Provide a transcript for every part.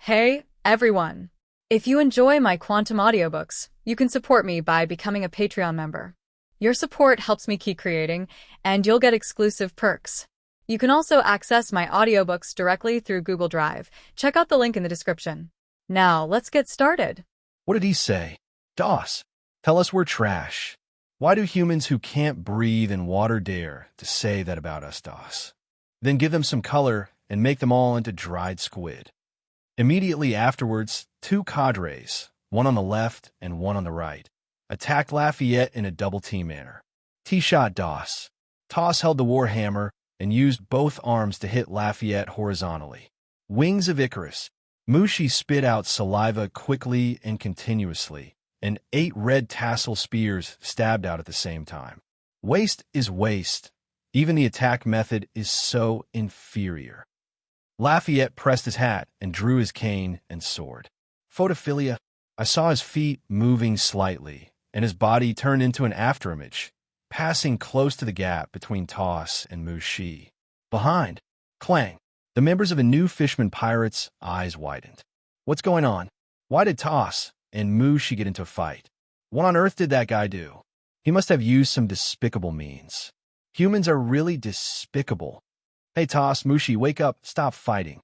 Hey, everyone! If you enjoy my quantum audiobooks, you can support me by becoming a Patreon member. Your support helps me keep creating, and you'll get exclusive perks. You can also access my audiobooks directly through Google Drive. Check out the link in the description. Now, let's get started. What did he say? Doss, tell us we're trash. Why do humans who can't breathe in water dare to say that about us, Doss? Then give them some color and make them all into dried squid. Immediately afterwards, two cadres, one on the left and one on the right, attacked Lafayette in a double-team manner. T-shot Doss. Toss held the warhammer and used both arms to hit Lafayette horizontally. Wings of Icarus. Mushi spit out saliva quickly and continuously, and 8 red tassel spears stabbed out at the same time. Waste is waste. Even the attack method is so inferior. Lafayette pressed his hat and drew his cane and sword. Photophilia. I saw his feet moving slightly, and his body turned into an afterimage, passing close to the gap between Toss and Mushi. Behind. Clang. The members of a new Fishman Pirates' eyes widened. What's going on? Why did Toss and Mushi get into a fight? What on earth did that guy do? He must have used some despicable means. Humans are really despicable. Hey Toss, Mushi, wake up, stop fighting.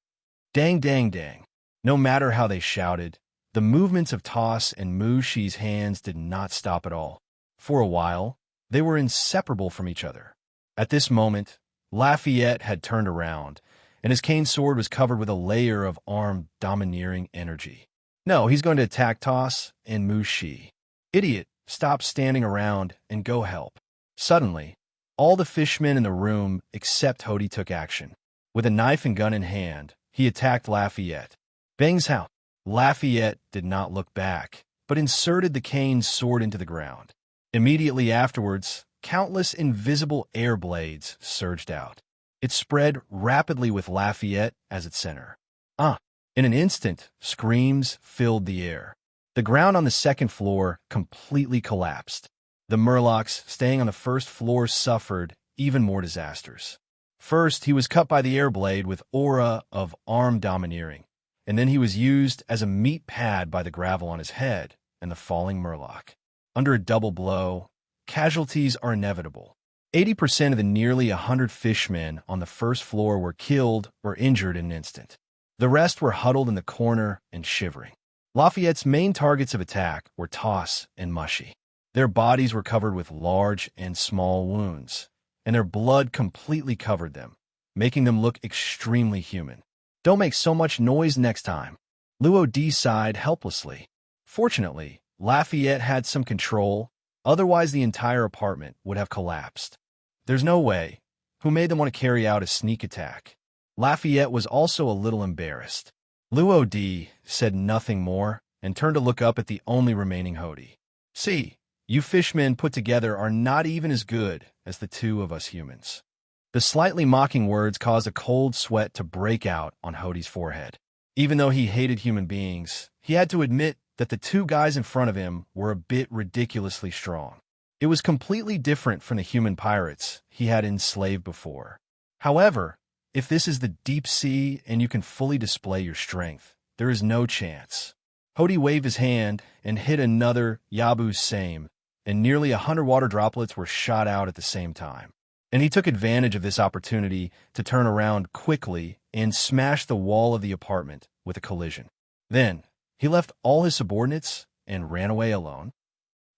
Dang, dang, dang. No matter how they shouted, the movements of Toss and Mushi's hands did not stop at all. For a while, they were inseparable from each other. At this moment, Lafayette had turned around, and his cane sword was covered with a layer of armed, domineering energy. No, he's going to attack Toss and Mushi. Idiot, stop standing around and go help. Suddenly, all the fishmen in the room except Hody took action. With a knife and gun in hand, he attacked Lafayette. Bangs how? Lafayette did not look back, but inserted the cane sword into the ground. Immediately afterwards, countless invisible air blades surged out. It spread rapidly with Lafayette as its center. In an instant, screams filled the air. The ground on the second floor completely collapsed. The Murlocs staying on the first floor suffered even more disasters. First, he was cut by the air blade with aura of arm domineering, and then he was used as a meat pad by the gravel on his head and the falling Murloc. Under a double blow, casualties are inevitable. 80% of the nearly 100 fishmen on the first floor were killed or injured in an instant. The rest were huddled in the corner and shivering. Lafayette's main targets of attack were Toss and Mushi. Their bodies were covered with large and small wounds, and their blood completely covered them, making them look extremely human. Don't make so much noise next time. Luo D sighed helplessly. Fortunately, Lafayette had some control, otherwise the entire apartment would have collapsed. There's no way. Who made them want to carry out a sneak attack? Lafayette was also a little embarrassed. Luo D said nothing more and turned to look up at the only remaining Hody. See, you fishmen put together are not even as good as the two of us humans. The slightly mocking words caused a cold sweat to break out on Hody's forehead. Even though he hated human beings, he had to admit that the two guys in front of him were a bit ridiculously strong. It was completely different from the human pirates he had enslaved before. However, if this is the deep sea and you can fully display your strength, there is no chance. Hody waved his hand and hit another Yabu Same, and nearly 100 water droplets were shot out at the same time. And he took advantage of this opportunity to turn around quickly and smash the wall of the apartment with a collision. Then, he left all his subordinates and ran away alone.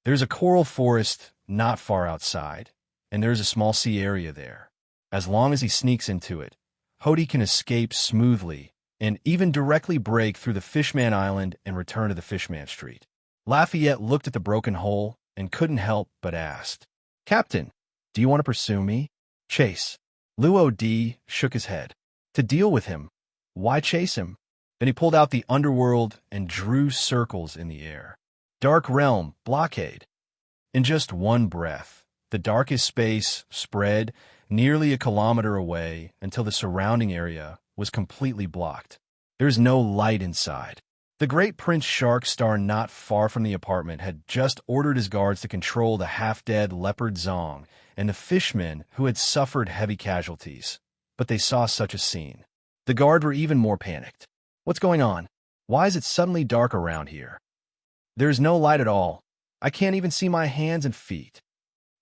There's a coral forest not far outside, and there's a small sea area there. As long as he sneaks into it, Hody can escape smoothly and even directly break through the Fishman Island and return to the Fishman Street. Lafayette looked at the broken hole and couldn't help but ask, "Captain, do you want to pursue me?" Chase. Luo D shook his head. To deal with him, why chase him? Then he pulled out the underworld and drew circles in the air. Dark realm, blockade. In just one breath, the darkest space spread nearly a kilometer away until the surrounding area was completely blocked. There's no light inside. The Great Prince Shark Star not far from the apartment had just ordered his guards to control the half-dead leopard Zong and the fishmen who had suffered heavy casualties. But they saw such a scene. The guard were even more panicked. What's going on? Why is it suddenly dark around here? There is no light at all. I can't even see my hands and feet.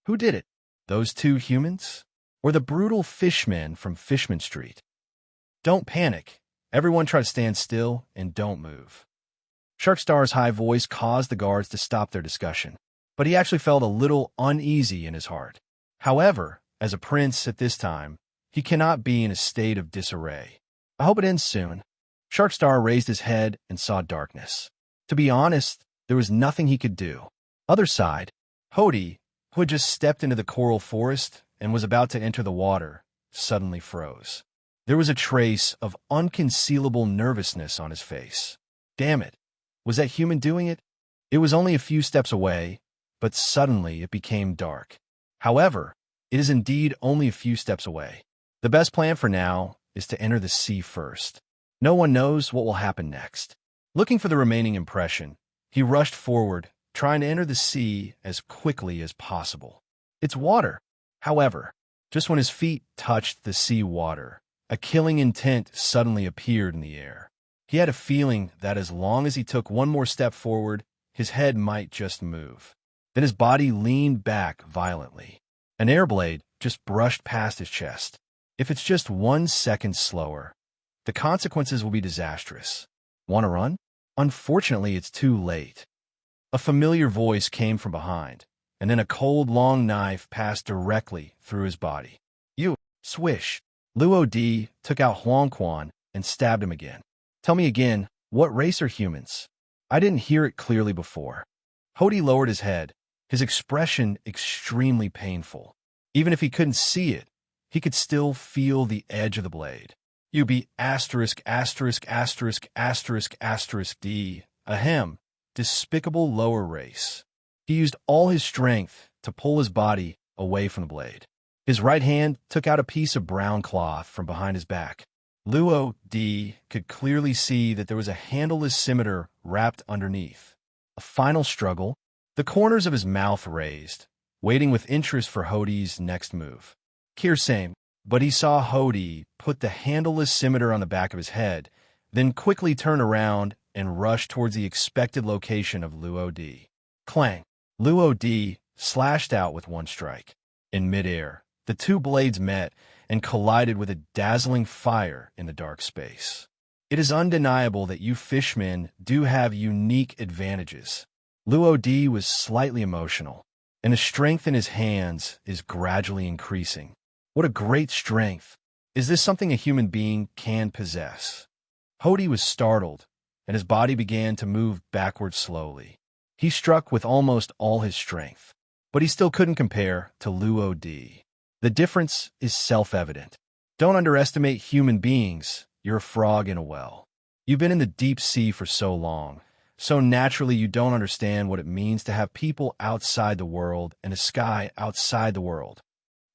Who did it? Those two humans? Or the brutal fishmen from Fishman Street? Don't panic. Everyone try to stand still and don't move. Sharkstar's high voice caused the guards to stop their discussion, but he actually felt a little uneasy in his heart. However, as a prince at this time, he cannot be in a state of disarray. I hope it ends soon. Sharkstar raised his head and saw darkness. To be honest, there was nothing he could do. Other side, Hody, who had just stepped into the coral forest and was about to enter the water, suddenly froze. There was a trace of unconcealable nervousness on his face. Damn it. Was that human doing it? It was only a few steps away, but suddenly it became dark. However, it is indeed only a few steps away. The best plan for now is to enter the sea first. No one knows what will happen next. Looking for the remaining impression, he rushed forward, trying to enter the sea as quickly as possible. It's water. However, just when his feet touched the sea water, a killing intent suddenly appeared in the air. He had a feeling that as long as he took one more step forward, his head might just move. Then his body leaned back violently. An air blade just brushed past his chest. If it's just 1 second slower, the consequences will be disastrous. Want to run? Unfortunately, it's too late. A familiar voice came from behind, and then a cold, long knife passed directly through his body. You! Swish! Luo Di took out Huang Quan and stabbed him again. Tell me again, what race are humans? I didn't hear it clearly before. Hody lowered his head, his expression extremely painful. Even if he couldn't see it, he could still feel the edge of the blade. You be asterisk, asterisk, asterisk, asterisk, asterisk D, ahem, despicable lower race. He used all his strength to pull his body away from the blade. His right hand took out a piece of brown cloth from behind his back. Luo Di could clearly see that there was a handleless scimitar wrapped underneath. A final struggle, the corners of his mouth raised, waiting with interest for Hody's next move. Kirsame, but he saw Hody put the handleless scimitar on the back of his head, then quickly turn around and rush towards the expected location of Luo Di. Clang! Luo Di slashed out with one strike. In midair, the two blades met and collided with a dazzling fire in the dark space. It is undeniable that you fishmen do have unique advantages. Luo Di was slightly emotional, and the strength in his hands is gradually increasing. What a great strength! Is this something a human being can possess? Hody was startled, and his body began to move backward slowly. He struck with almost all his strength, but he still couldn't compare to Luo Di. The difference is self-evident. Don't underestimate human beings. You're a frog in a well. You've been in the deep sea for so long, so naturally you don't understand what it means to have people outside the world and a sky outside the world.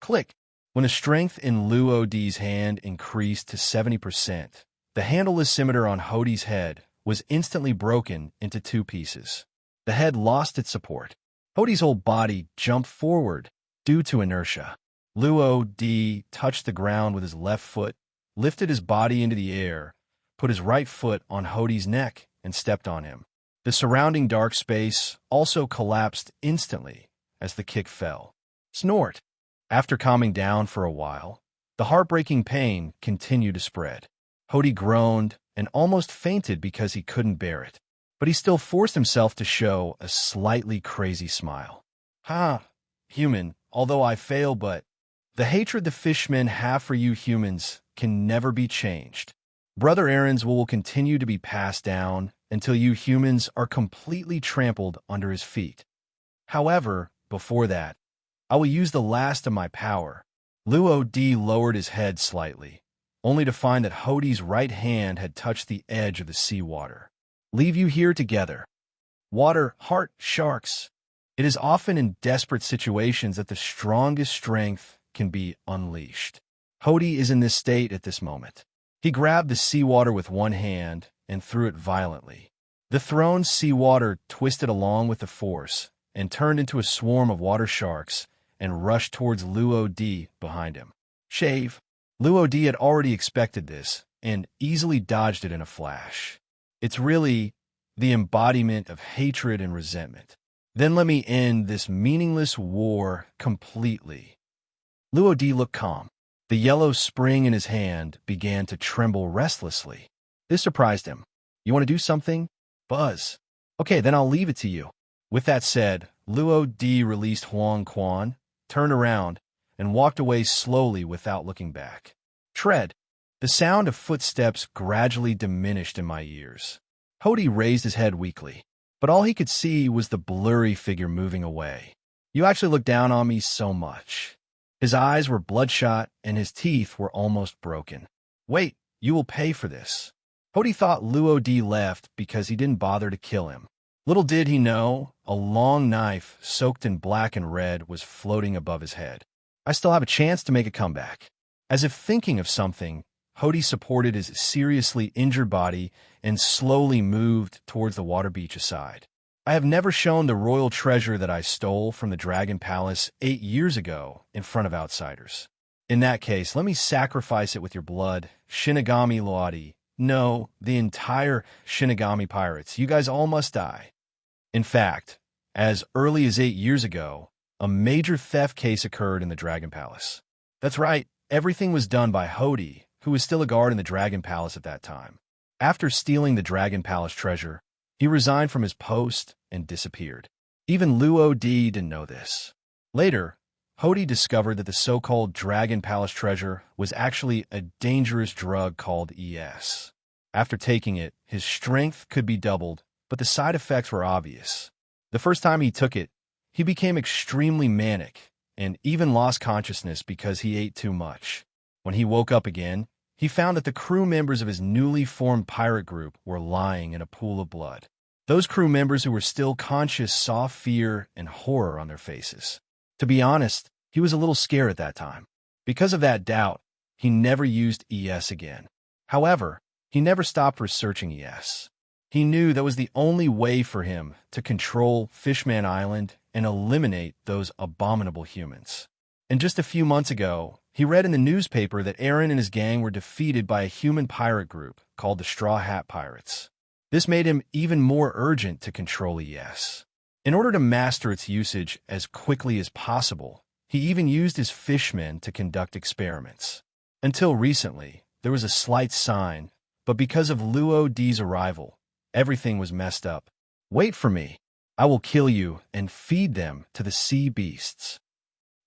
Click! When the strength in Luo Di's hand increased to 70%, the handleless scimitar on Hody's head was instantly broken into two pieces. The head lost its support. Hody's whole body jumped forward due to inertia. Luo Di touched the ground with his left foot, lifted his body into the air, put his right foot on Hody's neck, and stepped on him. The surrounding dark space also collapsed instantly as the kick fell. Snort! After calming down for a while, the heartbreaking pain continued to spread. Hody groaned and almost fainted because he couldn't bear it. But he still forced himself to show a slightly crazy smile. Ha! Human, although I fail, but the hatred the fishmen have for you humans can never be changed. Brother Aaron's will continue to be passed down until you humans are completely trampled under his feet. However, before that, I will use the last of my power. Luo Di lowered his head slightly, only to find that Hody's right hand had touched the edge of the seawater. Leave you here together. Water, heart, sharks. It is often in desperate situations that the strongest strength can be unleashed. Hody is in this state at this moment. He grabbed the seawater with one hand and threw it violently. The thrown seawater twisted along with the force and turned into a swarm of water sharks and rushed towards Luo Di behind him. Shave! Luo Di had already expected this and easily dodged it in a flash. It's really the embodiment of hatred and resentment. Then let me end this meaningless war completely. Luo Di looked calm. The yellow spring in his hand began to tremble restlessly. This surprised him. You want to do something? Buzz. Okay, then I'll leave it to you. With that said, Luo Di released Huang Quan, turned around, and walked away slowly without looking back. Tread. The sound of footsteps gradually diminished in my ears. Hody raised his head weakly, but all he could see was the blurry figure moving away. You actually look down on me so much. His eyes were bloodshot and his teeth were almost broken. Wait, you will pay for this. Hody thought Luo Di left because he didn't bother to kill him. Little did he know, a long knife soaked in black and red was floating above his head. I still have a chance to make a comeback. As if thinking of something, Hody supported his seriously injured body and slowly moved towards the water beach aside. I have never shown the royal treasure that I stole from the Dragon Palace 8 years ago in front of outsiders. In that case, let me sacrifice it with your blood, Shinigami Loadi. No, the entire Shinigami pirates. You guys all must die. In fact, as early as 8 years ago, a major theft case occurred in the Dragon Palace. That's right, everything was done by Hody, who was still a guard in the Dragon Palace at that time. After stealing the Dragon Palace treasure, he resigned from his post and disappeared. Even Luo Di didn't know this. Later, Hody discovered that the so-called Dragon Palace treasure was actually a dangerous drug called ES. After taking it, his strength could be doubled, but the side effects were obvious. The first time he took it, he became extremely manic and even lost consciousness because he ate too much. When he woke up again, he found that the crew members of his newly formed pirate group were lying in a pool of blood. Those crew members who were still conscious saw fear and horror on their faces. To be honest, he was a little scared at that time. Because of that doubt, he never used ES again. However, he never stopped researching ES. He knew that was the only way for him to control Fishman Island and eliminate those abominable humans. And just a few months ago, he read in the newspaper that Aaron and his gang were defeated by a human pirate group called the Straw Hat Pirates. This made him even more urgent to control ES. In order to master its usage as quickly as possible, he even used his fishmen to conduct experiments. Until recently, there was a slight sign, but because of Luo Di's arrival, everything was messed up. Wait for me. I will kill you and feed them to the sea beasts.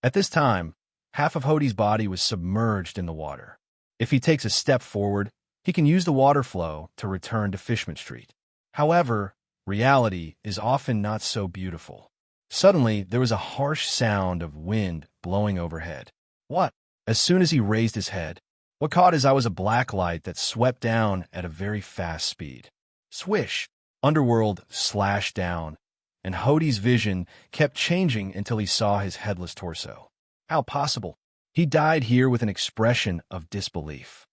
At this time, half of Hody's body was submerged in the water. If he takes a step forward, he can use the water flow to return to Fishman Street. However, reality is often not so beautiful. Suddenly, there was a harsh sound of wind blowing overhead. What? As soon as he raised his head, what caught his eye was a black light that swept down at a very fast speed. Swish! Underworld slashed down, and Hody's vision kept changing until he saw his headless torso. How possible? He died here with an expression of disbelief.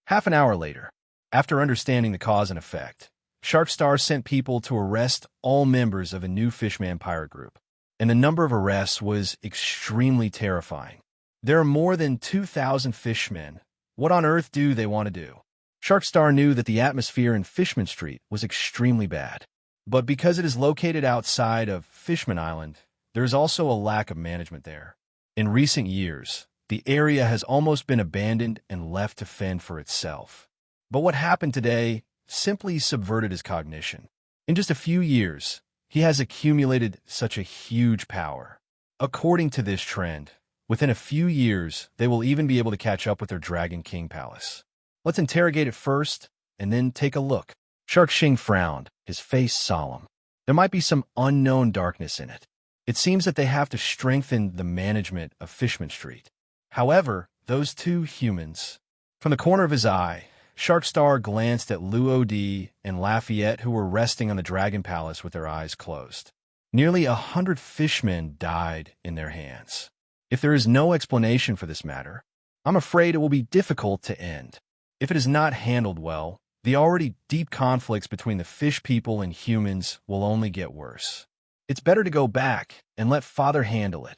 Half an hour later, after understanding the cause and effect, Sharkstar sent people to arrest all members of a new Fishman pirate group, and the number of arrests was extremely terrifying. There are more than 2,000 fishmen. What on earth do they want to do? Sharkstar knew that the atmosphere in Fishman Street was extremely bad, but because it is located outside of Fishman Island, there is also a lack of management there. In recent years, the area has almost been abandoned and left to fend for itself. But what happened today simply subverted his cognition. In just a few years, he has accumulated such a huge power. According to this trend, within a few years, they will even be able to catch up with their Dragon King Palace. Let's interrogate it first, and then take a look. Shark Xing frowned, his face solemn. There might be some unknown darkness in it. It seems that they have to strengthen the management of Fishman Street. However, those two humans. From the corner of his eye, Sharkstar glanced at Luo Di and Lafayette, who were resting on the Dragon Palace with their eyes closed. Nearly 100 fishmen died in their hands. If there is no explanation for this matter, I'm afraid it will be difficult to end. If it is not handled well, the already deep conflicts between the fish people and humans will only get worse. It's better to go back and let Father handle it.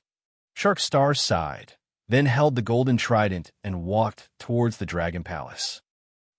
Sharkstar sighed, then held the golden trident and walked towards the Dragon Palace,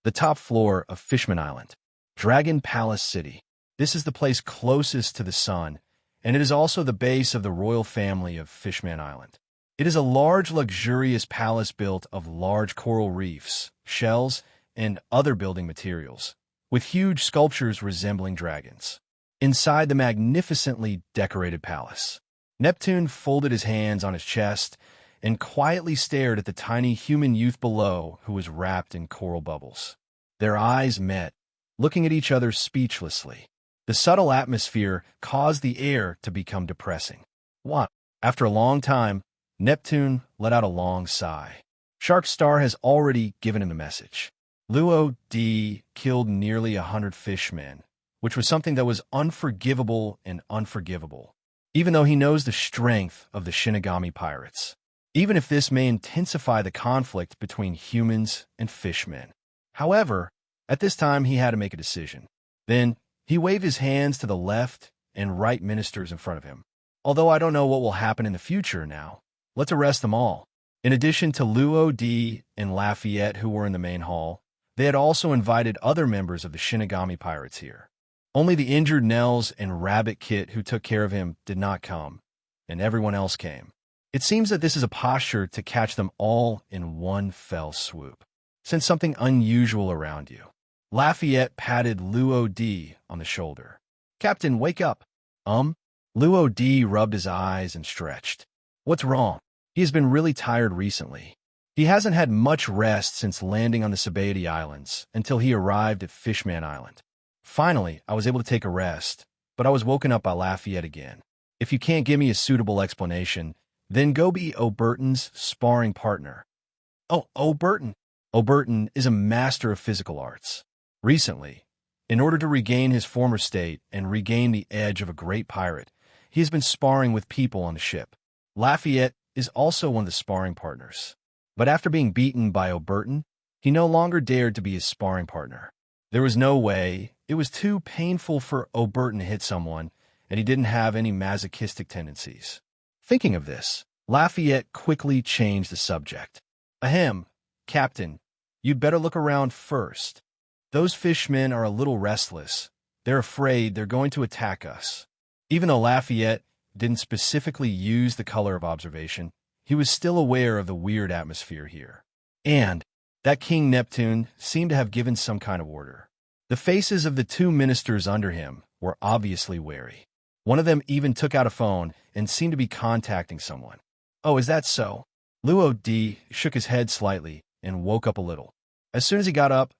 the top floor of Fishman Island. Dragon Palace City. This is the place closest to the sun, and it is also the base of the royal family of Fishman Island. It is a large, luxurious palace built of large coral reefs, shells, and other building materials, with huge sculptures resembling dragons. Inside the magnificently decorated palace, Neptune folded his hands on his chest and quietly stared at the tiny human youth below who was wrapped in coral bubbles. Their eyes met, looking at each other speechlessly. The subtle atmosphere caused the air to become depressing. What? After a long time, Neptune let out a long sigh. Shark Star has already given him the message. Luo D killed nearly 100 fishmen, which was something that was unforgivable and unforgivable, even though he knows the strength of the Shinigami pirates, even if this may intensify the conflict between humans and fishmen. However, at this time he had to make a decision. Then, he waved his hands to the left and right ministers in front of him. Although I don't know what will happen in the future now, let's arrest them all. In addition to Luo D and Lafayette, who were in the main hall, they had also invited other members of the Shinigami pirates here. Only the injured Nels and Rabbit Kit, who took care of him, did not come, and everyone else came. It seems that this is a posture to catch them all in one fell swoop. Sense something unusual around you. Lafayette patted Luo D on the shoulder. Captain, wake up. Luo D rubbed his eyes and stretched. What's wrong? He has been really tired recently. He hasn't had much rest since landing on the Sabaody Islands until he arrived at Fishman Island. Finally, I was able to take a rest, but I was woken up by Lafayette again. If you can't give me a suitable explanation, then go be O'Burton's sparring partner. Oh, O'Burton. O'Burton is a master of physical arts. Recently, in order to regain his former state and regain the edge of a great pirate, he has been sparring with people on the ship. Lafayette is also one of the sparring partners. But after being beaten by O'Burton, he no longer dared to be his sparring partner. There was no way. It was too painful for O'Burton to hit someone, and he didn't have any masochistic tendencies. Thinking of this, Lafayette quickly changed the subject. Ahem, Captain, you'd better look around first. Those fishmen are a little restless. They're afraid they're going to attack us. Even though Lafayette didn't specifically use the color of observation, he was still aware of the weird atmosphere here. And that King Neptune seemed to have given some kind of order. The faces of the two ministers under him were obviously wary. One of them even took out a phone and seemed to be contacting someone. Oh, is that so? Luo D shook his head slightly and woke up a little. As soon as he got up,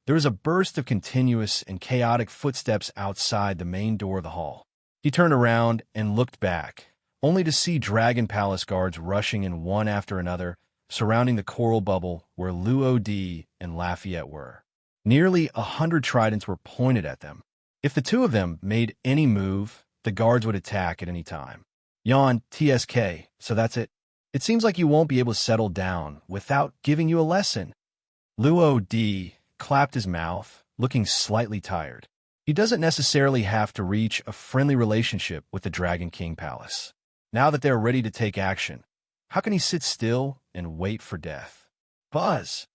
there was a burst of continuous and chaotic footsteps outside the main door of the hall. He turned around and looked back, only to see Dragon Palace guards rushing in one after another, surrounding the coral bubble where Luo D and Lafayette were. Nearly 100 tridents were pointed at them. If the two of them made any move, the guards would attack at any time. Yawn, TSK, so that's it. It seems like you won't be able to settle down without giving you a lesson. Luo D clapped his mouth, looking slightly tired. He doesn't necessarily have to reach a friendly relationship with the Dragon King Palace. Now that they're ready to take action, how can he sit still and wait for death? Buzz!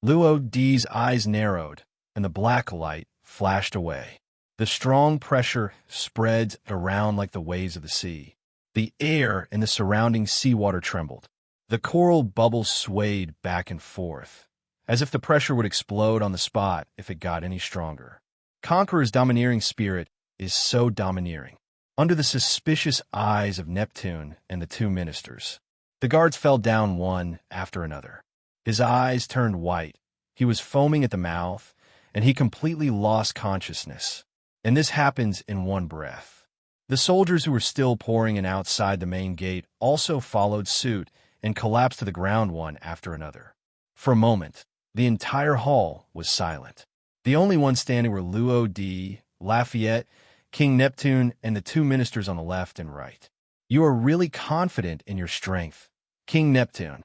Luo D's eyes narrowed, and the black light flashed away. The strong pressure spreads around like the waves of the sea. The air in the surrounding seawater trembled. The coral bubbles swayed back and forth, as if the pressure would explode on the spot if it got any stronger. Conqueror's domineering spirit is so domineering. Under the suspicious eyes of Neptune and the two ministers, the guards fell down one after another. His eyes turned white, he was foaming at the mouth, and he completely lost consciousness. And this happens in one breath. The soldiers who were still pouring in outside the main gate also followed suit and collapsed to the ground one after another. For a moment, the entire hall was silent. The only ones standing were Luo D, Lafayette, King Neptune, and the two ministers on the left and right. You are really confident in your strength, King Neptune.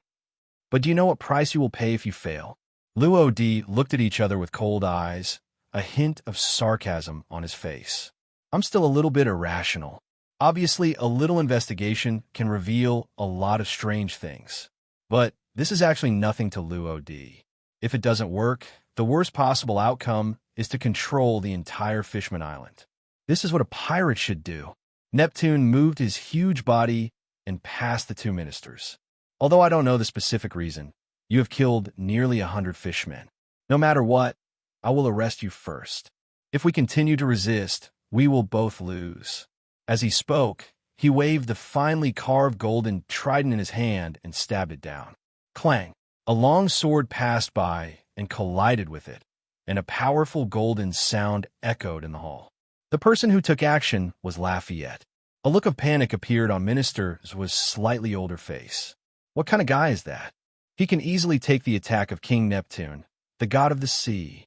But do you know what price you will pay if you fail? Luo D looked at each other with cold eyes, a hint of sarcasm on his face. I'm still a little bit irrational. Obviously, a little investigation can reveal a lot of strange things. But this is actually nothing to Luo D. If it doesn't work, The worst possible outcome is to control the entire Fishman Island. This is what a pirate should do. Neptune moved his huge body and passed the two ministers. Although I don't know the specific reason, you have killed nearly 100 fishmen. No matter what, I will arrest you first. If we continue to resist, we will both lose. As he spoke, he waved the finely carved golden trident in his hand and stabbed it down. Clang! A long sword passed by and collided with it, and a powerful golden sound echoed in the hall. The person who took action was Lafayette. A look of panic appeared on Minister's slightly older face. What kind of guy is that? He can easily take the attack of King Neptune, the god of the sea.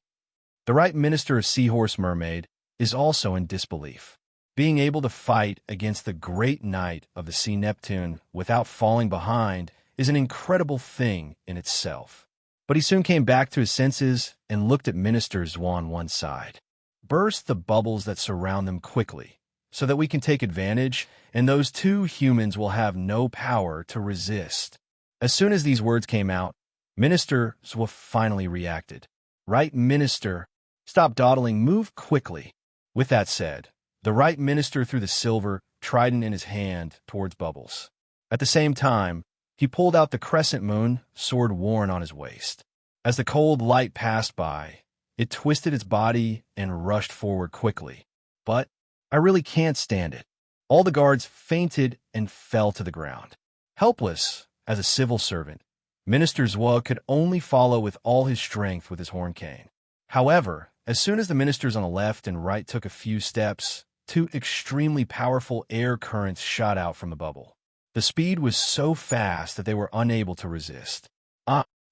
The right minister of Seahorse Mermaid is also in disbelief. Being able to fight against the great knight of the sea Neptune without falling behind is an incredible thing in itself. But he soon came back to his senses and looked at Minister Zwan one side. Burst the bubbles that surround them quickly, so that we can take advantage, and those two humans will have no power to resist. As soon as these words came out, Minister Zwa finally reacted. Right minister, stop dawdling, move quickly. With that said, the right minister threw the silver trident in his hand towards Bubbles. At the same time, he pulled out the crescent moon, sword worn on his waist. As the cold light passed by, it twisted its body and rushed forward quickly. But I really can't stand it. All the guards fainted and fell to the ground. Helpless as a civil servant, Minister Zwa could only follow with all his strength with his horn cane. However, as soon as the ministers on the left and right took a few steps, two extremely powerful air currents shot out from the bubble. The speed was so fast that they were unable to resist.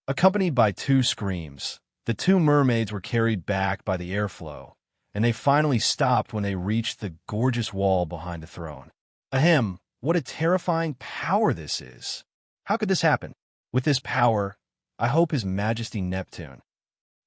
Accompanied by two screams, the two mermaids were carried back by the airflow, and they finally stopped when they reached the gorgeous wall behind the throne. Ahem, what a terrifying power this is! How could this happen? With this power, I hope His Majesty Neptune.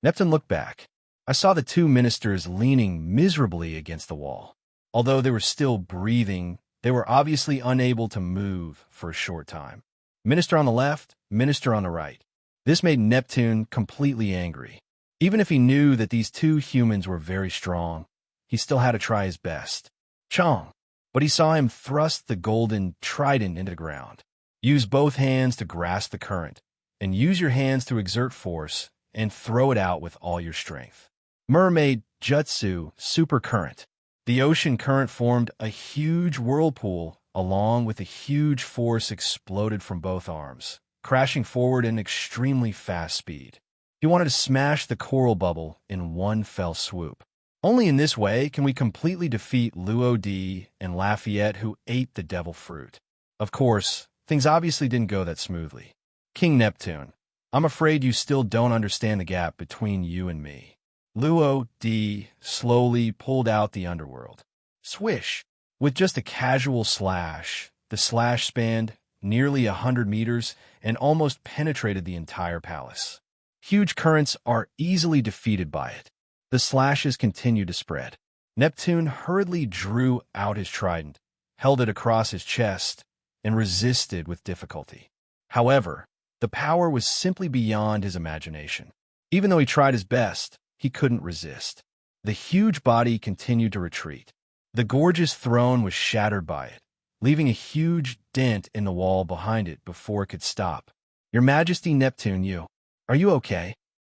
Neptune looked back. I saw the two ministers leaning miserably against the wall. Although they were still breathing, they were obviously unable to move for a short time. Minister on the left, minister on the right. This made Neptune completely angry. Even if he knew that these two humans were very strong, he still had to try his best. Chong! But he saw him thrust the golden trident into the ground. Use both hands to grasp the current, and use your hands to exert force and throw it out with all your strength. Mermaid Jutsu Super Current. The ocean current formed a huge whirlpool, along with a huge force exploded from both arms, crashing forward in extremely fast speed. He wanted to smash the coral bubble in one fell swoop. Only in this way can we completely defeat Luo Di and Lafayette, who ate the devil fruit. Of course, things obviously didn't go that smoothly. King Neptune, I'm afraid you still don't understand the gap between you and me. Luo Di slowly pulled out the underworld. Swish! With just a casual slash, the slash spanned nearly 100 meters and almost penetrated the entire palace. Huge currents are easily defeated by it. The slashes continued to spread. Neptune hurriedly drew out his trident, held it across his chest, and resisted with difficulty. However, the power was simply beyond his imagination. Even though he tried his best, he couldn't resist. The huge body continued to retreat. The gorgeous throne was shattered by it, leaving a huge dent in the wall behind it before it could stop. Your Majesty Neptune, are you okay?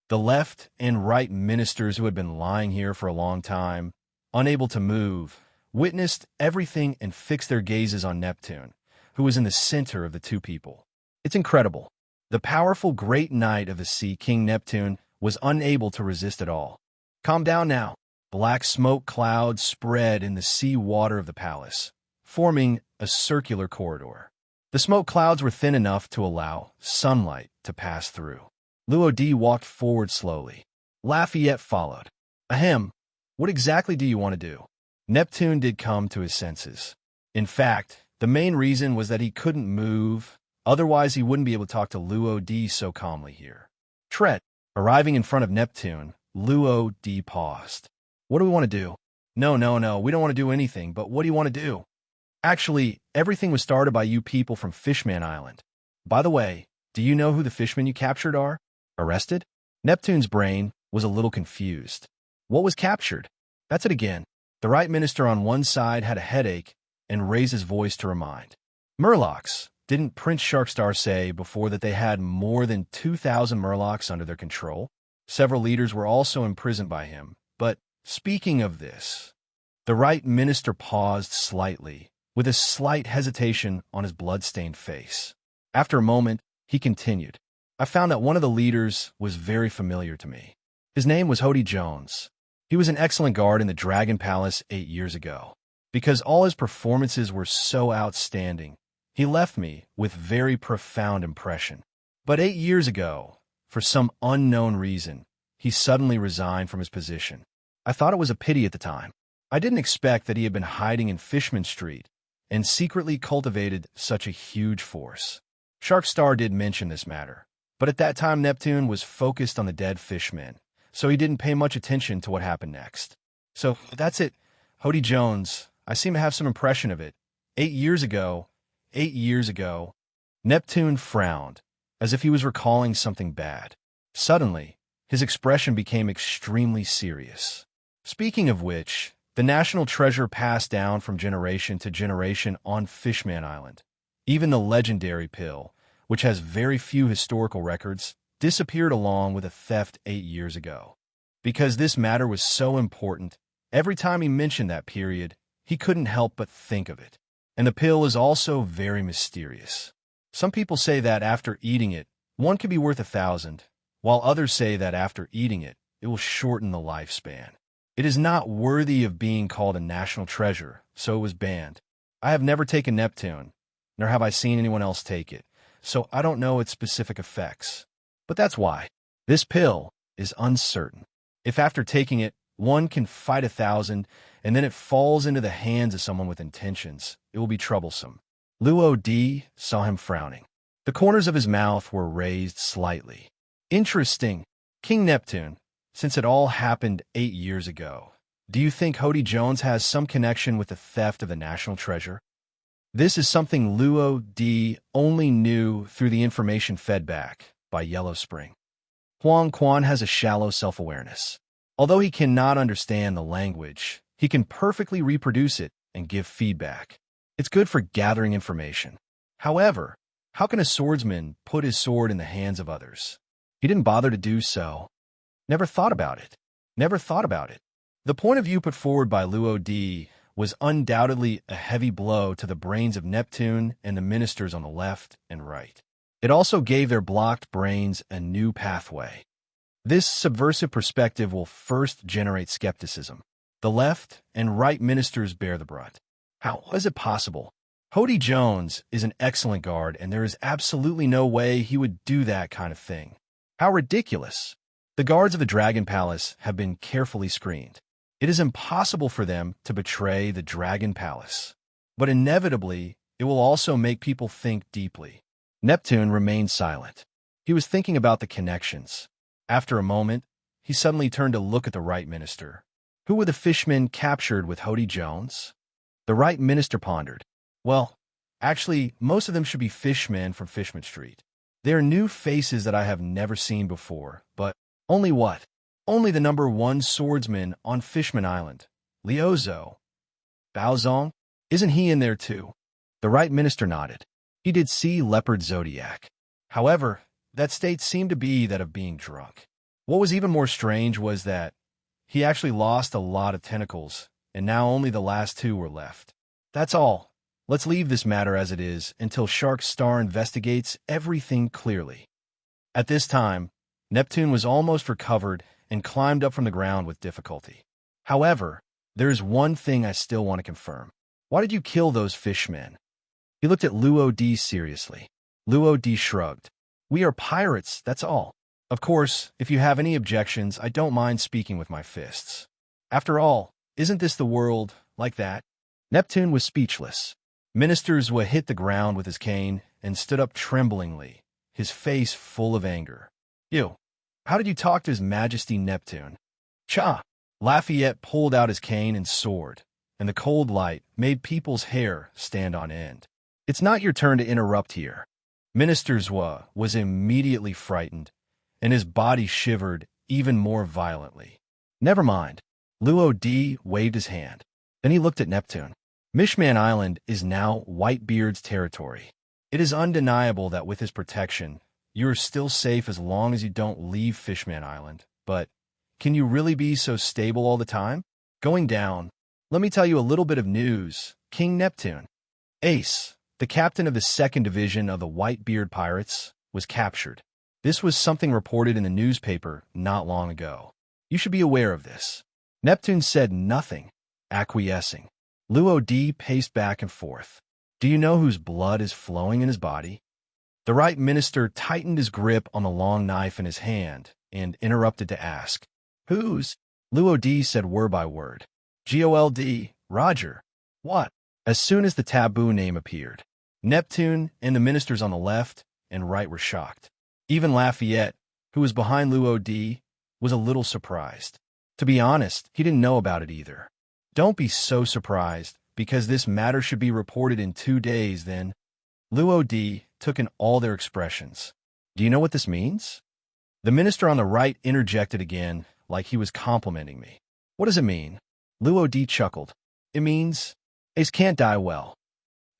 The left and right ministers who had been lying here for a long time, unable to move, witnessed everything and fixed their gazes on Neptune, who was in the center of the two people. It's incredible. The powerful great knight of the sea, King Neptune, was unable to resist at all. Calm down now. Black smoke clouds spread in the sea water of the palace, forming a circular corridor. The smoke clouds were thin enough to allow sunlight to pass through. Luo Di walked forward slowly. Lafayette followed. Ahem, what exactly do you want to do? Neptune did come to his senses. In fact, the main reason was that he couldn't move, otherwise he wouldn't be able to talk to Luo Di so calmly here. Tread. Arriving in front of Neptune, Luo Di paused. What do we want to do? No, we don't want to do anything, but what do you want to do? Actually, everything was started by you people from Fishman Island. By the way, do you know who the fishmen you captured are? Arrested? Neptune's brain was a little confused. What was captured? That's it again. The right minister on one side had a headache and raised his voice to remind. Murlocs. Didn't Prince Sharkstar say before that they had more than 2,000 Murlocs under their control? Several leaders were also imprisoned by him. But speaking of this, the right minister paused slightly, with a slight hesitation on his blood-stained face. After a moment, he continued. I found that one of the leaders was very familiar to me. His name was Hody Jones. He was an excellent guard in the Dragon Palace 8 years ago. Because all his performances were so outstanding, he left me with very profound impression. But 8 years ago, for some unknown reason, he suddenly resigned from his position. I thought it was a pity at the time. I didn't expect that he had been hiding in Fishman Street and secretly cultivated such a huge force. Sharkstar did mention this matter, but at that time Neptune was focused on the dead fishmen, so he didn't pay much attention to what happened next. So that's it. Hody Jones, I seem to have some impression of it. 8 years ago, Neptune frowned, as if he was recalling something bad. Suddenly, his expression became extremely serious. Speaking of which, the national treasure passed down from generation to generation on Fishman Island. Even the legendary pill, which has very few historical records, disappeared along with a theft 8 years ago. Because this matter was so important, every time he mentioned that period, he couldn't help but think of it. And the pill is also very mysterious. Some people say that after eating it, one can be worth 1,000, while others say that after eating it, it will shorten the lifespan. It is not worthy of being called a national treasure, so it was banned. I have never taken Neptune, nor have I seen anyone else take it, so I don't know its specific effects. But that's why. This pill is uncertain. If after taking it, one can fight 1,000, and then it falls into the hands of someone with intentions, it will be troublesome. Luo D saw him frowning. The corners of his mouth were raised slightly. Interesting. King Neptune, since it all happened 8 years ago, do you think Hody Jones has some connection with the theft of the national treasure? This is something Luo D only knew through the information fed back by Yellow Spring. Huang Quan has a shallow self-awareness. Although he cannot understand the language, he can perfectly reproduce it and give feedback. It's good for gathering information. However, how can a swordsman put his sword in the hands of others? He didn't bother to do so. Never thought about it. The point of view put forward by Luo D was undoubtedly a heavy blow to the brains of Neptune and the ministers on the left and right. It also gave their blocked brains a new pathway. This subversive perspective will first generate skepticism. The left and right ministers bear the brunt. How is it possible? Hody Jones is an excellent guard, and there is absolutely no way he would do that kind of thing. How ridiculous! The guards of the Dragon Palace have been carefully screened. It is impossible for them to betray the Dragon Palace. But inevitably, it will also make people think deeply. Neptune remained silent. He was thinking about the connections. After a moment, he suddenly turned to look at the right minister. Who were the fishmen captured with Hody Jones? The right minister pondered. Well, actually, most of them should be fishmen from Fishman Street. They are new faces that I have never seen before, but only what? Only the number 1 swordsman on Fishman Island, Liuzo. Baozong? Isn't he in there too? The right minister nodded. He did see Leopard Zodiac. However, that state seemed to be that of being drunk. What was even more strange was that he actually lost a lot of tentacles, and now only the last 2 were left. That's all. Let's leave this matter as it is until Sharkstar investigates everything clearly. At this time, Neptune was almost recovered and climbed up from the ground with difficulty. However, there is one thing I still want to confirm. Why did you kill those fishmen? He looked at Luo D seriously. Luo D shrugged. We are pirates, that's all. Of course, if you have any objections, I don't mind speaking with my fists. After all, isn't this the world like that? Neptune was speechless. Minister Zwa hit the ground with his cane and stood up tremblingly, his face full of anger. You, how did you talk to His Majesty Neptune? Cha! Lafayette pulled out his cane and sword, and the cold light made people's hair stand on end. It's not your turn to interrupt here. Minister Zwa was immediately frightened, and his body shivered even more violently. Never mind. Luo Di waved his hand. Then he looked at Neptune. Fishman Island is now Whitebeard's territory. It is undeniable that with his protection, you are still safe as long as you don't leave Fishman Island. But can you really be so stable all the time? Going down. Let me tell you a little bit of news. King Neptune, Ace, the captain of the 2nd Division of the Whitebeard Pirates, was captured. This was something reported in the newspaper not long ago. You should be aware of this. Neptune said nothing, acquiescing. Luo Di paced back and forth. Do you know whose blood is flowing in his body? The right minister tightened his grip on the long knife in his hand and interrupted to ask, Whose? Luo Di said word by word. Gold, Roger. What? As soon as the taboo name appeared, Neptune and the ministers on the left and right were shocked. Even Lafayette, who was behind Luo Di, was a little surprised. To be honest, he didn't know about it either. Don't be so surprised, because this matter should be reported in 2 days then. Luo Di took in all their expressions. Do you know what this means? The minister on the right interjected again, like he was complimenting me. What does it mean? Luo Di chuckled. It means Ace can't die well.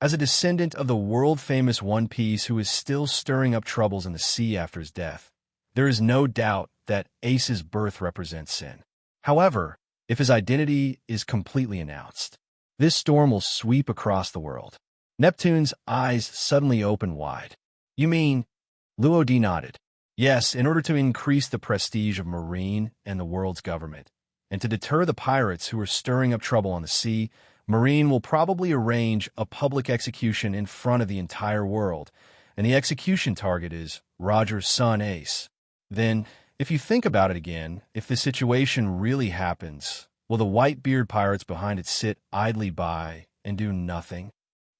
As a descendant of the world-famous One Piece who is still stirring up troubles in the sea after his death, there is no doubt that Ace's birth represents sin. However, if his identity is completely announced, this storm will sweep across the world. Neptune's eyes suddenly opened wide. You mean? Luo Di nodded. Yes, in order to increase the prestige of Marine and the world's government, and to deter the pirates who are stirring up trouble on the sea, Marine will probably arrange a public execution in front of the entire world, and the execution target is Roger's son Ace. Then, if you think about it again, if the situation really happens, will the Whitebeard pirates behind it sit idly by and do nothing?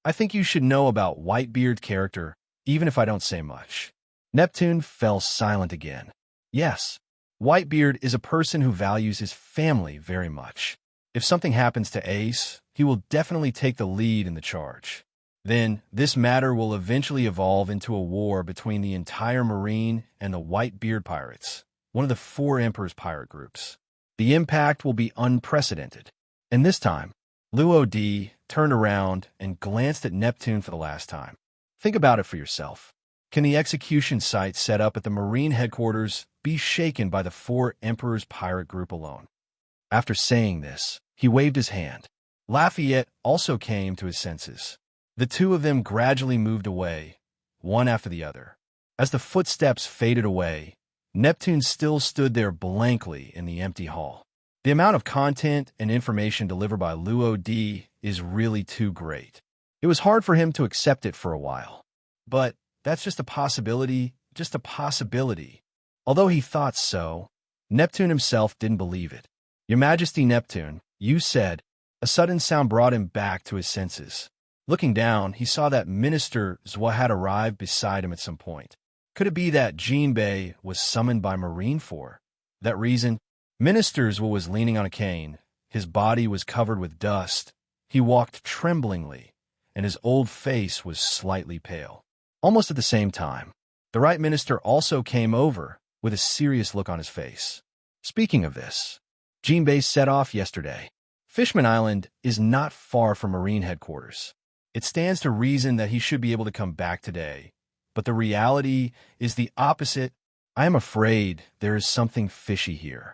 I think you should know about Whitebeard's character, even if I don't say much. Neptune fell silent again. Yes, Whitebeard is a person who values his family very much. If something happens to Ace, he will definitely take the lead in the charge. Then, this matter will eventually evolve into a war between the entire Marine and the Whitebeard pirates, one of the 4 Emperor's pirate groups. The impact will be unprecedented. And this time, Luo Di turned around and glanced at Neptune for the last time. Think about it for yourself. Can the execution site set up at the Marine headquarters be shaken by the 4 Emperor's pirate group alone? After saying this, he waved his hand. Lafayette also came to his senses. The 2 of them gradually moved away, one after the other. As the footsteps faded away, Neptune still stood there blankly in the empty hall. The amount of content and information delivered by Luo Di is really too great. It was hard for him to accept it for a while. But that's just a possibility. Although he thought so, Neptune himself didn't believe it. Your Majesty Neptune, you said. A sudden sound brought him back to his senses. Looking down, he saw that Minister Zwa had arrived beside him at some point. Could it be that Jinbei was summoned by Marine for that reason? Minister Zwa was leaning on a cane. His body was covered with dust. He walked tremblingly, and his old face was slightly pale. Almost at the same time, the right minister also came over with a serious look on his face. Speaking of this, Jinbei set off yesterday. Fishman Island is not far from Marine headquarters. It stands to reason that he should be able to come back today, but the reality is the opposite. I am afraid there is something fishy here.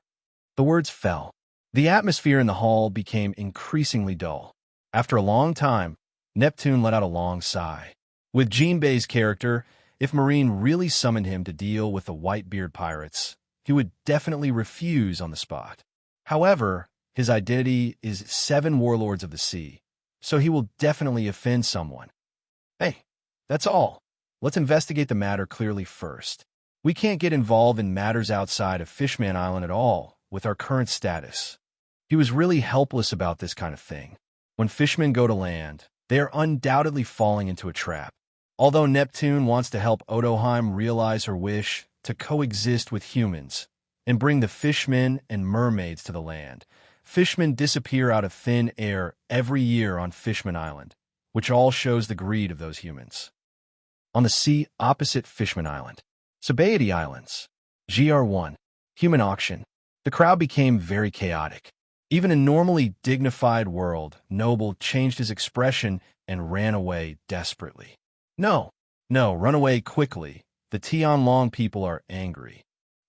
The words fell. The atmosphere in the hall became increasingly dull. After a long time, Neptune let out a long sigh. With Jinbei's character, if Marine really summoned him to deal with the Whitebeard pirates, he would definitely refuse on the spot. However, his identity is 7 warlords of the sea, so he will definitely offend someone. Hey, that's all. Let's investigate the matter clearly first. We can't get involved in matters outside of Fishman Island at all with our current status. He was really helpless about this kind of thing. When fishmen go to land, they are undoubtedly falling into a trap. Although Neptune wants to help Odoheim realize her wish to coexist with humans and bring the fishmen and mermaids to the land, fishmen disappear out of thin air every year on Fishman Island, which all shows the greed of those humans. On the sea opposite Fishman Island, Sabaody Islands, GR1. Human auction. The crowd became very chaotic. Even a normally dignified world, Noble changed his expression and ran away desperately. No, no, run away quickly. The Tianlong people are angry.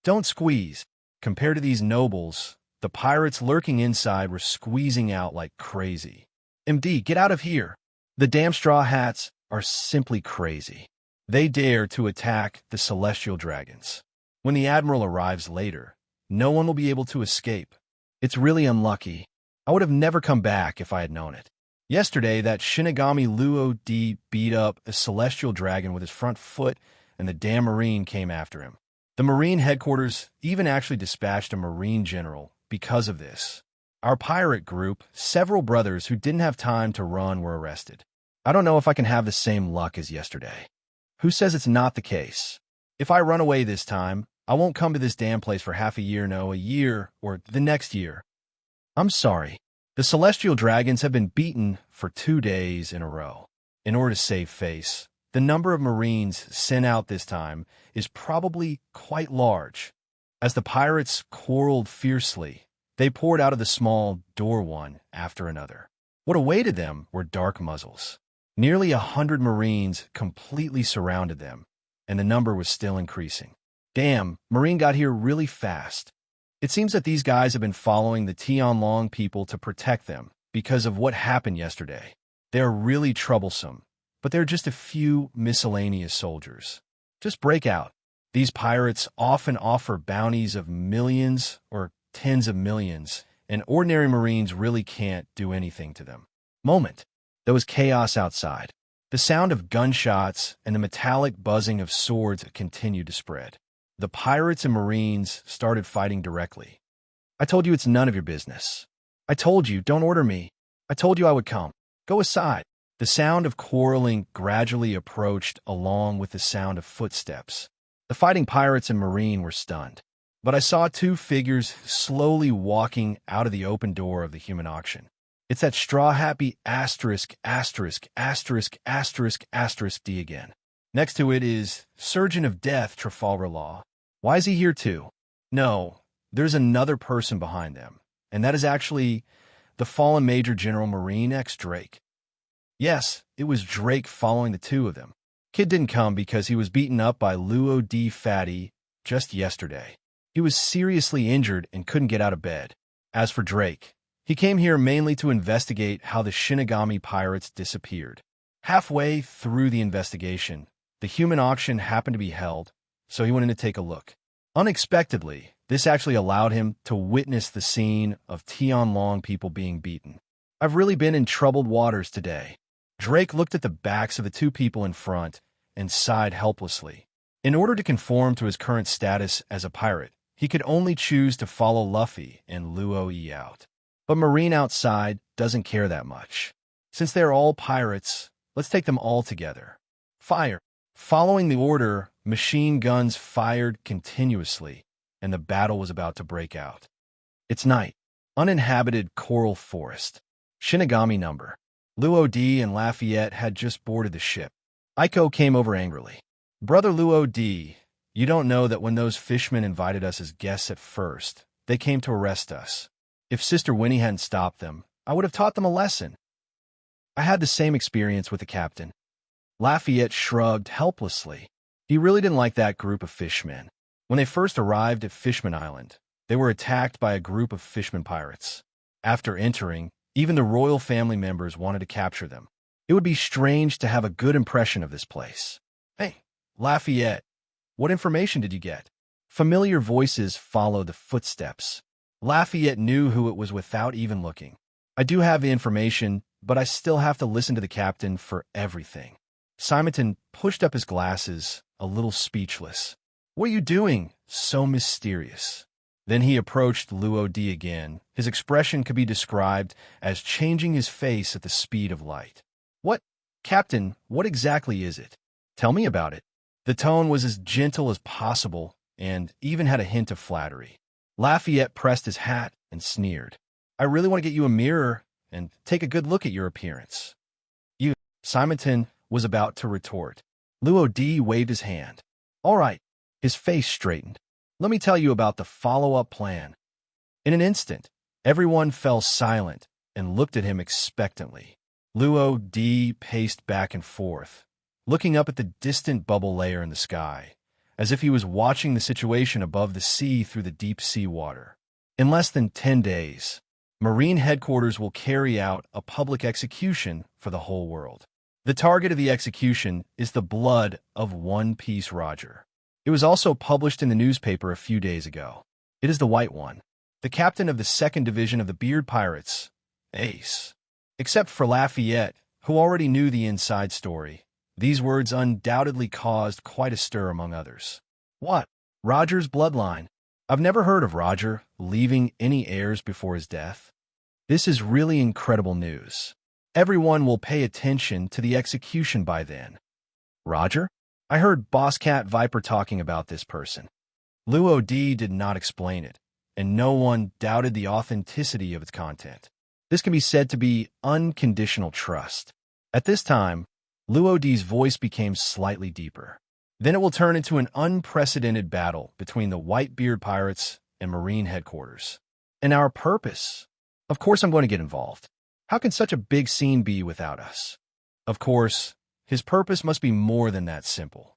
Don't squeeze. Compared to these nobles, the pirates lurking inside were squeezing out like crazy. MD, get out of here. The damn straw hats are simply crazy. They dare to attack the celestial dragons. When the admiral arrives later, no one will be able to escape. It's really unlucky. I would have never come back if I had known it. Yesterday, that Shinigami Luo D beat up a celestial dragon with his front foot, and the damn marine came after him. The marine headquarters even actually dispatched a marine general because of this. Our pirate group, several brothers who didn't have time to run, were arrested. I don't know if I can have the same luck as yesterday. Who says it's not the case? If I run away this time, I won't come to this damn place for half a year, no, a year, or the next year. I'm sorry. The celestial dragons have been beaten for 2 days in a row. In order to save face, the number of marines sent out this time is probably quite large. As the pirates quarreled fiercely, they poured out of the small door one after another. What awaited them were dark muzzles. Nearly 100 marines completely surrounded them, and the number was still increasing. Damn, Marine got here really fast. It seems that these guys have been following the Tianlong people to protect them because of what happened yesterday. They are really troublesome, but they're just a few miscellaneous soldiers. Just break out. These pirates often offer bounties of millions or tens of millions, and ordinary Marines really can't do anything to them. Moment. There was chaos outside. The sound of gunshots and the metallic buzzing of swords continued to spread. The pirates and Marines started fighting directly. I told you it's none of your business. I told you, don't order me. I told you I would come. Go aside. The sound of quarreling gradually approached along with the sound of footsteps. The fighting pirates and Marine were stunned. But I saw 2 figures slowly walking out of the open door of the human auction. It's that straw-happy asterisk D again. Next to it is Surgeon of Death Trafalgar Law. Why is he here too? No, there's another person behind them, and that is actually the fallen Major General Marine X Drake. Yes, it was Drake following the 2 of them. Kid didn't come because he was beaten up by Luo D Fatty just yesterday. He was seriously injured and couldn't get out of bed. As for Drake, he came here mainly to investigate how the Shinigami pirates disappeared. Halfway through the investigation, the human auction happened to be held, so he went in to take a look. Unexpectedly, this actually allowed him to witness the scene of Tianlong people being beaten. I've really been in troubled waters today. Drake looked at the backs of the 2 people in front and sighed helplessly. In order to conform to his current status as a pirate, he could only choose to follow Luffy and Luo E out. But Marine outside doesn't care that much. Since they're all pirates, let's take them all together. Fire. Following the order, machine guns fired continuously, and the battle was about to break out. It's night. Uninhabited coral forest. Shinigami number. Luo D and Lafayette had just boarded the ship. Aiko came over angrily. Brother Luo D, you don't know that when those fishmen invited us as guests at first, they came to arrest us. If Sister Winnie hadn't stopped them, I would have taught them a lesson. I had the same experience with the captain. Lafayette shrugged helplessly. He really didn't like that group of fishmen. When they first arrived at Fishman Island, they were attacked by a group of fishman pirates. After entering, even the royal family members wanted to capture them. It would be strange to have a good impression of this place. Hey, Lafayette, what information did you get? Familiar voices followed the footsteps. Lafayette knew who it was without even looking. I do have the information, but I still have to listen to the captain for everything. Simonton pushed up his glasses, a little speechless. What are you doing? So mysterious. Then he approached Luo D again. His expression could be described as changing his face at the speed of light. What? Captain, what exactly is it? Tell me about it. The tone was as gentle as possible and even had a hint of flattery. Lafayette pressed his hat and sneered. I really want to get you a mirror and take a good look at your appearance. You, Simonton was about to retort. Luo D waved his hand. All right. His face straightened. let me tell you about the follow-up plan. In an instant, everyone fell silent and looked at him expectantly. Luo D paced back and forth, looking up at the distant bubble layer in the sky, as if he was watching the situation above the sea through the deep sea water. In less than 10 days, Marine headquarters will carry out a public execution for the whole world. The target of the execution is the blood of One Piece Roger. It was also published in the newspaper a few days ago. It is the White One, the captain of the 2nd Division of the Beard Pirates, Ace. Except for Lafayette, who already knew the inside story, these words undoubtedly caused quite a stir among others. What? Roger's bloodline? I've never heard of Roger leaving any heirs before his death. This is really incredible news. Everyone will pay attention to the execution by then. Roger? I heard Boss Cat Viper talking about this person. Luo D did not explain it, and no one doubted the authenticity of its content. This can be said to be unconditional trust. At this time, Luo D's voice became slightly deeper. Then it will turn into an unprecedented battle between the Whitebeard Pirates and Marine headquarters. And our purpose? Of course I'm going to get involved. How can such a big scene be without us? Of course, his purpose must be more than that simple.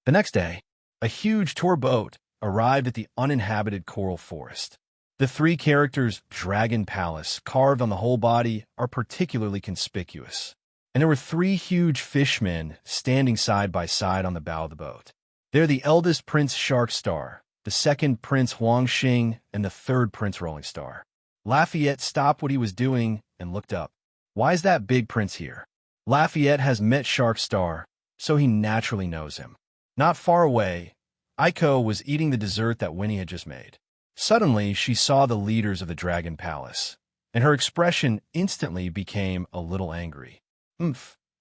The next day, a huge tour boat arrived at the uninhabited coral forest. The 3 characters' dragon palace carved on the whole body are particularly conspicuous. And there were 3 huge fishmen standing side by side on the bow of the boat. They're the eldest Prince Sharkstar, the 2nd Prince Huangxing, and the 3rd Prince Rolling Star. Lafayette stopped what he was doing and looked up. Why is that big prince here? Lafayette has met Sharkstar, so he naturally knows him. Not far away, Aiko was eating the dessert that Winnie had just made. Suddenly, she saw the leaders of the Dragon Palace, and her expression instantly became a little angry.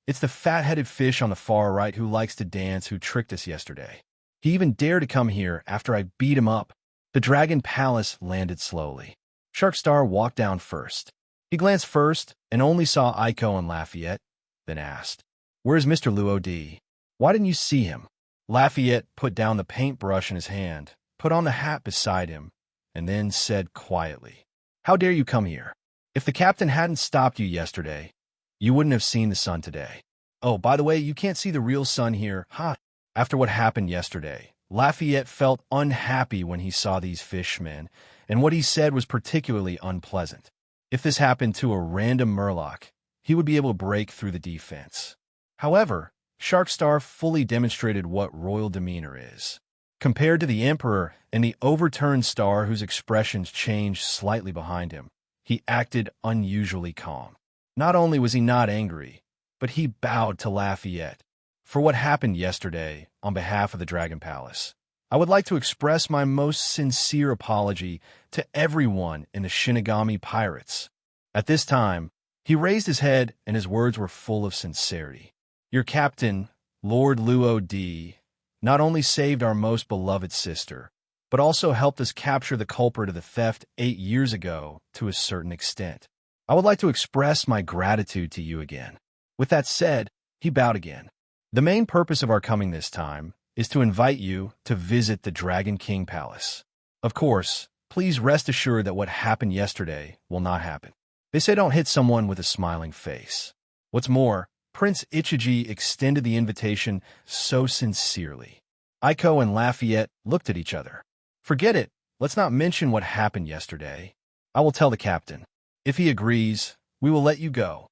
It's the fat-headed fish on the far right who likes to dance who tricked us yesterday. He even dared to come here after I beat him up. The Dragon Palace landed slowly. Sharkstar walked down first. He glanced first and only saw Aiko and Lafayette, then asked, "Where's Mr. Luo D? Why didn't you see him?" Lafayette put down the paintbrush in his hand, put on the hat beside him, and then said quietly, "How dare you come here? If the captain hadn't stopped you yesterday, you wouldn't have seen the sun today. Oh, by the way, you can't see the real sun here, huh?" After what happened yesterday, Lafayette felt unhappy when he saw these fishmen, and what he said was particularly unpleasant. If this happened to a random Murloc, he would be able to break through the defense. However, Sharkstar fully demonstrated what royal demeanor is. Compared to the Emperor and the overturned star whose expressions changed slightly behind him, he acted unusually calm. Not only was he not angry, but he bowed to Lafayette. For what happened yesterday, on behalf of the Dragon Palace, I would like to express my most sincere apology to everyone in the Shinigami Pirates. At this time, he raised his head and his words were full of sincerity. Your captain, Lord Luo D, not only saved our most beloved sister, but also helped us capture the culprit of the theft 8 years ago to a certain extent. I would like to express my gratitude to you again. With that said, he bowed again. The main purpose of our coming this time is to invite you to visit the Dragon King Palace. Of course, please rest assured that what happened yesterday will not happen. They say don't hit someone with a smiling face. What's more, Prince Ichiji extended the invitation so sincerely. Aiko and Lafayette looked at each other. Forget it. Let's not mention what happened yesterday. I will tell the captain. If he agrees, we will let you go.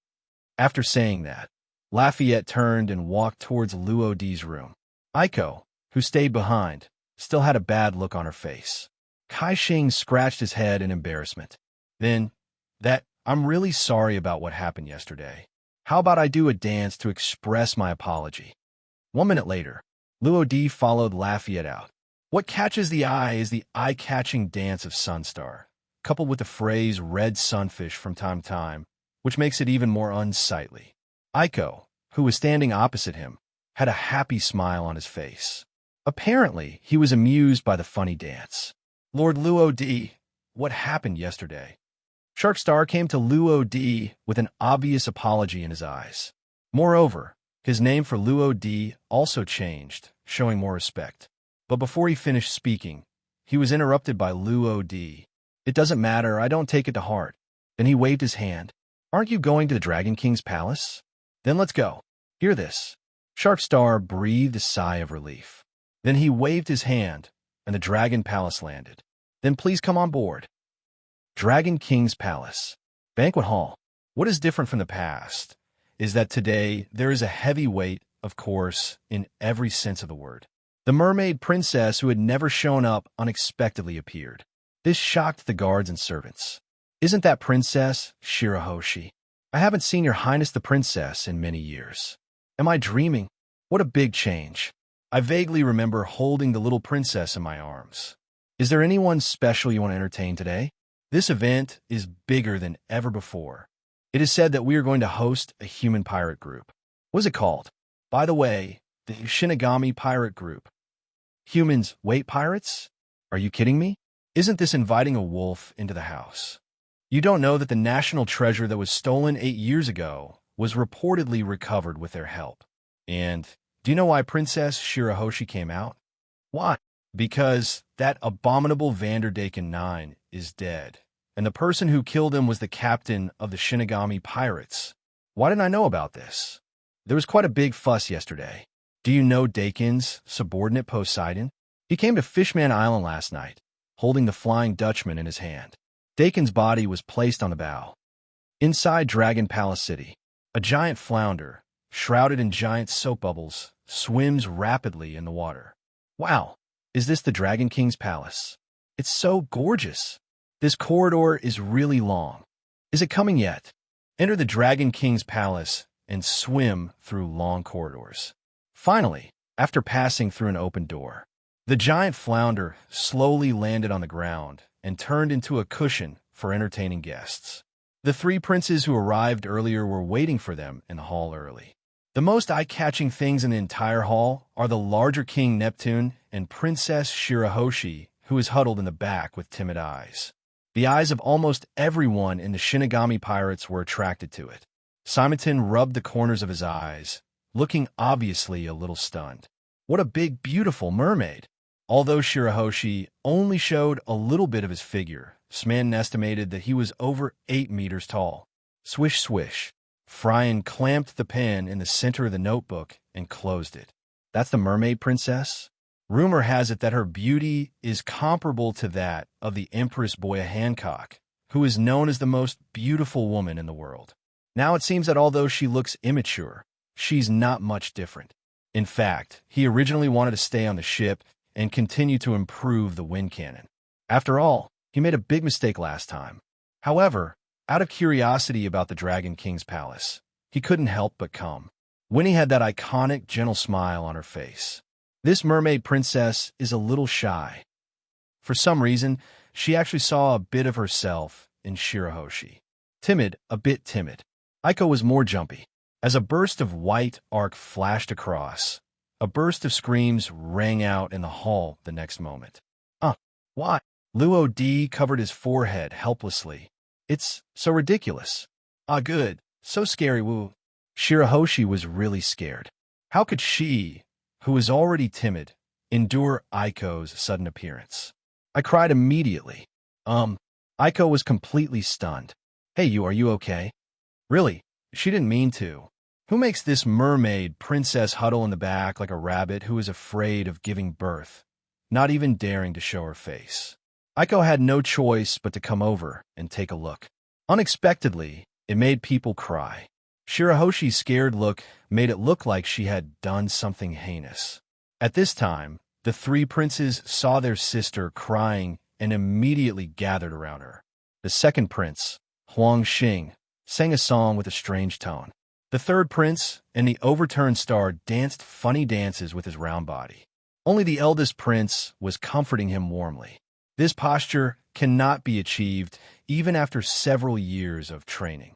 After saying that, Lafayette turned and walked towards Luo D's room. Aiko, who stayed behind, still had a bad look on her face. Kai Shing scratched his head in embarrassment. Then, I'm really sorry about what happened yesterday. How about I do a dance to express my apology? 1 minute later, Luo D followed Lafayette out. What catches the eye is the eye-catching dance of Sunstar, coupled with the phrase red sunfish from time to time, which makes it even more unsightly. Aiko, who was standing opposite him, had a happy smile on his face. Apparently, he was amused by the funny dance. Lord Luo D, what happened yesterday? Sharkstar came to Luo D with an obvious apology in his eyes. Moreover, his name for Luo D also changed, showing more respect. But before he finished speaking, he was interrupted by Luo D. "It doesn't matter, I don't take it to heart." Then he waved his hand. "Aren't you going to the Dragon King's palace? Then let's go. Hear this." Sharkstar breathed a sigh of relief. Then he waved his hand, and the Dragon Palace landed. "Then please come on board." Dragon King's Palace. Banquet Hall. What is different from the past is that today there is a heavy weight, of course, in every sense of the word. The mermaid princess who had never shown up unexpectedly appeared. This shocked the guards and servants. "Isn't that Princess Shirahoshi? I haven't seen your Highness the Princess in many years. Am I dreaming? What a big change. I vaguely remember holding the little princess in my arms. Is there anyone special you want to entertain today? This event is bigger than ever before. It is said that we are going to host a human pirate group. What is it called? By the way, the Shinigami Pirate Group. Humans, wait, pirates? Are you kidding me? Isn't this inviting a wolf into the house? You don't know that the national treasure that was stolen 8 years ago was reportedly recovered with their help. And do you know why Princess Shirahoshi came out? Why? Because that abominable Vanderdaken 9 is dead, and the person who killed him was the captain of the Shinigami Pirates. Why didn't I know about this? There was quite a big fuss yesterday. Do you know Dakin's subordinate Poseidon? He came to Fishman Island last night, holding the Flying Dutchman in his hand. Dakin's body was placed on the bow. Inside Dragon Palace City, a giant flounder, shrouded in giant soap bubbles, swims rapidly in the water. Wow, is this the Dragon King's palace? It's so gorgeous. This corridor is really long. Is it coming yet? Enter the Dragon King's palace and swim through long corridors. Finally, after passing through an open door, the giant flounder slowly landed on the ground and turned into a cushion for entertaining guests. The 3 princes who arrived earlier were waiting for them in the hall early. The most eye-catching things in the entire hall are the larger King Neptune and Princess Shirahoshi, who is huddled in the back with timid eyes. The eyes of almost everyone in the Shinigami Pirates were attracted to it. Simonton rubbed the corners of his eyes, looking obviously a little stunned. What a big, beautiful mermaid! Although Shirahoshi only showed a little bit of his figure, Smanton estimated that he was over 8 meters tall. Swish, swish. Fryan clamped the pen in the center of the notebook and closed it. That's the mermaid princess? Rumor has it that her beauty is comparable to that of the Empress Boya Hancock, who is known as the most beautiful woman in the world. Now it seems that although she looks immature, she's not much different. In fact, he originally wanted to stay on the ship and continue to improve the wind cannon. After all, he made a big mistake last time. However, out of curiosity about the Dragon King's palace, he couldn't help but come. Winnie had that iconic, gentle smile on her face. This mermaid princess is a little shy. For some reason, she actually saw a bit of herself in Shirahoshi. Timid, a bit timid. Aiko was more jumpy. As a burst of white arc flashed across, a burst of screams rang out in the hall the next moment. Why? Luo D covered his forehead helplessly. It's so ridiculous. Good. So scary, woo. Shirahoshi was really scared. How could she, who was already timid, endure Aiko's sudden appearance? I cried immediately. Aiko was completely stunned. Hey, are you okay? Really? She didn't mean to. Who makes this mermaid princess huddle in the back like a rabbit who is afraid of giving birth, not even daring to show her face? Aiko had no choice but to come over and take a look. Unexpectedly, it made people cry. Shirahoshi's scared look made it look like she had done something heinous. At this time, the 3 princes saw their sister crying and immediately gathered around her. The second prince, Huang Xing, sang a song with a strange tone. The third prince and the overturned star danced funny dances with his round body. Only the eldest prince was comforting him warmly. This posture cannot be achieved even after several years of training.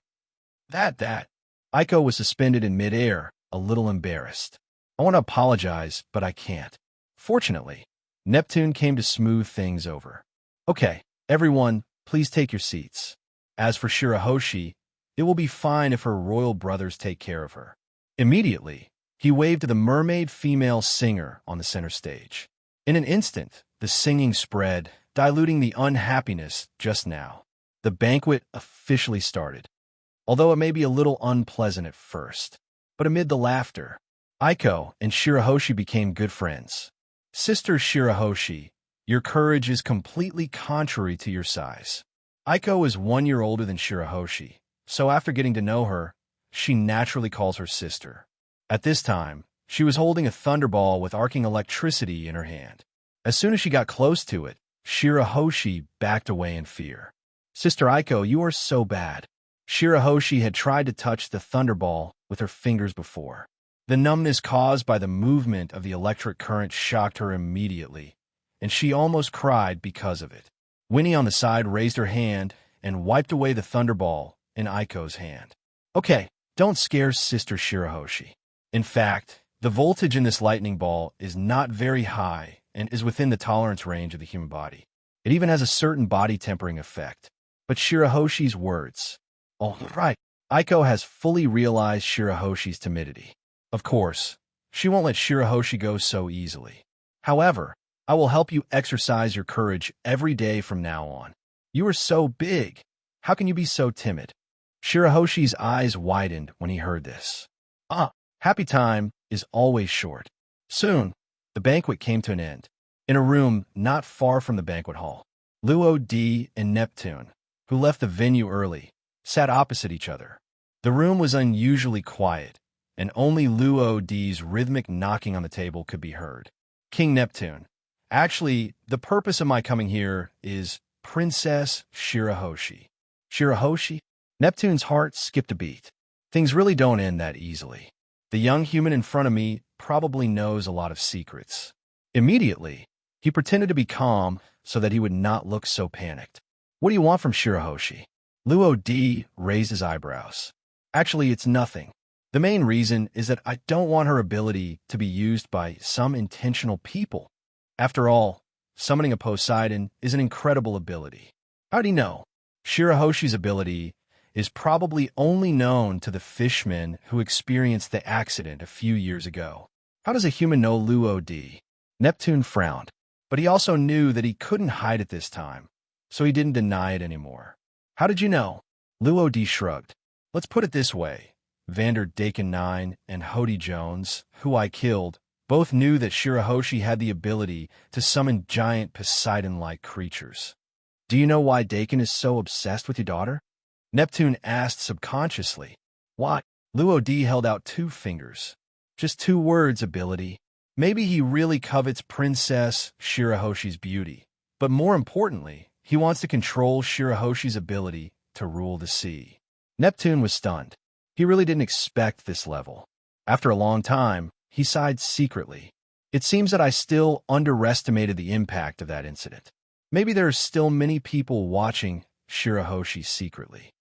Aiko was suspended in midair, a little embarrassed. I want to apologize, but I can't. Fortunately, Neptune came to smooth things over. Okay, everyone, please take your seats. As for Shirahoshi, it will be fine if her royal brothers take care of her. Immediately, he waved to the mermaid female singer on the center stage. In an instant, the The singing spread, diluting the unhappiness just now. The banquet officially started, although it may be a little unpleasant at first. But amid the laughter, Aiko and Shirahoshi became good friends. Sister Shirahoshi, your courage is completely contrary to your size. Aiko is 1 year older than Shirahoshi, so after getting to know her, she naturally calls her sister. At this time, she was holding a thunderball with arcing electricity in her hand. As soon as she got close to it, Shirahoshi backed away in fear. Sister Aiko, you are so bad. Shirahoshi had tried to touch the thunderball with her fingers before. The numbness caused by the movement of the electric current shocked her immediately, and she almost cried because of it. Winnie on the side raised her hand and wiped away the thunderball in Aiko's hand. Okay, don't scare Sister Shirahoshi. In fact, the voltage in this lightning ball is not very high and is within the tolerance range of the human body. It even has a certain body tempering effect. But Shirahoshi's words. All right, Aiko has fully realized Shirahoshi's timidity. Of course, she won't let Shirahoshi go so easily. However, I will help you exercise your courage every day from now on. You are so big. How can you be so timid? Shirahoshi's eyes widened when he heard this. Happy time is always short. Soon, the banquet came to an end. In a room not far from the banquet hall, Luo D and Neptune, who left the venue early, sat opposite each other. The room was unusually quiet, and only Luo D's rhythmic knocking on the table could be heard. King Neptune, actually, the purpose of my coming here is Princess Shirahoshi. Shirahoshi? Neptune's heart skipped a beat. Things really don't end that easily. The young human in front of me probably knows a lot of secrets. Immediately, he pretended to be calm so that he would not look so panicked. What do you want from Shirahoshi? Luo D raised his eyebrows. Actually, it's nothing. The main reason is that I don't want her ability to be used by some intentional people. After all, summoning a Poseidon is an incredible ability. How do you know? Shirahoshi's ability is probably only known to the fishmen who experienced the accident a few years ago. How does a human know Luo D? Neptune frowned, but he also knew that he couldn't hide it this time, so he didn't deny it anymore. How did you know? Luo D shrugged. Let's put it this way. Vander Dakin 9 and Hody Jones, who I killed, both knew that Shirahoshi had the ability to summon giant Poseidon-like creatures. Do you know why Dakin is so obsessed with your daughter? Neptune asked subconsciously. Why? Luo D held out 2 fingers. Just 2 words, ability. Maybe he really covets Princess Shirahoshi's beauty, but more importantly, he wants to control Shirahoshi's ability to rule the sea. Neptune was stunned. He really didn't expect this level. After a long time, he sighed secretly. It seems that I still underestimated the impact of that incident. Maybe there are still many people watching Shirahoshi secretly.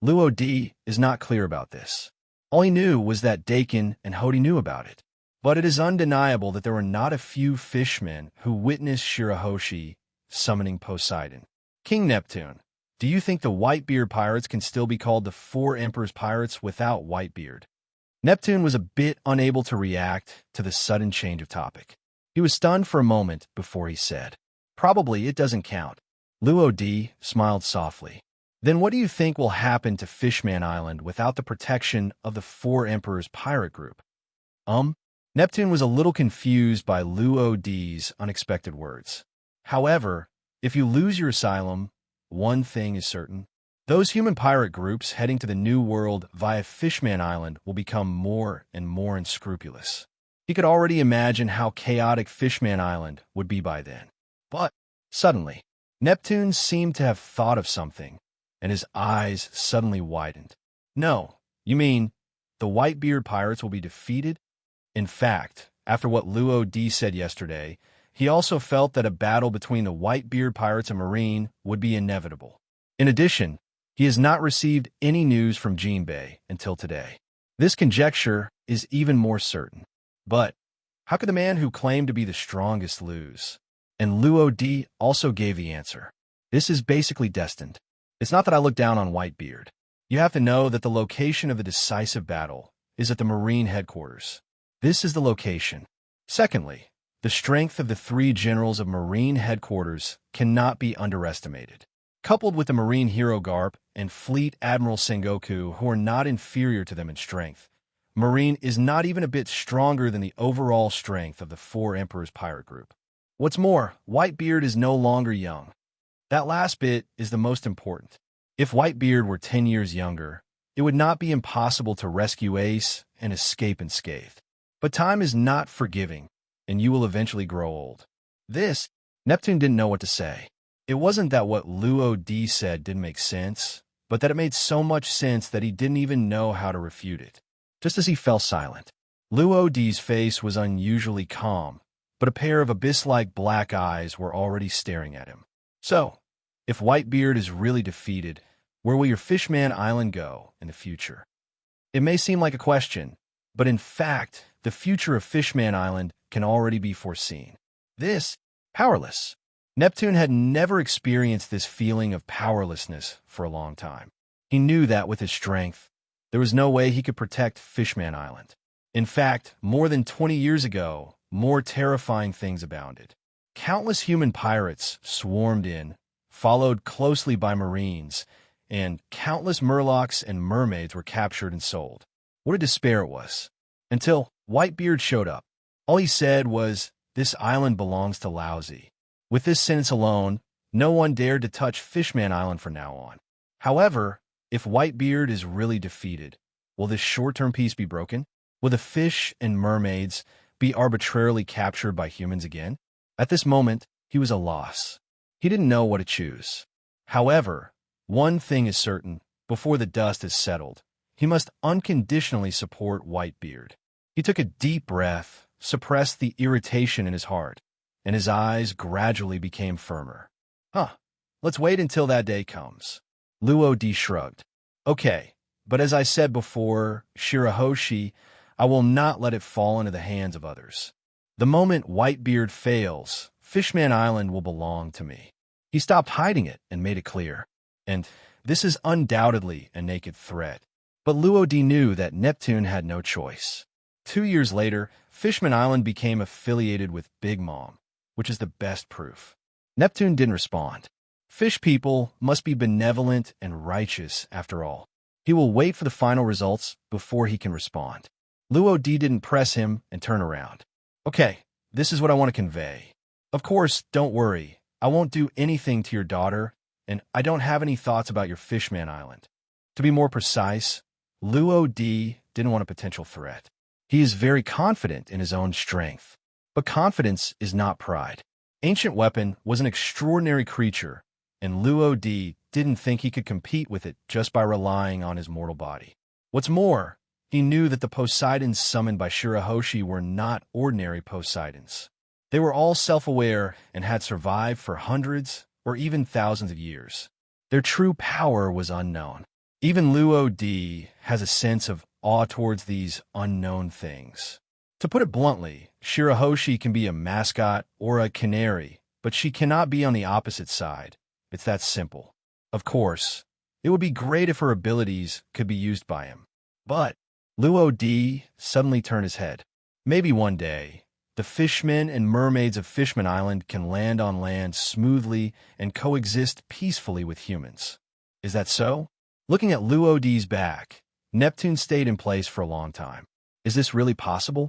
Luo D is not clear about this. All he knew was that Dakin and Hody knew about it. But it is undeniable that there were not a few fishmen who witnessed Shirahoshi summoning Poseidon. King Neptune, do you think the Whitebeard pirates can still be called the 4 Emperors pirates without Whitebeard? Neptune was a bit unable to react to the sudden change of topic. He was stunned for a moment before he said, Probably it doesn't count. Luo D smiled softly. Then what do you think will happen to Fishman Island without the protection of the 4 Emperors pirate group? Neptune was a little confused by Luo D's unexpected words. However, if you lose your asylum, one thing is certain. Those human pirate groups heading to the New World via Fishman Island will become more and more unscrupulous. He could already imagine how chaotic Fishman Island would be by then. But, suddenly, Neptune seemed to have thought of something, and his eyes suddenly widened. No, you mean, the Whitebeard pirates will be defeated? In fact, after what Luo D said yesterday, he also felt that a battle between the Whitebeard pirates and Marine would be inevitable. In addition, he has not received any news from Jinbei until today. This conjecture is even more certain. But, how could the man who claimed to be the strongest lose? And Luo D also gave the answer. This is basically destined. It's not that I look down on Whitebeard. You have to know that the location of the decisive battle is at the Marine headquarters. This is the location. Secondly, The strength of the three generals of Marine headquarters cannot be underestimated. Coupled with the Marine hero Garp and Fleet Admiral Sengoku, who are not inferior to them in strength, Marine is not even a bit stronger than the overall strength of the Four Emperors pirate group. What's more, Whitebeard is no longer young. That last bit is the most important. If Whitebeard were 10 years younger, it would not be impossible to rescue Ace and escape unscathed. But time is not forgiving, and you will eventually grow old. This, Neptune didn't know what to say. It wasn't that what Luo D said didn't make sense, but that it made so much sense that he didn't even know how to refute it. Just as he fell silent, Luo D's face was unusually calm, but a pair of abyss-like black eyes were already staring at him. So, if Whitebeard is really defeated, where will your Fishman Island go in the future? It may seem like a question, but in fact, the future of Fishman Island can already be foreseen. This, powerless. Neptune had never experienced this feeling of powerlessness for a long time. He knew that with his strength, there was no way he could protect Fishman Island. In fact, more than 20 years ago, more terrifying things abounded. Countless human pirates swarmed in, followed closely by Marines, and countless Murlocs and mermaids were captured and sold. What a despair it was. Until Whitebeard showed up. All he said was, "This island belongs to Lousy." With this sentence alone, no one dared to touch Fishman Island from now on. However, if Whitebeard is really defeated, will this short-term peace be broken? Will the fish and mermaids be arbitrarily captured by humans again? At this moment, he was a loss. He didn't know what to choose. However, one thing is certain, before the dust is settled, he must unconditionally support Whitebeard. He took a deep breath, suppressed the irritation in his heart, and his eyes gradually became firmer. Let's wait until that day comes. Luo D shrugged. Okay, but as I said before, Shirahoshi, I will not let it fall into the hands of others. The moment Whitebeard fails, Fishman Island will belong to me. He stopped hiding it and made it clear. And this is undoubtedly a naked threat. But Luo D knew that Neptune had no choice. 2 years later, Fishman Island became affiliated with Big Mom, which is the best proof. Neptune didn't respond. Fish people must be benevolent and righteous after all. He will wait for the final results before he can respond. Luo D didn't press him and turn around. Okay, this is what I want to convey. Of course, don't worry. I won't do anything to your daughter, and I don't have any thoughts about your Fishman Island. To be more precise, Luo D didn't want a potential threat. He is very confident in his own strength. But confidence is not pride. Ancient Weapon was an extraordinary creature, and Luo D didn't think he could compete with it just by relying on his mortal body. What's more, he knew that the Poseidons summoned by Shirahoshi were not ordinary Poseidons. They were all self-aware and had survived for hundreds or even thousands of years. Their true power was unknown. Even Luo D has a sense of awe towards these unknown things. To put it bluntly, Shirahoshi can be a mascot or a canary, but she cannot be on the opposite side. It's that simple. Of course, it would be great if her abilities could be used by him. But Luo D suddenly turned his head. Maybe one day, the fishmen and mermaids of Fishman Island can land on land smoothly and coexist peacefully with humans. Is that so? Looking at Luo D's back, Neptune stayed in place for a long time. Is this really possible?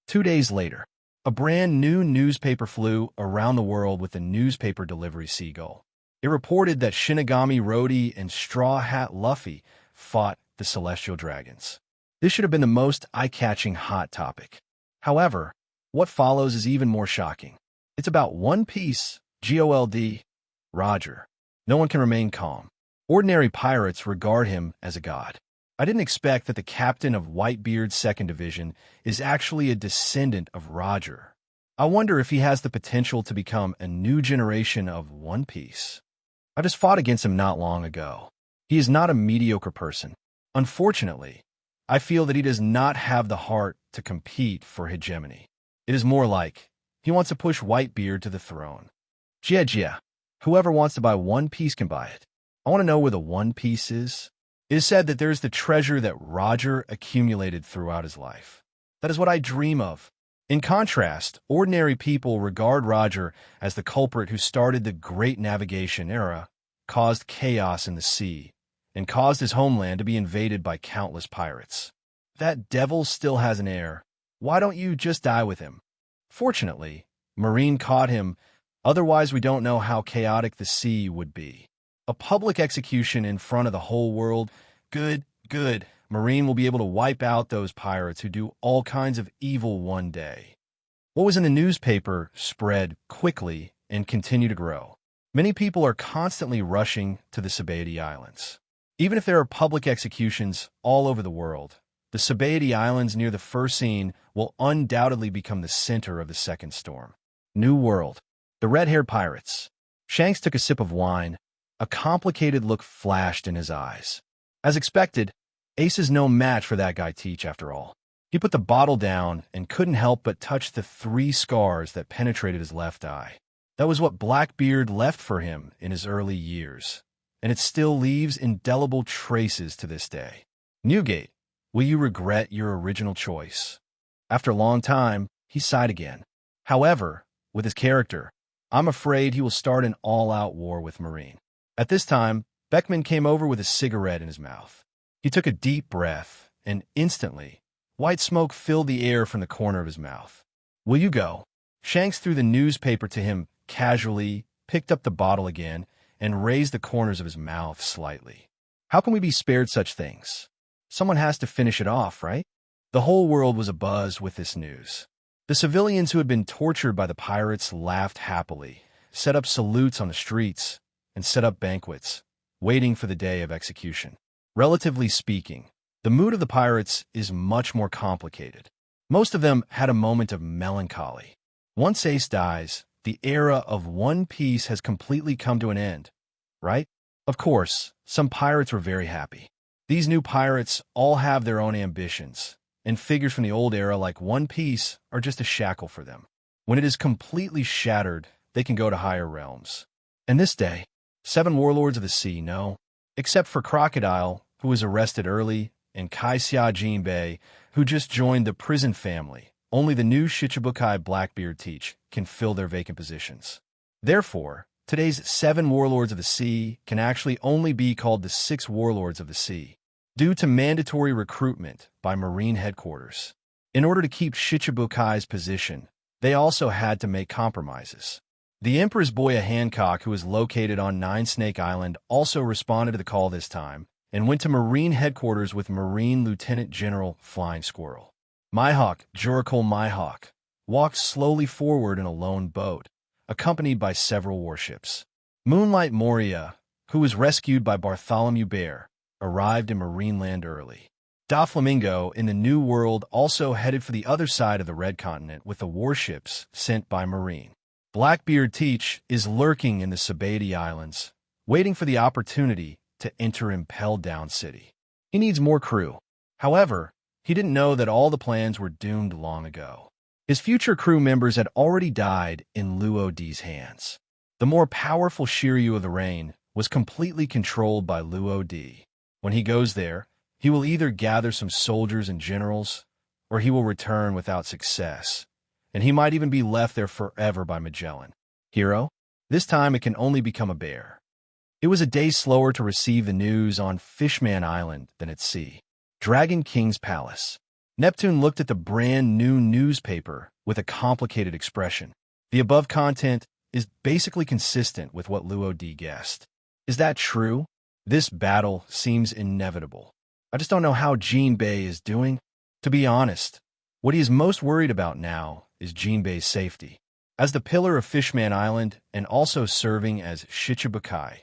2 days later, a brand new newspaper flew around the world with a newspaper delivery seagull. It reported that Shinigami Rhodey and Straw Hat Luffy fought the Celestial Dragons. This should have been the most eye-catching hot topic. However, what follows is even more shocking. It's about One Piece, GOLD, Roger. No one can remain calm. Ordinary pirates regard him as a god. I didn't expect that the captain of Whitebeard's 2nd Division is actually a descendant of Roger. I wonder if he has the potential to become a new generation of One Piece. I just fought against him not long ago. He is not a mediocre person. Unfortunately, I feel that he does not have the heart to compete for hegemony. It is more like he wants to push Whitebeard to the throne. Jia, whoever wants to buy One Piece can buy it. I want to know where the One Piece is. It is said that there is the treasure that Roger accumulated throughout his life. That is what I dream of. In contrast, ordinary people regard Roger as the culprit who started the Great Navigation era, caused chaos in the sea, and caused his homeland to be invaded by countless pirates. That devil still has an heir. Why don't you just die with him? Fortunately, Marine caught him, otherwise we don't know how chaotic the sea would be. A public execution in front of the whole world? Good, good. Marine will be able to wipe out those pirates who do all kinds of evil one day. What was in the newspaper spread quickly and continued to grow. Many people are constantly rushing to the Sabaody Islands. Even if there are public executions all over the world, the Sabaody Islands near the first scene will undoubtedly become the center of the second storm. New World. The red-haired pirates. Shanks took a sip of wine. A complicated look flashed in his eyes. As expected, Ace is no match for that guy Teach after all. He put the bottle down and couldn't help but touch the 3 scars that penetrated his left eye. That was what Blackbeard left for him in his early years, and it still leaves indelible traces to this day. Newgate, will you regret your original choice? After a long time, he sighed again. However, with his character, I'm afraid he will start an all-out war with Marine. At this time, Beckman came over with a cigarette in his mouth. He took a deep breath, and instantly, white smoke filled the air from the corner of his mouth. Will you go? Shanks threw the newspaper to him casually, picked up the bottle again, and raised the corners of his mouth slightly. How can we be spared such things? Someone has to finish it off, right? The whole world was abuzz with this news. The civilians who had been tortured by the pirates laughed happily, set up salutes on the streets, and set up banquets, waiting for the day of execution. Relatively speaking, the mood of the pirates is much more complicated. Most of them had a moment of melancholy. Once Ace dies, the era of One Piece has completely come to an end, right? Of course, some pirates were very happy. These new pirates all have their own ambitions, and figures from the old era like One Piece are just a shackle for them. When it is completely shattered, they can go to higher realms. And this day, 7 warlords of the sea, no, except for Crocodile, who was arrested early, and Kaisia Jinbei, who just joined the prison family. Only the new Shichibukai Blackbeard Teach can fill their vacant positions. Therefore, today's 7 warlords of the sea can actually only be called the 6 warlords of the sea, due to mandatory recruitment by Marine headquarters. In order to keep Shichibukai's position, they also had to make compromises. The Emperor's Boya Hancock, who was located on Nine Snake Island, also responded to the call this time, and went to Marine headquarters with Marine Lieutenant General Flying Squirrel. Mihawk, Jurikol Mihawk, walked slowly forward in a lone boat, accompanied by several warships. Moonlight Moria, who was rescued by Bartholomew Bear, arrived in Marineland early. Doflamingo in the New World also headed for the other side of the Red Continent with the warships sent by Marine. Blackbeard Teach is lurking in the Sabaody Islands, waiting for the opportunity to enter Impel Down City. He needs more crew. However, he didn't know that all the plans were doomed long ago. His future crew members had already died in Luo D's hands. The more powerful Shiryu of the Rain was completely controlled by Luo D. When he goes there, he will either gather some soldiers and generals, or he will return without success, and he might even be left there forever by Magellan. Hero? This time it can only become a bear. It was a day slower to receive the news on Fishman Island than at sea. Dragon King's Palace. Neptune looked at the brand new newspaper with a complicated expression. The above content is basically consistent with what Luo D guessed. Is that true? This battle seems inevitable. I just don't know how Jinbei is doing. To be honest, what he is most worried about now is Jinbei's safety. As the pillar of Fishman Island and also serving as Shichibukai,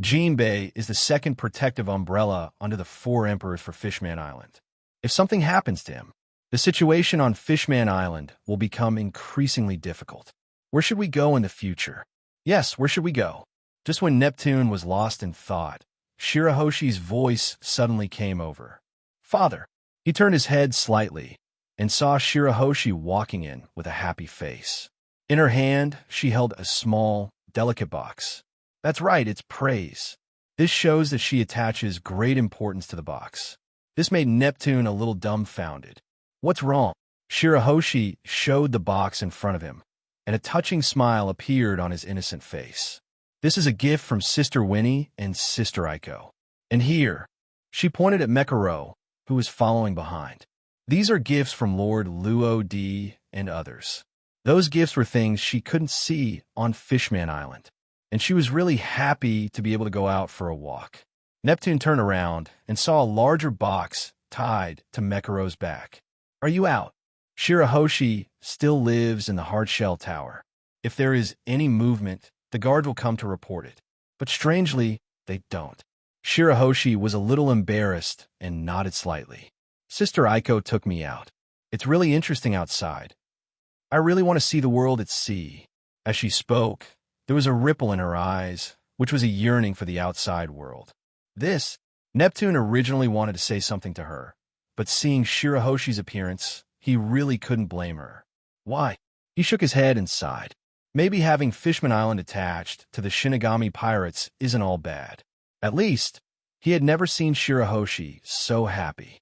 Jinbei is the second protective umbrella under the 4 emperors for Fishman Island. If something happens to him, the situation on Fishman Island will become increasingly difficult. Where should we go in the future? Yes, where should we go? Just when Neptune was lost in thought, Shirahoshi's voice suddenly came over. Father. He turned his head slightly and saw Shirahoshi walking in with a happy face. In her hand, she held a small, delicate box. That's right, it's praise. This shows that she attaches great importance to the box. This made Neptune a little dumbfounded. What's wrong? Shirahoshi showed the box in front of him, and a touching smile appeared on his innocent face. This is a gift from Sister Winnie and Sister Aiko. And here, she pointed at Mekaro, who was following behind. These are gifts from Lord Luo Di and others. Those gifts were things she couldn't see on Fishman Island, and she was really happy to be able to go out for a walk. Neptune turned around and saw a larger box tied to Mekaro's back. Are you out? Shirahoshi still lives in the hard-shell tower. If there is any movement, the guard will come to report it. But strangely, they don't. Shirahoshi was a little embarrassed and nodded slightly. Sister Aiko took me out. It's really interesting outside. I really want to see the world at sea. As she spoke, there was a ripple in her eyes, which was a yearning for the outside world. Neptune originally wanted to say something to her, but seeing Shirahoshi's appearance, he really couldn't blame her. Why? He shook his head and sighed. Maybe having Fishman Island attached to the Shinigami pirates isn't all bad. At least, he had never seen Shirahoshi so happy.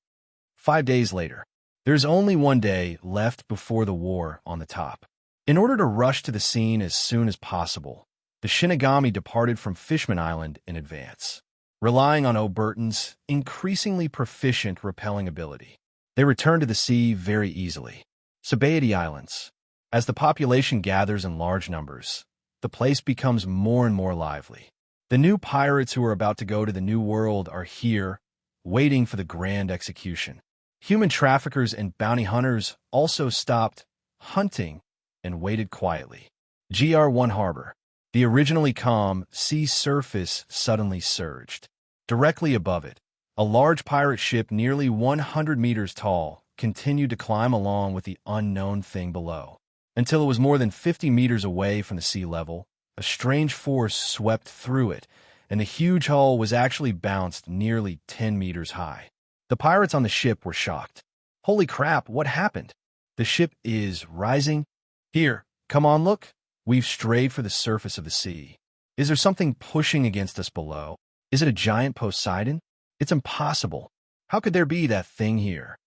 5 days later, there's only one day left before the war on the top. In order to rush to the scene as soon as possible, the Shinigami departed from Fishman Island in advance. Relying on Oberton's increasingly proficient rappelling ability, they returned to the sea very easily. Sabaody Islands. As the population gathers in large numbers, the place becomes more and more lively. The new pirates who are about to go to the New World are here, waiting for the grand execution. Human traffickers and bounty hunters also stopped hunting and waited quietly. GR1 Harbor. The originally calm sea surface suddenly surged. Directly above it, a large pirate ship nearly 100 meters tall continued to climb along with the unknown thing below. Until it was more than 50 meters away from the sea level, a strange force swept through it, and the huge hull was actually bounced nearly 10 meters high. The pirates on the ship were shocked. Holy crap, what happened? The ship is rising? Here, come on, look. We've strayed for the surface of the sea. Is there something pushing against us below? Is it a giant Poseidon? It's impossible. How could there be that thing here?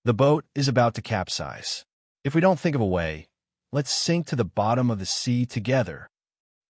The boat is about to capsize. If we don't think of a way, let's sink to the bottom of the sea together.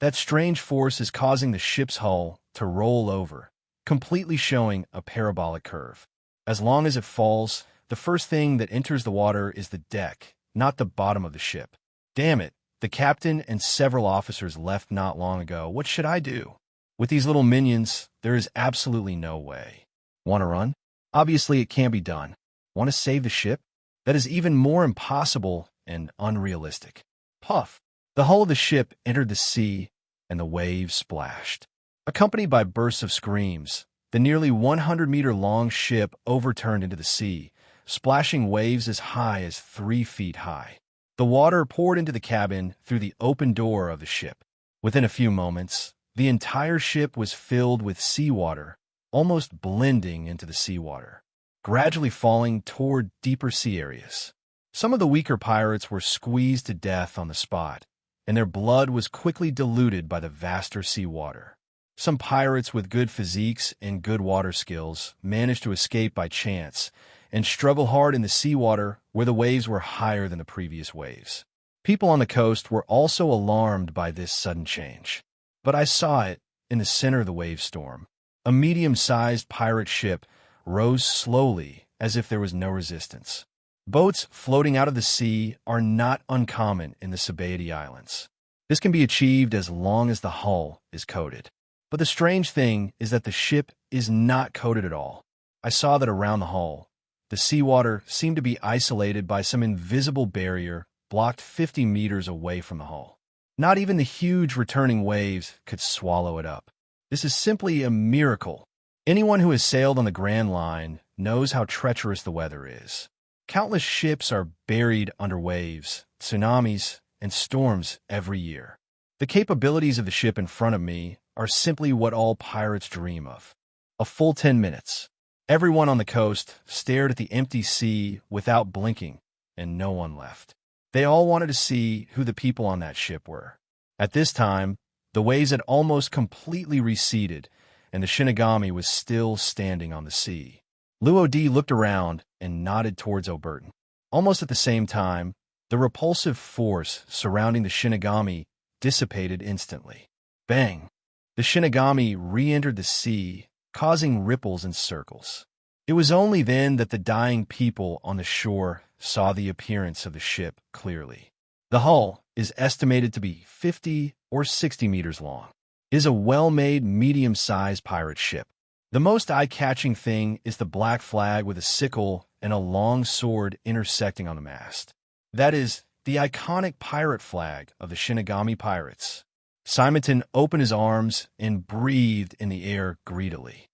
That strange force is causing the ship's hull to roll over, completely showing a parabolic curve. As long as it falls, the first thing that enters the water is the deck, not the bottom of the ship. Damn it. The captain and several officers left not long ago. What should I do? With these little minions, there is absolutely no way. Want to run? Obviously, it can't be done. Want to save the ship? That is even more impossible and unrealistic. Puff! The hull of the ship entered the sea, and the waves splashed. Accompanied by bursts of screams, the nearly 100-meter-long ship overturned into the sea, splashing waves as high as 3 feet high. The water poured into the cabin through the open door of the ship. Within a few moments, the entire ship was filled with seawater, almost blending into the seawater, gradually falling toward deeper sea areas. Some of the weaker pirates were squeezed to death on the spot, and their blood was quickly diluted by the vaster seawater. Some pirates with good physiques and good water skills managed to escape by chance, and struggle hard in the seawater where the waves were higher than the previous waves. People on the coast were also alarmed by this sudden change. But I saw it in the center of the wave storm. A medium-sized pirate ship rose slowly as if there was no resistance. Boats floating out of the sea are not uncommon in the Sabaody Islands. This can be achieved as long as the hull is coated. But the strange thing is that the ship is not coated at all. I saw that around the hull, the seawater seemed to be isolated by some invisible barrier blocked 50 meters away from the hull. Not even the huge returning waves could swallow it up. This is simply a miracle. Anyone who has sailed on the Grand Line knows how treacherous the weather is. Countless ships are buried under waves, tsunamis, and storms every year. The capabilities of the ship in front of me are simply what all pirates dream of. A full 10 minutes. Everyone on the coast stared at the empty sea without blinking, and no one left. They all wanted to see who the people on that ship were. At this time, the waves had almost completely receded, and the Shinigami was still standing on the sea. Luo Di looked around and nodded towards Oberton. Almost at the same time, the repulsive force surrounding the Shinigami dissipated instantly. Bang! The Shinigami re-entered the sea, causing ripples and circles. It was only then that the dying people on the shore saw the appearance of the ship clearly. The hull is estimated to be 50 or 60 meters long. It is a well-made, medium-sized pirate ship. The most eye-catching thing is the black flag with a sickle and a long sword intersecting on the mast. That is the iconic pirate flag of the Shinigami pirates. Simonton opened his arms and breathed in the air greedily.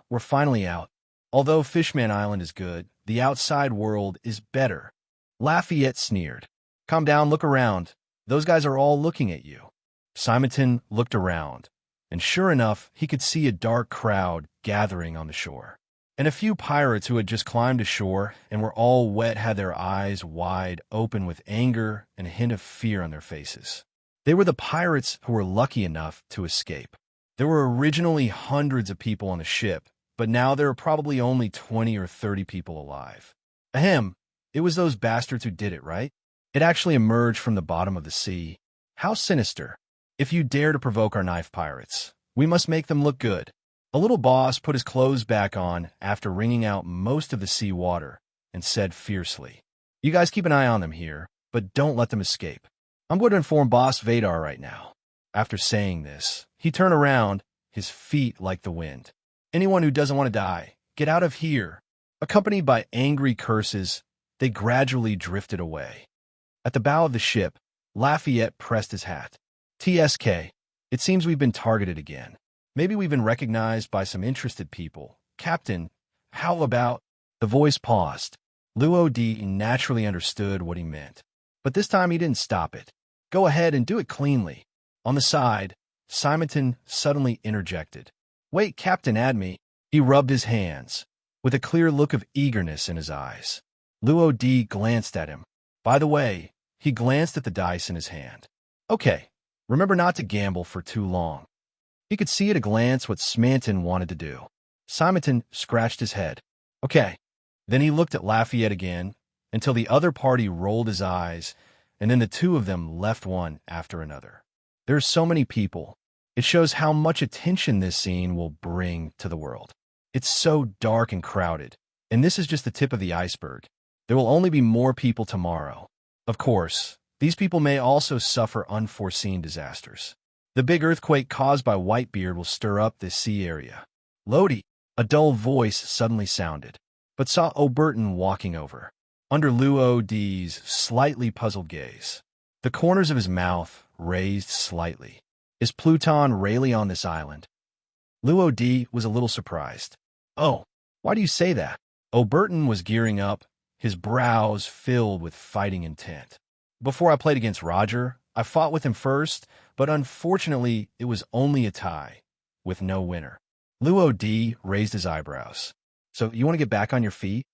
We're finally out. Although Fishman Island is good, the outside world is better. Lafayette sneered. Calm down, look around. Those guys are all looking at you. Simonton looked around, and sure enough, he could see a dark crowd gathering on the shore. And a few pirates who had just climbed ashore and were all wet had their eyes wide open with anger and a hint of fear on their faces. They were the pirates who were lucky enough to escape. There were originally hundreds of people on the ship, but now there are probably only 20 or 30 people alive. Ahem, it was those bastards who did it, right? It actually emerged from the bottom of the sea. How sinister. If you dare to provoke our knife pirates, we must make them look good. A little boss put his clothes back on after wringing out most of the sea water and said fiercely, You guys keep an eye on them here, but don't let them escape. I'm going to inform Boss Vadar right now. After saying this, he turned around, his feet like the wind. Anyone who doesn't want to die, get out of here. Accompanied by angry curses, they gradually drifted away. At the bow of the ship, Lafayette pressed his hat. TSK, it seems we've been targeted again. Maybe we've been recognized by some interested people. Captain, how about... The voice paused. Luo D naturally understood what he meant. But this time he didn't stop it. Go ahead and do it cleanly. On the side, Simonton suddenly interjected. Wait, Captain Adme. He rubbed his hands, with a clear look of eagerness in his eyes. Luo D glanced at him. By the way, he glanced at the dice in his hand. Okay, remember not to gamble for too long. He could see at a glance what Smanton wanted to do. Simonton scratched his head. Okay. Then he looked at Lafayette again, until the other party rolled his eyes, and then the two of them left one after another. There are so many people. It shows how much attention this scene will bring to the world. It's so dark and crowded, and this is just the tip of the iceberg. There will only be more people tomorrow. Of course, these people may also suffer unforeseen disasters. The big earthquake caused by Whitebeard will stir up this sea area. Lodi, a dull voice suddenly sounded, but saw Oberton walking over. Under Luo D's slightly puzzled gaze, the corners of his mouth raised slightly. Is Pluton really on this island? Luo D was a little surprised. Oh, why do you say that? Oberton was gearing up, his brows filled with fighting intent. Before I played against Roger, I fought with him first, but unfortunately it was only a tie, with no winner. Luo D raised his eyebrows. So you want to get back on your feet?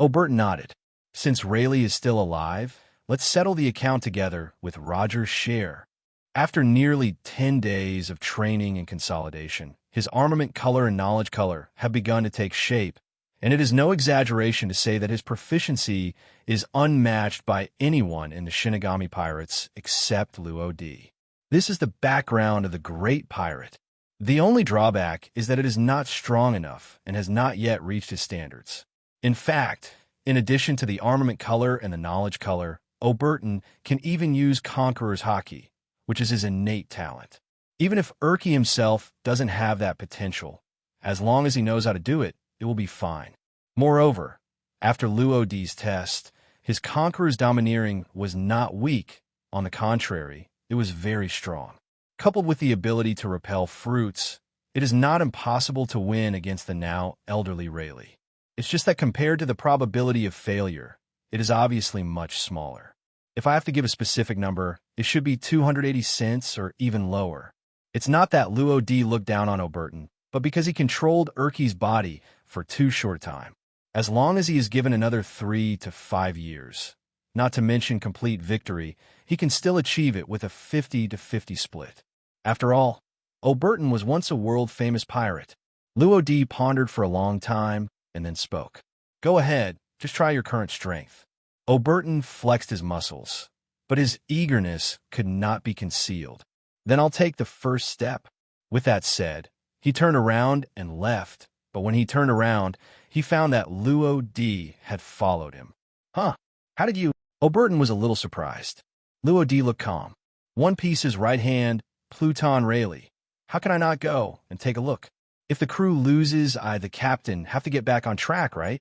Oberton nodded. Since Rayleigh is still alive, let's settle the account together with Roger's share. After nearly 10 days of training and consolidation, his armament color and knowledge color have begun to take shape, and it is no exaggeration to say that his proficiency is unmatched by anyone in the Shinigami Pirates except Luo D. This is the background of the great pirate. The only drawback is that it is not strong enough and has not yet reached his standards. In fact, in addition to the armament color and the knowledge color, Oberton can even use Conqueror's Haki, which is his innate talent. Even if Urki himself doesn't have that potential, as long as he knows how to do it, it will be fine. Moreover, after Luo D's test, his Conqueror's Domineering was not weak. On the contrary, it was very strong. Coupled with the ability to repel fruits, it is not impossible to win against the now elderly Rayleigh. It's just that compared to the probability of failure, it is obviously much smaller. If I have to give a specific number, it should be 280 cents or even lower. It's not that Luo D looked down on Oberton, but because he controlled Urki's body for too short time. As long as he is given another 3 to 5 years, not to mention complete victory, he can still achieve it with a 50-50 split. After all, Oberton was once a world-famous pirate. Luo D pondered for a long time and then spoke. Go ahead, just try your current strength. Oberton flexed his muscles, but his eagerness could not be concealed. Then I'll take the first step. With that said, he turned around and left, but when he turned around, he found that Luo D had followed him. Huh, how did you? Oberton was a little surprised. Luo D looked calm. One Piece his right hand, Pluton Rayleigh. How can I not go and take a look? If the crew loses, I, the captain, have to get back on track, right?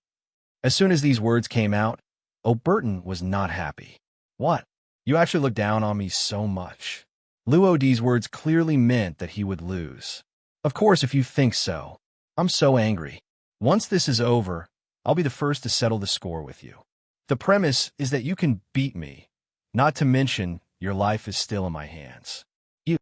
As soon as these words came out, Oberton was not happy. What? You actually look down on me so much. Luo D's words clearly meant that he would lose. Of course, if you think so. I'm so angry. Once this is over, I'll be the first to settle the score with you. The premise is that you can beat me, not to mention your life is still in my hands. You.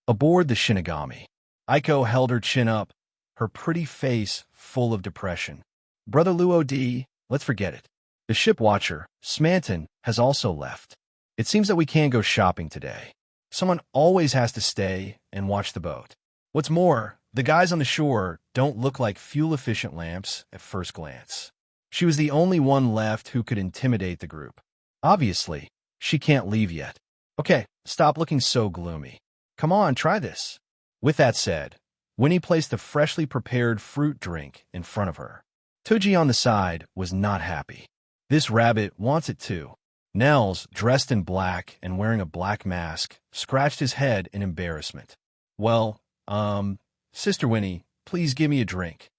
Aboard the Shinigami. Aiko held her chin up, her pretty face full of depression. Brother Luo D, let's forget it. The ship watcher, Smanton, has also left. It seems that we can't go shopping today. Someone always has to stay and watch the boat. What's more, the guys on the shore don't look like fuel-efficient lamps at first glance. She was the only one left who could intimidate the group. Obviously, she can't leave yet. Okay, stop looking so gloomy. Come on, try this. With that said, Winnie placed a freshly prepared fruit drink in front of her. Tuji on the side was not happy. This rabbit wants it too. Nels, dressed in black and wearing a black mask, scratched his head in embarrassment. Well, Sister Winnie, please give me a drink.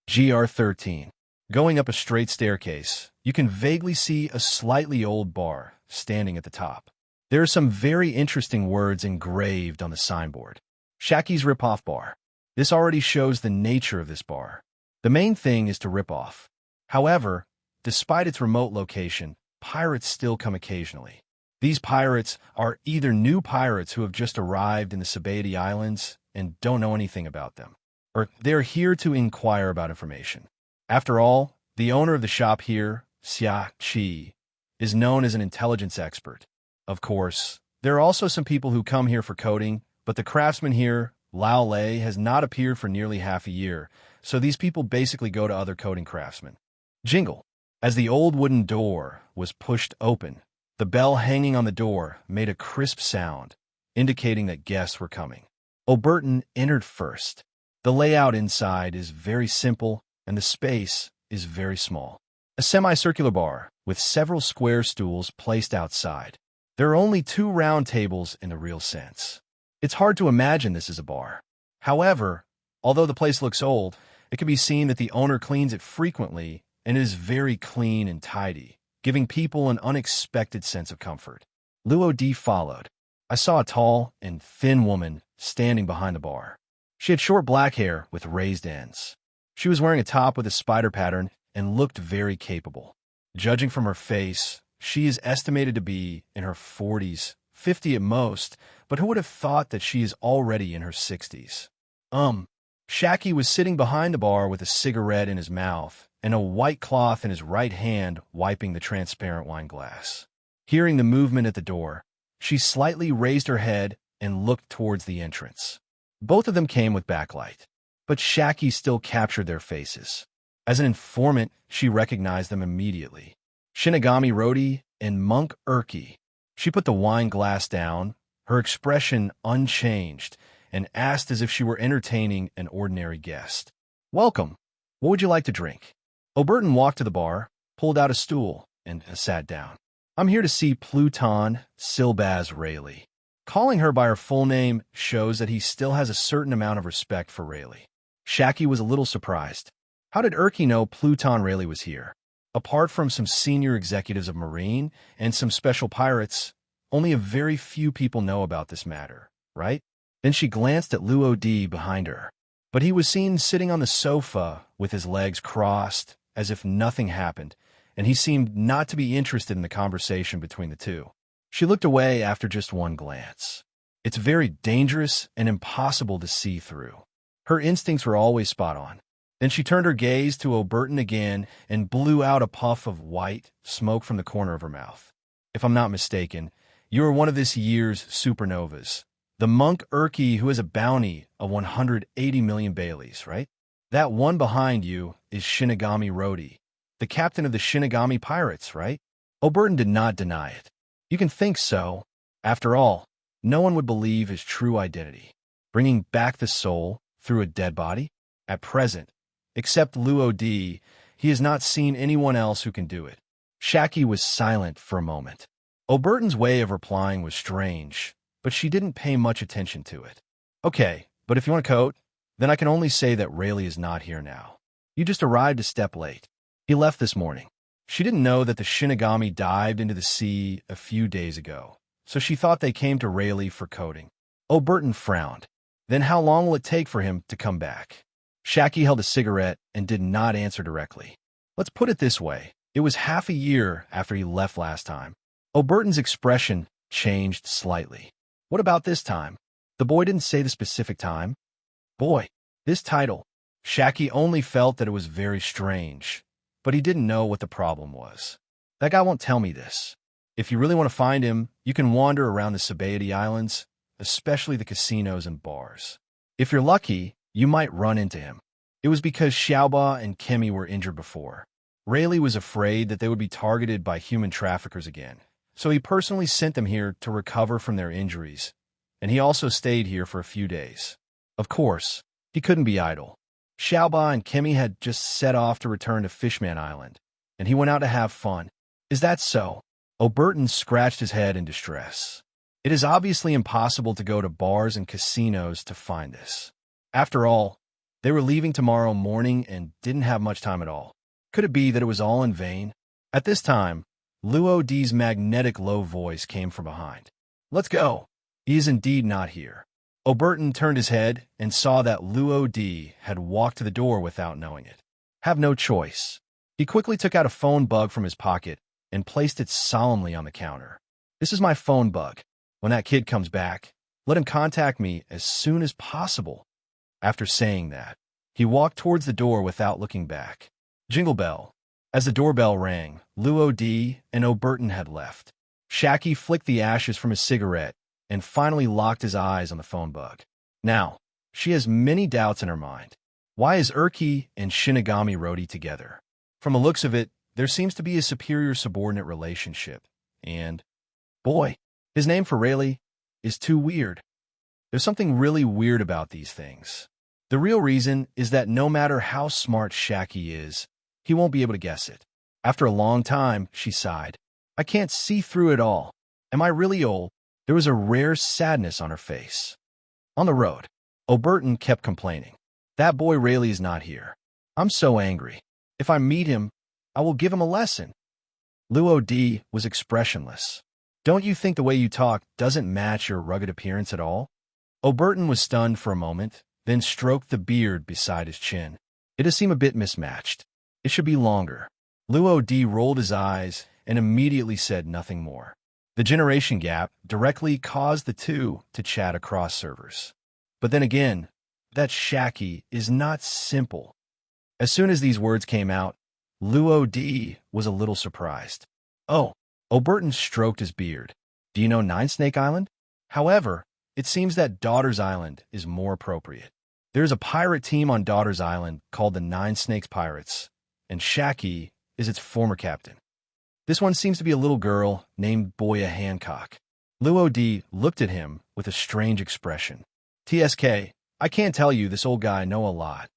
GR13. Going up a straight staircase, you can vaguely see a slightly old bar standing at the top. There are some very interesting words engraved on the signboard. Shaki's Rip-Off Bar. This already shows the nature of this bar. The main thing is to rip off. However, despite its remote location, pirates still come occasionally. These pirates are either new pirates who have just arrived in the Sabaody Islands and don't know anything about them, or they're here to inquire about information. After all, the owner of the shop here, Xia Qi, is known as an intelligence expert. Of course, there are also some people who come here for coding, but the craftsman here, Lao Lei, has not appeared for nearly half a year, so these people basically go to other coding craftsmen. Jingle. As the old wooden door was pushed open, the bell hanging on the door made a crisp sound, indicating that guests were coming. Oberton entered first. The layout inside is very simple, and the space is very small. A semicircular bar with several square stools placed outside. There are only 2 round tables in the real sense. It's hard to imagine this is a bar. However, although the place looks old, it can be seen that the owner cleans it frequently and is very clean and tidy, giving people an unexpected sense of comfort. Luo D followed. I saw a tall and thin woman standing behind the bar. She had short black hair with raised ends. She was wearing a top with a spider pattern and looked very capable. Judging from her face, she is estimated to be in her 40s, 50 at most, but who would have thought that she is already in her 60s? Shaki was sitting behind the bar with a cigarette in his mouth and a white cloth in his right hand wiping the transparent wine glass. Hearing the movement at the door, she slightly raised her head and looked towards the entrance. Both of them came with backlight, but Shaki still captured their faces. As an informant, she recognized them immediately. Shinigami Rodi and Monk Urki. She put the wine glass down, her expression unchanged, and asked as if she were entertaining an ordinary guest. Welcome. What would you like to drink? Oberton walked to the bar, pulled out a stool, and sat down. I'm here to see Pluton Silbaz Rayleigh. Calling her by her full name shows that he still has a certain amount of respect for Rayleigh. Shaki was a little surprised. How did Urki know Pluton Rayleigh was here? Apart from some senior executives of Marine and some special pirates, only a very few people know about this matter, right? Then she glanced at Luo D behind her. But he was seen sitting on the sofa with his legs crossed, as if nothing happened, and he seemed not to be interested in the conversation between the two. She looked away after just one glance. It's very dangerous and impossible to see through. Her instincts were always spot on. Then she turned her gaze to Oberton again and blew out a puff of white smoke from the corner of her mouth. If I'm not mistaken, you are one of this year's supernovas. The monk Urki who has a bounty of 180 million Baileys, right? That one behind you is Shinigami Rodi, the captain of the Shinigami Pirates, right? O'Burton did not deny it. You can think so. After all, no one would believe his true identity. Bringing back the soul through a dead body? At present, except Luo D, he has not seen anyone else who can do it. Shaki was silent for a moment. O'Burton's way of replying was strange, but she didn't pay much attention to it. Okay, but if you want a coat, then I can only say that Rayleigh is not here now. You just arrived a step late. He left this morning. She didn't know that the Shinigami dived into the sea a few days ago, so she thought they came to Rayleigh for coating. O'Burton frowned. Then how long will it take for him to come back? Shaki held a cigarette and did not answer directly. Let's put it this way. It was half a year after he left last time. O'Burton's expression changed slightly. What about this time? The boy didn't say the specific time. Boy, this title. Shaki only felt that it was very strange, but he didn't know what the problem was. That guy won't tell me this. If you really want to find him, you can wander around the Sabaody Islands, especially the casinos and bars. If you're lucky, you might run into him. It was because Xiaoba and Kemi were injured before. Rayleigh was afraid that they would be targeted by human traffickers again, so he personally sent them here to recover from their injuries, and he also stayed here for a few days. Of course, he couldn't be idle. Xiaoba and Kemi had just set off to return to Fishman Island, and he went out to have fun. Is that so? O'Burton scratched his head in distress. It is obviously impossible to go to bars and casinos to find this. After all, they were leaving tomorrow morning and didn't have much time at all. Could it be that it was all in vain? At this time, Luo D's magnetic low voice came from behind. Let's go. He is indeed not here. O'Burton turned his head and saw that Luo D had walked to the door without knowing it. Have no choice. He quickly took out a phone bug from his pocket and placed it solemnly on the counter. This is my phone bug. When that kid comes back, let him contact me as soon as possible. After saying that, he walked towards the door without looking back. Jingle bell. As the doorbell rang, Luo D and O'Burton had left. Shaki flicked the ashes from his cigarette and finally locked his eyes on the phone bug. Now, she has many doubts in her mind. Why is Urki and Shinigami Rodi together? From the looks of it, there seems to be a superior-subordinate relationship. And, boy, his name for Rayleigh is too weird. There's something really weird about these things. The real reason is that no matter how smart Shaki is, he won't be able to guess it. After a long time, she sighed. I can't see through it all. Am I really old? There was a rare sadness on her face. On the road, O'Burton kept complaining. That boy Rayleigh is not here. I'm so angry. If I meet him, I will give him a lesson. Luo D was expressionless. Don't you think the way you talk doesn't match your rugged appearance at all? O'Burton was stunned for a moment, then stroked the beard beside his chin. It does seem a bit mismatched. It should be longer. Luo D rolled his eyes and immediately said nothing more. The generation gap directly caused the two to chat across servers. But then again, that Shaki is not simple. As soon as these words came out, Luo D was a little surprised. Oh, O'Burton stroked his beard. Do you know Nine Snake Island? However, it seems that Daughter's Island is more appropriate. There is a pirate team on Daughter's Island called the Nine Snakes Pirates, and Shaki is its former captain. This one seems to be a little girl named Boya Hancock. Luo D looked at him with a strange expression. TSK, I can't tell you this old guy know a lot.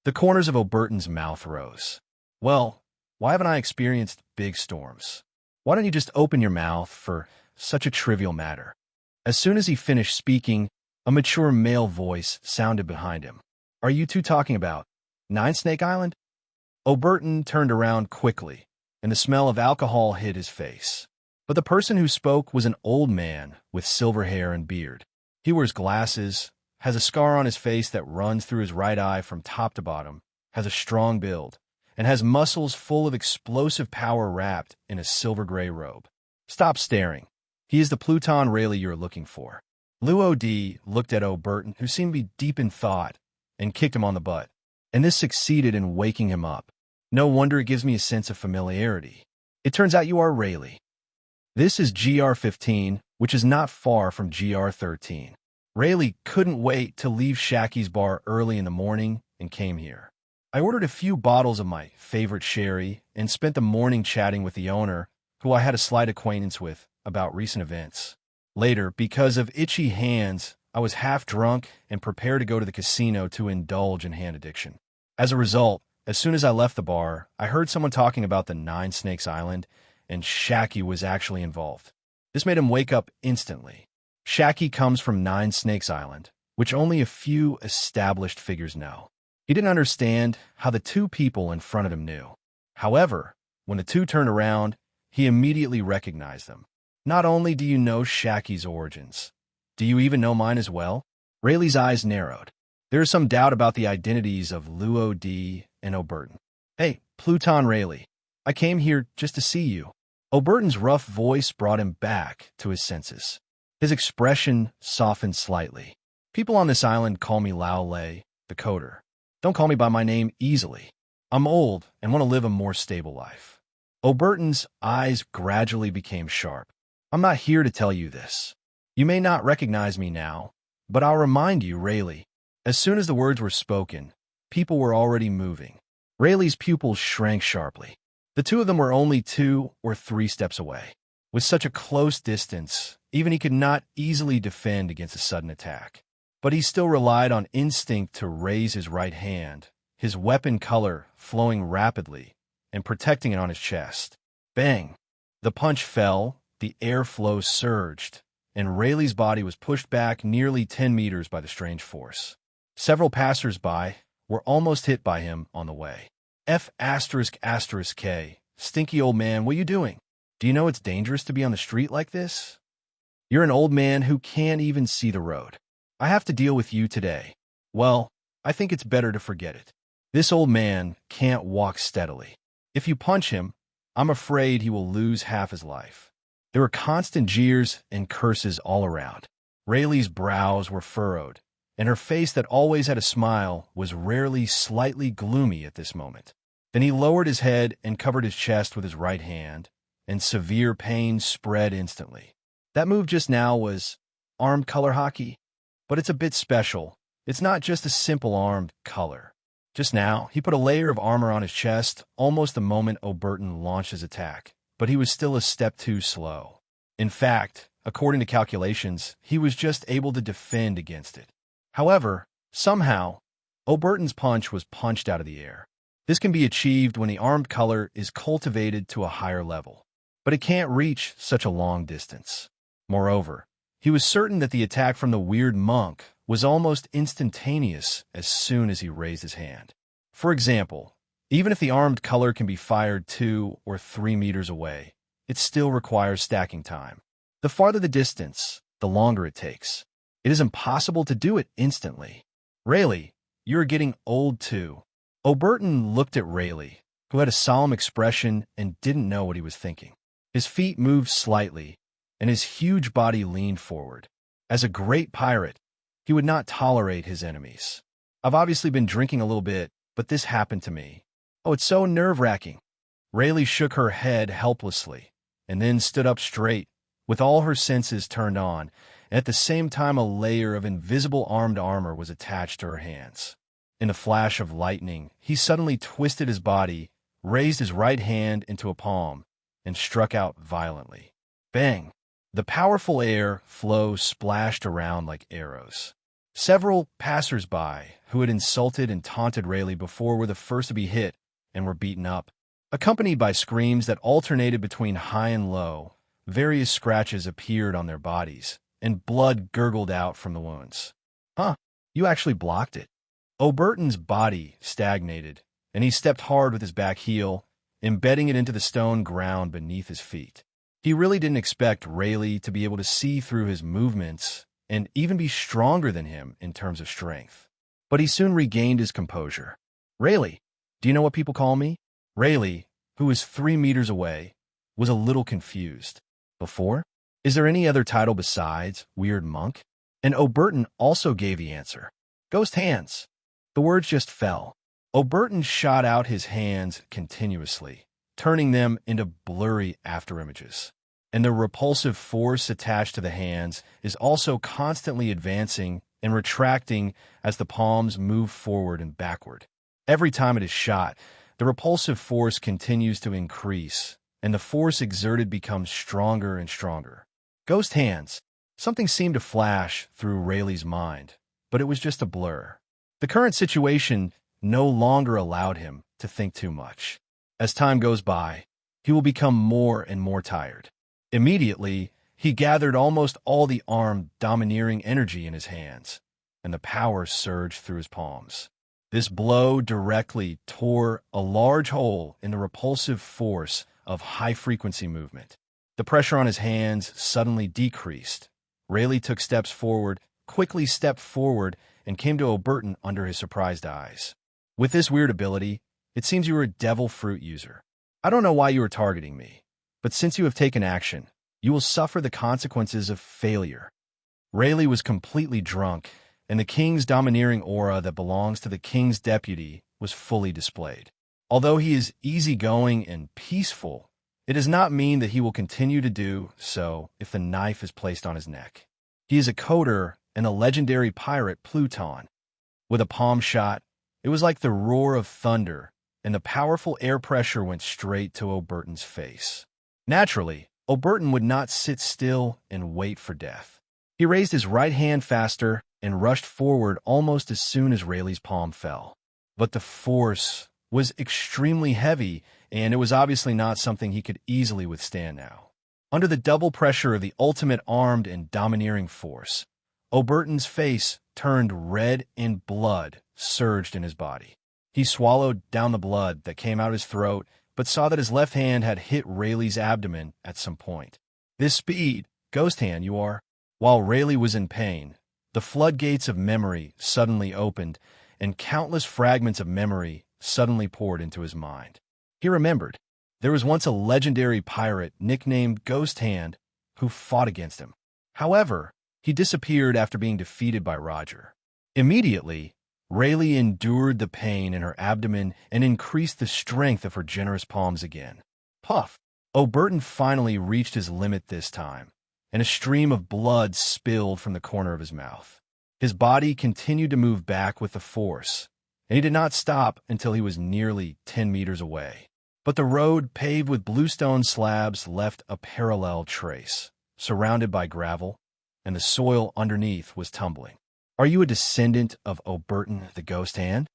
The corners of O'Burton's mouth rose. Well, why haven't I experienced big storms? Why don't you just open your mouth for such a trivial matter? As soon as he finished speaking, a mature male voice sounded behind him. Are you two talking about Nine Snake Island? O'Burton turned around quickly, and the smell of alcohol hit his face. But the person who spoke was an old man with silver hair and beard. He wears glasses, has a scar on his face that runs through his right eye from top to bottom, has a strong build, and has muscles full of explosive power wrapped in a silver-gray robe. Stop staring. He is the Pluton Rayleigh you're looking for. Luo D looked at O'Burton, who seemed to be deep in thought, and kicked him on the butt. And this succeeded in waking him up. No wonder it gives me a sense of familiarity. It turns out you are Rayleigh. This is GR15, which is not far from GR13. Rayleigh couldn't wait to leave Shaki's bar early in the morning and came here. I ordered a few bottles of my favorite sherry and spent the morning chatting with the owner, who I had a slight acquaintance with about recent events. Later, because of itchy hands, I was half drunk and prepared to go to the casino to indulge in hand addiction. As a result, as soon as I left the bar, I heard someone talking about the Nine Snakes Island, and Shacky was actually involved. This made him wake up instantly. Shacky comes from Nine Snakes Island, which only a few established figures know. He didn't understand how the two people in front of him knew. However, when the two turned around, he immediately recognized them. Not only do you know Shacky's origins, do you even know mine as well? Rayleigh's eyes narrowed. There is some doubt about the identities of Luo D and O'Burton. Hey, Pluton Rayleigh, I came here just to see you. O'Burton's rough voice brought him back to his senses. His expression softened slightly. People on this island call me Lao Lei, the coder. Don't call me by my name easily. I'm old and want to live a more stable life. O'Burton's eyes gradually became sharp. I'm not here to tell you this. You may not recognize me now, but I'll remind you, Rayleigh. As soon as the words were spoken, people were already moving. Rayleigh's pupils shrank sharply. The two of them were only 2 or 3 steps away. With such a close distance, even he could not easily defend against a sudden attack. But he still relied on instinct to raise his right hand, his weapon color flowing rapidly and protecting it on his chest. Bang! The punch fell, the airflow surged, and Rayleigh's body was pushed back nearly 10 meters by the strange force. Several passers-by were almost hit by him on the way. F***K, stinky old man, what are you doing? Do you know it's dangerous to be on the street like this? You're an old man who can't even see the road. I have to deal with you today. Well, I think it's better to forget it. This old man can't walk steadily. If you punch him, I'm afraid he will lose half his life. There were constant jeers and curses all around. Rayleigh's brows were furrowed, and her face that always had a smile was rarely slightly gloomy at this moment. Then he lowered his head and covered his chest with his right hand, and severe pain spread instantly. That move just now was armed color hockey, but it's a bit special. It's not just a simple armed color. Just now, he put a layer of armor on his chest almost the moment O'Burton launched his attack, but he was still a step too slow. In fact, according to calculations, he was just able to defend against it. However, somehow, O'Burton's punch was punched out of the air. This can be achieved when the armed color is cultivated to a higher level, but it can't reach such a long distance. Moreover, he was certain that the attack from the weird monk was almost instantaneous as soon as he raised his hand. For example, even if the armed color can be fired 2 or 3 meters away, it still requires stacking time. The farther the distance, the longer it takes. It is impossible to do it instantly. Rayleigh, you're getting old too. O'Burton looked at Rayleigh, who had a solemn expression and didn't know what he was thinking. His feet moved slightly, and his huge body leaned forward. As a great pirate, he would not tolerate his enemies. I've obviously been drinking a little bit, but this happened to me. Oh, it's so nerve-wracking. Rayleigh shook her head helplessly, and then stood up straight, with all her senses turned on, and at the same time a layer of invisible armed armor was attached to her hands. In a flash of lightning, he suddenly twisted his body, raised his right hand into a palm, and struck out violently. Bang! The powerful air flow splashed around like arrows. Several passers-by who had insulted and taunted Rayleigh before were the first to be hit and were beaten up. Accompanied by screams that alternated between high and low, various scratches appeared on their bodies, and blood gurgled out from the wounds. Huh, you actually blocked it. O'Burton's body stagnated, and he stepped hard with his back heel, embedding it into the stone ground beneath his feet. He really didn't expect Rayleigh to be able to see through his movements and even be stronger than him in terms of strength. But he soon regained his composure. Rayleigh, do you know what people call me? Rayleigh, who was 3 meters away, was a little confused. Before? Is there any other title besides Weird Monk? And O'Burton also gave the answer. Ghost hands. The words just fell. O'Burton shot out his hands continuously, turning them into blurry afterimages. And the repulsive force attached to the hands is also constantly advancing and retracting as the palms move forward and backward. Every time it is shot, the repulsive force continues to increase and the force exerted becomes stronger and stronger. Ghost hands. Something seemed to flash through Rayleigh's mind, but it was just a blur. The current situation no longer allowed him to think too much. As time goes by, he will become more and more tired. Immediately, he gathered almost all the armed, domineering energy in his hands, and the power surged through his palms. This blow directly tore a large hole in the repulsive force of high-frequency movement. The pressure on his hands suddenly decreased. Rayleigh took steps forward, quickly stepped forward, and came to Oberton under his surprised eyes. With this weird ability, it seems you are a devil fruit user. I don't know why you are targeting me, but since you have taken action, you will suffer the consequences of failure. Rayleigh was completely drunk, and the king's domineering aura that belongs to the king's deputy was fully displayed. Although he is easygoing and peaceful, it does not mean that he will continue to do so if the knife is placed on his neck. He is a coder and a legendary pirate Pluton. With a palm shot, it was like the roar of thunder, and the powerful air pressure went straight to Oberton's face. Naturally, Oberton would not sit still and wait for death. He raised his right hand faster and rushed forward almost as soon as Rayleigh's palm fell. But the force was extremely heavy, and it was obviously not something he could easily withstand now. Under the double pressure of the ultimate armed and domineering force, Oberton's face turned red and blood surged in his body. He swallowed down the blood that came out of his throat, but saw that his left hand had hit Rayleigh's abdomen at some point. This speed, ghost hand you are. While Rayleigh was in pain, the floodgates of memory suddenly opened, and countless fragments of memory suddenly poured into his mind. He remembered there was once a legendary pirate nicknamed Ghost Hand who fought against him. However, he disappeared after being defeated by Roger. Immediately, Rayleigh endured the pain in her abdomen and increased the strength of her generous palms again. Puff! Oberton finally reached his limit this time, and a stream of blood spilled from the corner of his mouth. His body continued to move back with the force, and he did not stop until he was nearly 10 meters away. But the road paved with bluestone slabs left a parallel trace, surrounded by gravel, and the soil underneath was tumbling. Are you a descendant of Oberton the Ghost Hand?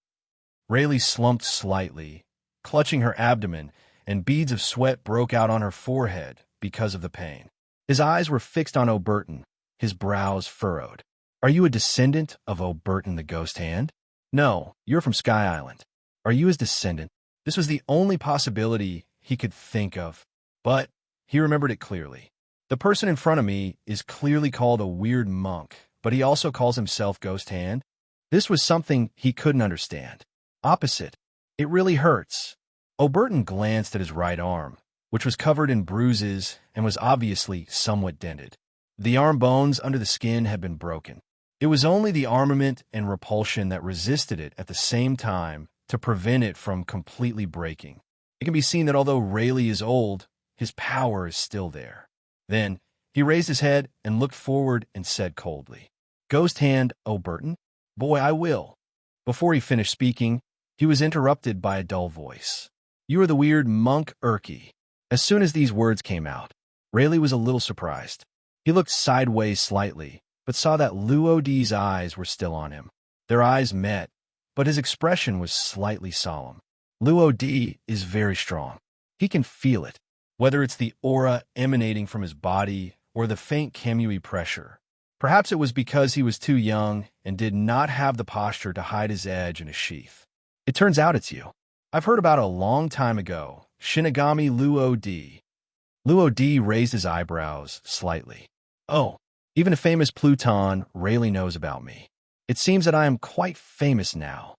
Rayleigh slumped slightly, clutching her abdomen, and beads of sweat broke out on her forehead because of the pain. His eyes were fixed on Oberton, his brows furrowed. Are you a descendant of Oberton the Ghost Hand? No, you're from Sky Island. Are you his descendant? This was the only possibility he could think of, but he remembered it clearly. The person in front of me is clearly called a weird monk, but he also calls himself Ghost Hand. This was something he couldn't understand. Opposite. It really hurts. Oberton glanced at his right arm, which was covered in bruises and was obviously somewhat dented. The arm bones under the skin had been broken. It was only the armament and repulsion that resisted it at the same time to prevent it from completely breaking. It can be seen that although Rayleigh is old, his power is still there. Then, he raised his head and looked forward and said coldly, Ghost Hand, Oberton? Boy, I will. Before he finished speaking, he was interrupted by a dull voice. You are the weird monk Erky. As soon as these words came out, Rayleigh was a little surprised. He looked sideways slightly, but saw that Luo-D's eyes were still on him. Their eyes met, but his expression was slightly solemn. Luo-D is very strong. He can feel it, whether it's the aura emanating from his body or the faint Kamui pressure. Perhaps it was because he was too young and did not have the posture to hide his edge in a sheath. It turns out it's you. I've heard about it a long time ago. Shinigami Luo-D. Luo-D raised his eyebrows slightly. Oh, even a famous Pluton Rayleigh knows about me. It seems that I am quite famous now.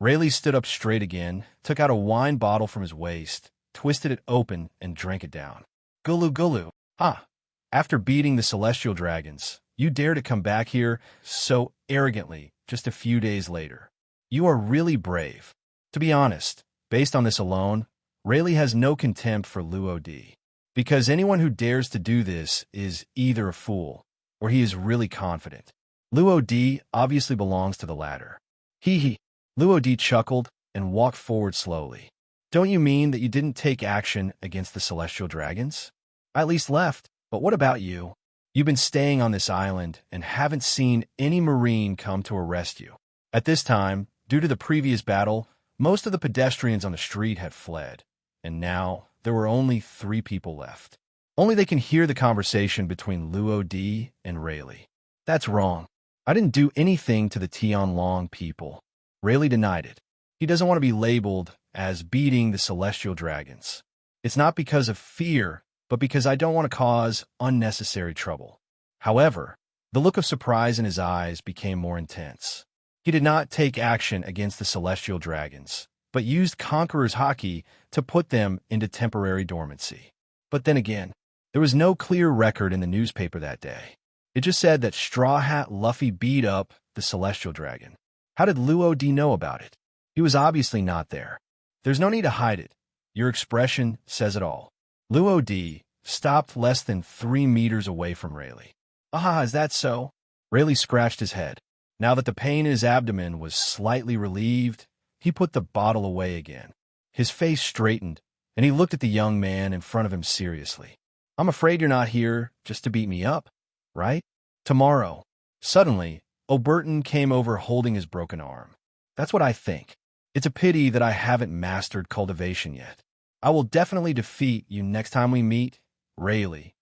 Rayleigh stood up straight again, took out a wine bottle from his waist, twisted it open, and drank it down. Gulu Gulu. Ah, after beating the celestial dragons, you dare to come back here so arrogantly just a few days later. You are really brave. To be honest, based on this alone, Rayleigh has no contempt for Luo-D, because anyone who dares to do this is either a fool or he is really confident. Luo-D obviously belongs to the latter. Hee hee. Luo-D chuckled and walked forward slowly. Don't you mean that you didn't take action against the celestial dragons? I at least left, but what about you? You've been staying on this island and haven't seen any marine come to arrest you. At this time, due to the previous battle, most of the pedestrians on the street had fled, and now there were only 3 people left. Only they can hear the conversation between Luo Di and Rayleigh. That's wrong. I didn't do anything to the Tianlong people. Rayleigh denied it. He doesn't want to be labeled as beating the celestial dragons. It's not because of fear, but because I don't want to cause unnecessary trouble. However, the look of surprise in his eyes became more intense. He did not take action against the celestial dragons, but used Conqueror's Haki to put them into temporary dormancy. But then again, there was no clear record in the newspaper that day. It just said that Straw Hat Luffy beat up the celestial dragon. How did Luo Di know about it? He was obviously not there. There's no need to hide it. Your expression says it all. Luo Di stopped less than 3 meters away from Rayleigh. Ah, is that so? Rayleigh scratched his head. Now that the pain in his abdomen was slightly relieved, he put the bottle away again. His face straightened, and he looked at the young man in front of him seriously. I'm afraid you're not here just to beat me up, right? Tomorrow. Suddenly, Oberton came over holding his broken arm. That's what I think. It's a pity that I haven't mastered cultivation yet. I will definitely defeat you next time we meet, Rayleigh.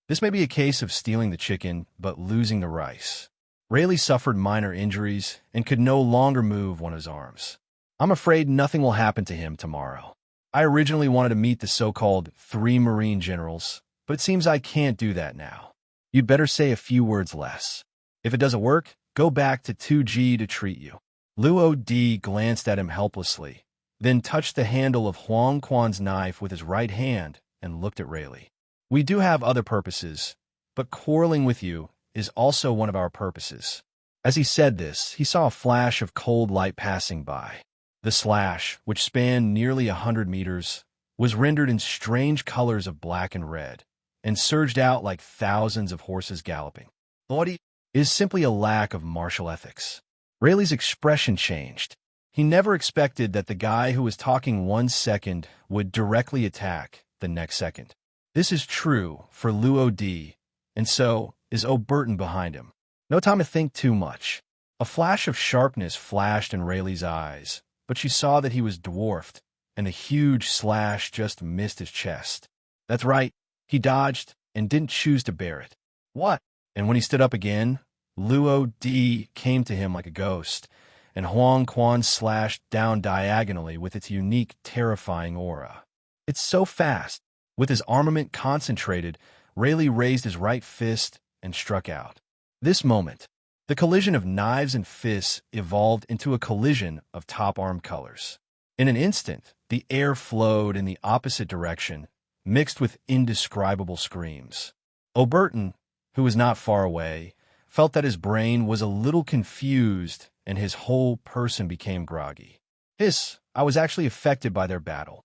This may be a case of stealing the chicken, but losing the rice. Rayleigh suffered minor injuries and could no longer move one of his arms. I'm afraid nothing will happen to him tomorrow. I originally wanted to meet the so-called 3 Marine generals, but it seems I can't do that now. You'd better say a few words less. If it doesn't work, go back to 2G to treat you. Luo Di glanced at him helplessly, then touched the handle of Huang Quan's knife with his right hand and looked at Rayleigh. We do have other purposes, but quarreling with you is also one of our purposes. As he said this, he saw a flash of cold light passing by. The slash, which spanned nearly 100 meters, was rendered in strange colors of black and red, and surged out like thousands of horses galloping. It is simply a lack of martial ethics. Rayleigh's expression changed. He never expected that the guy who was talking 1 second would directly attack the next second. This is true for Luo Di, and so is Oberton behind him. No time to think too much. A flash of sharpness flashed in Rayleigh's eyes, but she saw that he was dwarfed, and the huge slash just missed his chest. That's right, he dodged and didn't choose to bear it. What? And when he stood up again, Luo Di came to him like a ghost, and Huang Quan slashed down diagonally with its unique, terrifying aura. It's so fast. With his armament concentrated, Rayleigh raised his right fist and struck out. This moment, the collision of knives and fists evolved into a collision of top arm colors. In an instant, the air flowed in the opposite direction, mixed with indescribable screams. Oberton, who was not far away, felt that his brain was a little confused and his whole person became groggy. I was actually affected by their battle.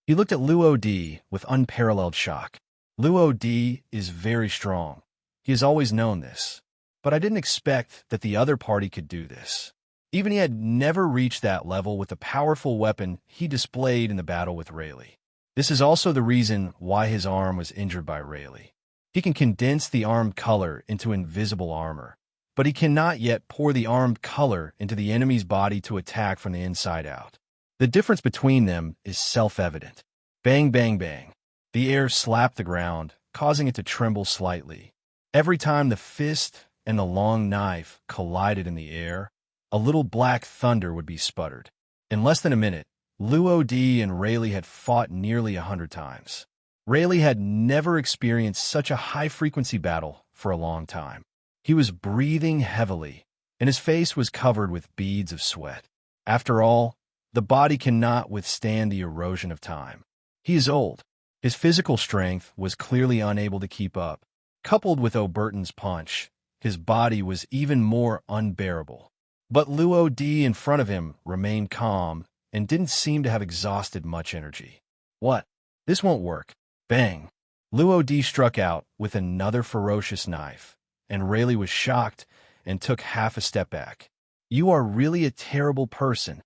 He looked at Luo Di with unparalleled shock. Luo Di is very strong. He has always known this. But I didn't expect that the other party could do this. Even he had never reached that level with the powerful weapon he displayed in the battle with Rayleigh. This is also the reason why his arm was injured by Rayleigh. He can condense the armed color into invisible armor, but he cannot yet pour the armed color into the enemy's body to attack from the inside out. The difference between them is self-evident. Bang, bang, bang. The air slapped the ground, causing it to tremble slightly. Every time the fist and the long knife collided in the air, a little black thunder would be sputtered. In less than a minute, Luo Di and Rayleigh had fought nearly 100 times. Rayleigh had never experienced such a high-frequency battle for a long time. He was breathing heavily, and his face was covered with beads of sweat. After all, the body cannot withstand the erosion of time. He is old. His physical strength was clearly unable to keep up. Coupled with Oberton's punch, his body was even more unbearable. But Luo Di in front of him remained calm and didn't seem to have exhausted much energy. What? This won't work. Bang! Luo Di struck out with another ferocious knife, and Rayleigh was shocked and took half a step back. You are really a terrible person.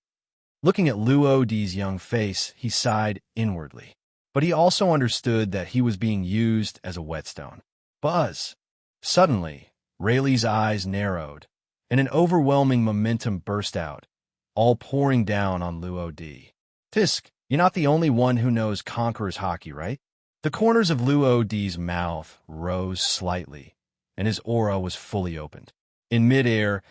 Looking at Luo Di's young face, he sighed inwardly. But he also understood that he was being used as a whetstone. Buzz! Suddenly, Rayleigh's eyes narrowed, and an overwhelming momentum burst out, all pouring down on Luo Di. Tisk, you're not the only one who knows Conqueror's hockey, right? The corners of Luo Di's mouth rose slightly, and his aura was fully opened. In midair,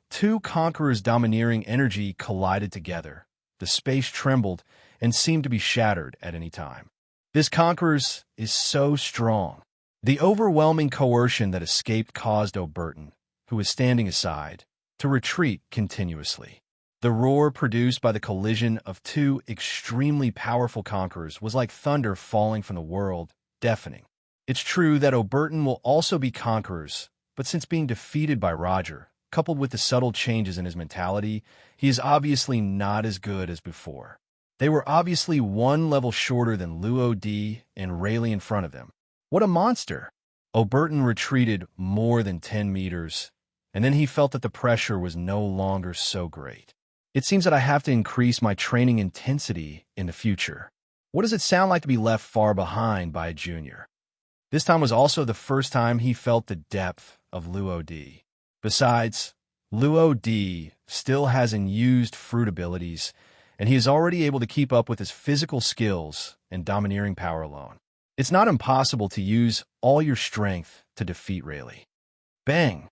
two Conqueror's domineering energy collided together. The space trembled and seemed to be shattered at any time. This Conqueror's is so strong. The overwhelming coercion that escaped caused Oberton, who was standing aside, to retreat continuously. The roar produced by the collision of two extremely powerful Conquerors was like thunder falling from the world, deafening. It's true that Oberton will also be Conquerors, but since being defeated by Roger, coupled with the subtle changes in his mentality, he is obviously not as good as before. They were obviously one level shorter than Luo Di and Rayleigh in front of them. What a monster! Oberton retreated more than 10 meters, and then he felt that the pressure was no longer so great. It seems that I have to increase my training intensity in the future. What does it sound like to be left far behind by a junior? This time was also the first time he felt the depth of Luo Di. Besides, Luo Di still has unused fruit abilities, and he is already able to keep up with his physical skills and domineering power alone. It's not impossible to use all your strength to defeat Rayleigh. Bang!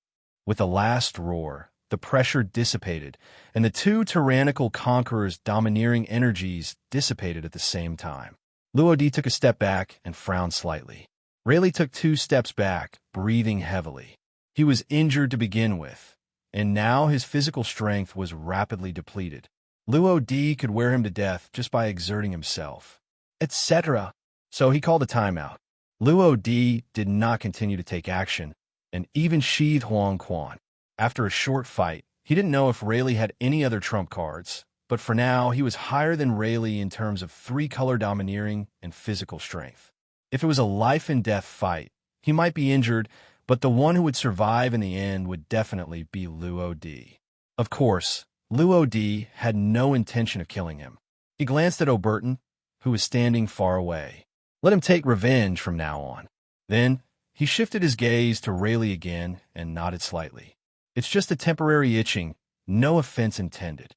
With the last roar, the pressure dissipated, and the two tyrannical Conquerors' domineering energies dissipated at the same time. Luo Di took a step back and frowned slightly. Rayleigh took 2 steps back, breathing heavily. He was injured to begin with, and now his physical strength was rapidly depleted. Luo Di could wear him to death just by exerting himself, etc. So he called a timeout. Luo Di did not continue to take action, and even sheathed Huang Quan. After a short fight, he didn't know if Rayleigh had any other trump cards, but for now he was higher than Rayleigh in terms of 3-color domineering and physical strength. If it was a life-and-death fight, he might be injured, but the one who would survive in the end would definitely be Luo Di. Of course, Luo Di had no intention of killing him. He glanced at Oberton, who was standing far away. Let him take revenge from now on. Then, he shifted his gaze to Rayleigh again and nodded slightly. It's just a temporary itching, no offense intended.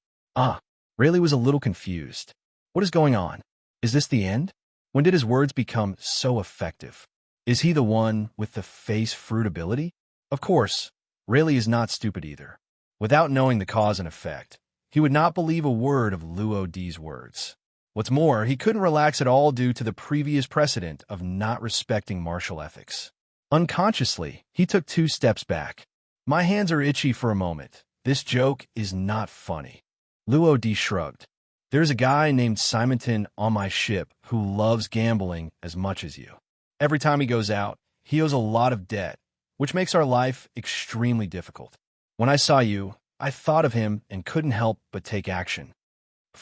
Rayleigh was a little confused. What is going on? Is this the end? When did his words become so effective? Is he the one with the face fruit ability? Of course, Rayleigh is not stupid either. Without knowing the cause and effect, he would not believe a word of Luo Di's words. What's more, he couldn't relax at all due to the previous precedent of not respecting martial ethics. Unconsciously, he took 2 steps back. My hands are itchy for a moment. This joke is not funny. Luo Di shrugged. There's a guy named Simonton on my ship who loves gambling as much as you. Every time he goes out, he owes a lot of debt, which makes our life extremely difficult. When I saw you, I thought of him and couldn't help but take action.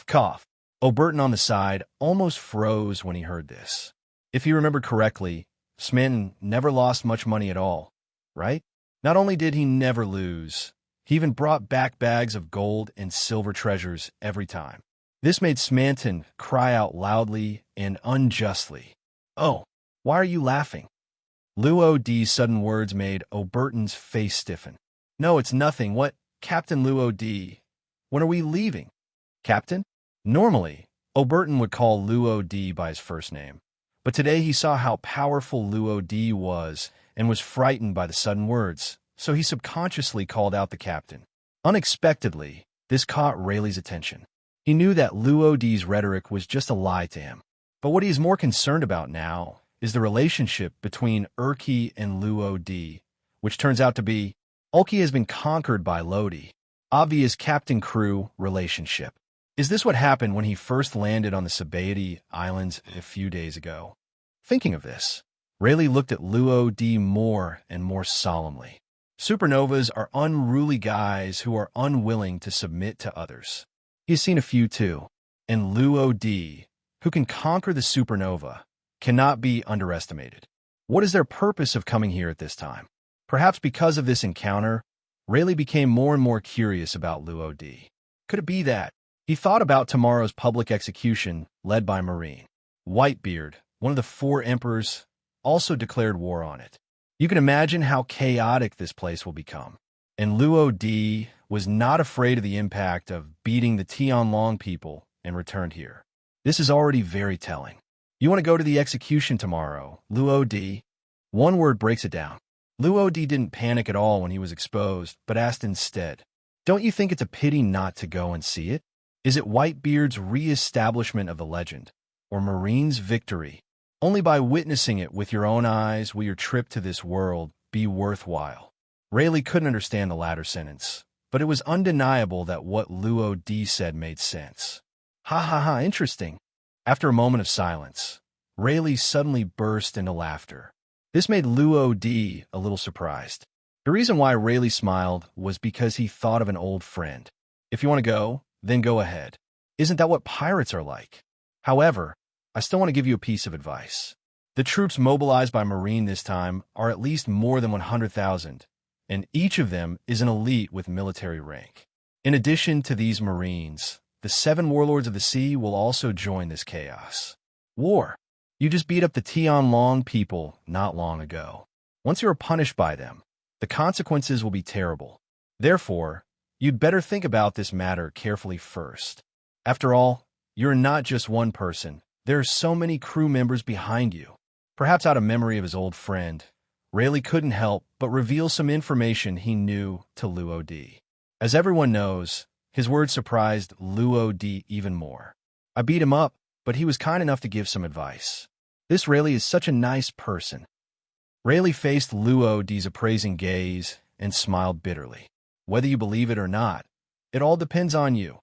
Cough. Oberton on the side almost froze when he heard this. If he remembered correctly, Smanton never lost much money at all, right? Not only did he never lose, he even brought back bags of gold and silver treasures every time. This made Smanton cry out loudly and unjustly. Oh, why are you laughing? Luo Di's sudden words made Oberton's face stiffen. No, it's nothing. What? Captain Luo Di. When are we leaving? Captain? Normally, Oberton would call Luo Di by his first name, but today he saw how powerful Luo Di was and was frightened by the sudden words, so he subconsciously called out the captain. Unexpectedly, this caught Rayleigh's attention. He knew that Luo Di's rhetoric was just a lie to him, but what he is more concerned about now is the relationship between Urki and Luo Di, which turns out to be Ulki has been conquered by Lodi. Obvious captain-crew relationship. Is this what happened when he first landed on the Sabaody Islands a few days ago? Thinking of this, Rayleigh looked at Luo Di more and more solemnly. Supernovas are unruly guys who are unwilling to submit to others. He's seen a few too, and Luo Di, who can conquer the supernova, cannot be underestimated. What is their purpose of coming here at this time? Perhaps because of this encounter, Rayleigh became more and more curious about Luo Di. Could it be that He thought about tomorrow's public execution led by Marine. Whitebeard, one of the 4 emperors, also declared war on it. You can imagine how chaotic this place will become. And Luo Di was not afraid of the impact of beating the Tianlong people and returned here. This is already very telling. You want to go to the execution tomorrow, Luo Di? One word breaks it down. Luo Di didn't panic at all when he was exposed, but asked instead, "Don't you think it's a pity not to go and see it? Is it Whitebeard's re-establishment of the legend, or Marine's victory? Only by witnessing it with your own eyes will your trip to this world be worthwhile." Rayleigh couldn't understand the latter sentence, but it was undeniable that what Luo Di said made sense. Ha ha ha, interesting. After a moment of silence, Rayleigh suddenly burst into laughter. This made Luo Di a little surprised. The reason why Rayleigh smiled was because he thought of an old friend. If you want to go, then go ahead. Isn't that what pirates are like? However, I still want to give you a piece of advice. The troops mobilized by Marine this time are at least more than 100,000, and each of them is an elite with military rank. In addition to these Marines, the 7 warlords of the sea will also join this chaos. War. You just beat up the Tianlong people not long ago. Once you are punished by them, the consequences will be terrible. Therefore, you'd better think about this matter carefully first. After all, you're not just one person. There are so many crew members behind you. Perhaps out of memory of his old friend, Rayleigh couldn't help but reveal some information he knew to Luo Di. As everyone knows, his words surprised Luo Di even more. I beat him up, but he was kind enough to give some advice. This Rayleigh is such a nice person. Rayleigh faced Luo Di's appraising gaze and smiled bitterly. Whether you believe it or not, it all depends on you.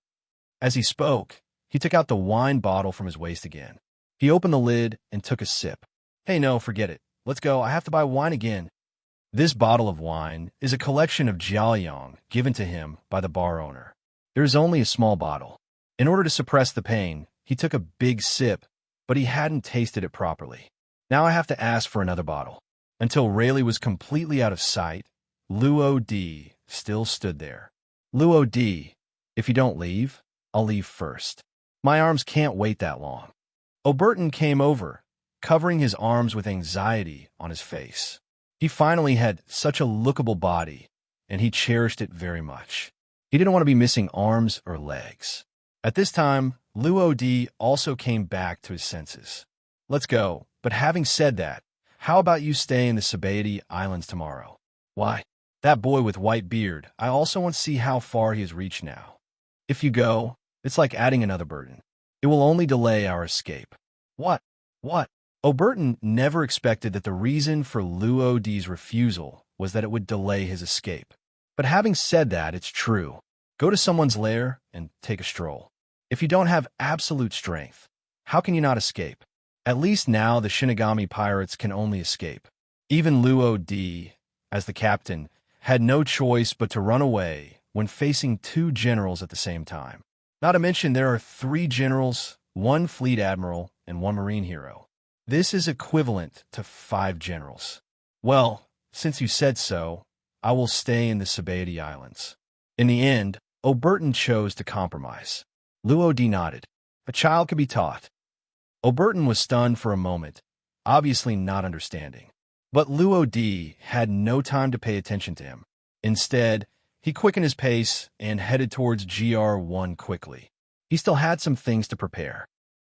As he spoke, he took out the wine bottle from his waist again. He opened the lid and took a sip. Hey, no, forget it. Let's go. I have to buy wine again. This bottle of wine is a collection of jiaoyang given to him by the bar owner. There is only a small bottle. In order to suppress the pain, he took a big sip, but he hadn't tasted it properly. Now I have to ask for another bottle. Until Rayleigh was completely out of sight, Luo Di still stood there. Luo Di, if you don't leave, I'll leave first. My arms can't wait that long. Oberton came over, covering his arms with anxiety on his face. He finally had such a lookable body, and he cherished it very much. He didn't want to be missing arms or legs. At this time, Luo Di also came back to his senses. Let's go, but having said that, how about you stay in the Sabaody Islands tomorrow? Why? That boy with white beard, I also want to see how far he has reached now. If you go, it's like adding another burden. It will only delay our escape. What? Oberton never expected that the reason for Luo Di's refusal was that it would delay his escape. But having said that, it's true. Go to someone's lair and take a stroll. If you don't have absolute strength, how can you not escape? At least now the Shinigami pirates can only escape. Even Luo Di, as the captain, had no choice but to run away when facing 2 generals at the same time. Not to mention there are 3 generals, 1 fleet admiral, and 1 marine hero. This is equivalent to 5 generals. Well, since you said so, I will stay in the Sabaody Islands. In the end, Oberton chose to compromise. Luo Di nodded. A child could be taught. Oberton was stunned for a moment, obviously not understanding. But Luo Di had no time to pay attention to him. Instead, he quickened his pace and headed towards GR1 quickly. He still had some things to prepare.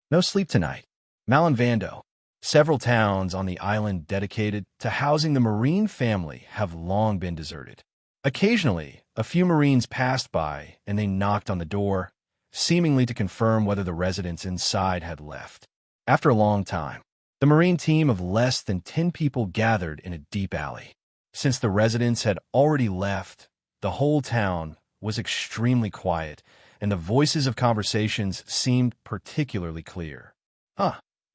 No sleep tonight. Malinvando. Several towns on the island dedicated to housing the Marine family have long been deserted. Occasionally, a few Marines passed by and they knocked on the door, seemingly to confirm whether the residents inside had left. After a long time, the Marine team of less than 10 people gathered in a deep alley. Since the residents had already left, the whole town was extremely quiet, and the voices of conversations seemed particularly clear.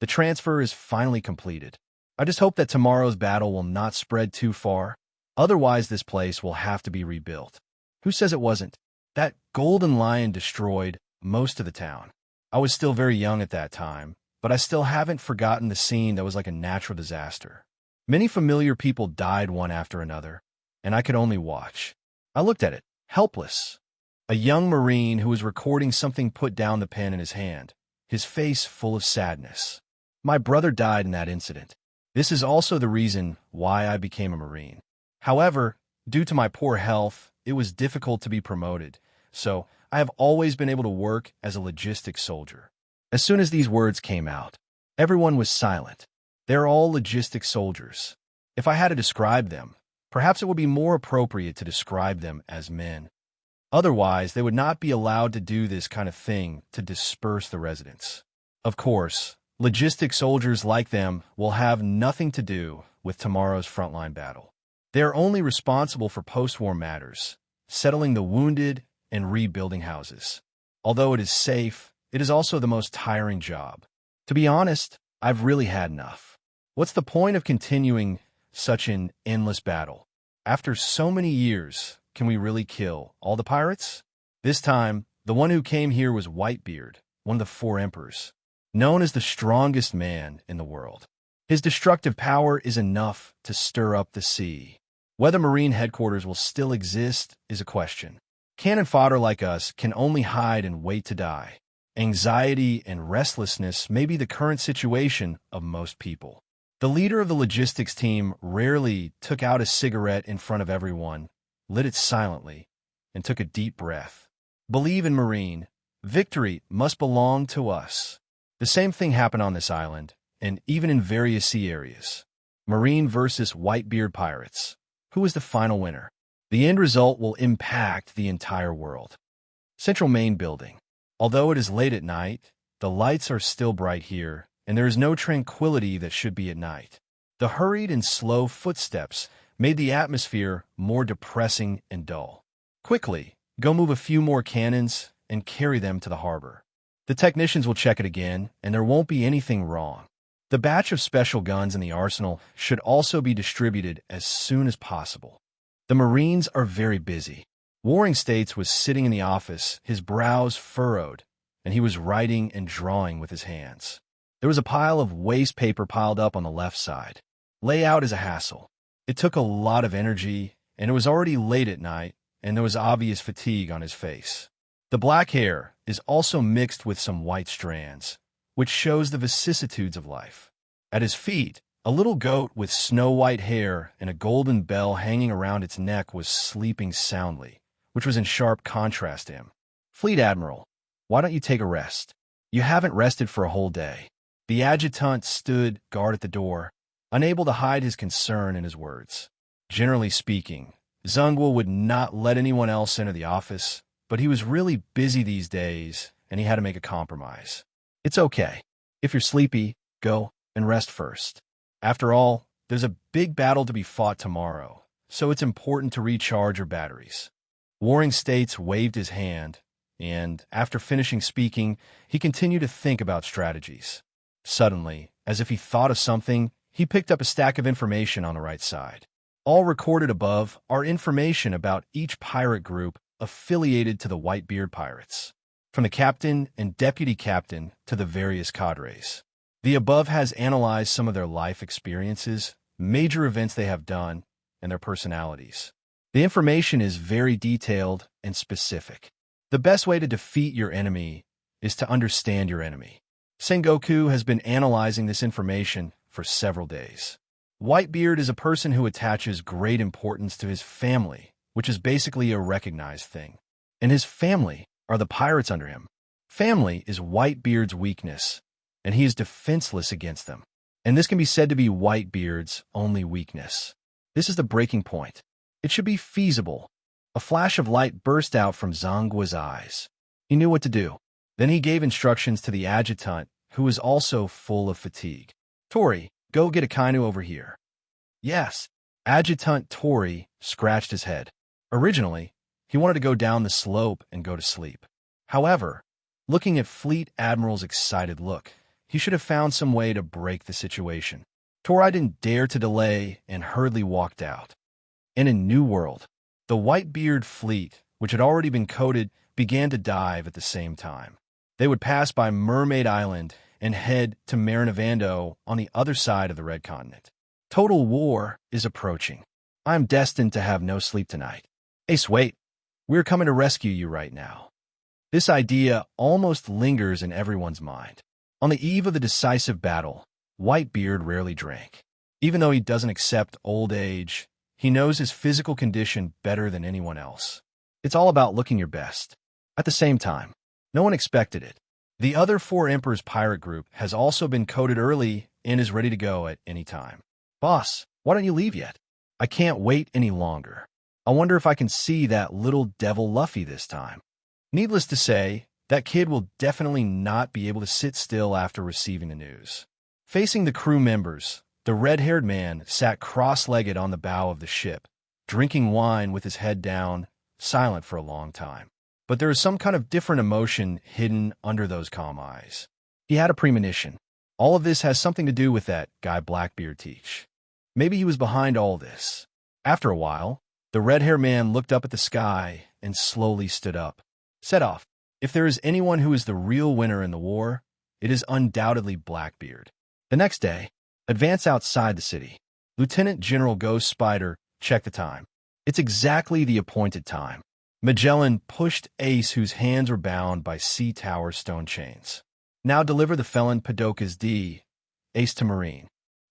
The transfer is finally completed. I just hope that tomorrow's battle will not spread too far. Otherwise, this place will have to be rebuilt. Who says it wasn't? That golden lion destroyed most of the town. I was still very young at that time, but I still haven't forgotten the scene that was like a natural disaster. Many familiar people died one after another, and I could only watch. I looked at it, helpless. A young Marine who was recording something put down the pen in his hand, his face full of sadness. My brother died in that incident. This is also the reason why I became a Marine. However, due to my poor health, it was difficult to be promoted, so I have always been able to work as a logistics soldier. As soon as these words came out, everyone was silent. They're all logistics soldiers. If I had to describe them, perhaps it would be more appropriate to describe them as men. Otherwise, they would not be allowed to do this kind of thing to disperse the residents. Of course, logistic soldiers like them will have nothing to do with tomorrow's frontline battle. They are only responsible for post-war matters, settling the wounded and rebuilding houses. Although it is safe, it is also the most tiring job. To be honest, I've really had enough. What's the point of continuing such an endless battle? After so many years, can we really kill all the pirates? This time, the one who came here was Whitebeard, one of the 4 emperors, known as the strongest man in the world. His destructive power is enough to stir up the sea. Whether Marine headquarters will still exist is a question. Cannon fodder like us can only hide and wait to die. Anxiety and restlessness may be the current situation of most people. The leader of the logistics team rarely took out a cigarette in front of everyone, lit it silently, and took a deep breath. Believe in Marine. Victory must belong to us. The same thing happened on this island, and even in various sea areas. Marine versus Whitebeard pirates. Who is the final winner? The end result will impact the entire world. Central main building. Although it is late at night, the lights are still bright here, and there is no tranquility that should be at night. The hurried and slow footsteps made the atmosphere more depressing and dull. Quickly, go move a few more cannons and carry them to the harbor. The technicians will check it again, and there won't be anything wrong. The batch of special guns in the arsenal should also be distributed as soon as possible. The Marines are very busy. Warring States was sitting in the office, his brows furrowed, and he was writing and drawing with his hands. There was a pile of waste paper piled up on the left side. Layout is a hassle. It took a lot of energy, and it was already late at night, and there was obvious fatigue on his face. The black hair is also mixed with some white strands, which shows the vicissitudes of life. At his feet, a little goat with snow-white hair and a golden bell hanging around its neck was sleeping soundly, which was in sharp contrast to him. Fleet Admiral, why don't you take a rest? You haven't rested for a whole day. The adjutant stood guard at the door, unable to hide his concern in his words. Generally speaking, Zungwa would not let anyone else enter the office, but he was really busy these days, and he had to make a compromise. It's okay. If you're sleepy, go and rest first. After all, there's a big battle to be fought tomorrow, so it's important to recharge your batteries. Warring States waved his hand, and after finishing speaking, he continued to think about strategies. Suddenly, as if he thought of something, he picked up a stack of information on the right side. All recorded above are information about each pirate group affiliated to the Whitebeard pirates, from the captain and deputy captain to the various cadres. The above has analyzed some of their life experiences, major events they have done, and their personalities. The information is very detailed and specific. The best way to defeat your enemy is to understand your enemy. Sengoku has been analyzing this information for several days. Whitebeard is a person who attaches great importance to his family, which is basically a recognized thing. And his family are the pirates under him. Family is Whitebeard's weakness, and he is defenseless against them. And this can be said to be Whitebeard's only weakness. This is the breaking point. It should be feasible. A flash of light burst out from Zongwa's eyes. He knew what to do. Then he gave instructions to the adjutant, who was also full of fatigue. Tori, go get Akainu over here. Yes. Adjutant Tori scratched his head. Originally, he wanted to go down the slope and go to sleep. However, looking at Fleet Admiral's excited look, he should have found some way to break the situation. Tori didn't dare to delay and hurriedly walked out. In a new world, the Whitebeard fleet, which had already been coated, began to dive at the same time. They would pass by Mermaid Island and head to Marinavando on the other side of the Red Continent. Total war is approaching. I am destined to have no sleep tonight. Ace, wait. We're coming to rescue you right now. This idea almost lingers in everyone's mind. On the eve of the decisive battle, Whitebeard rarely drank. Even though he doesn't accept old age, he knows his physical condition better than anyone else. It's all about looking your best. At the same time, no one expected it. The other four Emperor's pirate group has also been coded early and is ready to go at any time. Boss, why don't you leave yet? I can't wait any longer. I wonder if I can see that little devil Luffy this time. Needless to say, that kid will definitely not be able to sit still after receiving the news. Facing the crew members, the red-haired man sat cross-legged on the bow of the ship, drinking wine with his head down, silent for a long time. But there is some kind of different emotion hidden under those calm eyes. He had a premonition. All of this has something to do with that guy Blackbeard teach. Maybe he was behind all this. After a while, the red-haired man looked up at the sky and slowly stood up. Set off. If there is anyone who is the real winner in the war, it is undoubtedly Blackbeard. The next day, advance outside the city. Lieutenant General Ghost Spider checked the time. It's exactly the appointed time. Magellan pushed Ace, whose hands were bound by sea tower stone chains. Now deliver the felon Padoka's D. Ace to Marine.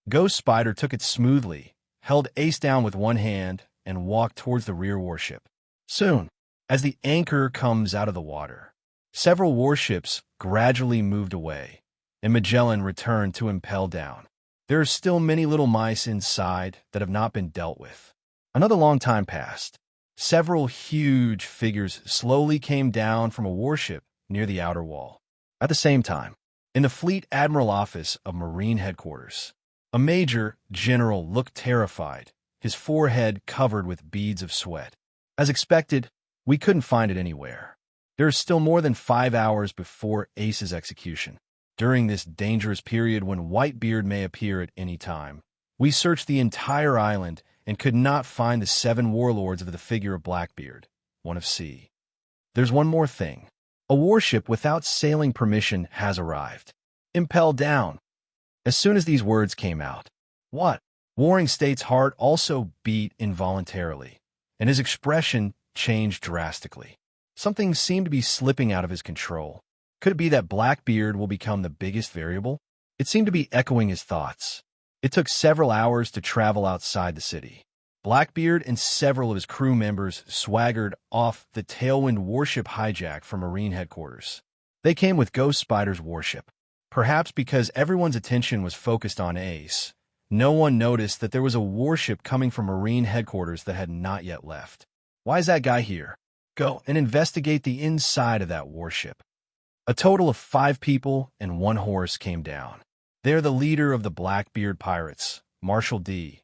Ghost Spider took it smoothly, held Ace down with one hand, and walked towards the rear warship. Soon, as the anchor comes out of the water, several warships gradually moved away, and Magellan returned to impel down. There are still many little mice inside that have not been dealt with. Another long time passed. Several huge figures slowly came down from a warship near the outer wall. At the same time, in the Fleet Admiral office of Marine Headquarters, a Major General looked terrified, his forehead covered with beads of sweat. As expected, we couldn't find it anywhere. There is still more than 5 hours before Ace's execution. During this dangerous period when Whitebeard may appear at any time, we searched the entire island and could not find the 7 warlords of the figure of Blackbeard, one of sea. There's one more thing. A warship without sailing permission has arrived. Impel down. As soon as these words came out, what? Warring State's heart also beat involuntarily, and his expression changed drastically. Something seemed to be slipping out of his control. Could it be that Blackbeard will become the biggest variable? It seemed to be echoing his thoughts. It took several hours to travel outside the city. Blackbeard and several of his crew members swaggered off the Tailwind warship hijack from Marine Headquarters. They came with Ghost Spider's warship. Perhaps because everyone's attention was focused on Ace, no one noticed that there was a warship coming from Marine Headquarters that had not yet left. Why is that guy here? Go and investigate the inside of that warship. A total of 5 people and 1 horse came down. They're the leader of the Blackbeard pirates, Marshal D.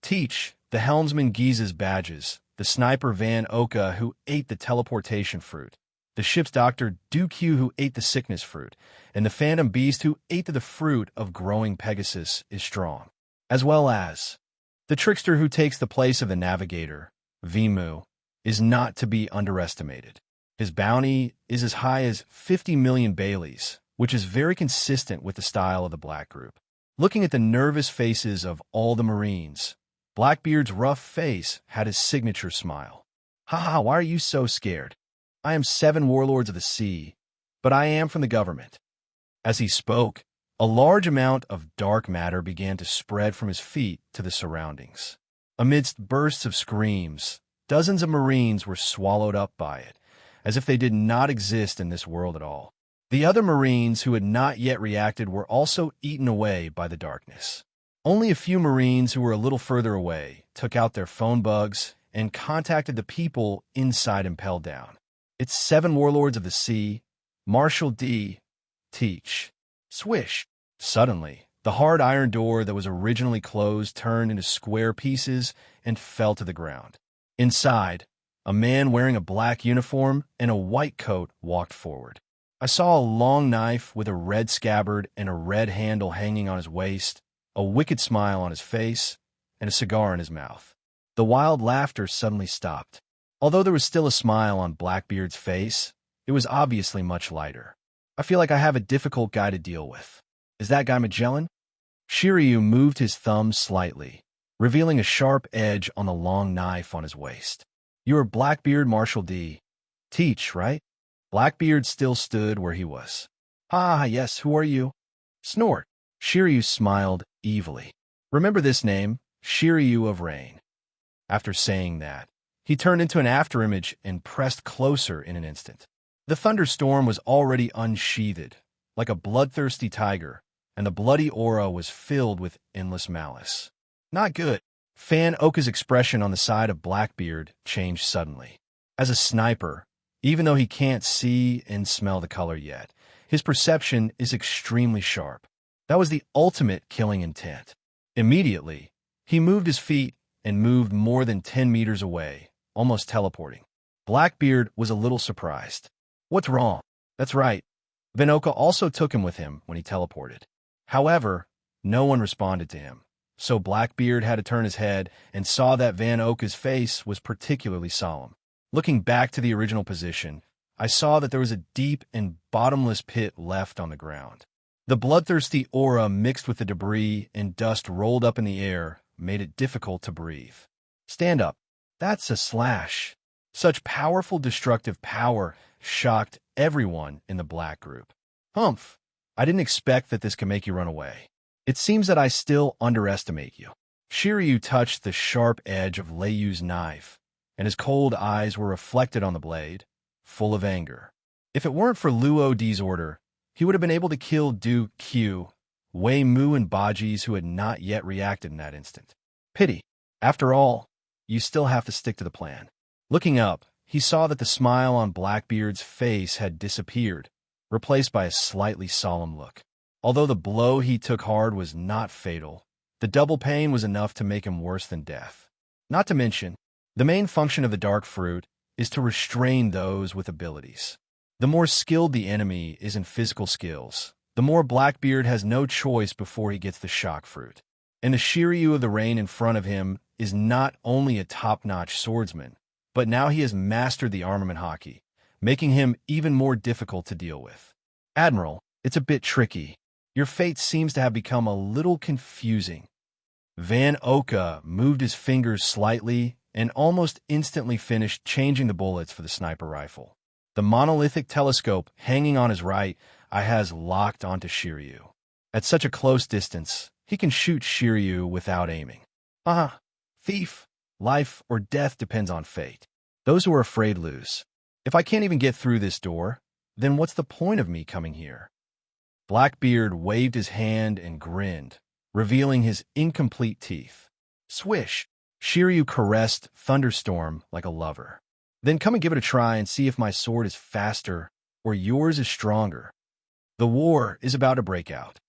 Teach, the helmsman Giza's badges, the sniper Van Oka who ate the teleportation fruit, the ship's doctor Dooku who ate the sickness fruit, and the phantom beast who ate the fruit of growing Pegasus is strong, as well as the trickster who takes the place of the navigator, Vimu, is not to be underestimated. His bounty is as high as 50 million Baileys, which is very consistent with the style of the Black Group. Looking at the nervous faces of all the Marines, Blackbeard's rough face had his signature smile. "Haha, why are you so scared? I am 7 warlords of the sea, but I am from the government." As he spoke, a large amount of dark matter began to spread from his feet to the surroundings. Amidst bursts of screams, dozens of Marines were swallowed up by it, as if they did not exist in this world at all. The other Marines who had not yet reacted were also eaten away by the darkness. Only a few Marines who were a little further away took out their phone bugs and contacted the people inside Impel Down. It's 7 warlords of the sea, Marshal D. Teach. Swish. Suddenly, the hard iron door that was originally closed turned into square pieces and fell to the ground. Inside, a man wearing a black uniform and a white coat walked forward. I saw a long knife with a red scabbard and a red handle hanging on his waist, a wicked smile on his face, and a cigar in his mouth. The wild laughter suddenly stopped. Although there was still a smile on Blackbeard's face, it was obviously much lighter. I feel like I have a difficult guy to deal with. Is that guy Magellan? Shiryu moved his thumb slightly, revealing a sharp edge on the long knife on his waist. "You are Blackbeard Marshal D. Teach, right?" Blackbeard still stood where he was. "Ah, yes, who are you?" Snort. Shiryu smiled evilly. "Remember this name, Shiryu of Rain." After saying that, he turned into an afterimage and pressed closer in an instant. The thunderstorm was already unsheathed, like a bloodthirsty tiger, and the bloody aura was filled with endless malice. Not good. Fan Oka's expression on the side of Blackbeard changed suddenly. As a sniper, even though he can't see and smell the color yet, his perception is extremely sharp. That was the ultimate killing intent. Immediately, he moved his feet and moved more than 10 meters away, almost teleporting. Blackbeard was a little surprised. "What's wrong?" "That's right. Van Oka also took him with him when he teleported." However, no one responded to him, so Blackbeard had to turn his head and saw that Van Oka's face was particularly solemn. Looking back to the original position, I saw that there was a deep and bottomless pit left on the ground. The bloodthirsty aura mixed with the debris and dust rolled up in the air made it difficult to breathe. "Stand up. That's a slash." Such powerful destructive power shocked everyone in the black group. "Humph. I didn't expect that this could make you run away. It seems that I still underestimate you." Shiryu touched the sharp edge of Leiyu's knife, and his cold eyes were reflected on the blade, full of anger. If it weren't for Luo D's order, he would have been able to kill Du Q, Wei Mu, and Bajis who had not yet reacted in that instant. Pity. After all, you still have to stick to the plan. Looking up, he saw that the smile on Blackbeard's face had disappeared, replaced by a slightly solemn look. Although the blow he took hard was not fatal, the double pain was enough to make him worse than death. Not to mention, the main function of the dark fruit is to restrain those with abilities. The more skilled the enemy is in physical skills, the more Blackbeard has no choice before he gets the shock fruit. And the Shiryu of the Rain in front of him is not only a top-notch swordsman, but now he has mastered the armament hockey, making him even more difficult to deal with. "Admiral, it's a bit tricky. Your fate seems to have become a little confusing." Van Oka moved his fingers slightly and almost instantly finished changing the bullets for the sniper rifle. The monolithic telescope hanging on his right eye has locked onto Shiryu. At such a close distance, he can shoot Shiryu without aiming. "Ah, thief! Life or death depends on fate. Those who are afraid lose. If I can't even get through this door, then what's the point of me coming here?" Blackbeard waved his hand and grinned, revealing his incomplete teeth. Swish! Shiryu caressed Thunderstorm like a lover. "Then come and give it a try and see if my sword is faster or yours is stronger. The war is about to break out."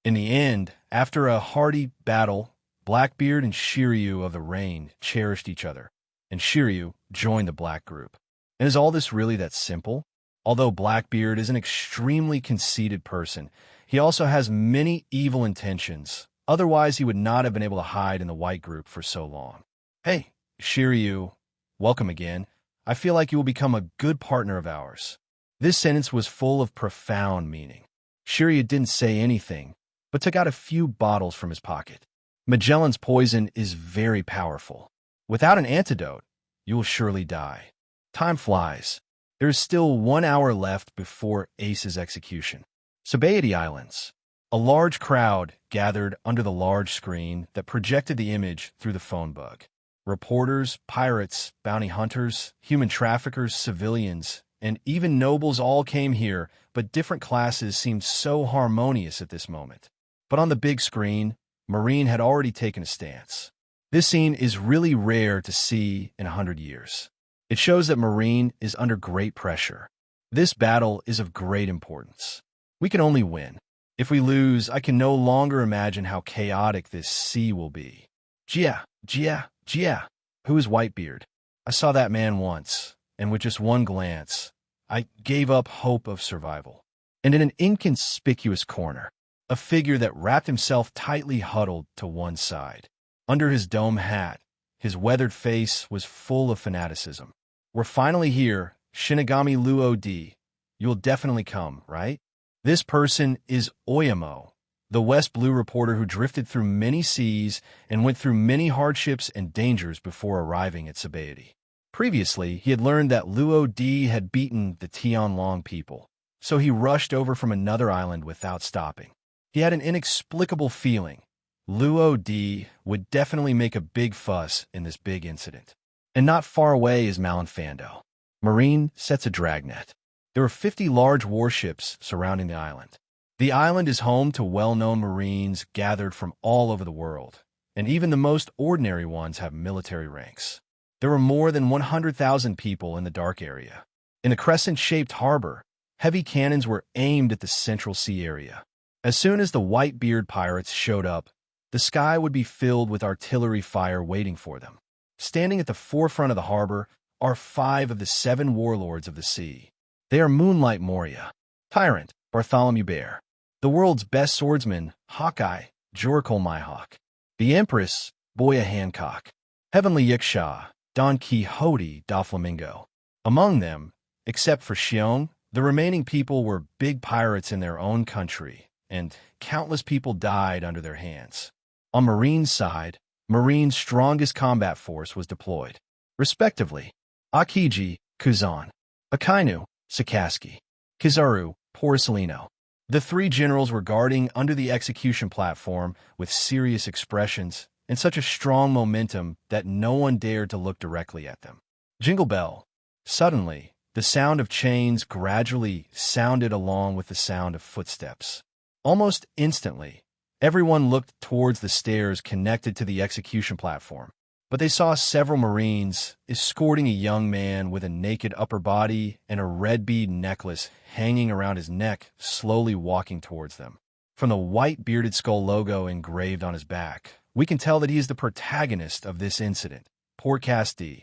In the end, after a hearty battle, Blackbeard and Shiryu of the Rain cherished each other, and Shiryu joined the black group. And is all this really that simple? Although Blackbeard is an extremely conceited person, he also has many evil intentions. Otherwise, he would not have been able to hide in the white group for so long. "Hey, Shiryu, welcome again. I feel like you will become a good partner of ours." This sentence was full of profound meaning. Shiryu didn't say anything, but took out a few bottles from his pocket. "Magellan's poison is very powerful. Without an antidote, you will surely die. Time flies. There is still 1 hour left before Ace's execution." Sabaody Islands. A large crowd gathered under the large screen that projected the image through the phone bug. Reporters, pirates, bounty hunters, human traffickers, civilians, and even nobles all came here, but different classes seemed so harmonious at this moment. But on the big screen, Marine had already taken a stance. This scene is really rare to see in 100 years. It shows that Marine is under great pressure. This battle is of great importance. We can only win. If we lose, I can no longer imagine how chaotic this sea will be. Jia, Jia, Jia. Who is Whitebeard? I saw that man once, and with just one glance, I gave up hope of survival. And in an inconspicuous corner, a figure that wrapped himself tightly huddled to one side. Under his dome hat, his weathered face was full of fanaticism. "We're finally here, Shinigami Luo D. You'll definitely come, right?" This person is Oyamo, the West Blue reporter who drifted through many seas and went through many hardships and dangers before arriving at Sabaody. Previously, he had learned that Luo Di had beaten the Tianlong people, so he rushed over from another island without stopping. He had an inexplicable feeling Luo Di would definitely make a big fuss in this big incident. And not far away is Malinfando. Marine sets a dragnet. There are 50 large warships surrounding the island. The island is home to well-known Marines gathered from all over the world, and even the most ordinary ones have military ranks. There were more than 100,000 people in the dark area. In the crescent-shaped harbor, heavy cannons were aimed at the Central Sea area. As soon as the Whitebeard pirates showed up, the sky would be filled with artillery fire waiting for them. Standing at the forefront of the harbor are 5 of the 7 warlords of the sea. They are Moonlight Moria, Tyrant, Bartholomew Bear, the world's best swordsman, Hawkeye, Jorkol Mihawk, the Empress, Boya Hancock, Heavenly Yiksha, Don Quixote da Flamingo. Among them, except for Xiong, the remaining people were big pirates in their own country, and countless people died under their hands. On Marine's side, Marine's strongest combat force was deployed, respectively, Akiji, Kuzan, Akainu, Sakaski, Kizaru, Porcelino. The 3 generals were guarding under the execution platform with serious expressions and such a strong momentum that no one dared to look directly at them. Jingle bell. Suddenly, the sound of chains gradually sounded along with the sound of footsteps. Almost instantly, everyone looked towards the stairs connected to the execution platform, but they saw several Marines escorting a young man with a naked upper body and a red bead necklace hanging around his neck, slowly walking towards them. From the white bearded skull logo engraved on his back, we can tell that he is the protagonist of this incident, Poor Casti.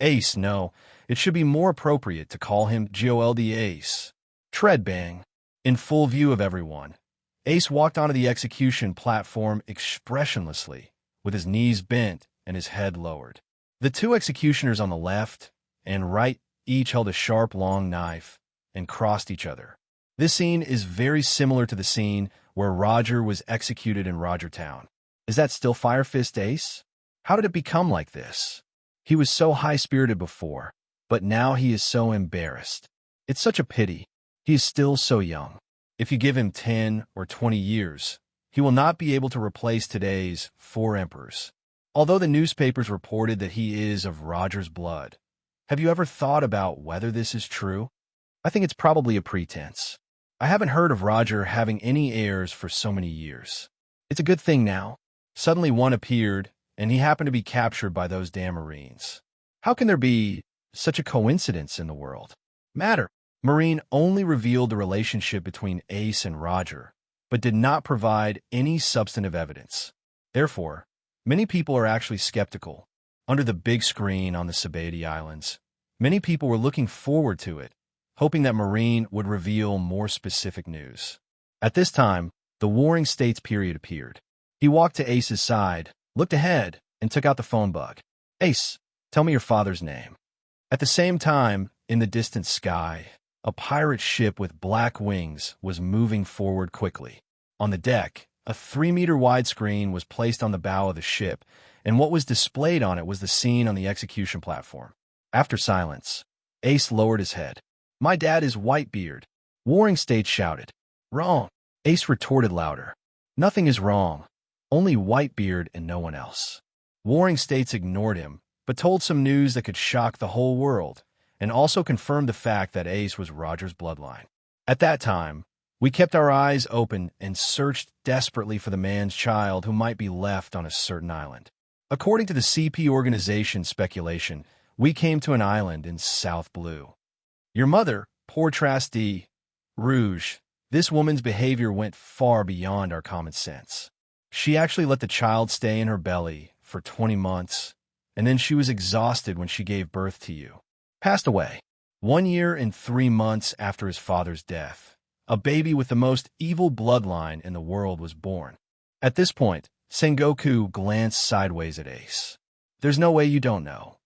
Ace, no, it should be more appropriate to call him Gold Ace. Tread bang. In full view of everyone, Ace walked onto the execution platform expressionlessly, with his knees bent and his head lowered. The 2 executioners on the left and right each held a sharp, long knife and crossed each other. This scene is very similar to the scene where Roger was executed in Roger Town. Is that still Fire Fist Ace? How did it become like this? He was so high-spirited before, but now he is so embarrassed. It's such a pity. He is still so young. If you give him 10 or 20 years, he will not be able to replace today's 4 emperors. Although the newspapers reported that he is of Roger's blood, have you ever thought about whether this is true? I think it's probably a pretense. I haven't heard of Roger having any heirs for so many years. It's a good thing now. Suddenly one appeared, and he happened to be captured by those damn Marines. How can there be such a coincidence in the world? Marine only revealed the relationship between Ace and Roger, but did not provide any substantive evidence. Therefore, many people are actually skeptical. Under the big screen on the Sabaody Islands, many people were looking forward to it, hoping that Marine would reveal more specific news. At this time, the Warring States period appeared. He walked to Ace's side, looked ahead, and took out the phone book. Ace, tell me your father's name. At the same time, in the distant sky, a pirate ship with black wings was moving forward quickly. On the deck, a 3-meter widescreen was placed on the bow of the ship, and what was displayed on it was the scene on the execution platform. After silence, Ace lowered his head. My dad is Whitebeard. Warring States shouted. Wrong. Ace retorted louder. Nothing is wrong. Only Whitebeard and no one else. Warring States ignored him, but told some news that could shock the whole world, and also confirmed the fact that Ace was Roger's bloodline. At that time, we kept our eyes open and searched desperately for the man's child who might be left on a certain island. According to the CP organization speculation, we came to an island in South Blue. Your mother, poor Trasti, Rouge, this woman's behavior went far beyond our common sense. She actually let the child stay in her belly for 20 months, and then she was exhausted when she gave birth to you. Passed away 1 year and 3 months after his father's death. A baby with the most evil bloodline in the world was born. At this point, Sengoku glanced sideways at Ace. There's no way you don't know.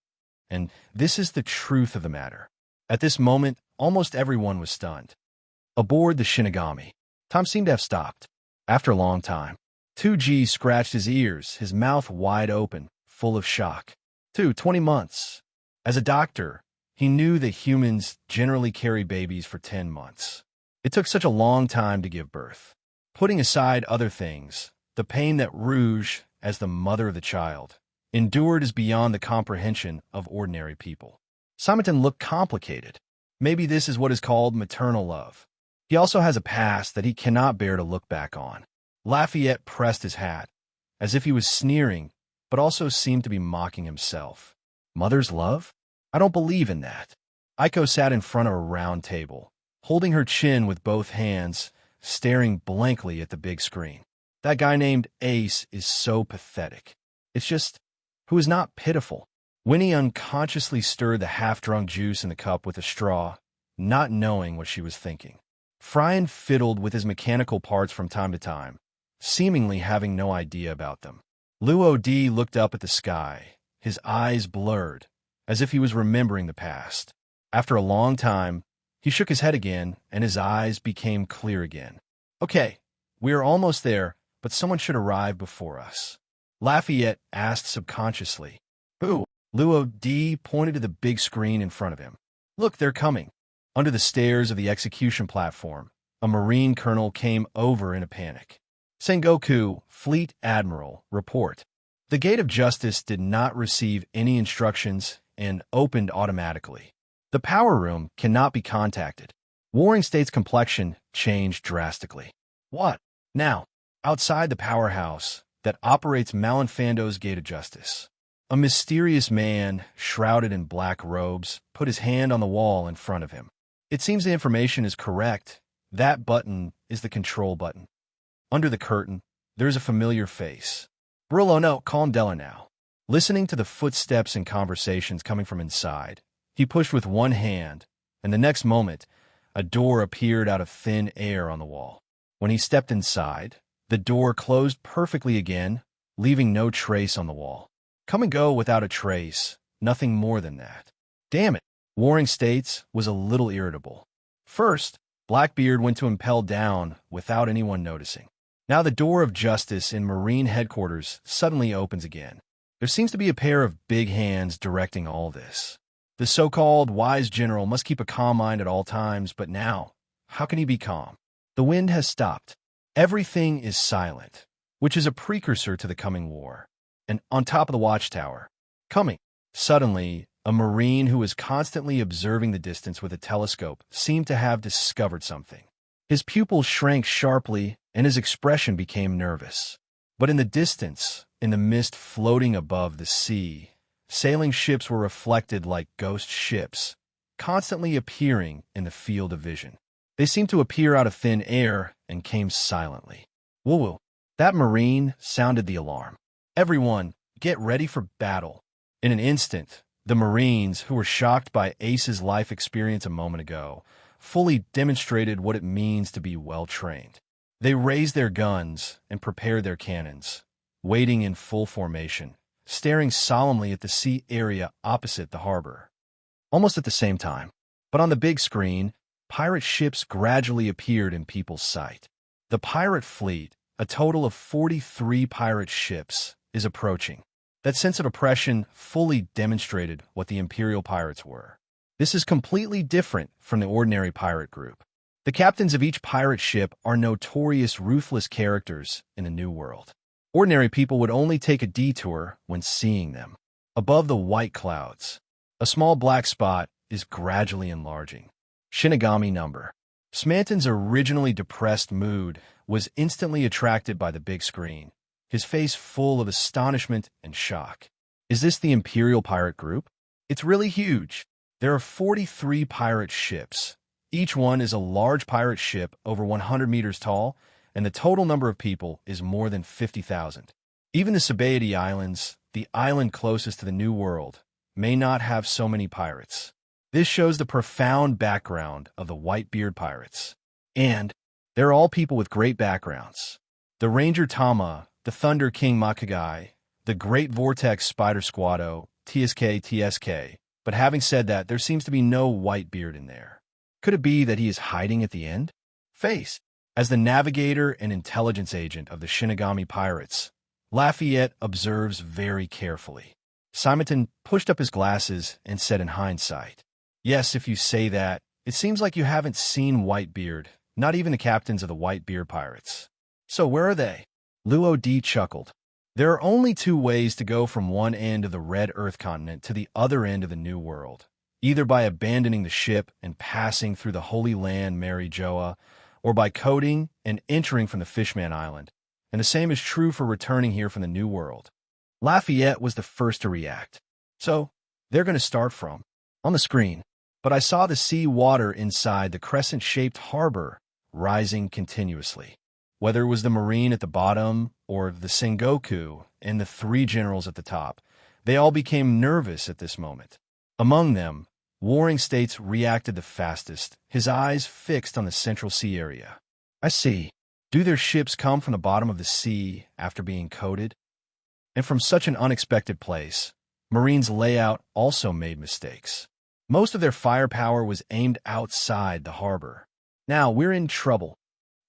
And this is the truth of the matter. At this moment, almost everyone was stunned. Aboard the Shinigami, Tom seemed to have stopped. After a long time, 2G scratched his ears, his mouth wide open, full of shock. 20 months. As a doctor, he knew that humans generally carry babies for 10 months. It took such a long time to give birth. Putting aside other things, the pain that Rouge, as the mother of the child, endured is beyond the comprehension of ordinary people. Simonton looked complicated. Maybe this is what is called maternal love. He also has a past that he cannot bear to look back on. Lafayette pressed his hat, as if he was sneering, but also seemed to be mocking himself. Mother's love? I don't believe in that. Aiko sat in front of a round table, holding her chin with both hands, staring blankly at the big screen. That guy named Ace is so pathetic. It's just, who is not pitiful? Winnie unconsciously stirred the half-drunk juice in the cup with a straw, not knowing what she was thinking. Fryan fiddled with his mechanical parts from time to time, seemingly having no idea about them. Luo D looked up at the sky, his eyes blurred, as if he was remembering the past. After a long time, he shook his head again, and his eyes became clear again. Okay, we are almost there, but someone should arrive before us. Lafayette asked subconsciously. Who? Luo D pointed to the big screen in front of him. Look, they're coming. Under the stairs of the execution platform, a Marine colonel came over in a panic. Sengoku, Fleet Admiral, report. The Gate of Justice did not receive any instructions and opened automatically. The power room cannot be contacted. Warring State's complexion changed drastically. What? Now, outside the powerhouse that operates Malinfando's Gate of Justice, a mysterious man, shrouded in black robes, put his hand on the wall in front of him. It seems the information is correct. That button is the control button. Under the curtain, there is a familiar face. Brillo, no, calm down now. Listening to the footsteps and conversations coming from inside, he pushed with one hand, and the next moment, a door appeared out of thin air on the wall. When he stepped inside, the door closed perfectly again, leaving no trace on the wall. Come and go without a trace, nothing more than that. Damn it, Warring States was a little irritable. First, Blackbeard went to impel down without anyone noticing. Now the door of justice in Marine headquarters suddenly opens again. There seems to be a pair of big hands directing all this. The so-called wise general must keep a calm mind at all times, but now, how can he be calm? The wind has stopped. Everything is silent, which is a precursor to the coming war. And on top of the watchtower, coming, suddenly, a Marine who was constantly observing the distance with a telescope seemed to have discovered something. His pupils shrank sharply, and his expression became nervous. But in the distance, in the mist floating above the sea, sailing ships were reflected like ghost ships, constantly appearing in the field of vision. They seemed to appear out of thin air and came silently. Woo-woo. That Marine sounded the alarm. Everyone, get ready for battle. In an instant, the Marines, who were shocked by Ace's life experience a moment ago, fully demonstrated what it means to be well-trained. They raised their guns and prepared their cannons, waiting in full formation, staring solemnly at the sea area opposite the harbor. Almost at the same time, but on the big screen, pirate ships gradually appeared in people's sight. The pirate fleet, a total of 43 pirate ships, is approaching. That sense of oppression fully demonstrated what the Imperial pirates were. This is completely different from the ordinary pirate group. The captains of each pirate ship are notorious ruthless characters in the New World. Ordinary people would only take a detour when seeing them. Above the white clouds, a small black spot is gradually enlarging. Shinigami number. Smanton's originally depressed mood was instantly attracted by the big screen, his face full of astonishment and shock. Is this the Imperial pirate group? It's really huge. There are 43 pirate ships. Each one is a large pirate ship over 100 meters tall, and the total number of people is more than 50,000. Even the Sabaody Islands, the island closest to the New World, may not have so many pirates. This shows the profound background of the Whitebeard pirates. And they're all people with great backgrounds. The Ranger Tama, the Thunder King Makagai, the Great Vortex Spider Squado, TSK. But having said that, there seems to be no Whitebeard in there. Could it be that he is hiding at the end? Face. As the navigator and intelligence agent of the Shinigami pirates, Lafayette observes very carefully. Simonton pushed up his glasses and said in hindsight, "Yes, if you say that, it seems like you haven't seen Whitebeard, not even the captains of the Whitebeard pirates. So where are they?" Luo D chuckled. "There are only two ways to go from one end of the Red Earth continent to the other end of the New World, either by abandoning the ship and passing through the Holy Land Mary Joa, or by coating and entering from the Fishman Island. And the same is true for returning here from the New World." Lafayette was the first to react. "So, they're going to start from on the screen. But I saw the sea water inside the crescent-shaped harbor rising continuously. Whether it was the Marine at the bottom or the Sengoku and the three generals at the top, they all became nervous at this moment. Among them, Warring States reacted the fastest, his eyes fixed on the Central Sea area. "I see. Do their ships come from the bottom of the sea after being coated?" And from such an unexpected place, Marine's layout also made mistakes. Most of their firepower was aimed outside the harbor. "Now we're in trouble."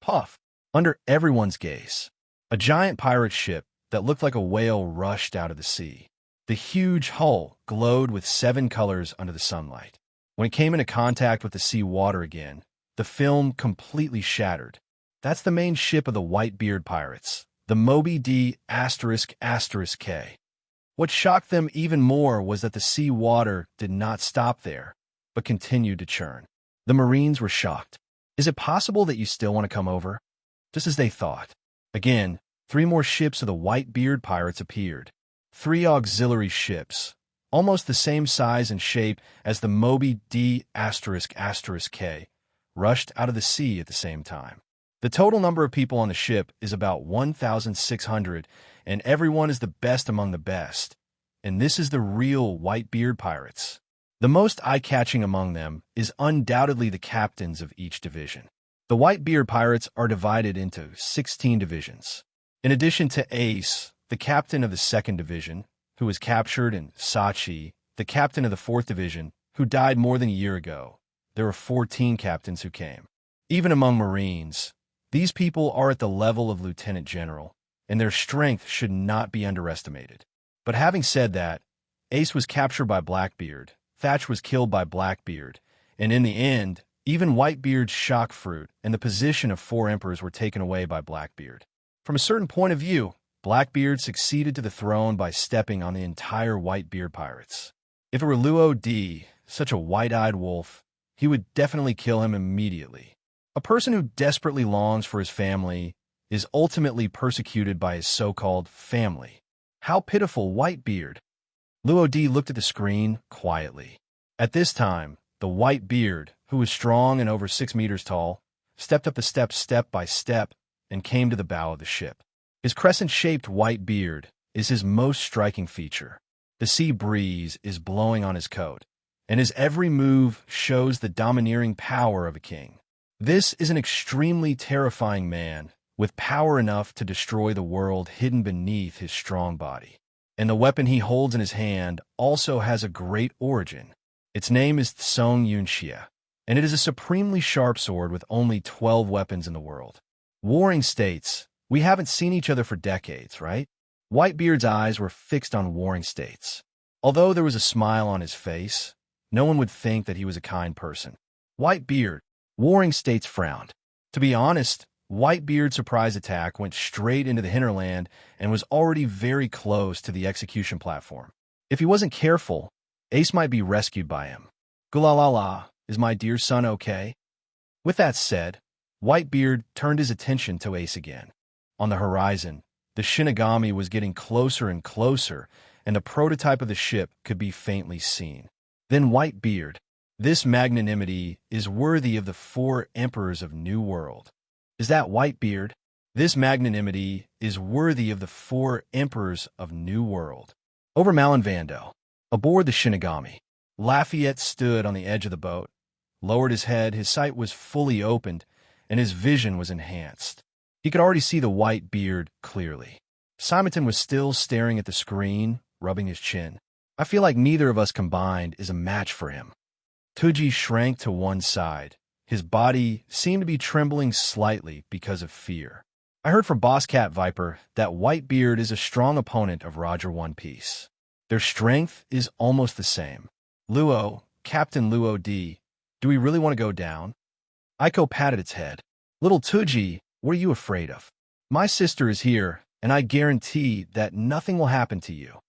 Puff. Under everyone's gaze, a giant pirate ship that looked like a whale rushed out of the sea. The huge hull glowed with 7 colors under the sunlight. When it came into contact with the sea water again, the film completely shattered. That's the main ship of the Whitebeard pirates, the Moby D **K. What shocked them even more was that the sea water did not stop there, but continued to churn. The Marines were shocked. "Is it possible that you still want to come over?" Just as they thought. Again, 3 more ships of the Whitebeard pirates appeared. 3 auxiliary ships, almost the same size and shape as the Moby D **K, rushed out of the sea at the same time. The total number of people on the ship is about 1,600, and everyone is the best among the best. And this is the real Whitebeard pirates. The most eye-catching among them is undoubtedly the captains of each division. The Whitebeard pirates are divided into 16 divisions. In addition to Ace, the captain of the 2nd Division, who was captured, and Sachi, the captain of the 4th Division, who died more than a year ago, there were 14 captains who came. Even among Marines, these people are at the level of Lieutenant General, and their strength should not be underestimated. But having said that, Ace was captured by Blackbeard, Thatch was killed by Blackbeard, and in the end, even Whitebeard's shock fruit and the position of 4 emperors were taken away by Blackbeard. From a certain point of view, Blackbeard succeeded to the throne by stepping on the entire Whitebeard pirates. If it were Luo D, such a white-eyed wolf, he would definitely kill him immediately. A person who desperately longs for his family is ultimately persecuted by his so-called family. How pitiful, Whitebeard! Luo D looked at the screen quietly. At this time, the Whitebeard, who was strong and over 6 meters tall, stepped up the steps step by step and came to the bow of the ship. His crescent-shaped white beard is his most striking feature. The sea breeze is blowing on his coat, and his every move shows the domineering power of a king. This is an extremely terrifying man, with power enough to destroy the world hidden beneath his strong body. And the weapon he holds in his hand also has a great origin. Its name is Tsong Yunxia, and it is a supremely sharp sword with only 12 weapons in the world. Warring States, we haven't seen each other for decades, right? Whitebeard's eyes were fixed on Warring States. Although there was a smile on his face, no one would think that he was a kind person. Whitebeard, Warring States frowned. To be honest, Whitebeard's surprise attack went straight into the hinterland and was already very close to the execution platform. If he wasn't careful, Ace might be rescued by him. Gulalala, is my dear son okay? With that said, Whitebeard turned his attention to Ace again. On the horizon, the Shinigami was getting closer and closer, and the prototype of the ship could be faintly seen. Then Whitebeard, this magnanimity is worthy of the 4 emperors of New World. Is that Whitebeard? This magnanimity is worthy of the 4 emperors of New World. Over Malinvando, aboard the Shinigami, Lafayette stood on the edge of the boat, lowered his head, his sight was fully opened, and his vision was enhanced. He could already see the white beard clearly. Simonton was still staring at the screen, rubbing his chin. I feel like neither of us combined is a match for him. Tuji shrank to one side. His body seemed to be trembling slightly because of fear. I heard from Boss Cat Viper that Whitebeard is a strong opponent of Roger One Piece. Their strength is almost the same. Luo, Captain Luo D, do we really want to go down? Aiko patted its head. Little Tuji, what are you afraid of? My sister is here, and I guarantee that nothing will happen to you.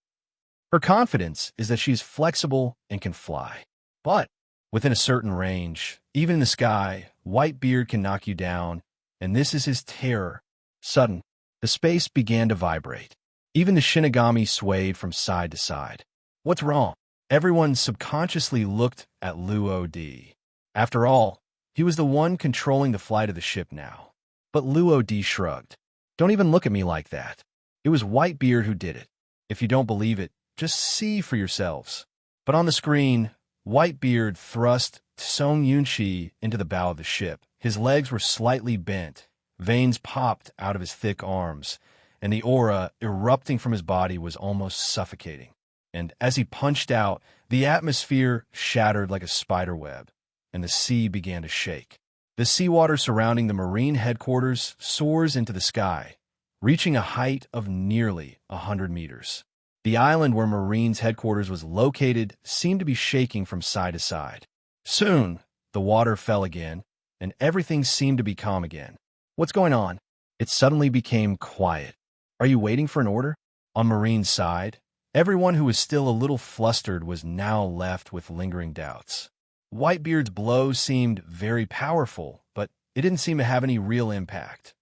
Her confidence is that she is flexible and can fly. But within a certain range, even in the sky, Whitebeard can knock you down, and this is his terror. Sudden, the space began to vibrate. Even the Shinigami swayed from side to side. What's wrong? Everyone subconsciously looked at Luo D. After all, he was the one controlling the flight of the ship now. But Luo D shrugged. Don't even look at me like that. It was Whitebeard who did it. If you don't believe it, just see for yourselves. But on the screen, Whitebeard thrust Song Yunshi into the bow of the ship. His legs were slightly bent, veins popped out of his thick arms, and the aura erupting from his body was almost suffocating. And as he punched out, the atmosphere shattered like a spider web, and the sea began to shake. The seawater surrounding the Marine headquarters soars into the sky, reaching a height of nearly 100 meters. The island where Marine's headquarters was located seemed to be shaking from side to side. Soon, the water fell again, and everything seemed to be calm again. What's going on? It suddenly became quiet. Are you waiting for an order? On Marine's side, everyone who was still a little flustered was now left with lingering doubts. Whitebeard's blow seemed very powerful, but it didn't seem to have any real impact.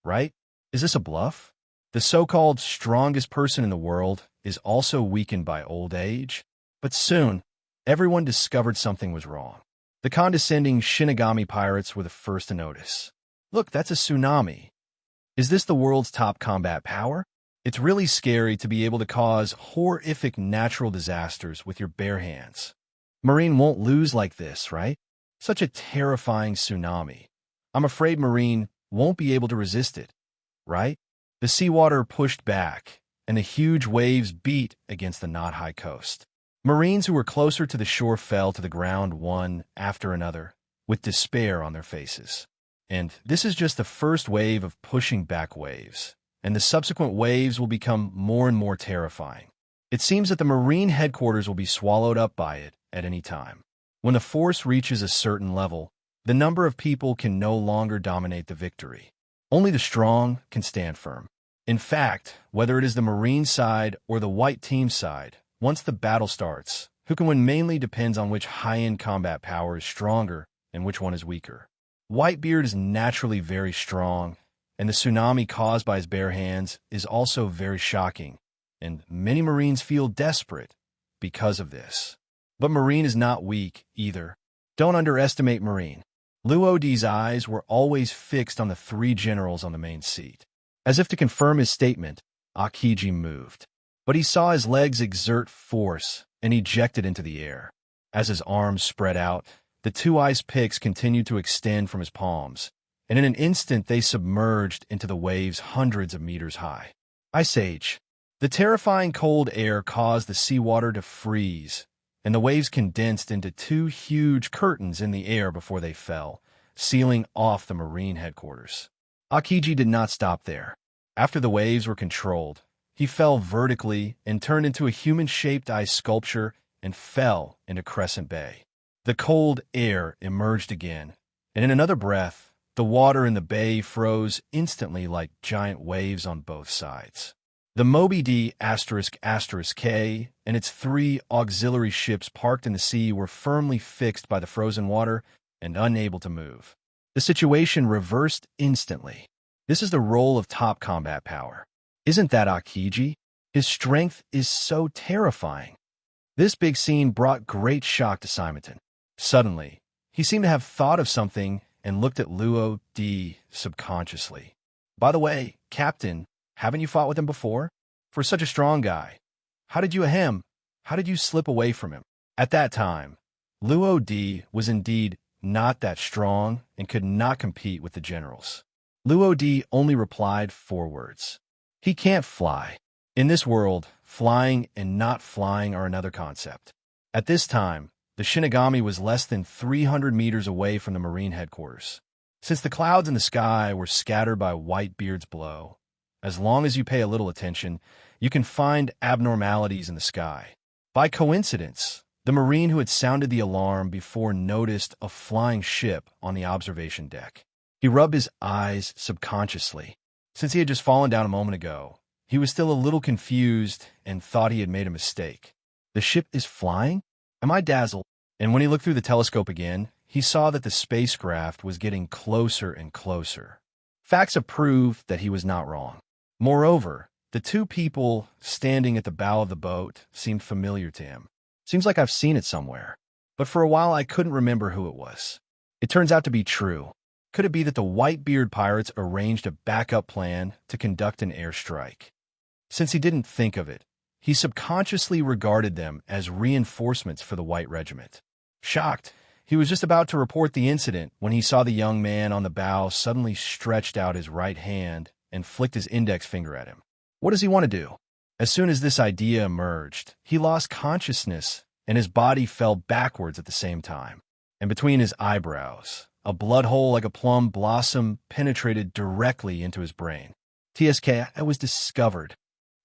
Right? Is this a bluff? The so-called strongest person in the world is also weakened by old age? But soon, everyone discovered something was wrong. The condescending Shinigami pirates were the first to notice. Look, that's a tsunami. Is this the world's top combat power? It's really scary to be able to cause horrific natural disasters with your bare hands. Marine won't lose like this, right? Such a terrifying tsunami. I'm afraid Marine won't be able to resist it, right? The seawater pushed back, and the huge waves beat against the knot-high coast. Marines who were closer to the shore fell to the ground one after another, with despair on their faces. And this is just the first wave of pushing back waves, and the subsequent waves will become more and more terrifying. It seems that the Marine headquarters will be swallowed up by it at any time. When the force reaches a certain level, the number of people can no longer dominate the victory. Only the strong can stand firm. In fact, whether it is the Marine side or the white team side, once the battle starts, who can win mainly depends on which high-end combat power is stronger and which one is weaker. Whitebeard is naturally very strong, and the tsunami caused by his bare hands is also very shocking, and many Marines feel desperate because of this. But Marine is not weak either. Don't underestimate Marine. Luo D's eyes were always fixed on the three generals on the main seat. As if to confirm his statement, Akiji moved. But he saw his legs exert force and ejected into the air. As his arms spread out, the two ice picks continued to extend from his palms, and in an instant they submerged into the waves hundreds of meters high. Ice Age. The terrifying cold air caused the seawater to freeze, and the waves condensed into two huge curtains in the air before they fell, sealing off the Marine headquarters. Akiji did not stop there. After the waves were controlled, he fell vertically and turned into a human-shaped ice sculpture and fell into Crescent Bay. The cold air emerged again, and in another breath, the water in the bay froze instantly like giant waves on both sides. The Moby D **K and its three auxiliary ships parked in the sea were firmly fixed by the frozen water and unable to move. The situation reversed instantly. This is the role of top combat power. Isn't that Akiji? His strength is so terrifying. This big scene brought great shock to Simonton. Suddenly, he seemed to have thought of something and looked at Luo D subconsciously. By the way, Captain, haven't you fought with him before? For such a strong guy. How did you slip away from him? At that time, Luo D was indeed not that strong and could not compete with the generals. Luo D only replied 4 words. He can't fly. In this world, flying and not flying are another concept. At this time, the Shinigami was less than 300 meters away from the Marine headquarters. Since the clouds in the sky were scattered by Whitebeard's blow, as long as you pay a little attention, you can find abnormalities in the sky. By coincidence, the Marine who had sounded the alarm before noticed a flying ship on the observation deck. He rubbed his eyes subconsciously. Since he had just fallen down a moment ago, he was still a little confused and thought he had made a mistake. The ship is flying? Am I dazzled? And when he looked through the telescope again, he saw that the spacecraft was getting closer and closer. Facts have proved that he was not wrong. Moreover, the two people standing at the bow of the boat seemed familiar to him. Seems like I've seen it somewhere. But for a while I couldn't remember who it was. It turns out to be true. Could it be that the Whitebeard pirates arranged a backup plan to conduct an airstrike? Since he didn't think of it, he subconsciously regarded them as reinforcements for the White Regiment. Shocked, he was just about to report the incident when he saw the young man on the bow suddenly stretched out his right hand and flicked his index finger at him. What does he want to do? As soon as this idea emerged, he lost consciousness and his body fell backwards at the same time. And between his eyebrows, a blood hole like a plum blossom penetrated directly into his brain. TSK, I was discovered.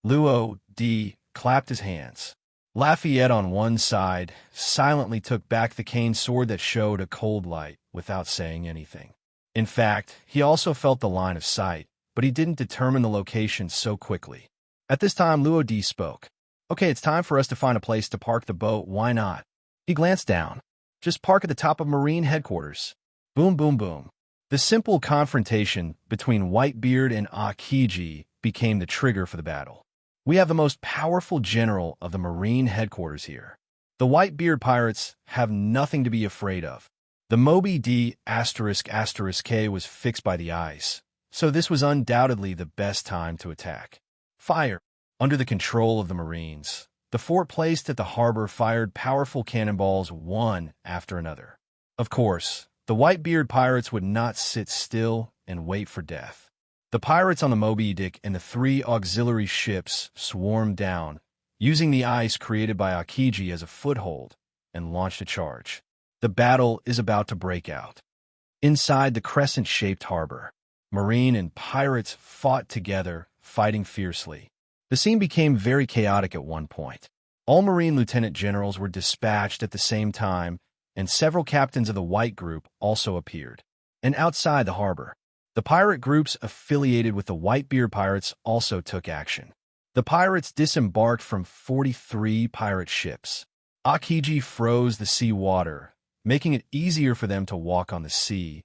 Luo D clapped his hands. Lafayette on one side silently took back the cane sword that showed a cold light without saying anything. In fact, he also felt the line of sight, but he didn't determine the location so quickly. At this time, Luo D spoke. Okay, it's time for us to find a place to park the boat, why not? He glanced down. Just park at the top of Marine headquarters. Boom, boom, boom. The simple confrontation between Whitebeard and Akiji became the trigger for the battle. We have the most powerful general of the Marine headquarters here. The Whitebeard pirates have nothing to be afraid of. The Moby D **K was fixed by the ice, so this was undoubtedly the best time to attack. Fire. Under the control of the Marines, the fort placed at the harbor fired powerful cannonballs one after another. Of course, the Whitebeard pirates would not sit still and wait for death. The pirates on the Moby Dick and the three auxiliary ships swarmed down, using the ice created by Akiji as a foothold, and launched a charge. The battle is about to break out. Inside the crescent-shaped harbor, Marine and pirates fought together, fighting fiercely. The scene became very chaotic at one point. All Marine lieutenant generals were dispatched at the same time, and several captains of the White Group also appeared. And outside the harbor, the pirate groups affiliated with the Whitebeard pirates also took action. The pirates disembarked from 43 pirate ships. Akiji froze the sea water, making it easier for them to walk on the sea,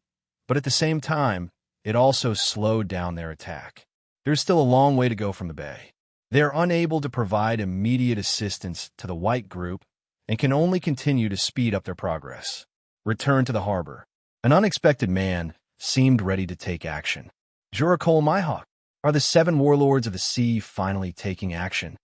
but at the same time, it also slowed down their attack. There's still a long way to go from the bay. They are unable to provide immediate assistance to the White Group and can only continue to speed up their progress. Return to the harbor. An unexpected man seemed ready to take action. Juracol Mihawk. Are the 7 warlords of the sea finally taking action?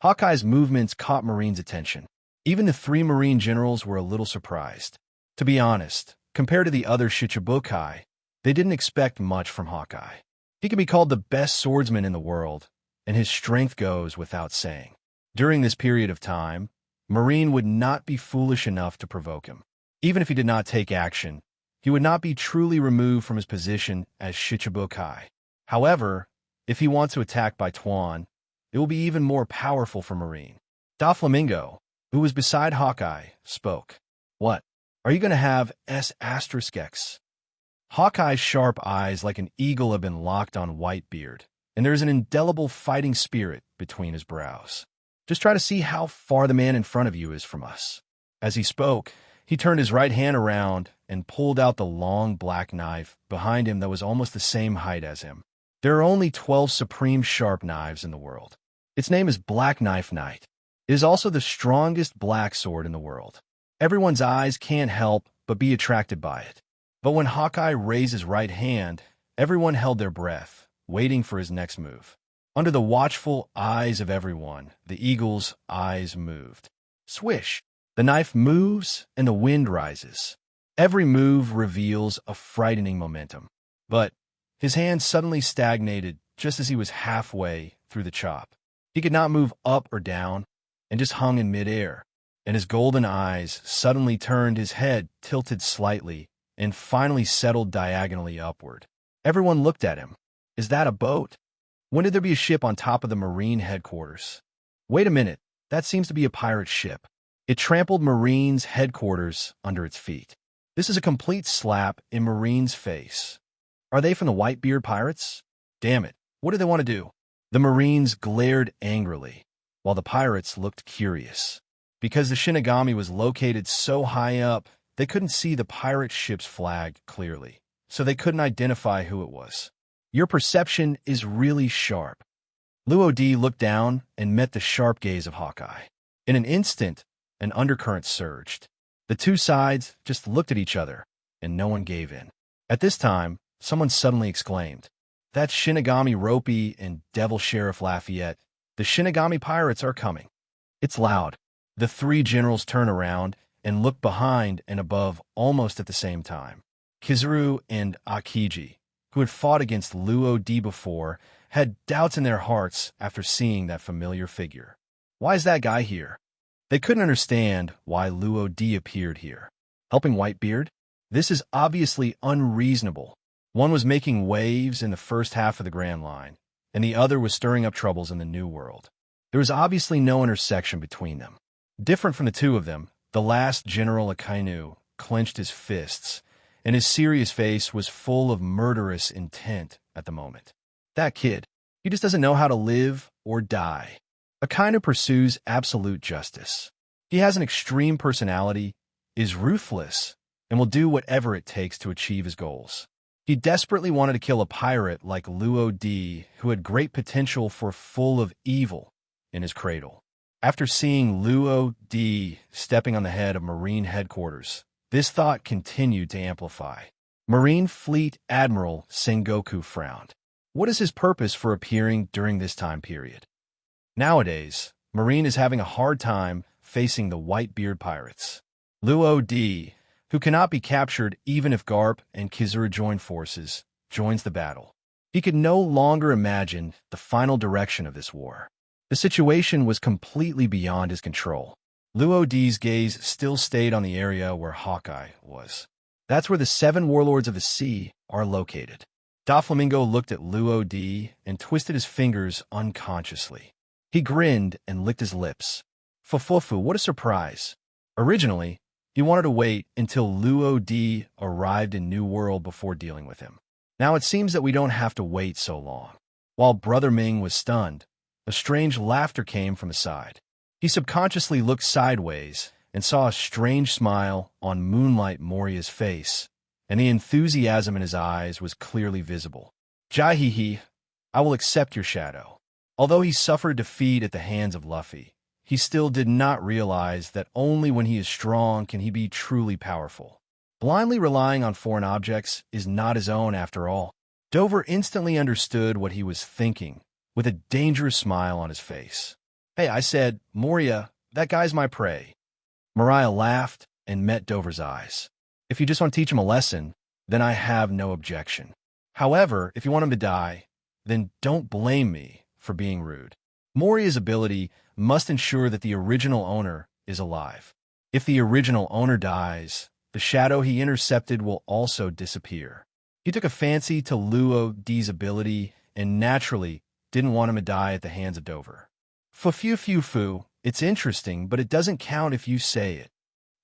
Hawkeye's movements caught Marine's attention. Even the 3 Marine generals were a little surprised. To be honest, compared to the other Shichibukai, they didn't expect much from Hawkeye. He can be called the best swordsman in the world, and his strength goes without saying. During this period of time, Marine would not be foolish enough to provoke him. Even if he did not take action, he would not be truly removed from his position as Shichibukai. However, if he wants to attack by Tuan, it will be even more powerful for Marine. Doflamingo, who was beside Hawkeye, spoke. What? Are you going to have S***X? Hawkeye's sharp eyes like an eagle have been locked on Whitebeard, and there is an indelible fighting spirit between his brows. Just try to see how far the man in front of you is from us. As he spoke, he turned his right hand around and pulled out the long black knife behind him that was almost the same height as him. There are only 12 supreme sharp knives in the world. Its name is Black Knife Knight. It is also the strongest black sword in the world. Everyone's eyes can't help but be attracted by it. But when Hawkeye raised his right hand, everyone held their breath, waiting for his next move. Under the watchful eyes of everyone, the eagle's eyes moved. Swish! The knife moves and the wind rises. Every move reveals a frightening momentum. But his hand suddenly stagnated just as he was halfway through the chop. He could not move up or down and just hung in midair. And his golden eyes suddenly turned, his head tilted slightly and finally settled diagonally upward. Everyone looked at him. Is that a boat? When did there be a ship on top of the Marine headquarters? Wait a minute, that seems to be a pirate ship. It trampled Marine's headquarters under its feet. This is a complete slap in Marine's face. Are they from the Whitebeard pirates? Damn it, what do they want to do? The Marines glared angrily, while the pirates looked curious. Because the Shinigami was located so high up, they couldn't see the pirate ship's flag clearly, so they couldn't identify who it was. Your perception is really sharp. Luo Di looked down and met the sharp gaze of Hawkeye. In an instant, an undercurrent surged. The two sides just looked at each other, and no one gave in. At this time, someone suddenly exclaimed, "That's Shinigami Ropey and Devil Sheriff Lafayette. The Shinigami pirates are coming." It's loud. The three generals turn around and look behind and above almost at the same time. Kizaru and Akiji, who had fought against Luo Di before, had doubts in their hearts after seeing that familiar figure. Why is that guy here? They couldn't understand why Luo Di appeared here. Helping Whitebeard? This is obviously unreasonable. One was making waves in the first half of the Grand Line, and the other was stirring up troubles in the New World. There was obviously no intersection between them. Different from the two of them, the last General Akainu clenched his fists, and his serious face was full of murderous intent at the moment. That kid, he just doesn't know how to live or die. Akainu pursues absolute justice. He has an extreme personality, is ruthless, and will do whatever it takes to achieve his goals. He desperately wanted to kill a pirate like Luo Di, who had great potential for full of evil in his cradle. After seeing Luo Di stepping on the head of Marine headquarters, this thought continued to amplify. Marine Fleet Admiral Sengoku frowned. What is his purpose for appearing during this time period? Nowadays, Marine is having a hard time facing the Whitebeard pirates. Luo Di, who cannot be captured even if Garp and Kizaru join forces, joins the battle. He could no longer imagine the final direction of this war. The situation was completely beyond his control. Luo Di's gaze still stayed on the area where Hawkeye was. That's where the 7 warlords of the sea are located. Doflamingo looked at Luo Di and twisted his fingers unconsciously. He grinned and licked his lips. Fufufu, what a surprise. Originally, he wanted to wait until Luo Di arrived in New World before dealing with him. Now it seems that we don't have to wait so long. While Brother Ming was stunned, a strange laughter came from his side. He subconsciously looked sideways and saw a strange smile on Moonlight Moria's face, and the enthusiasm in his eyes was clearly visible. Jaihihi, I will accept your shadow. Although he suffered defeat at the hands of Luffy, he still did not realize that only when he is strong can he be truly powerful. Blindly relying on foreign objects is not his own after all. Dover instantly understood what he was thinking, with a dangerous smile on his face. Hey, I said, Moria, that guy's my prey. Mariah laughed and met Dover's eyes. If you just want to teach him a lesson, then I have no objection. However, if you want him to die, then don't blame me for being rude. Moria's ability must ensure that the original owner is alive. If the original owner dies, the shadow he intercepted will also disappear. He took a fancy to Luo Di's ability and naturally didn't want him to die at the hands of Dover. Fu, it's interesting, but it doesn't count if you say it.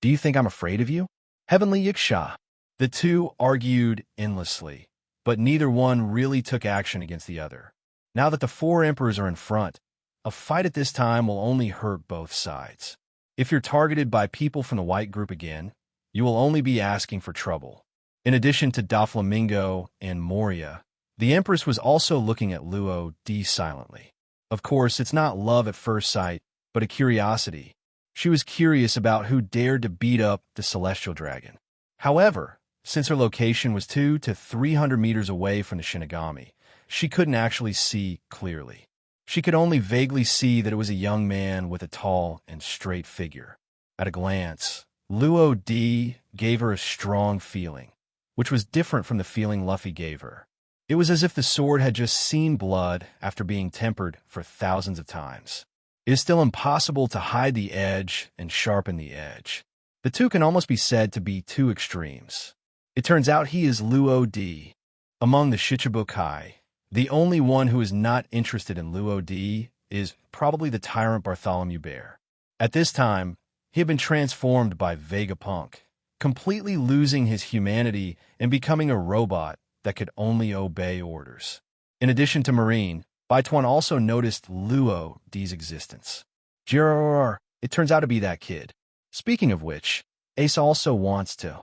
Do you think I'm afraid of you? Heavenly Yiksha. The two argued endlessly, but neither one really took action against the other. Now that the 4 emperors are in front, a fight at this time will only hurt both sides. If you're targeted by people from the white group again, you will only be asking for trouble. In addition to Doflamingo and Moria, the Empress was also looking at Luo Di silently. Of course, it's not love at first sight, but a curiosity. She was curious about who dared to beat up the Celestial Dragon. However, since her location was 200 to 300 meters away from the Shinigami, she couldn't actually see clearly. She could only vaguely see that it was a young man with a tall and straight figure. At a glance, Luo Di gave her a strong feeling, which was different from the feeling Luffy gave her. It was as if the sword had just seen blood after being tempered for thousands of times. It is still impossible to hide the edge and sharpen the edge. The two can almost be said to be 2 extremes. It turns out he is Luo Di. Among the Shichibukai, The only one who is not interested in Luo Di is probably the tyrant Bartholomew Bear. At this time, he had been transformed by Vegapunk, completely losing his humanity and becoming a robot that could only obey orders. In addition to Marine, Baituan also noticed Luo Di's existence. Jiror, it turns out to be that kid. Speaking of which, Ace also wants to.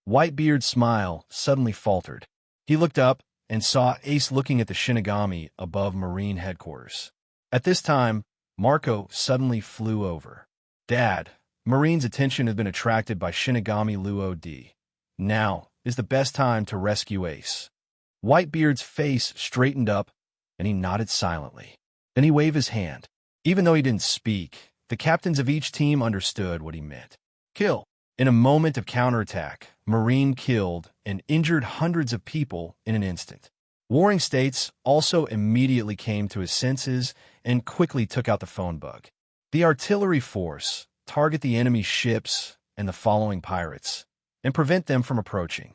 Whitebeard's smile suddenly faltered. He looked up and saw Ace looking at the Shinigami above Marine headquarters. At this time, Marco suddenly flew over. Dad, Marine's attention had been attracted by Shinigami Luo Di. Now is the best time to rescue Ace. Whitebeard's face straightened up, and he nodded silently. Then he waved his hand. Even though he didn't speak, the captains of each team understood what he meant. Kill. In a moment of counterattack, Marine killed and injured hundreds of people in an instant. Warring States also immediately came to his senses and quickly took out the phone bug. The artillery force target the enemy ships and the following pirates and prevent them from approaching.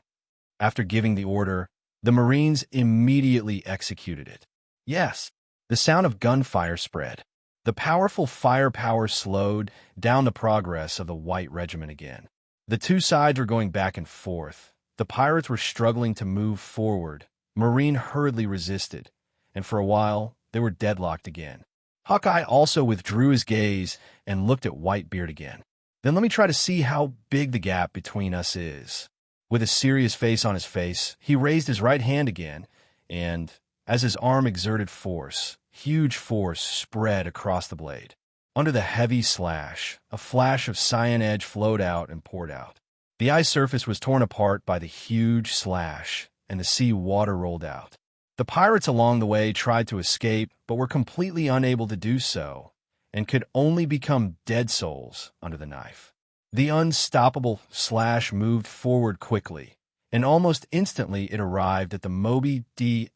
After giving the order, the Marines immediately executed it. Yes, the sound of gunfire spread. The powerful firepower slowed down the progress of the White Regiment again. The two sides were going back and forth. The pirates were struggling to move forward. Marine hurriedly resisted, and for a while, they were deadlocked again. Hawkeye also withdrew his gaze and looked at Whitebeard again. Then let me try to see how big the gap between us is. With a serious face on his face, he raised his right hand again, and, as his arm exerted force, huge force spread across the blade. Under the heavy slash, a flash of cyan edge flowed out and poured out. The ice surface was torn apart by the huge slash, and the sea water rolled out. The pirates along the way tried to escape, but were completely unable to do so, and could only become dead souls under the knife. The unstoppable slash moved forward quickly, and almost instantly it arrived at the Moby D****K,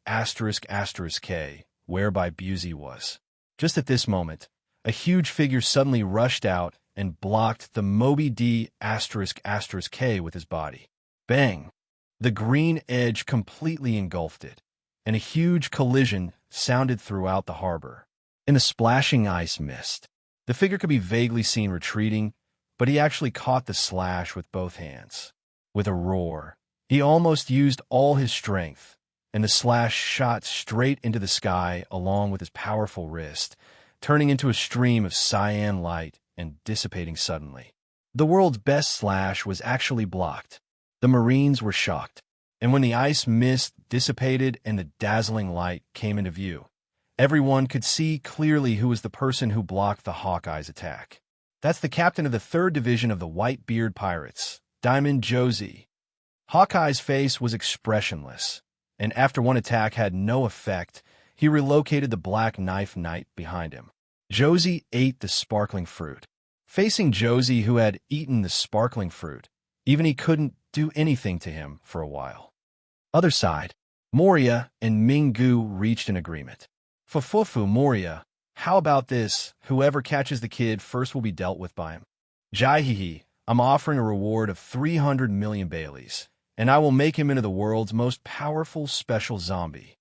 whereby Busey was. Just at this moment, a huge figure suddenly rushed out and blocked the Moby D****K with his body. Bang! The green edge completely engulfed it, and a huge collision sounded throughout the harbor. In the splashing ice mist, the figure could be vaguely seen retreating, but he actually caught the slash with both hands. With a roar, he almost used all his strength, and the slash shot straight into the sky along with his powerful wrist, turning into a stream of cyan light and dissipating suddenly. The world's best slash was actually blocked. The Marines were shocked, and when the ice mist dissipated and the dazzling light came into view, everyone could see clearly who was the person who blocked the Hawkeye's attack. That's the captain of the 3rd Division of the Whitebeard Pirates, Diamond Josie. Hawkeye's face was expressionless, and after one attack had no effect, he relocated the Black Knife Knight behind him. Josie ate the sparkling fruit. Facing Josie, who had eaten the sparkling fruit, even he couldn't do anything to him for a while. Other side, Moria and Minggu reached an agreement. Fufufu Moria, how about this? Whoever catches the kid first will be dealt with by him. Jaihihi, I'm offering a reward of 300 million Baileys, and I will make him into the world's most powerful special zombie.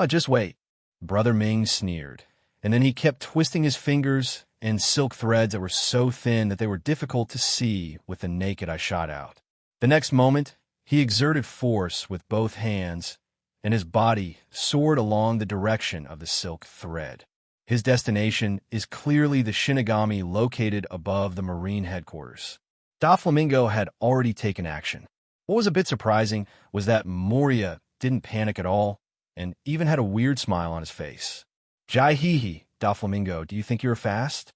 Just wait. Brother Ming sneered, and then he kept twisting his fingers and silk threads that were so thin that they were difficult to see with the naked eye shot out. The next moment, he exerted force with both hands, and his body soared along the direction of the silk thread. His destination is clearly the Shinigami located above the Marine headquarters. Doflamingo had already taken action. What was a bit surprising was that Moria didn't panic at all, and even had a weird smile on his face. Jaihihi, Doflamingo, do you think you're fast?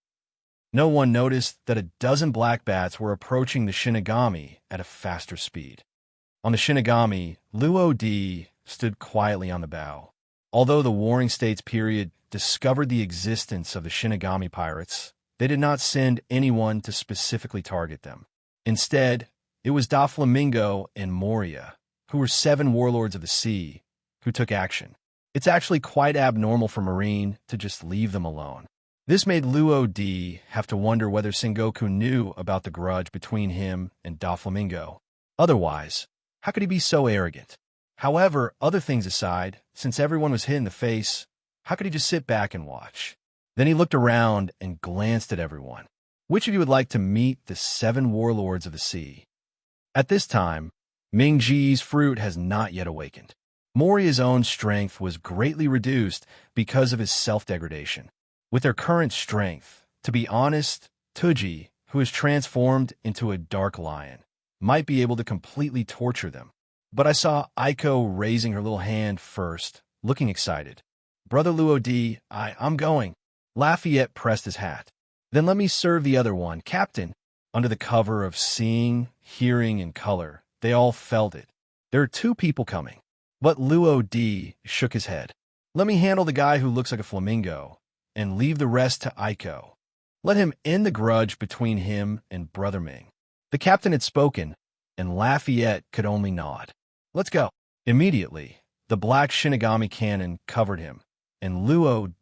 No one noticed that a dozen black bats were approaching the Shinigami at a faster speed. On the Shinigami, Luo Di stood quietly on the bow. Although the Warring States period discovered the existence of the Shinigami pirates, they did not send anyone to specifically target them. Instead, it was Doflamingo and Moria, who were 7 warlords of the sea, who took action. It's actually quite abnormal for Marine to just leave them alone. This made Luo Di have to wonder whether Sengoku knew about the grudge between him and Doflamingo. Otherwise, how could he be so arrogant? However, other things aside, since everyone was hit in the face, how could he just sit back and watch? Then he looked around and glanced at everyone. Which of you would like to meet the 7 warlords of the sea? At this time, Ming-Ji's fruit has not yet awakened. Moria's own strength was greatly reduced because of his self-degradation. With their current strength, to be honest, Tuji, who is transformed into a dark lion, might be able to completely torture them. But I saw Aiko raising her little hand first, looking excited. Brother Luo, I'm going. Lafayette pressed his hat. Then let me serve the other one, Captain. Under the cover of seeing, hearing, and color, they all felt it. There are 2 people coming. But Luo shook his head. Let me handle the guy who looks like a flamingo, and leave the rest to Aiko. Let him end the grudge between him and Brother Ming. The captain had spoken, and Lafayette could only nod. Let's go. Immediately, the black Shinigami cannon covered him, and Luo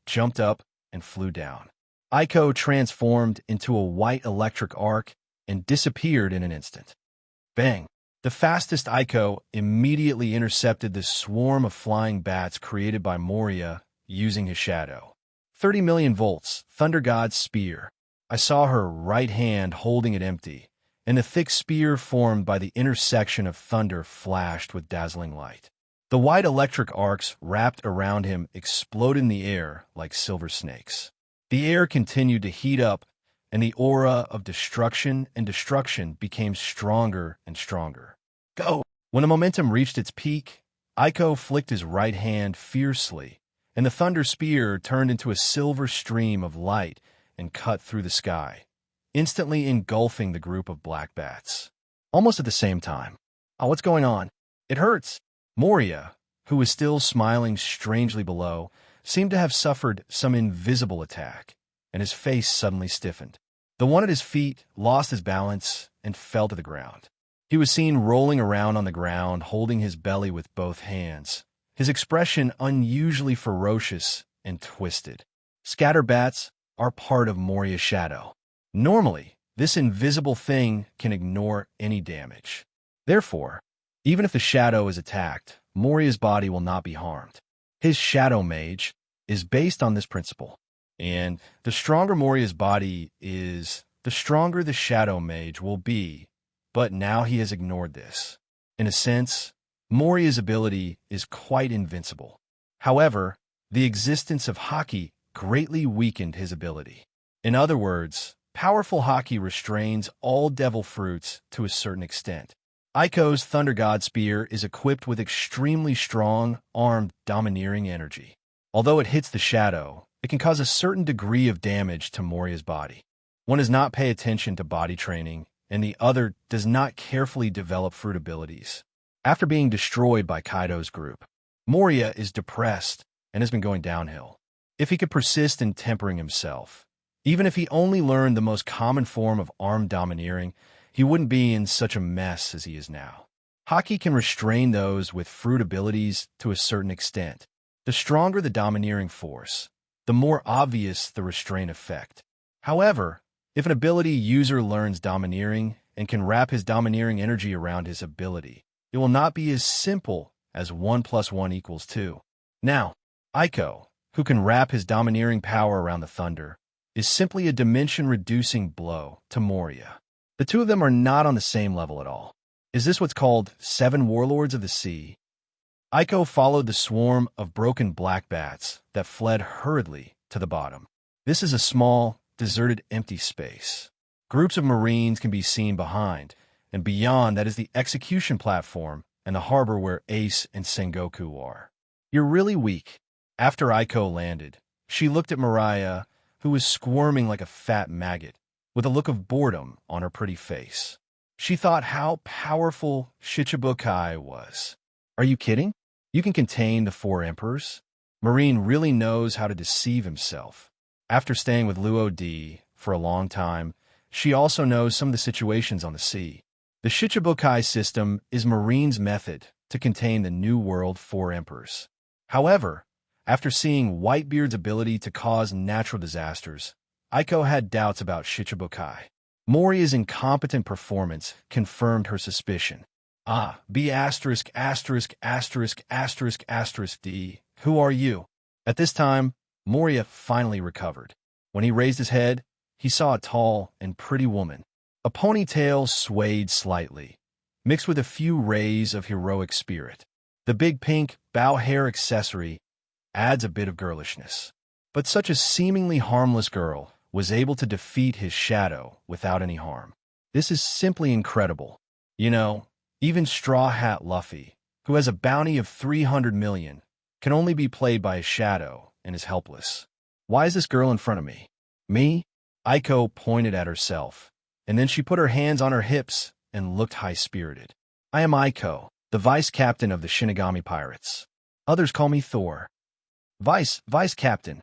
jumped up and flew down. Aiko transformed into a white electric arc and disappeared in an instant. Bang! The fastest Aiko immediately intercepted the swarm of flying bats created by Moria using his shadow. 30 million volts, Thunder God's spear. I saw her right hand holding it empty, and the thick spear formed by the intersection of thunder flashed with dazzling light. The white electric arcs wrapped around him exploded in the air like silver snakes. The air continued to heat up, and the aura of destruction became stronger and stronger. Go! When the momentum reached its peak, Aiko flicked his right hand fiercely, and the thunder spear turned into a silver stream of light and cut through the sky, instantly engulfing the group of black bats. Almost at the same time. Oh, what's going on? It hurts. Moria, who was still smiling strangely below, seemed to have suffered some invisible attack, and his face suddenly stiffened. The one at his feet lost his balance and fell to the ground. He was seen rolling around on the ground, holding his belly with both hands, his expression unusually ferocious and twisted. Scatterbats are part of Moria's shadow. Normally, this invisible thing can ignore any damage. Therefore, even if the shadow is attacked, Moria's body will not be harmed. His shadow mage is based on this principle. And the stronger Moria's body is, the stronger the shadow mage will be. But now he has ignored this. In a sense, Moria's ability is quite invincible. However, the existence of Haki greatly weakened his ability. In other words, powerful Haki restrains all devil fruits to a certain extent. Aiko's Thunder God Spear is equipped with extremely strong, armed, domineering energy. Although it hits the shadow, it can cause a certain degree of damage to Moria's body. One does not pay attention to body training, and the other does not carefully develop fruit abilities. After being destroyed by Kaido's group, Moria is depressed and has been going downhill. If he could persist in tempering himself, even if he only learned the most common form of armed domineering, he wouldn't be in such a mess as he is now. Haki can restrain those with fruit abilities to a certain extent. The stronger the domineering force, the more obvious the restraint effect. However, if an ability user learns domineering and can wrap his domineering energy around his ability, it will not be as simple as 1 + 1 = 2. Now, Aiko, who can wrap his domineering power around the thunder, is simply a dimension-reducing blow to Moria. The two of them are not on the same level at all. Is this what's called 7 warlords of the sea? Aiko followed the swarm of broken black bats that fled hurriedly to the bottom. This is a small, deserted, empty space. Groups of Marines can be seen behind, and beyond that is the execution platform and the harbor where Ace and Sengoku are. You're really weak. After Aiko landed, she looked at Mariah, who was squirming like a fat maggot, with a look of boredom on her pretty face. She thought how powerful Shichibukai was. Are you kidding? You can contain the 4 emperors? Marine really knows how to deceive himself. After staying with Luo for a long time, she also knows some of the situations on the sea. The Shichibukai system is Marine's method to contain the New World 4 emperors. However, after seeing Whitebeard's ability to cause natural disasters, Aiko had doubts about Shichibukai. Moria's incompetent performance confirmed her suspicion. B asterisk asterisk asterisk asterisk asterisk D. Who are you? At this time, Moria finally recovered. When he raised his head, he saw a tall and pretty woman. A ponytail swayed slightly, mixed with a few rays of heroic spirit. The big pink bow hair accessory adds a bit of girlishness. But such a seemingly harmless girl was able to defeat his shadow without any harm. This is simply incredible. You know, even Straw Hat Luffy, who has a bounty of 300 million, can only be played by a shadow and is helpless. Why is this girl in front of me? Me? Aiko pointed at herself, and then she put her hands on her hips and looked high-spirited. I am Aiko, the vice captain of the Shinigami Pirates. Others call me Thor. Vice captain.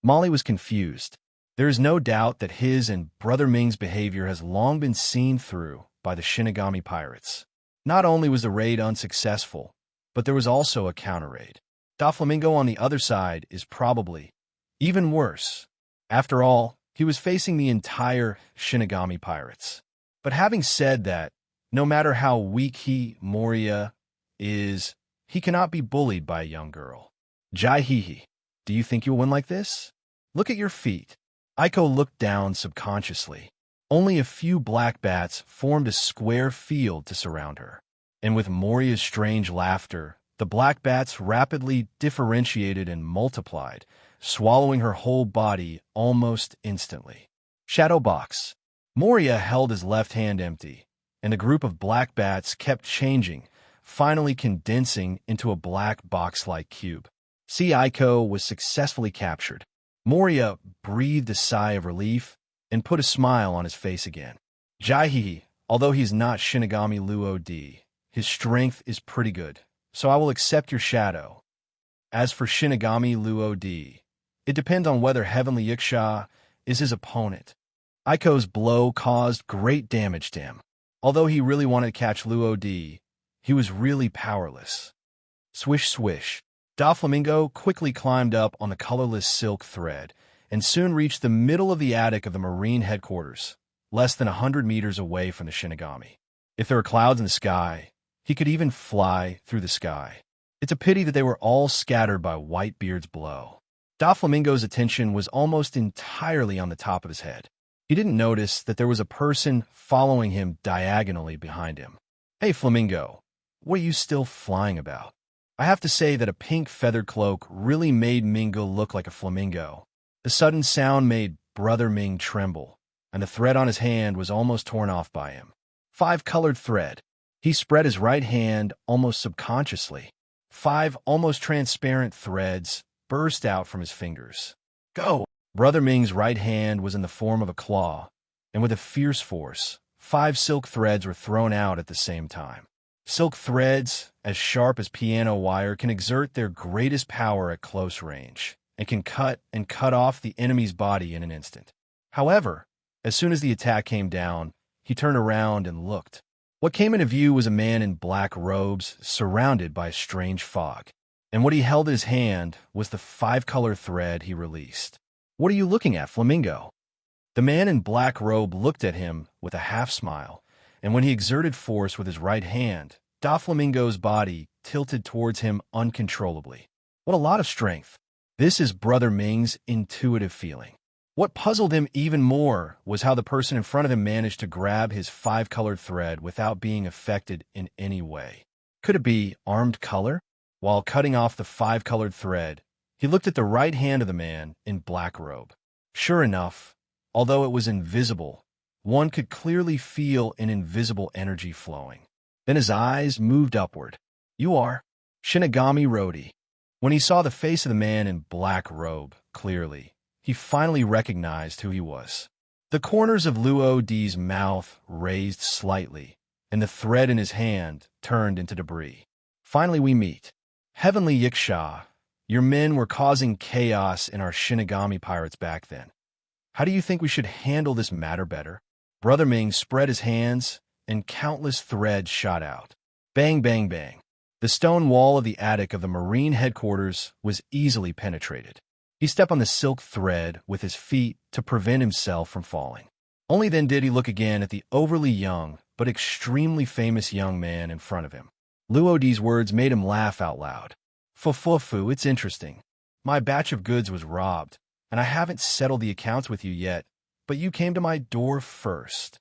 Molly was confused. There is no doubt that his and Brother Ming's behavior has long been seen through by the Shinigami Pirates. Not only was the raid unsuccessful, but there was also a counter-raid. Doflamingo on the other side is probably even worse. After all, he was facing the entire Shinigami Pirates. But having said that, no matter how weak Moria, is, he cannot be bullied by a young girl. Jai-hee-hee, do you think you'll win like this? Look at your feet. Aiko looked down subconsciously. Only a few black bats formed a square field to surround her. And with Moria's strange laughter, the black bats rapidly differentiated and multiplied, swallowing her whole body almost instantly. Shadow box. Moria held his left hand empty, and a group of black bats kept changing, finally condensing into a black box-like cube. Aiko was successfully captured. Moria breathed a sigh of relief and put a smile on his face again. Jai-hee, although he's not Shinigami Luo-D, his strength is pretty good, so I will accept your shadow. As for Shinigami Luo-D, it depends on whether Heavenly Yiksha is his opponent. Aiko's blow caused great damage to him. Although he really wanted to catch Luo-D, he was really powerless. Swish swish. Doflamingo quickly climbed up on the colorless silk thread and soon reached the middle of the attic of the Marine headquarters, less than 100 meters away from the Shinigami. If there were clouds in the sky, he could even fly through the sky. It's a pity that they were all scattered by Whitebeard's blow. Doflamingo's attention was almost entirely on the top of his head. He didn't notice that there was a person following him diagonally behind him. Hey, Flamingo, what are you still flying about? I have to say that a pink feathered cloak really made Mingo look like a flamingo. The sudden sound made Brother Ming tremble, and the thread on his hand was almost torn off by him. 5-colored thread. He spread his right hand almost subconsciously. 5 almost transparent threads burst out from his fingers. Go! Brother Ming's right hand was in the form of a claw, and with a fierce force, 5 silk threads were thrown out at the same time. Silk threads, as sharp as piano wire, can exert their greatest power at close range, and can cut off the enemy's body in an instant. However, as soon as the attack came down, he turned around and looked. What came into view was a man in black robes, surrounded by a strange fog. And what he held in his hand was the 5-color thread he released. What are you looking at, Flamingo? The man in black robe looked at him with a half-smile, and when he exerted force with his right hand, Doflamingo's body tilted towards him uncontrollably. What a lot of strength. This is Brother Ming's intuitive feeling. What puzzled him even more was how the person in front of him managed to grab his 5-colored thread without being affected in any way. Could it be armed color? While cutting off the 5-colored thread, he looked at the right hand of the man in black robe. Sure enough, although it was invisible, one could clearly feel an invisible energy flowing. Then his eyes moved upward. You are Shinigami Rodi. When he saw the face of the man in black robe clearly, he finally recognized who he was. The corners of Luo-D's mouth raised slightly, and the thread in his hand turned into debris. Finally we meet. Heavenly Yiksha, your men were causing chaos in our Shinigami pirates back then. How do you think we should handle this matter better? Brother Ming spread his hands, and countless threads shot out. Bang, bang, bang. The stone wall of the attic of the Marine headquarters was easily penetrated. He stepped on the silk thread with his feet to prevent himself from falling. Only then did he look again at the overly young, but extremely famous young man in front of him. Luodi's words made him laugh out loud. Fufufu, it's interesting. My batch of goods was robbed, and I haven't settled the accounts with you yet, but you came to my door first.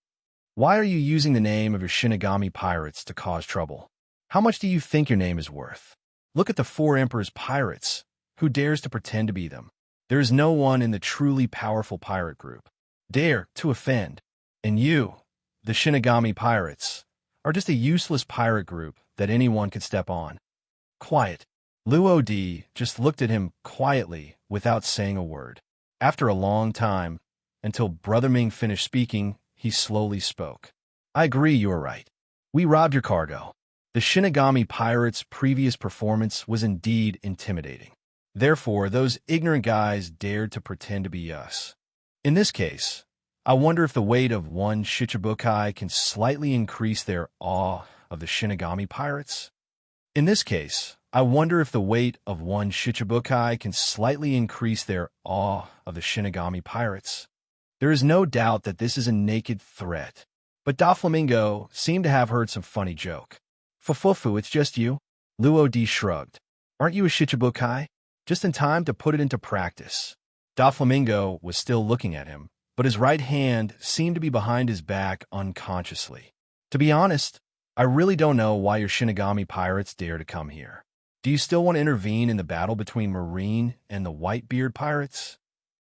Why are you using the name of your Shinigami pirates to cause trouble? How much do you think your name is worth? Look at the 4 Emperor's pirates. Who dares to pretend to be them? There is no one in the truly powerful pirate group dare to offend. And you, the Shinigami pirates, are just a useless pirate group that anyone could step on. Quiet. Luodi just looked at him quietly without saying a word. After a long time, until Brother Ming finished speaking, he slowly spoke. I agree, you are right. We robbed your cargo. The Shinigami pirates' previous performance was indeed intimidating. Therefore, those ignorant guys dared to pretend to be us. In this case, I wonder if the weight of one Shichibukai can slightly increase their awe of the Shinigami pirates. In this case, I wonder if the weight of one Shichibukai can slightly increase their awe of the Shinigami pirates. There is no doubt that this is a naked threat, but Doflamingo seemed to have heard some funny joke. Fufufu, it's just you? Luodi shrugged. Aren't you a Shichibukai? Just in time to put it into practice. Doflamingo was still looking at him, but his right hand seemed to be behind his back unconsciously. To be honest, I really don't know why your Shinigami pirates dare to come here. Do you still want to intervene in the battle between Marine and the Whitebeard pirates?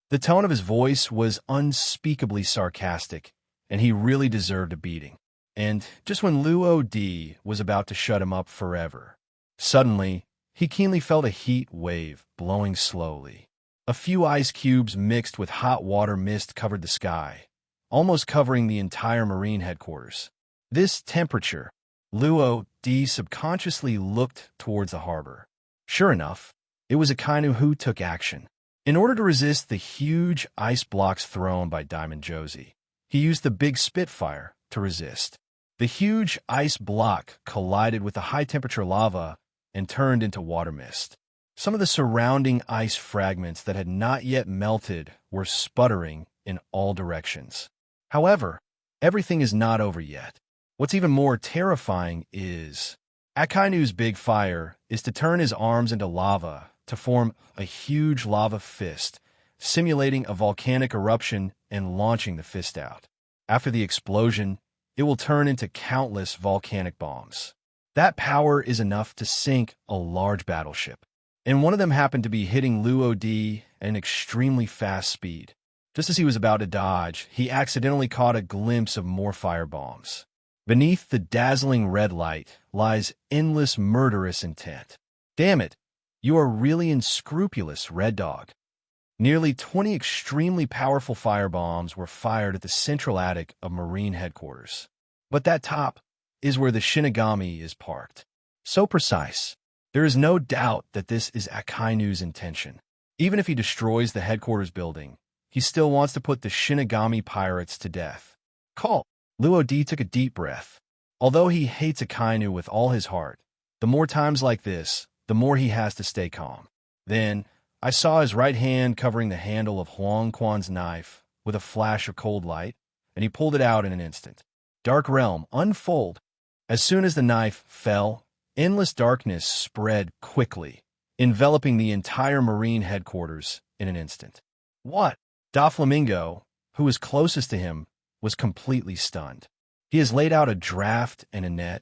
The tone of his voice was unspeakably sarcastic, and he really deserved a beating. And just when Luodi was about to shut him up forever, suddenly, he keenly felt a heat wave blowing slowly. A few ice cubes mixed with hot water mist covered the sky, almost covering the entire Marine headquarters. This temperature, Luodi subconsciously looked towards the harbor. Sure enough, it was Akainu who took action. In order to resist the huge ice blocks thrown by Diamond Josie, he used the big Spitfire to resist. The huge ice block collided with the high-temperature lava and turned into water mist. Some of the surrounding ice fragments that had not yet melted were sputtering in all directions. However, everything is not over yet. What's even more terrifying is Akainu's big fire is to turn his arms into lava to form a huge lava fist, simulating a volcanic eruption and launching the fist out. After the explosion, it will turn into countless volcanic bombs. That power is enough to sink a large battleship. And one of them happened to be hitting Luodi at an extremely fast speed. Just as he was about to dodge, he accidentally caught a glimpse of more firebombs. Beneath the dazzling red light lies endless murderous intent. Damn it, you are really unscrupulous, Red Dog. Nearly 20 extremely powerful firebombs were fired at the central attic of Marine headquarters. But that top is where the Shinigami is parked. So precise. There is no doubt that this is Akainu's intention. Even if he destroys the headquarters building, he still wants to put the Shinigami pirates to death. Call. Luodi took a deep breath. Although he hates Akainu with all his heart, the more times like this, the more he has to stay calm. Then, I saw his right hand covering the handle of Huang Quan's knife with a flash of cold light, and he pulled it out in an instant. Dark Realm, unfold. As soon as the knife fell, endless darkness spread quickly, enveloping the entire Marine headquarters in an instant. What? Doflamingo, who was closest to him, was completely stunned. He has laid out a draft and a net,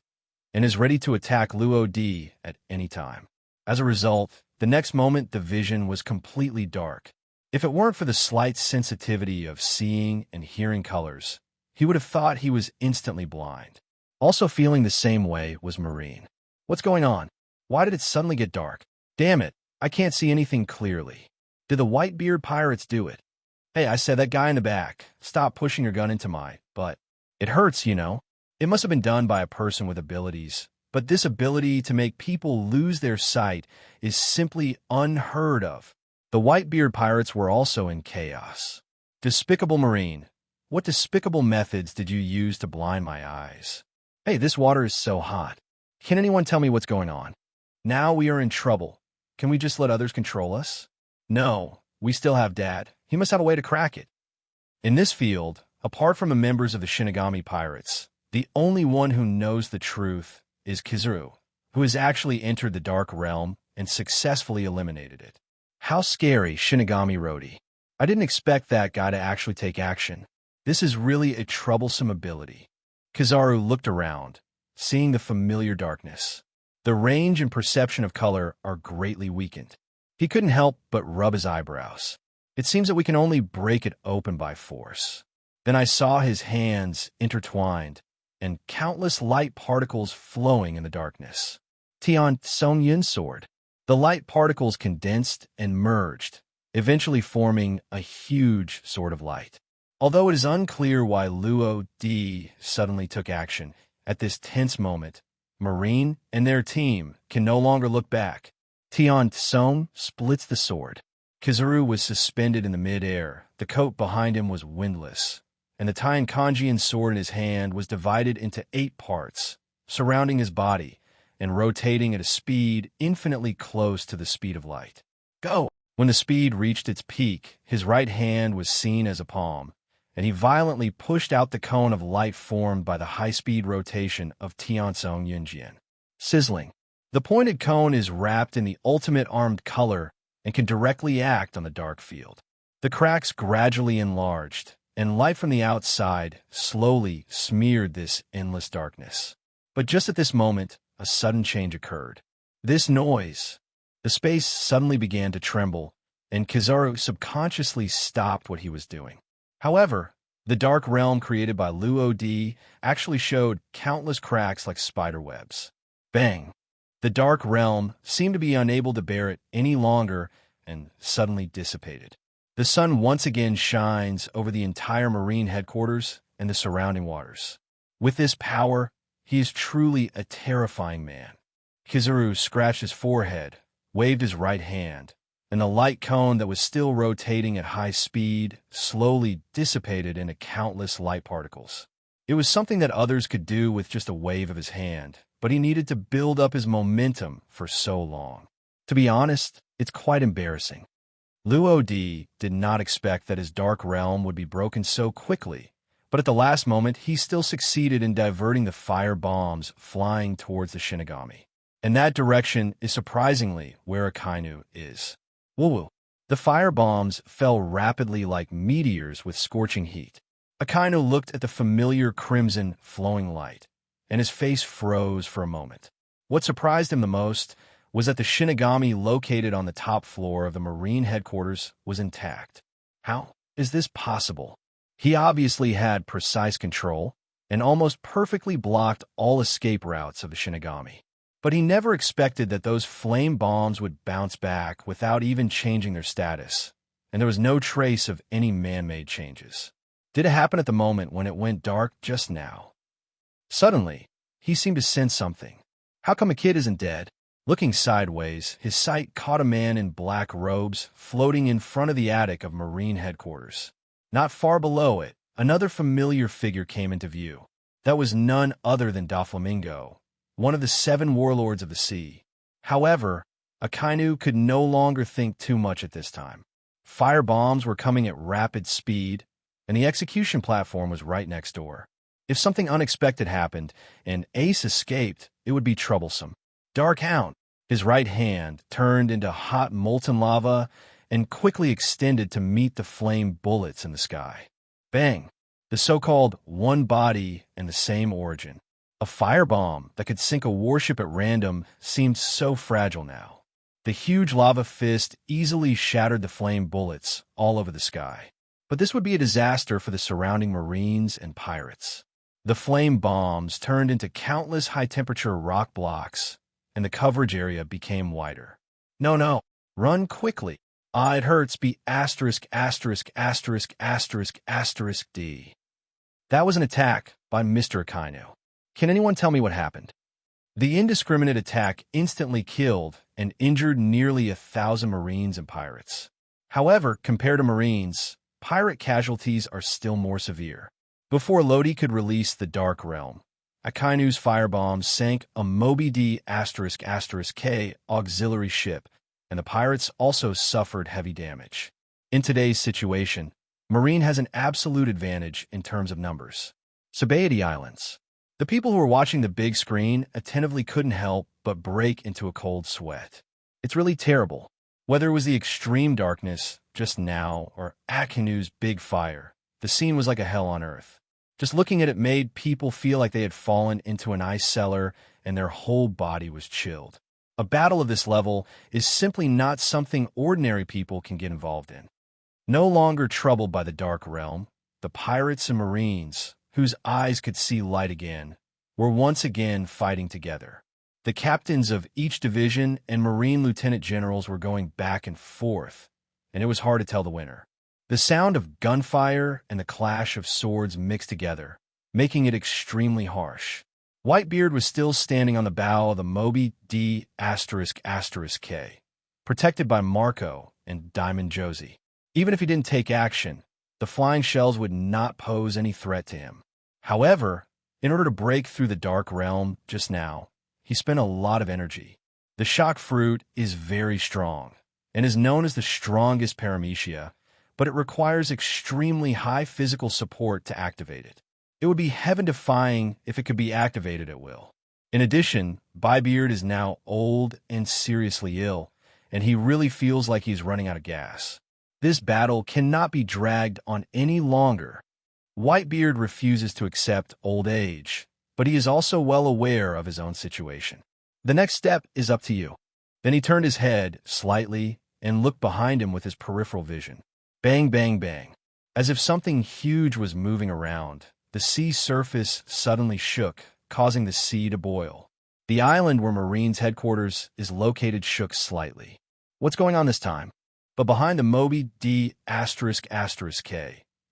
and is ready to attack Luodi at any time. As a result, the next moment the vision was completely dark. If it weren't for the slight sensitivity of seeing and hearing colors, he would have thought he was instantly blind. Also feeling the same way was Marine. What's going on? Why did it suddenly get dark? Damn it, I can't see anything clearly. Did the Whitebeard pirates do it? Hey, I said, that guy in the back, stop pushing your gun into my butt. It hurts, you know. It must have been done by a person with abilities, but this ability to make people lose their sight is simply unheard of. The Whitebeard pirates were also in chaos. Despicable Marine, what despicable methods did you use to blind my eyes? Hey, this water is so hot. Can anyone tell me what's going on? Now we are in trouble. Can we just let others control us? No, we still have Dad. He must have a way to crack it. In this field, apart from the members of the Shinigami pirates, The only one who knows the truth is Kizaru, who has actually entered the Dark Realm and successfully eliminated it. How scary, Shinigami Rodi. I didn't expect that guy to actually take action. This is really a troublesome ability. Kizaru looked around, seeing the familiar darkness. The range and perception of color are greatly weakened. He couldn't help but rub his eyebrows. It seems that we can only break it open by force. Then I saw his hands intertwined, and countless light particles flowing in the darkness. Tian Song Yun's sword. The light particles condensed and merged, eventually forming a huge sword of light. Although it is unclear why Luo Di suddenly took action, at this tense moment, Marine and their team can no longer look back. Tian Song splits the sword. Kizaru was suspended in the mid-air. The coat behind him was windless, and the Tian Kanjian sword in his hand was divided into 8 parts, surrounding his body and rotating at a speed infinitely close to the speed of light. Go! When the speed reached its peak, his right hand was seen as a palm, and he violently pushed out the cone of light formed by the high-speed rotation of Tianzong Yunjian. Sizzling. The pointed cone is wrapped in the ultimate armed color and can directly act on the dark field. The cracks gradually enlarged, and light from the outside slowly smeared this endless darkness. But just at this moment, a sudden change occurred. This noise. The space suddenly began to tremble, and Kizaru subconsciously stopped what he was doing. However, the dark realm created by Luo Di actually showed countless cracks like spider webs. Bang! The dark realm seemed to be unable to bear it any longer and suddenly dissipated. The sun once again shines over the entire Marine headquarters and the surrounding waters. With this power, he is truly a terrifying man. Kizaru scratched his forehead, waved his right hand, and the light cone that was still rotating at high speed slowly dissipated into countless light particles. It was something that others could do with just a wave of his hand, but he needed to build up his momentum for so long. To be honest, it's quite embarrassing. Luo Di did not expect that his dark realm would be broken so quickly, but at the last moment he still succeeded in diverting the fire bombs flying towards the Shinigami. And that direction is surprisingly where Akainu is. Woo-woo. The fire bombs fell rapidly like meteors with scorching heat. Akainu looked at the familiar crimson flowing light, and his face froze for a moment. What surprised him the most was that the Shinigami located on the top floor of the Marine headquarters was intact. How is this possible? He obviously had precise control and almost perfectly blocked all escape routes of the Shinigami. But he never expected that those flame bombs would bounce back without even changing their status, and there was no trace of any man-made changes. Did it happen at the moment when it went dark just now? Suddenly, he seemed to sense something. How come a kid isn't dead? Looking sideways, his sight caught a man in black robes floating in front of the attic of Marine headquarters. Not far below it, another familiar figure came into view. That was none other than Doflamingo, one of the 7 warlords of the sea. However, Akainu could no longer think too much at this time. Fire bombs were coming at rapid speed, and the execution platform was right next door. If something unexpected happened and Ace escaped, it would be troublesome. Dark Hound, his right hand turned into hot molten lava and quickly extended to meet the flame bullets in the sky. Bang! The so-called one body and the same origin. A firebomb that could sink a warship at random seemed so fragile now. The huge lava fist easily shattered the flame bullets all over the sky. But this would be a disaster for the surrounding Marines and pirates. The flame bombs turned into countless high-temperature rock blocks, and the coverage area became wider. No, run quickly. It hurts. Be asterisk, asterisk, asterisk, asterisk, asterisk D. That was an attack by Mr. Akainu. Can anyone tell me what happened? The indiscriminate attack instantly killed and injured nearly 1,000 Marines and pirates. However, compared to Marines, pirate casualties are still more severe. Before Lodi could release the Dark Realm, Akainu's firebombs sank a Moby D **K auxiliary ship, and the pirates also suffered heavy damage. In today's situation, Marine has an absolute advantage in terms of numbers. Sabaody Islands. The people who were watching the big screen attentively couldn't help but break into a cold sweat. It's really terrible. Whether it was the extreme darkness just now or Akanu's big fire, the scene was like a hell on earth. Just looking at it made people feel like they had fallen into an ice cellar and their whole body was chilled. A battle of this level is simply not something ordinary people can get involved in. No longer troubled by the dark realm, the pirates and marines, whose eyes could see light again, were once again fighting together. The captains of each division and marine lieutenant generals were going back and forth, and it was hard to tell the winner. The sound of gunfire and the clash of swords mixed together, making it extremely harsh. Whitebeard was still standing on the bow of the Moby D***K, protected by Marco and Diamond Josie. Even if he didn't take action, the flying shells would not pose any threat to him. However, in order to break through the dark realm just now, he spent a lot of energy. The shock fruit is very strong and is known as the strongest paramecia, but it requires extremely high physical support to activate it. It would be heaven-defying if it could be activated at will. In addition, Bybeard is now old and seriously ill, and he really feels like he's running out of gas. This battle cannot be dragged on any longer. Whitebeard refuses to accept old age, but he is also well aware of his own situation. The next step is up to you. Then he turned his head slightly and looked behind him with his peripheral vision. Bang, bang, bang. As if something huge was moving around, the sea surface suddenly shook, causing the sea to boil. The island where Marine's headquarters is located shook slightly. What's going on this time? But behind the Moby D***K,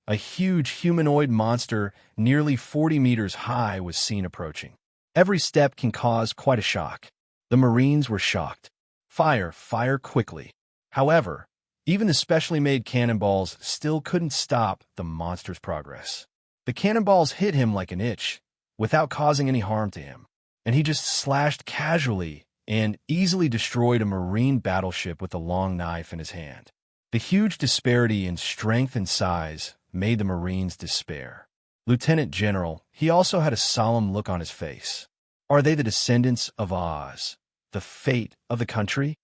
a huge humanoid monster nearly 40 meters high was seen approaching. Every step can cause quite a shock. The Marines were shocked. Fire, fire quickly. However, even the specially made cannonballs still couldn't stop the monster's progress. The cannonballs hit him like an itch, without causing any harm to him, and he just slashed casually and easily destroyed a Marine battleship with a long knife in his hand. The huge disparity in strength and size made the Marines despair. Lieutenant General, he also had a solemn look on his face. Are they the descendants of Oz, the fate of the country?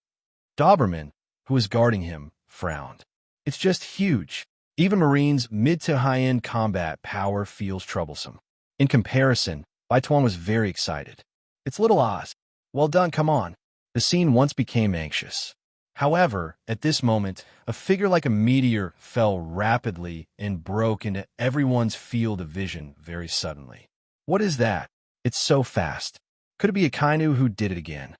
Doberman, who was guarding him, frowned. It's just huge. Even Marines' mid to high-end combat power feels troublesome. In comparison, Baituan was very excited. It's Little Oz. Well done, come on. The scene once became anxious. However, at this moment, a figure like a meteor fell rapidly and broke into everyone's field of vision very suddenly. What is that? It's so fast. Could it be Akainu who did it again?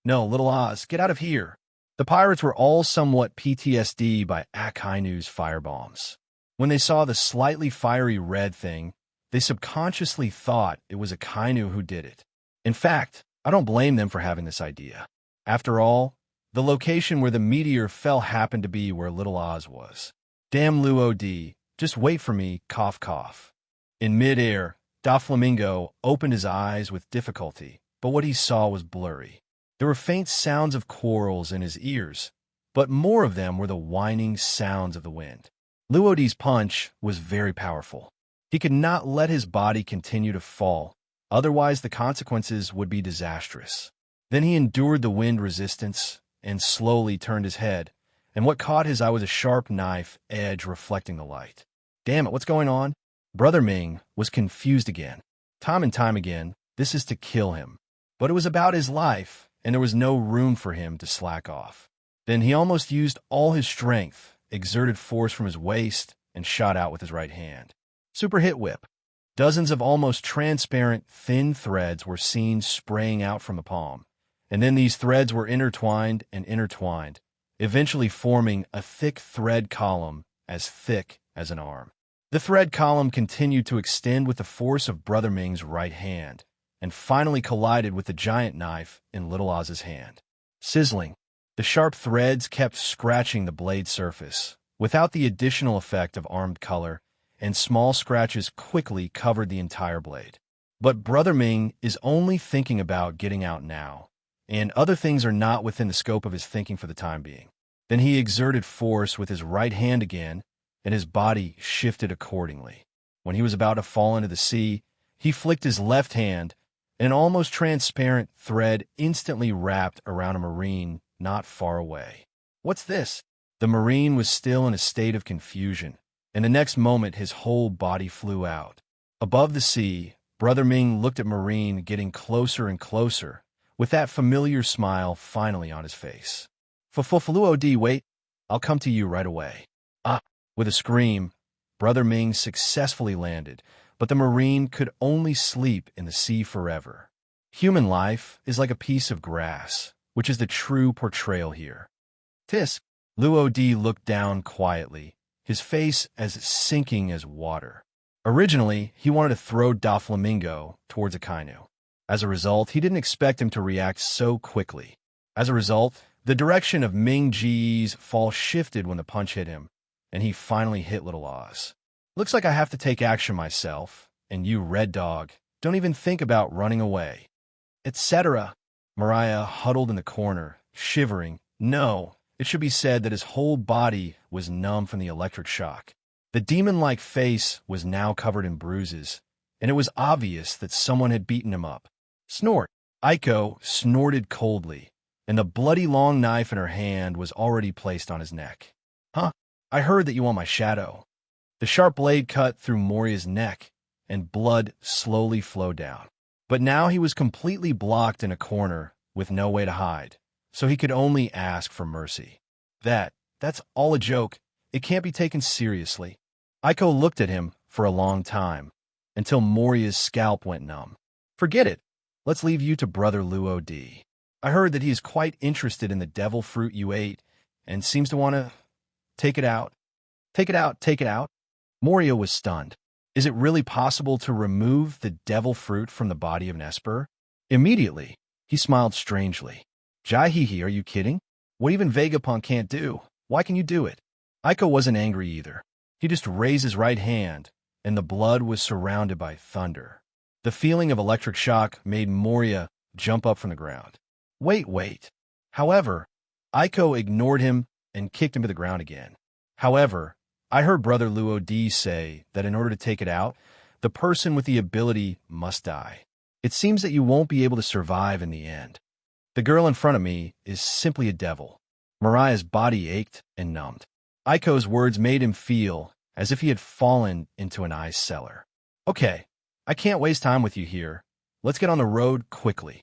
No, Little Oz, get out of here. The pirates were all somewhat PTSD by Akainu's firebombs. When they saw the slightly fiery red thing, they subconsciously thought it was Akainu who did it. In fact, I don't blame them for having this idea. After all, the location where the meteor fell happened to be where Little Oz was. Damn Luo D, just wait for me, cough cough. In midair, Doflamingo opened his eyes with difficulty, but what he saw was blurry. There were faint sounds of quarrels in his ears, but more of them were the whining sounds of the wind. Luodi's punch was very powerful. He could not let his body continue to fall, otherwise the consequences would be disastrous. Then he endured the wind resistance and slowly turned his head, and what caught his eye was a sharp knife edge reflecting the light. Damn it, what's going on? Brother Ming was confused again. Time and time again, this is to kill him. But it was about his life, and there was no room for him to slack off. Then he almost used all his strength, exerted force from his waist, and shot out with his right hand. Super hit whip. Dozens of almost transparent, thin threads were seen spraying out from the palm, and then these threads were intertwined and intertwined, eventually forming a thick thread column as thick as an arm. The thread column continued to extend with the force of Brother Ming's right hand, and finally collided with the giant knife in Little Oz's hand. Sizzling, the sharp threads kept scratching the blade surface, without the additional effect of armed color, and small scratches quickly covered the entire blade. But Brother Ming is only thinking about getting out now, and other things are not within the scope of his thinking for the time being. Then he exerted force with his right hand again, and his body shifted accordingly. When he was about to fall into the sea, He flicked his left hand, and an almost transparent thread instantly wrapped around a Marine not far away. What's this? The Marine was still in a state of confusion, and the next moment his whole body flew out. Above the sea, Brother Ming looked at Marine getting closer and closer, with that familiar smile finally on his face. Fufuluod, wait, I'll come to you right away. Ah! With a scream, Brother Ming successfully landed, but the Marine could only sleep in the sea forever. Human life is like a piece of grass, which is the true portrayal here. Tisk! Luo-di looked down quietly, his face as sinking as water. Originally, he wanted to throw Doflamingo towards Akainu. As a result, he didn't expect him to react so quickly. As a result, the direction of Ming Ji's fall shifted when the punch hit him, and he finally hit Little Oz. Looks like I have to take action myself, and you, Red Dog, don't even think about running away. Etc. Mariah huddled in the corner, shivering. No, it should be said that his whole body was numb from the electric shock. The demon-like face was now covered in bruises, and it was obvious that someone had beaten him up. Snort! Aiko snorted coldly, and the bloody long knife in her hand was already placed on his neck. Huh? I heard that you want my shadow. The sharp blade cut through Moria's neck, and blood slowly flowed down. But now he was completely blocked in a corner with no way to hide, so he could only ask for mercy. That's all a joke. It can't be taken seriously. Aiko looked at him for a long time, until Moria's scalp went numb. Forget it. Let's leave you to Brother Luo-di. I heard that he is quite interested in the devil fruit you ate, and seems to want to take it out. Take it out, take it out. Moria was stunned. Is it really possible to remove the devil fruit from the body of an Esper? Immediately, he smiled strangely. Jaihihi, are you kidding? What even Vegapunk can't do, why can you do it? Aiko wasn't angry either. He just raised his right hand, and the blood was surrounded by thunder. The feeling of electric shock made Moria jump up from the ground. Wait. However, Aiko ignored him and kicked him to the ground again. However, I heard Brother Luo-di say that in order to take it out, the person with the ability must die. It seems that you won't be able to survive in the end. The girl in front of me is simply a devil. Mariah's body ached and numbed. Aiko's words made him feel as if he had fallen into an ice cellar. Okay, I can't waste time with you here. Let's get on the road quickly.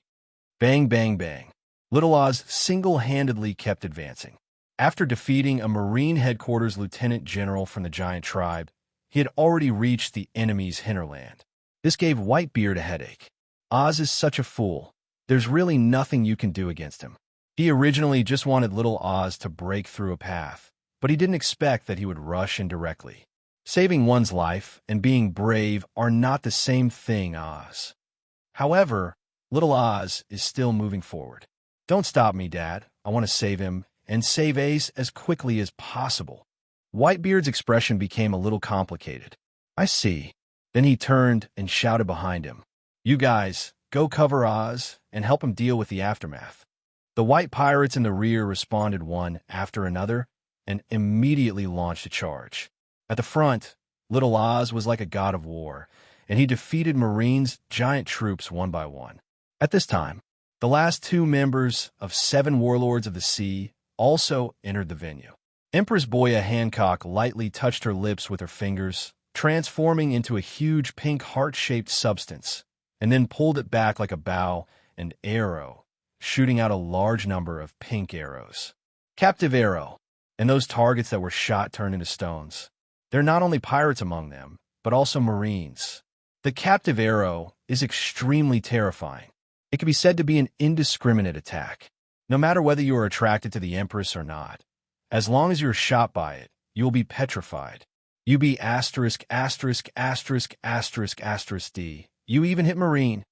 Bang, bang, bang. Little Oz single-handedly kept advancing. After defeating a Marine headquarters lieutenant general from the giant tribe, he had already reached the enemy's hinterland. This gave Whitebeard a headache. Oz is such a fool. There's really nothing you can do against him. He originally just wanted Little Oz to break through a path, but he didn't expect that he would rush in directly. Saving one's life and being brave are not the same thing, Oz. However, Little Oz is still moving forward. Don't stop me, Dad. I want to save him, and save Ace as quickly as possible. Whitebeard's expression became a little complicated. I see. Then he turned and shouted behind him. You guys, go cover Oz and help him deal with the aftermath. The white pirates in the rear responded one after another and immediately launched a charge. At the front, Little Oz was like a god of war, and he defeated Marines' giant troops one by one. At this time, the last two members of 7 Warlords of the Sea also entered the venue. Empress Boya Hancock lightly touched her lips with her fingers, transforming into a huge pink heart-shaped substance, and then pulled it back like a bow and arrow, shooting out a large number of pink arrows. Captive arrow, and those targets that were shot turned into stones. There are not only pirates among them, but also Marines. The captive arrow is extremely terrifying. It can be said to be an indiscriminate attack. No matter whether you are attracted to the Empress or not, as long as you are shot by it, you will be petrified. You be asterisk, asterisk, asterisk, asterisk, asterisk D. You even hit Marine.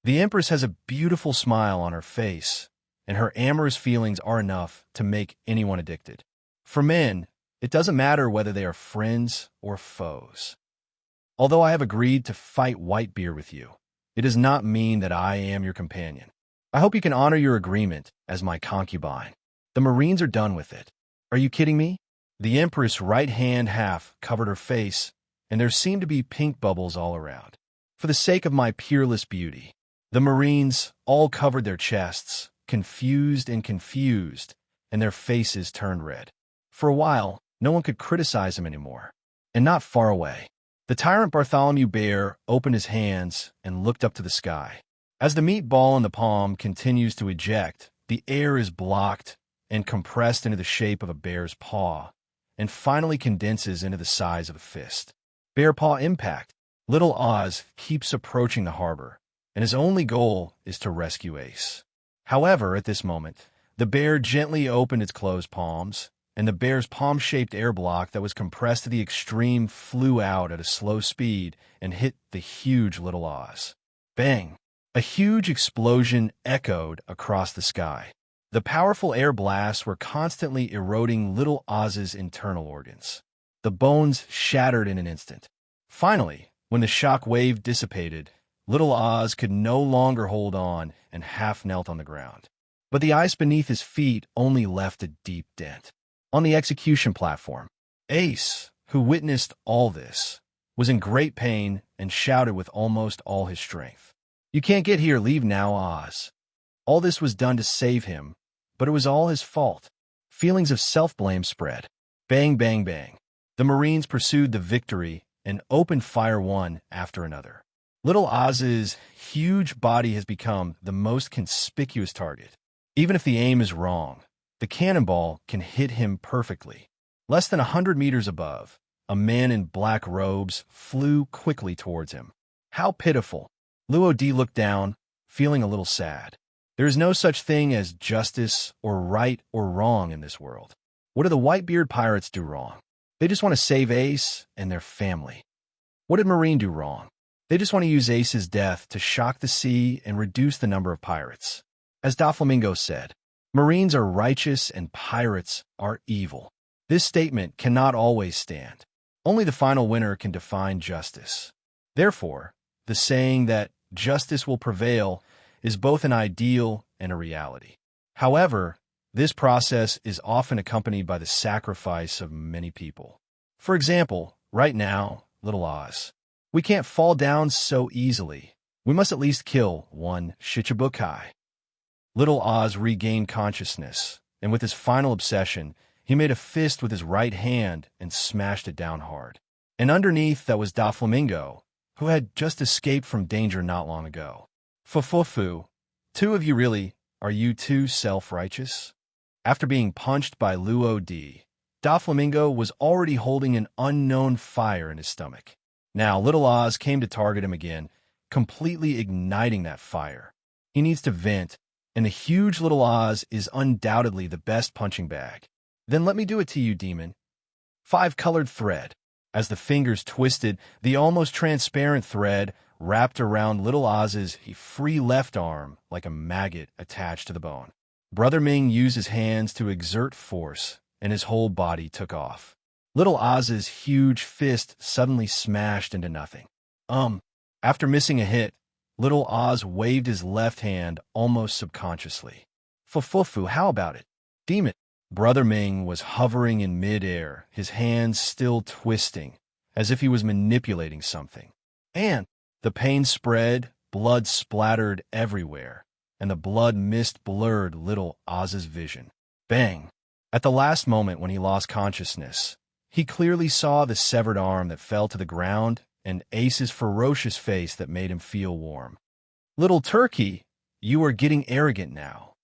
The Empress has a beautiful smile on her face, and her amorous feelings are enough to make anyone addicted. For men, it doesn't matter whether they are friends or foes. Although I have agreed to fight Whitebeard with you, it does not mean that I am your companion. I hope you can honor your agreement as my concubine. The Marines are done with it. Are you kidding me? The Empress' right hand half covered her face, and there seemed to be pink bubbles all around. For the sake of my peerless beauty. The Marines all covered their chests, confused, and their faces turned red. For a while, no one could criticize him anymore. And not far away, the tyrant Bartholomew Bear opened his hands and looked up to the sky. As the meatball in the palm continues to eject, the air is blocked and compressed into the shape of a bear's paw, and finally condenses into the size of a fist. Bear paw impact. Little Oz keeps approaching the harbor, and his only goal is to rescue Ace. However, at this moment, the bear gently opened its closed palms, and the bear's palm-shaped air block that was compressed to the extreme flew out at a slow speed and hit the huge Little Oz. Bang! A huge explosion echoed across the sky. The powerful air blasts were constantly eroding Little Oz's internal organs. The bones shattered in an instant. Finally, when the shock wave dissipated, Little Oz could no longer hold on and half knelt on the ground. But the ice beneath his feet only left a deep dent. On the execution platform, Ace, who witnessed all this, was in great pain and shouted with almost all his strength, "You can't get here, leave now, Oz." All this was done to save him, but it was all his fault. Feelings of self-blame spread. Bang, bang, bang. The Marines pursued the victory and opened fire one after another. Little Oz's huge body has become the most conspicuous target. Even if the aim is wrong, the cannonball can hit him perfectly. Less than 100 meters above, a man in black robes flew quickly towards him. How pitiful. Luo D looked down, feeling a little sad. There is no such thing as justice or right or wrong in this world. What do the Whitebeard pirates do wrong? They just want to save Ace and their family. What did Marine do wrong? They just want to use Ace's death to shock the sea and reduce the number of pirates. As Doflamingo said, Marines are righteous and pirates are evil. This statement cannot always stand. Only the final winner can define justice. Therefore, the saying that justice will prevail is both an ideal and a reality. However, this process is often accompanied by the sacrifice of many people. For example, right now, Little Oz. We can't fall down so easily. We must at least kill one Shichibukai. Little Oz regained consciousness, and with his final obsession, he made a fist with his right hand and smashed it down hard. And underneath that was Doflamingo, who had just escaped from danger not long ago. Fufufu, two of you really, are you too self-righteous? After being punched by Luo D, Doflamingo was already holding an unknown fire in his stomach. Now Little Oz came to target him again, completely igniting that fire. He needs to vent, and the huge Little Oz is undoubtedly the best punching bag. Then let me do it to you, demon. 5-colored thread. As the fingers twisted, the almost transparent thread wrapped around Little Oz's free left arm like a maggot attached to the bone. Brother Ming used his hands to exert force, and his whole body took off. Little Oz's huge fist suddenly smashed into nothing. After missing a hit, Little Oz waved his left hand almost subconsciously. Fufufu, how about it? Demon. Brother Ming was hovering in mid-air, his hands still twisting, as if he was manipulating something. And the pain spread, blood splattered everywhere, and the blood mist blurred Little Oz's vision. Bang! At the last moment when he lost consciousness, he clearly saw the severed arm that fell to the ground and Ace's ferocious face that made him feel warm. Little Turkey, you are getting arrogant now.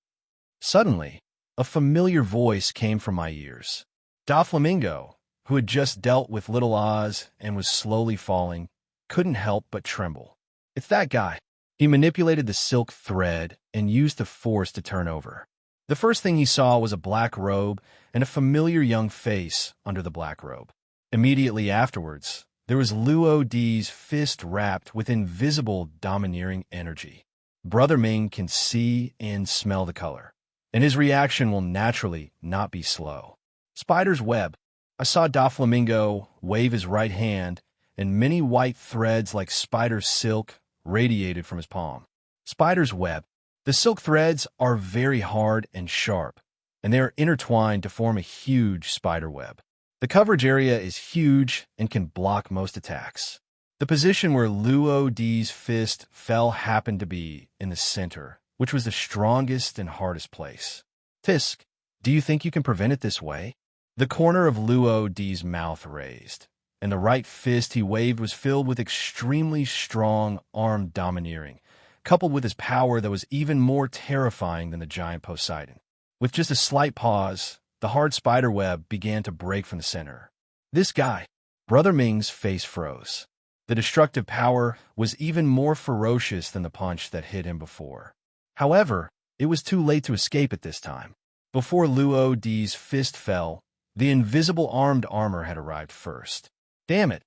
Suddenly, a familiar voice came from my ears. Doflamingo, who had just dealt with Little Oz and was slowly falling, couldn't help but tremble. It's that guy. He manipulated the silk thread and used the force to turn over. The first thing he saw was a black robe and a familiar young face under the black robe. Immediately afterwards, there was Luo D's fist wrapped with invisible domineering energy. Brother Ming can see and smell the color, and his reaction will naturally not be slow. Spider's web. I saw Doflamingo wave his right hand, and many white threads like spider silk radiated from his palm. Spider's web. The silk threads are very hard and sharp, and they are intertwined to form a huge spider web. The coverage area is huge and can block most attacks. The position where Luo Di's fist fell happened to be in the center, which was the strongest and hardest place. Tisk, do you think you can prevent it this way? The corner of Luo Di's mouth raised, and the right fist he waved was filled with extremely strong armed domineering, coupled with his power that was even more terrifying than the giant Poseidon. With just a slight pause, the hard spider web began to break from the center. This guy, Brother Ming's face froze. The destructive power was even more ferocious than the punch that hit him before. However, it was too late to escape at this time. Before Luo Di's fist fell, the invisible armed armor had arrived first. Damn it!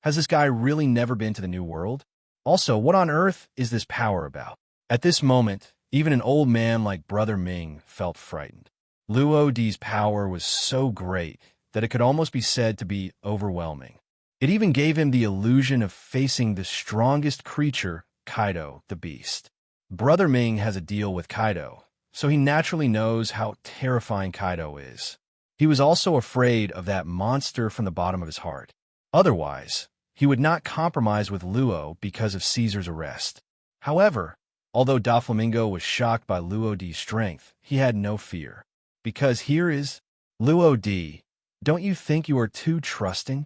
Has this guy really never been to the New World? Also, what on earth is this power about? At this moment, even an old man like Brother Ming felt frightened. Luo Di's power was so great that it could almost be said to be overwhelming. It even gave him the illusion of facing the strongest creature, Kaido, the beast. Brother Ming has a deal with Kaido, so he naturally knows how terrifying Kaido is. He was also afraid of that monster from the bottom of his heart. Otherwise, he would not compromise with Luo because of Caesar's arrest. However, although Doflamingo was shocked by Luo Di's strength, he had no fear. Because here is Luo Di. Don't you think you are too trusting?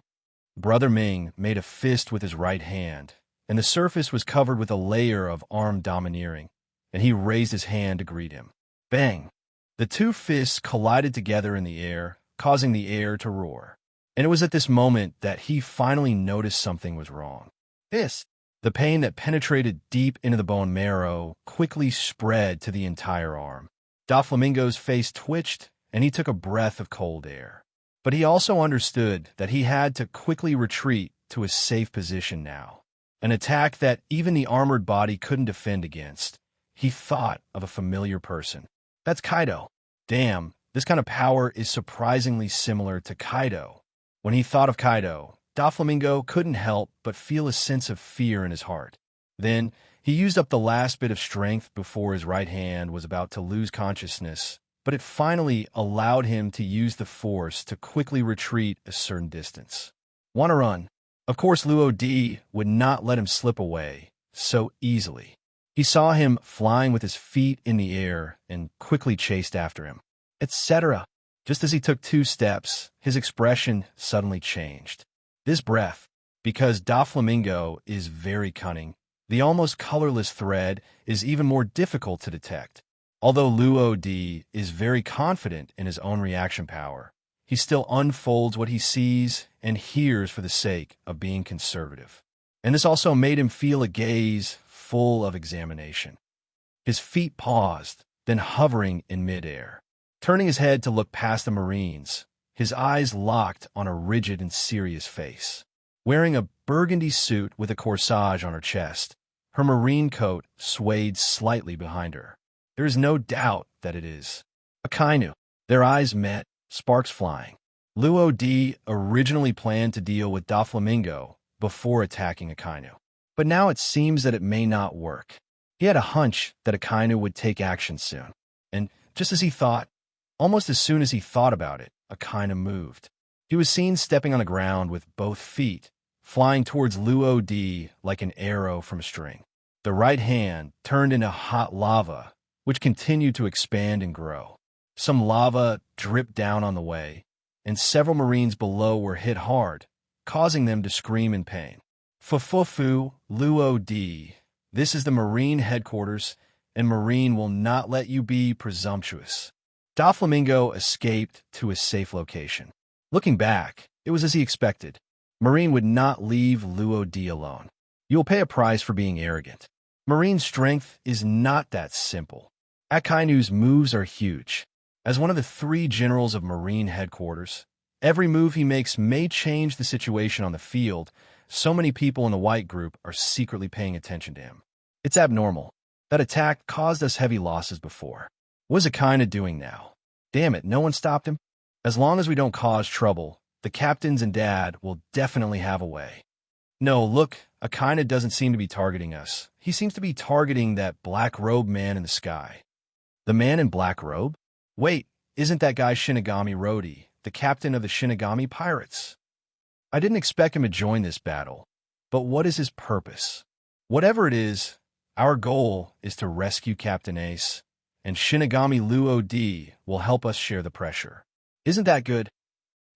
Brother Ming made a fist with his right hand, and the surface was covered with a layer of armed domineering, and he raised his hand to greet him. Bang! The two fists collided together in the air, causing the air to roar. And it was at this moment that he finally noticed something was wrong. The pain that penetrated deep into the bone marrow quickly spread to the entire arm. Doflamingo's face twitched, and he took a breath of cold air. But he also understood that he had to quickly retreat to a safe position now. An attack that even the armored body couldn't defend against. He thought of a familiar person. That's Kaido. Damn, this kind of power is surprisingly similar to Kaido. When he thought of Kaido, Doflamingo couldn't help but feel a sense of fear in his heart. Then, he used up the last bit of strength before his right hand was about to lose consciousness, but it finally allowed him to use the force to quickly retreat a certain distance. Want to run? Of course, Luo Di would not let him slip away so easily. He saw him flying with his feet in the air and quickly chased after him, etc. Just as he took 2 steps, his expression suddenly changed. This breath, because Doflamingo is very cunning, the almost colorless thread is even more difficult to detect. Although Luo Di is very confident in his own reaction power, he still unfolds what he sees and hears for the sake of being conservative. And this also made him feel a gaze full of examination. His feet paused, then hovering in midair. Turning his head to look past the Marines, his eyes locked on a rigid and serious face. Wearing a burgundy suit with a corsage on her chest, her Marine coat swayed slightly behind her. There is no doubt that it is Akainu. Their eyes met, sparks flying. Luo Di originally planned to deal with Doflamingo before attacking Akainu. But now it seems that it may not work. He had a hunch that Akainu would take action soon. And just as he thought, almost as soon as he thought about it, Akainu moved. He was seen stepping on the ground with both feet, flying towards Luo Di like an arrow from a string. The right hand turned into hot lava, which continued to expand and grow. Some lava dripped down on the way, and several Marines below were hit hard, causing them to scream in pain. Fufufu, Luo Di, this is the Marine headquarters, and Marine will not let you be presumptuous. Doflamingo escaped to a safe location. Looking back, it was as he expected. Marine would not leave Luo Di alone. You will pay a price for being arrogant. Marine's strength is not that simple. Akainu's moves are huge. As one of the 3 generals of Marine headquarters, every move he makes may change the situation on the field. So many people in the white group are secretly paying attention to him. It's abnormal. That attack caused us heavy losses before. What is Akainu doing now? Damn it, no one stopped him? As long as we don't cause trouble, the captains and Dad will definitely have a way. No, look, Akainu doesn't seem to be targeting us. He seems to be targeting that black-robed man in the sky. The man in black robe? Wait, isn't that guy Shinigami Rodi, the captain of the Shinigami Pirates? I didn't expect him to join this battle. But what is his purpose? Whatever it is, our goal is to rescue Captain Ace, and Shinigami Luo D will help us share the pressure. Isn't that good?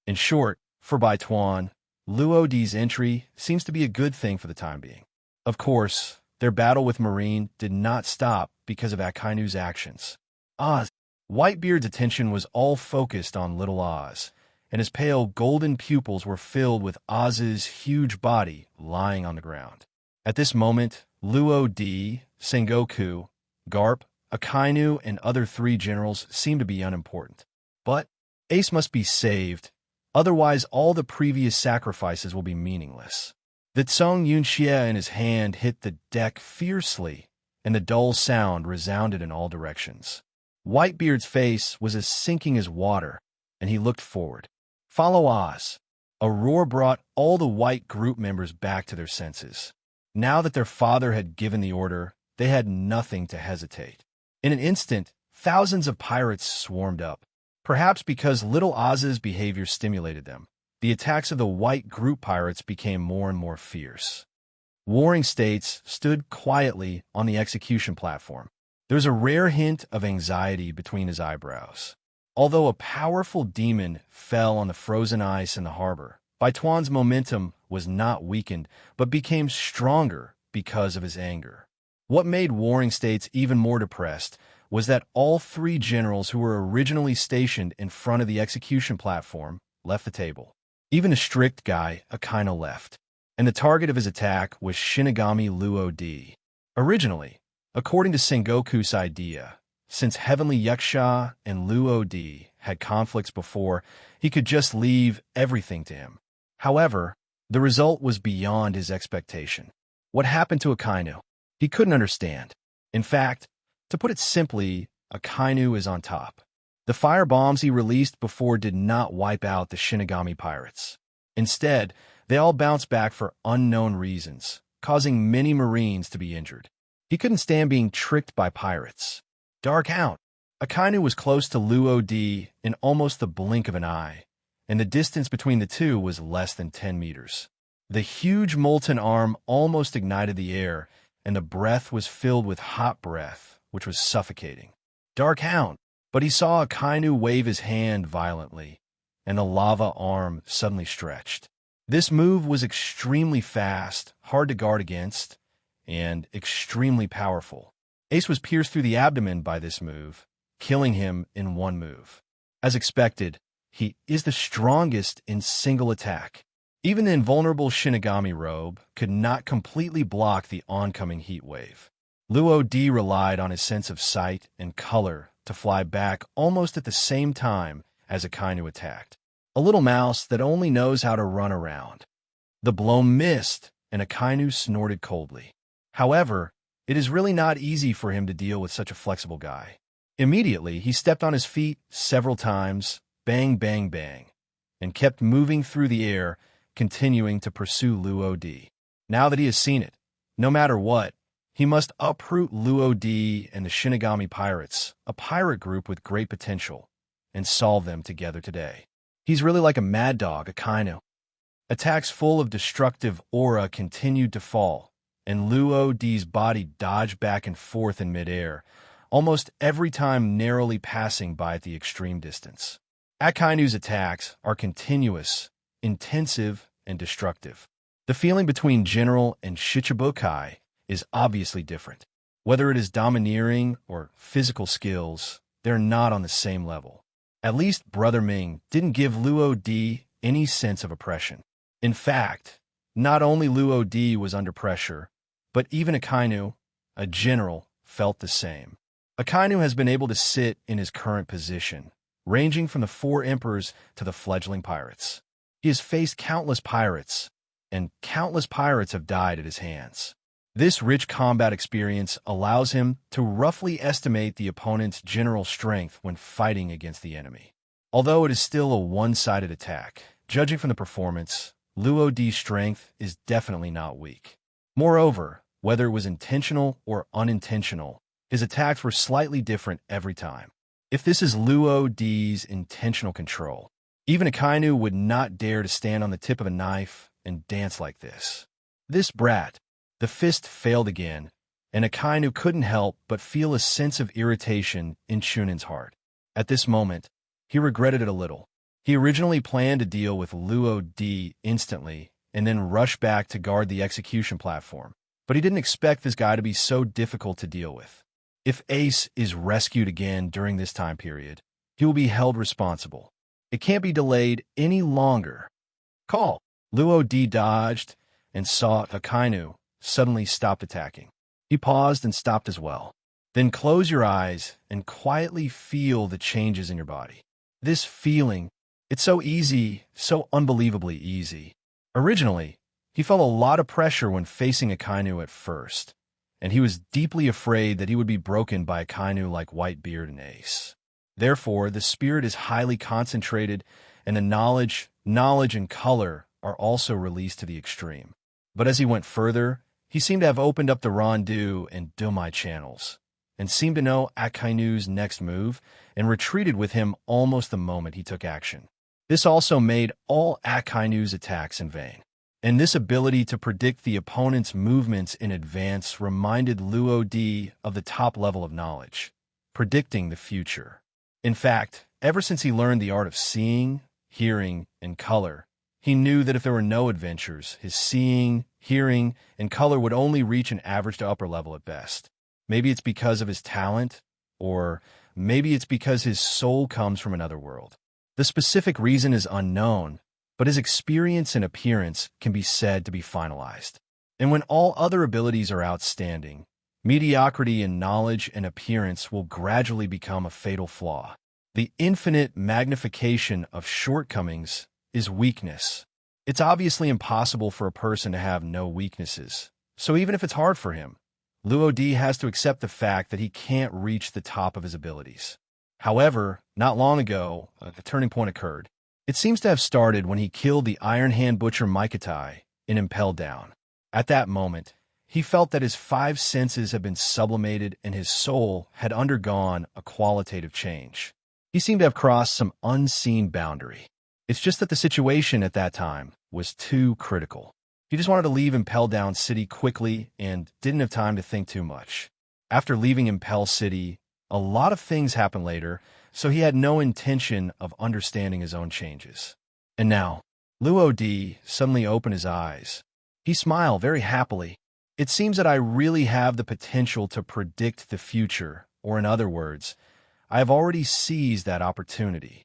In short, for Baituan, Luo D's entry seems to be a good thing for the time being. Of course, their battle with Marine did not stop because of Akainu's actions. Oz, Whitebeard's attention was all focused on little Oz, and his pale golden pupils were filled with Oz's huge body lying on the ground. At this moment, Luo D, Sengoku, Garp, Akainu, and other three generals seemed to be unimportant. But Ace must be saved, otherwise all the previous sacrifices will be meaningless. The Tsung Yunxie in his hand hit the deck fiercely, and the dull sound resounded in all directions. Whitebeard's face was as sinking as water, and he looked forward. Follow Oz. A roar brought all the white group members back to their senses. Now that their father had given the order, they had nothing to hesitate. In an instant, thousands of pirates swarmed up. Perhaps because little Oz's behavior stimulated them, the attacks of the white group pirates became more and more fierce. Warring States stood quietly on the execution platform. There was a rare hint of anxiety between his eyebrows. Although a powerful demon fell on the frozen ice in the harbor, Baituan's momentum was not weakened, but became stronger because of his anger. What made Warring States even more depressed was that all three generals who were originally stationed in front of the execution platform left the table. Even a strict guy, Akainu, left, and the target of his attack was Shinigami Luo D. Originally, according to Sengoku's idea, since Heavenly Yakusha and Luo D had conflicts before, he could just leave everything to him. However, the result was beyond his expectation. What happened to Akainu? He couldn't understand. In fact, to put it simply, Akainu is on top. The fire bombs he released before did not wipe out the Shinigami pirates. Instead, they all bounced back for unknown reasons, causing many Marines to be injured. He couldn't stand being tricked by pirates. Dark out. Akainu was close to Luo D in almost the blink of an eye, and the distance between the two was less than 10 meters. The huge molten arm almost ignited the air, and the breath was filled with hot breath, which was suffocating. Dark Hound! But he saw Akainu wave his hand violently, and the lava arm suddenly stretched. This move was extremely fast, hard to guard against, and extremely powerful. Ace was pierced through the abdomen by this move, killing him in one move. As expected, he is the strongest in single attack. Even the invulnerable Shinigami robe could not completely block the oncoming heat wave. Luo D relied on his sense of sight and color to fly back almost at the same time as Akainu attacked. A little mouse that only knows how to run around. The blow missed, and Akainu snorted coldly. However, it is really not easy for him to deal with such a flexible guy. Immediately, he stepped on his feet several times, bang, bang, bang, and kept moving through the air, continuing to pursue Luo D. Now that he has seen it, no matter what, he must uproot Luo D and the Shinigami Pirates, a pirate group with great potential, and solve them together today. He's really like a mad dog, Akainu. Attacks full of destructive aura continued to fall, and Luo D's body dodged back and forth in midair, almost every time narrowly passing by at the extreme distance. Akainu's attacks are continuous, intensive, and destructive. The feeling between General and Shichibukai is obviously different. Whether it is domineering or physical skills, they're not on the same level. At least Brother Ming didn't give Luo D any sense of oppression. In fact, not only Luo D was under pressure, but even Akainu, a general, felt the same. Akainu has been able to sit in his current position, ranging from the four emperors to the fledgling pirates. He has faced countless pirates, and countless pirates have died at his hands. This rich combat experience allows him to roughly estimate the opponent's general strength when fighting against the enemy. Although it is still a one-sided attack, judging from the performance, Luo D's strength is definitely not weak. Moreover, whether it was intentional or unintentional, his attacks were slightly different every time. If this is Luo D's intentional control, even Akainu would not dare to stand on the tip of a knife and dance like this. This brat. The fist failed again, and Akainu couldn't help but feel a sense of irritation in Chunin's heart. At this moment, he regretted it a little. He originally planned to deal with Luo Di instantly and then rush back to guard the execution platform, but he didn't expect this guy to be so difficult to deal with. If Ace is rescued again during this time period, he will be held responsible. It can't be delayed any longer. Call. Luo Di dodged and saw Akainu suddenly stopped attacking. He paused and stopped as well. Then close your eyes and quietly feel the changes in your body. This feeling, it's so easy, so unbelievably easy. Originally, he felt a lot of pressure when facing Akainu at first, and he was deeply afraid that he would be broken by Akainu like Whitebeard and Ace. Therefore, the spirit is highly concentrated, and the knowledge and color are also released to the extreme. But as he went further, he seemed to have opened up the Rondu and Dumai channels, and seemed to know Akainu's next move, and retreated with him almost the moment he took action. This also made all Akainu's attacks in vain. And this ability to predict the opponent's movements in advance reminded Luo Di of the top level of knowledge, predicting the future. In fact, ever since he learned the art of seeing, hearing, and color, he knew that if there were no adventures, his seeing, hearing, and color would only reach an average to upper level at best. Maybe it's because of his talent, or maybe it's because his soul comes from another world. The specific reason is unknown, but his experience and appearance can be said to be finalized. And when all other abilities are outstanding, mediocrity in knowledge and appearance will gradually become a fatal flaw. The infinite magnification of shortcomings is weakness. It's obviously impossible for a person to have no weaknesses. So even if it's hard for him, Luo Di has to accept the fact that he can't reach the top of his abilities. However, not long ago, a turning point occurred. It seems to have started when he killed the Iron Hand Butcher Maikatai and impelled down. At that moment, he felt that his 5 senses had been sublimated and his soul had undergone a qualitative change. He seemed to have crossed some unseen boundary. It's just that the situation at that time was too critical. He just wanted to leave Impel Down City quickly and didn't have time to think too much. After leaving Impel City, a lot of things happened later, so he had no intention of understanding his own changes. And now, Luo Di suddenly opened his eyes. He smiled very happily. It seems that I really have the potential to predict the future, or in other words, I have already seized that opportunity.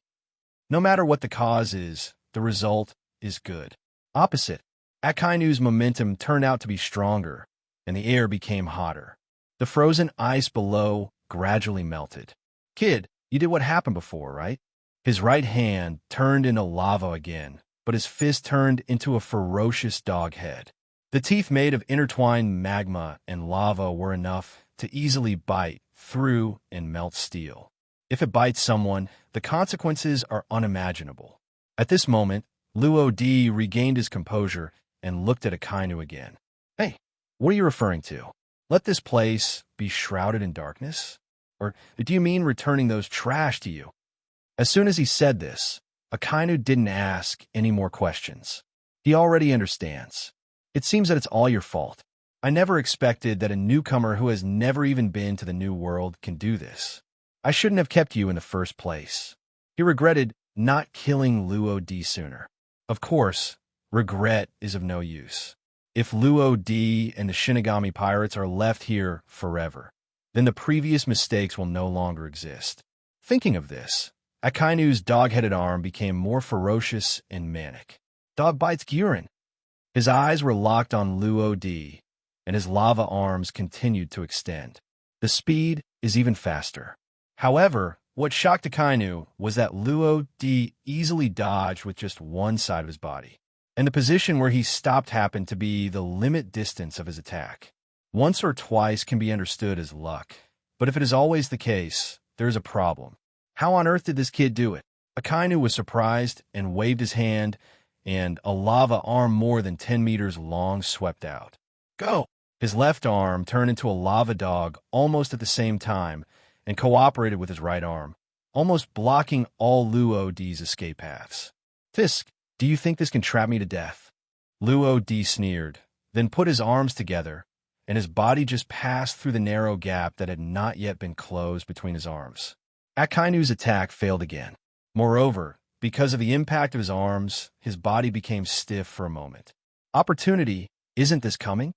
No matter what the cause is, the result is good. Opposite, Akainu's momentum turned out to be stronger, and the air became hotter. The frozen ice below gradually melted. Kid, you did what happened before, right? His right hand turned into lava again, but his fist turned into a ferocious dog head. The teeth made of intertwined magma and lava were enough to easily bite through and melt steel. If it bites someone, the consequences are unimaginable. At this moment, Luo Di regained his composure and looked at Akainu again. Hey, what are you referring to? Let this place be shrouded in darkness? Or do you mean returning those trash to you? As soon as he said this, Akainu didn't ask any more questions. He already understands. It seems that it's all your fault. I never expected that a newcomer who has never even been to the new world can do this. I shouldn't have kept you in the first place. He regretted not killing Luo Di sooner. Of course, regret is of no use. If Luo Di and the Shinigami pirates are left here forever, then the previous mistakes will no longer exist. Thinking of this, Akainu's dog-headed arm became more ferocious and manic. Dog bites Gyurin. His eyes were locked on Luo Di, and his lava arms continued to extend. The speed is even faster. However, what shocked Akainu was that Luo Di easily dodged with just one side of his body, and the position where he stopped happened to be the limit distance of his attack. Once or twice can be understood as luck, but if it is always the case, there is a problem. How on earth did this kid do it? Akainu was surprised and waved his hand, and a lava arm more than 10 meters long swept out. Go! His left arm turned into a lava dog almost at the same time, and cooperated with his right arm, almost blocking all Luo Di's escape paths. Fisk, do you think this can trap me to death? Luo Di sneered, then put his arms together, and his body just passed through the narrow gap that had not yet been closed between his arms. Akainu's attack failed again. Moreover, because of the impact of his arms, his body became stiff for a moment. Opportunity, isn't this coming?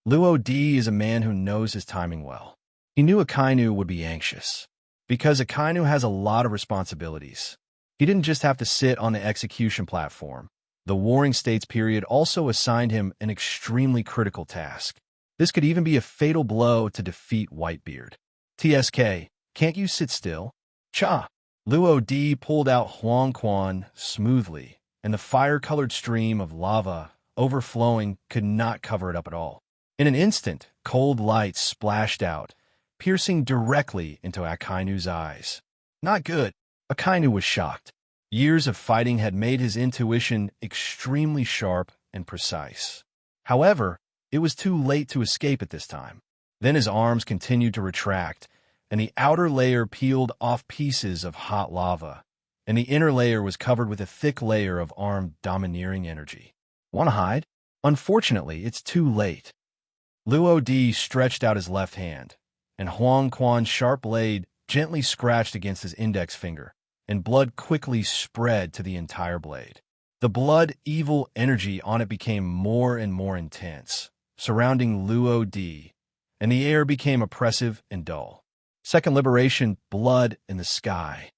Luo Di is a man who knows his timing well. He knew Akainu would be anxious, because Akainu has a lot of responsibilities. He didn't just have to sit on the execution platform. The Warring States period also assigned him an extremely critical task. This could even be a fatal blow to defeat Whitebeard. TSK, can't you sit still? Cha! Luo Di pulled out Huang Quan smoothly, and the fire-colored stream of lava overflowing could not cover it up at all. In an instant, cold light splashed out, piercing directly into Akainu's eyes. Not good. Akainu was shocked. Years of fighting had made his intuition extremely sharp and precise. However, it was too late to escape at this time. Then his arms continued to retract, and the outer layer peeled off pieces of hot lava, and the inner layer was covered with a thick layer of armed domineering energy. Want to hide? Unfortunately, it's too late. Luo Di stretched out his left hand, and Huang Quan's sharp blade gently scratched against his index finger, and blood quickly spread to the entire blade. The blood-evil energy on it became more and more intense, surrounding Luo Di, and the air became oppressive and dull. Second liberation, blood in the sky.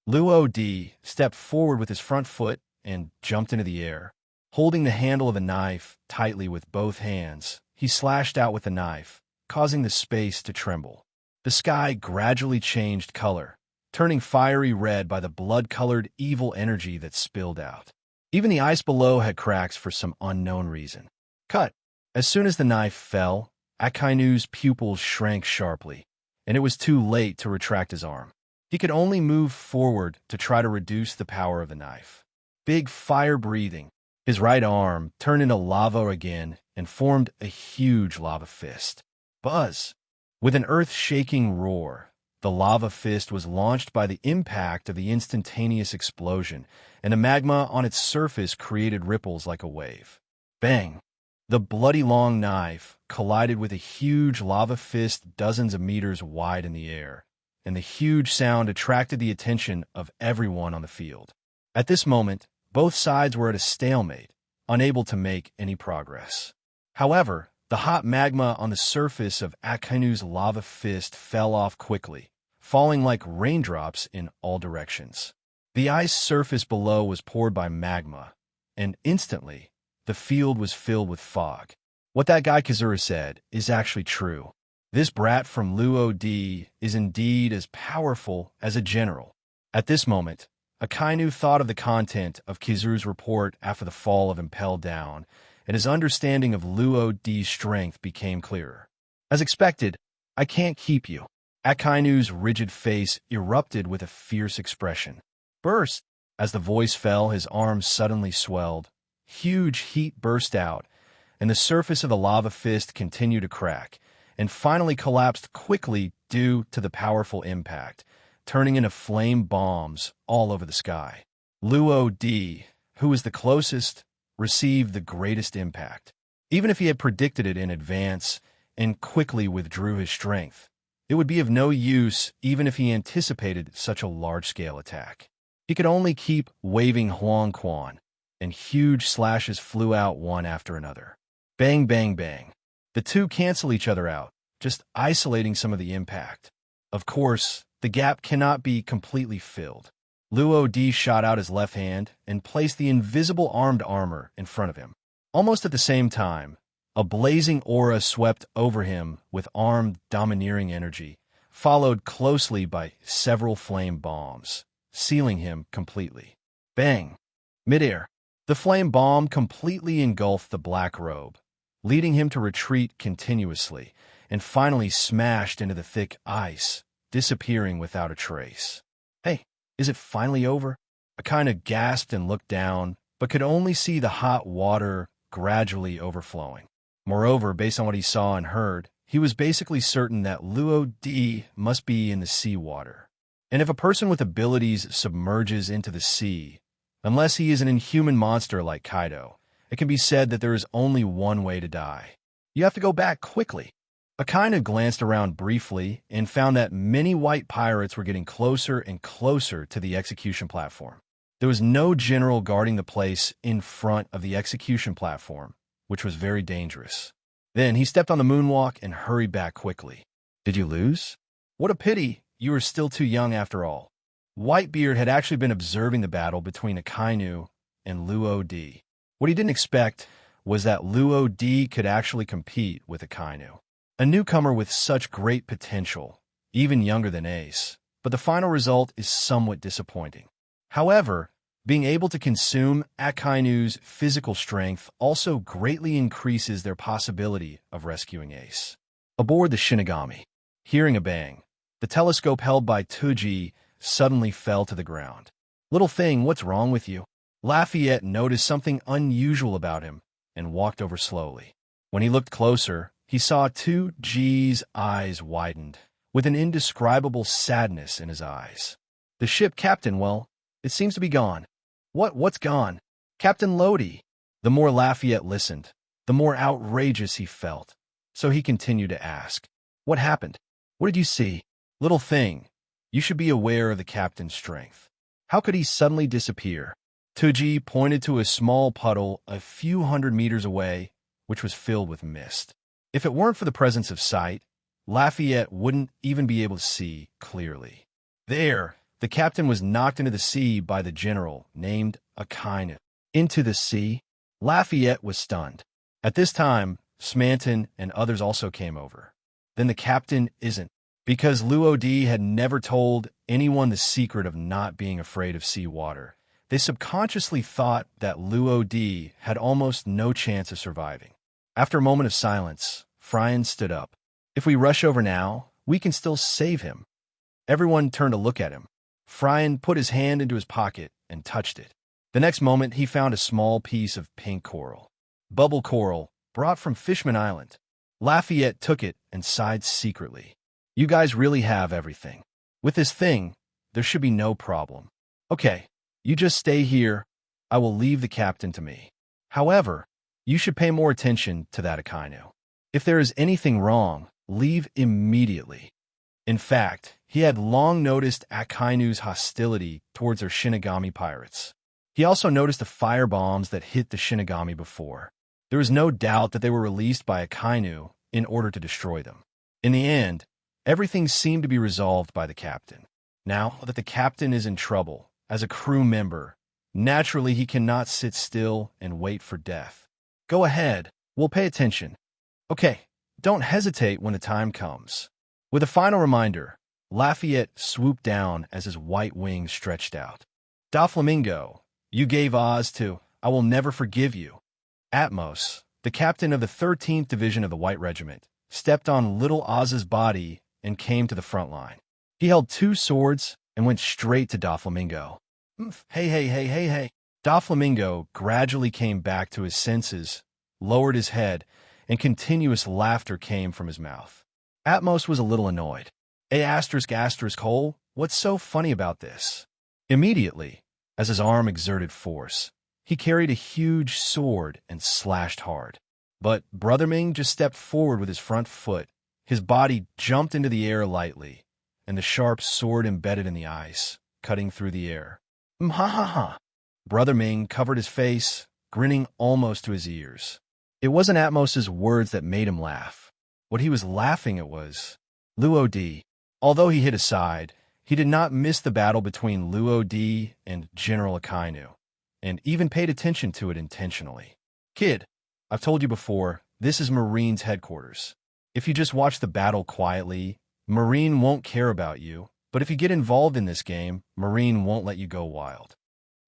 Luo Di stepped forward with his front foot and jumped into the air. Holding the handle of a knife tightly with both hands, he slashed out with the knife, causing the space to tremble. The sky gradually changed color, turning fiery red by the blood-colored evil energy that spilled out. Even the ice below had cracks for some unknown reason. Cut! As soon as the knife fell, Akainu's pupils shrank sharply, and it was too late to retract his arm. He could only move forward to try to reduce the power of the knife. Big fire-breathing. His right arm turned into lava again and formed a huge lava fist. Buzz! With an earth-shaking roar, the lava fist was launched by the impact of the instantaneous explosion, and the magma on its surface created ripples like a wave. Bang! The bloody long knife collided with a huge lava fist dozens of meters wide in the air, and the huge sound attracted the attention of everyone on the field. At this moment, both sides were at a stalemate, unable to make any progress. However, the hot magma on the surface of Akainu's lava fist fell off quickly, falling like raindrops in all directions. The ice surface below was poured by magma, and instantly, the field was filled with fog. What that guy Kazura said is actually true. This brat from Luo Di is indeed as powerful as a general. At this moment, Akainu thought of the content of Kizuru's report after the fall of Impel Down, and his understanding of Luo Di's strength became clearer. As expected, I can't keep you. Akainu's rigid face erupted with a fierce expression. Burst! As the voice fell, his arms suddenly swelled. Huge heat burst out, and the surface of the lava fist continued to crack, and finally collapsed quickly due to the powerful impact, turning into flame bombs all over the sky. Luo Di, who was the closest, received the greatest impact. Even if he had predicted it in advance and quickly withdrew his strength, it would be of no use even if he anticipated such a large-scale attack. He could only keep waving Huang Quan, and huge slashes flew out one after another. Bang, bang, bang. The two cancel each other out, just isolating some of the impact. Of course, the gap cannot be completely filled. Luo Di shot out his left hand and placed the invisible armed armor in front of him. Almost at the same time, a blazing aura swept over him with armed, domineering energy, followed closely by several flame bombs, sealing him completely. Bang! Midair. The flame bomb completely engulfed the black robe, leading him to retreat continuously, and finally smashed into the thick ice, disappearing without a trace. Hey, is it finally over? Akainu gasped and looked down, but could only see the hot water gradually overflowing. Moreover, based on what he saw and heard, he was basically certain that Luo Di must be in the seawater. And if a person with abilities submerges into the sea, unless he is an inhuman monster like Kaido, it can be said that there is only one way to die. You have to go back quickly. Akainu glanced around briefly and found that many white pirates were getting closer and closer to the execution platform. There was no general guarding the place in front of the execution platform, which was very dangerous. Then he stepped on the moonwalk and hurried back quickly. Did you lose? What a pity, you were still too young after all. Whitebeard had actually been observing the battle between Akainu and Luo-D. What he didn't expect was that Luo-D could actually compete with Akainu, a newcomer with such great potential, even younger than Ace. But the final result is somewhat disappointing. However, being able to consume Akainu's physical strength also greatly increases their possibility of rescuing Ace. Aboard the Shinigami, hearing a bang, the telescope held by Tuji suddenly fell to the ground. Little thing, what's wrong with you? Lafayette noticed something unusual about him and walked over slowly. When he looked closer, he saw Tuji's eyes widened, with an indescribable sadness in his eyes. The ship captain, well, it seems to be gone. What's gone? Captain Lodi. The more Lafayette listened, the more outrageous he felt. So he continued to ask, what happened? What did you see? Little thing, you should be aware of the captain's strength. How could he suddenly disappear? Tuji pointed to a small puddle a few hundred meters away, which was filled with mist. If it weren't for the presence of sight, Lafayette wouldn't even be able to see clearly. There, the captain was knocked into the sea by the general, named Akainu. Into the sea? Lafayette was stunned. At this time, Smanton and others also came over. Then the captain isn't, because Luo-D had never told anyone the secret of not being afraid of sea water. They subconsciously thought that Luo-D had almost no chance of surviving. After a moment of silence, Fryan stood up. If we rush over now, we can still save him. Everyone turned to look at him. Fryan put his hand into his pocket and touched it. The next moment, he found a small piece of pink coral. Bubble coral, brought from Fishman Island. Lafayette took it and sighed secretly. You guys really have everything. With this thing, there should be no problem. Okay, you just stay here. I will leave the captain to me. However, you should pay more attention to that Akainu. If there is anything wrong, leave immediately. In fact, he had long noticed Akainu's hostility towards their Shinigami pirates. He also noticed the fire bombs that hit the Shinigami before. There was no doubt that they were released by Akainu in order to destroy them. In the end, everything seemed to be resolved by the captain. Now that the captain is in trouble, as a crew member, naturally he cannot sit still and wait for death. Go ahead, we'll pay attention. Okay, don't hesitate when the time comes. With a final reminder, Lafayette swooped down as his white wings stretched out. Doflamingo, you gave Oz to, I will never forgive you. Atmos, the captain of the 13th Division of the White Regiment, stepped on little Oz's body and came to the front line. He held two swords and went straight to Doflamingo. Hey. Doflamingo gradually came back to his senses, lowered his head, and continuous laughter came from his mouth. Atmos was a little annoyed. Hole, what's so funny about this? Immediately, as his arm exerted force, he carried a huge sword and slashed hard. But Brother Ming just stepped forward with his front foot. His body jumped into the air lightly, and the sharp sword embedded in the ice, cutting through the air. Ha. Brother Ming covered his face, grinning almost to his ears. It wasn't Atmos's words that made him laugh. What he was laughing at was Luo-D. Although he hid aside, he did not miss the battle between Luo-D and General Akainu, and even paid attention to it intentionally. Kid, I've told you before, this is Marine's headquarters. If you just watch the battle quietly, Marine won't care about you, but if you get involved in this game, Marine won't let you go wild.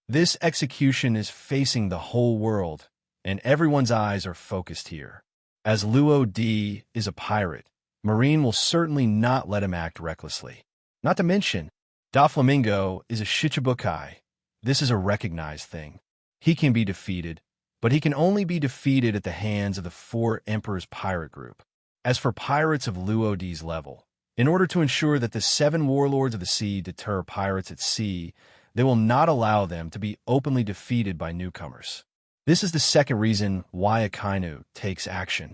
This execution is facing the whole world, and everyone's eyes are focused here. As Luo-D is a pirate, Marine will certainly not let him act recklessly. Not to mention, Doflamingo is a Shichibukai. This is a recognized thing. He can be defeated, but he can only be defeated at the hands of the Four Emperors pirate group. As for pirates of Luo-D's level, in order to ensure that the Seven Warlords of the Sea deter pirates at sea, they will not allow them to be openly defeated by newcomers. This is the second reason why Akainu takes action.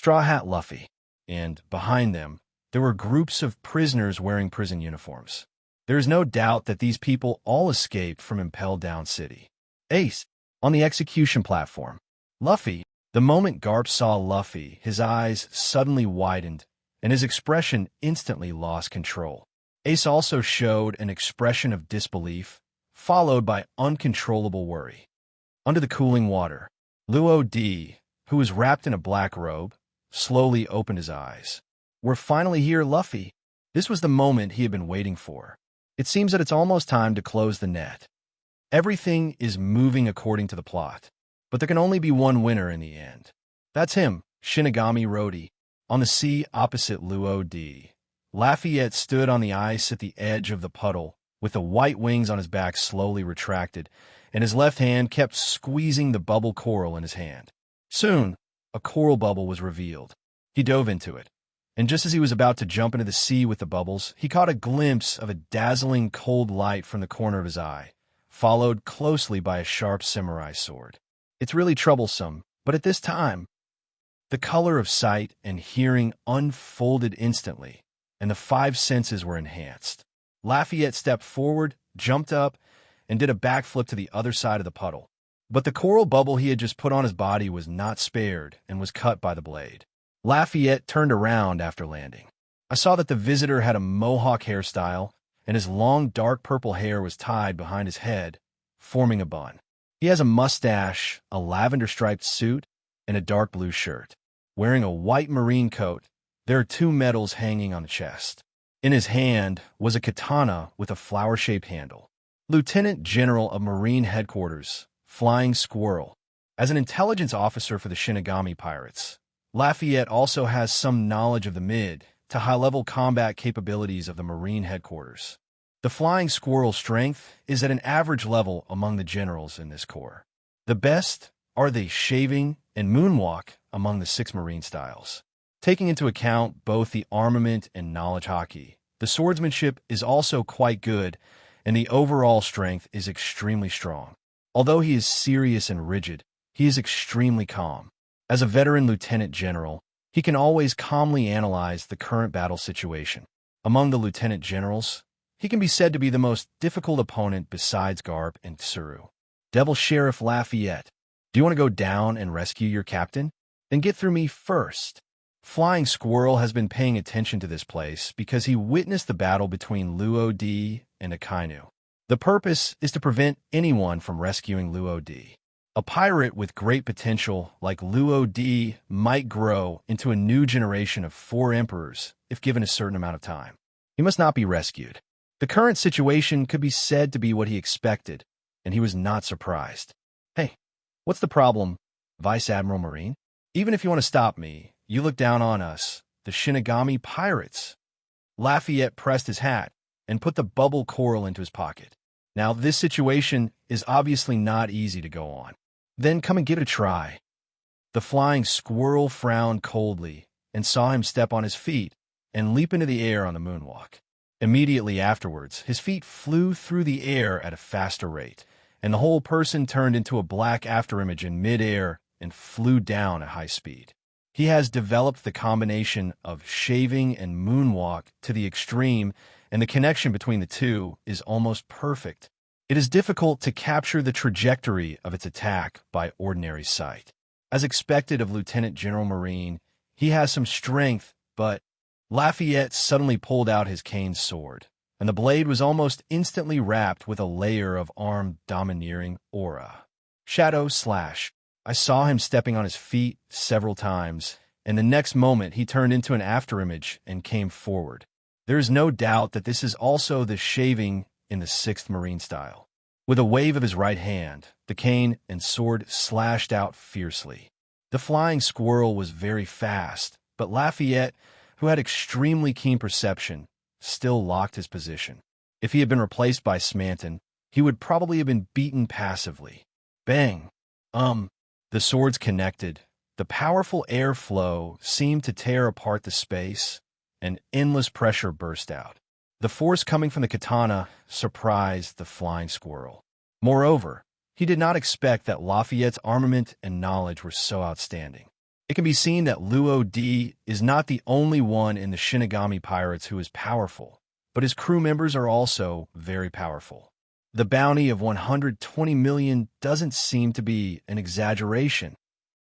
Straw Hat Luffy, and behind them, there were groups of prisoners wearing prison uniforms. There is no doubt that these people all escaped from Impel Down City. Ace, on the execution platform. Luffy, the moment Garp saw Luffy, his eyes suddenly widened, and his expression instantly lost control. Ace also showed an expression of disbelief, followed by uncontrollable worry. Under the cooling water, Luo D, who was wrapped in a black robe, slowly opened his eyes. "We're finally here, Luffy." This was the moment he had been waiting for. It seems that it's almost time to close the net. Everything is moving according to the plot, but there can only be one winner in the end. That's him, Shinigami Rodi, on the sea opposite Luo D. Lafayette stood on the ice at the edge of the puddle, with the white wings on his back slowly retracted, and his left hand kept squeezing the bubble coral in his hand. Soon, a coral bubble was revealed. He dove into it, and just as he was about to jump into the sea with the bubbles, he caught a glimpse of a dazzling cold light from the corner of his eye, followed closely by a sharp samurai sword. It's really troublesome, but at this time, The color of sight and hearing unfolded instantly, and the five senses were enhanced. Lafayette stepped forward, jumped up, and did a backflip to the other side of the puddle. But the coral bubble he had just put on his body was not spared and was cut by the blade. Lafayette turned around after landing. I saw that the visitor had a mohawk hairstyle, and his long dark purple hair was tied behind his head, forming a bun. He has a mustache, a lavender-striped suit, and a dark blue shirt. Wearing a white marine coat, there are two medals hanging on the chest. In his hand was a katana with a flower-shaped handle. Lieutenant General of Marine Headquarters, Flying Squirrel. As an intelligence officer for the Shinigami Pirates, Lafayette also has some knowledge of the mid to high-level combat capabilities of the Marine Headquarters. The Flying Squirrel's strength is at an average level among the generals in this corps. The best are the shaving and moonwalk among the 6 Marine styles. Taking into account both the armament and knowledge hockey, the swordsmanship is also quite good, and the overall strength is extremely strong. Although he is serious and rigid, he is extremely calm. As a veteran lieutenant general, he can always calmly analyze the current battle situation. Among the lieutenant generals, he can be said to be the most difficult opponent besides Garp and Tsuru. Devil Sheriff Lafayette, do you want to go down and rescue your captain? Then get through me first. Flying Squirrel has been paying attention to this place because he witnessed the battle between Luo D and Akainu. The purpose is to prevent anyone from rescuing Luo D. A pirate with great potential like Luo D might grow into a new generation of 4 emperors if given a certain amount of time. He must not be rescued. The current situation could be said to be what he expected, and he was not surprised. Hey, what's the problem, Vice Admiral Marine? Even if you want to stop me, you look down on us, the Shinigami Pirates. Lafayette pressed his hat and put the bubble coral into his pocket. Now, this situation is obviously not easy to go on. Then come and give it a try. The Flying Squirrel frowned coldly and saw him step on his feet and leap into the air on the moonwalk. Immediately afterwards, his feet flew through the air at a faster rate, and the whole person turned into a black afterimage in mid-air and flew down at high speed. He has developed the combination of shaving and moonwalk to the extreme, and the connection between the two is almost perfect. It is difficult to capture the trajectory of its attack by ordinary sight. As expected of Lieutenant General Marine, he has some strength, but Lafayette suddenly pulled out his cane sword, and the blade was almost instantly wrapped with a layer of armed domineering aura. Shadow slash. I saw him stepping on his feet several times, and the next moment he turned into an afterimage and came forward. There is no doubt that this is also the shaving in the 6th Marine style. With a wave of his right hand, the cane and sword slashed out fiercely. The Flying Squirrel was very fast, but Lafayette, who had extremely keen perception, still locked his position. If he had been replaced by Smanton, he would probably have been beaten passively. Bang! The swords connected. The powerful air flow seemed to tear apart the space, and endless pressure burst out. The force coming from the katana surprised the Flying Squirrel. Moreover, he did not expect that Lafayette's armament and knowledge were so outstanding. It can be seen that Luo D is not the only one in the Shinigami Pirates who is powerful, but his crew members are also very powerful. The bounty of 120 million doesn't seem to be an exaggeration.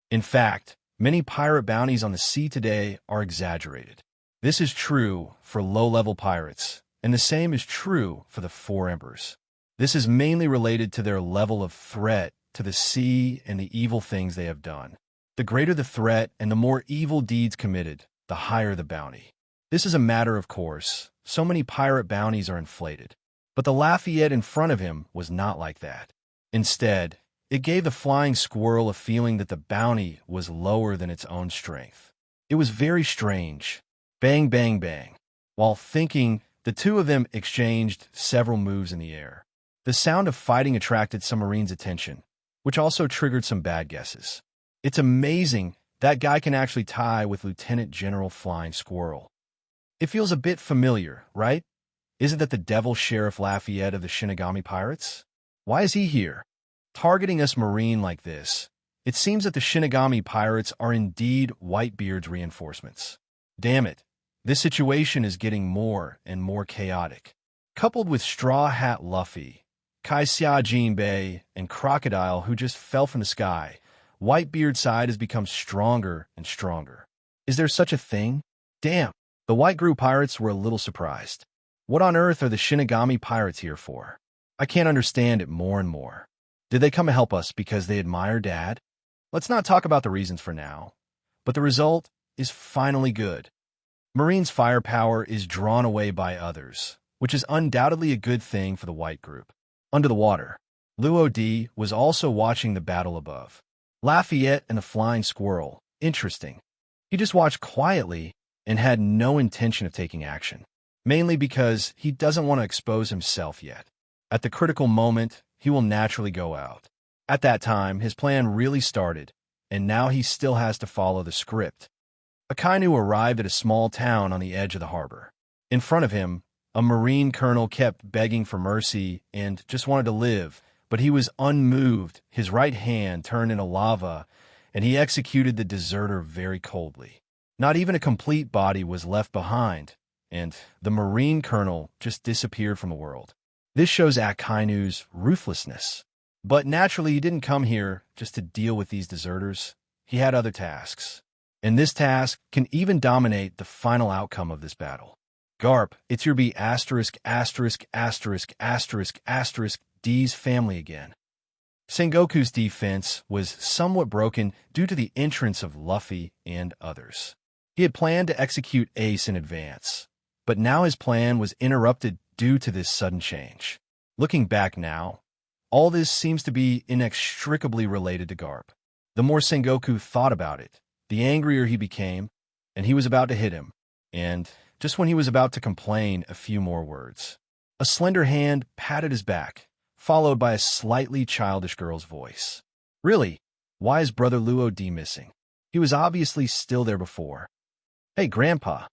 In fact, many pirate bounties on the sea today are exaggerated. This is true for low-level pirates, and the same is true for the 4 emperors. This is mainly related to their level of threat to the sea and the evil things they have done. The greater the threat and the more evil deeds committed, the higher the bounty. This is a matter of course. So many pirate bounties are inflated. But the Lafayette in front of him was not like that. Instead, it gave the Flying Squirrel a feeling that the bounty was lower than its own strength. It was very strange. Bang, bang, bang. While thinking, the two of them exchanged several moves in the air. The sound of fighting attracted some Marines' attention, which also triggered some bad guesses. It's amazing that guy can actually tie with Lieutenant General Flying Squirrel. It feels a bit familiar, right? Isn't that the Devil Sheriff Lafayette of the Shinigami Pirates? Why is he here? Targeting us Marine like this. It seems that the Shinigami pirates are indeed Whitebeard's reinforcements. Damn it, this situation is getting more and more chaotic. Coupled with Straw Hat Luffy, Kai Xia Jinbei, and Crocodile who just fell from the sky, Whitebeard's side has become stronger and stronger. Is there such a thing? Damn, the White Group pirates were a little surprised. What on earth are the Shinigami pirates here for? I can't understand it more and more. Did they come to help us because they admire Dad? Let's not talk about the reasons for now, but the result is finally good. Marine's firepower is drawn away by others, which is undoubtedly a good thing for the White Group. Under the water, Luo D was also watching the battle above. Lafayette and the Flying Squirrel, interesting. He just watched quietly and had no intention of taking action, mainly because he doesn't want to expose himself yet. At the critical moment, he will naturally go out. At that time, his plan really started, and now he still has to follow the script. Akainu arrived at a small town on the edge of the harbor. In front of him, a Marine colonel kept begging for mercy and just wanted to live, but he was unmoved, his right hand turned into lava, and he executed the deserter very coldly. Not even a complete body was left behind, and the Marine colonel just disappeared from the world. This shows Akainu's ruthlessness. But naturally, he didn't come here just to deal with these deserters. He had other tasks. And this task can even dominate the final outcome of this battle. Garp, it's your B******************************************************************************************************************************************************************************************************************************************************************************************************************************************************************************************Sengoku's defense was somewhat broken due to the entrance of Luffy and others. He had planned to execute Ace in advance, but now his plan was interrupted due to this sudden change. Looking back now, all this seems to be inextricably related to Garp. The more Sengoku thought about it, the angrier he became, and he was about to hit him. And just when he was about to complain a few more words, a slender hand patted his back, followed by a slightly childish girl's voice. Really? Why is Brother Luo D missing? He was obviously still there before. Hey, Grandpa,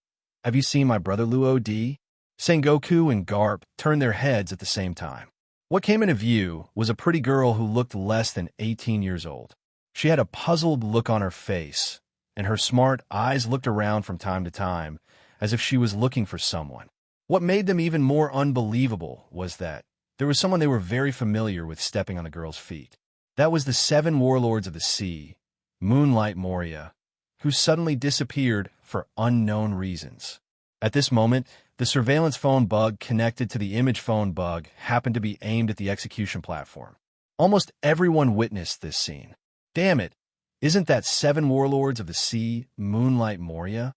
have you seen my brother Luo D? Sengoku and Garp turned their heads at the same time. What came into view was a pretty girl who looked less than 18 years old. She had a puzzled look on her face, and her smart eyes looked around from time to time as if she was looking for someone. What made them even more unbelievable was that there was someone they were very familiar with stepping on the girl's feet. That was the 7 warlords of the sea, Moonlight Moria, who suddenly disappeared for unknown reasons. At this moment, the surveillance phone bug connected to the image phone bug happened to be aimed at the execution platform. Almost everyone witnessed this scene. Damn it, isn't that 7 warlords of the sea, Moonlight Moria?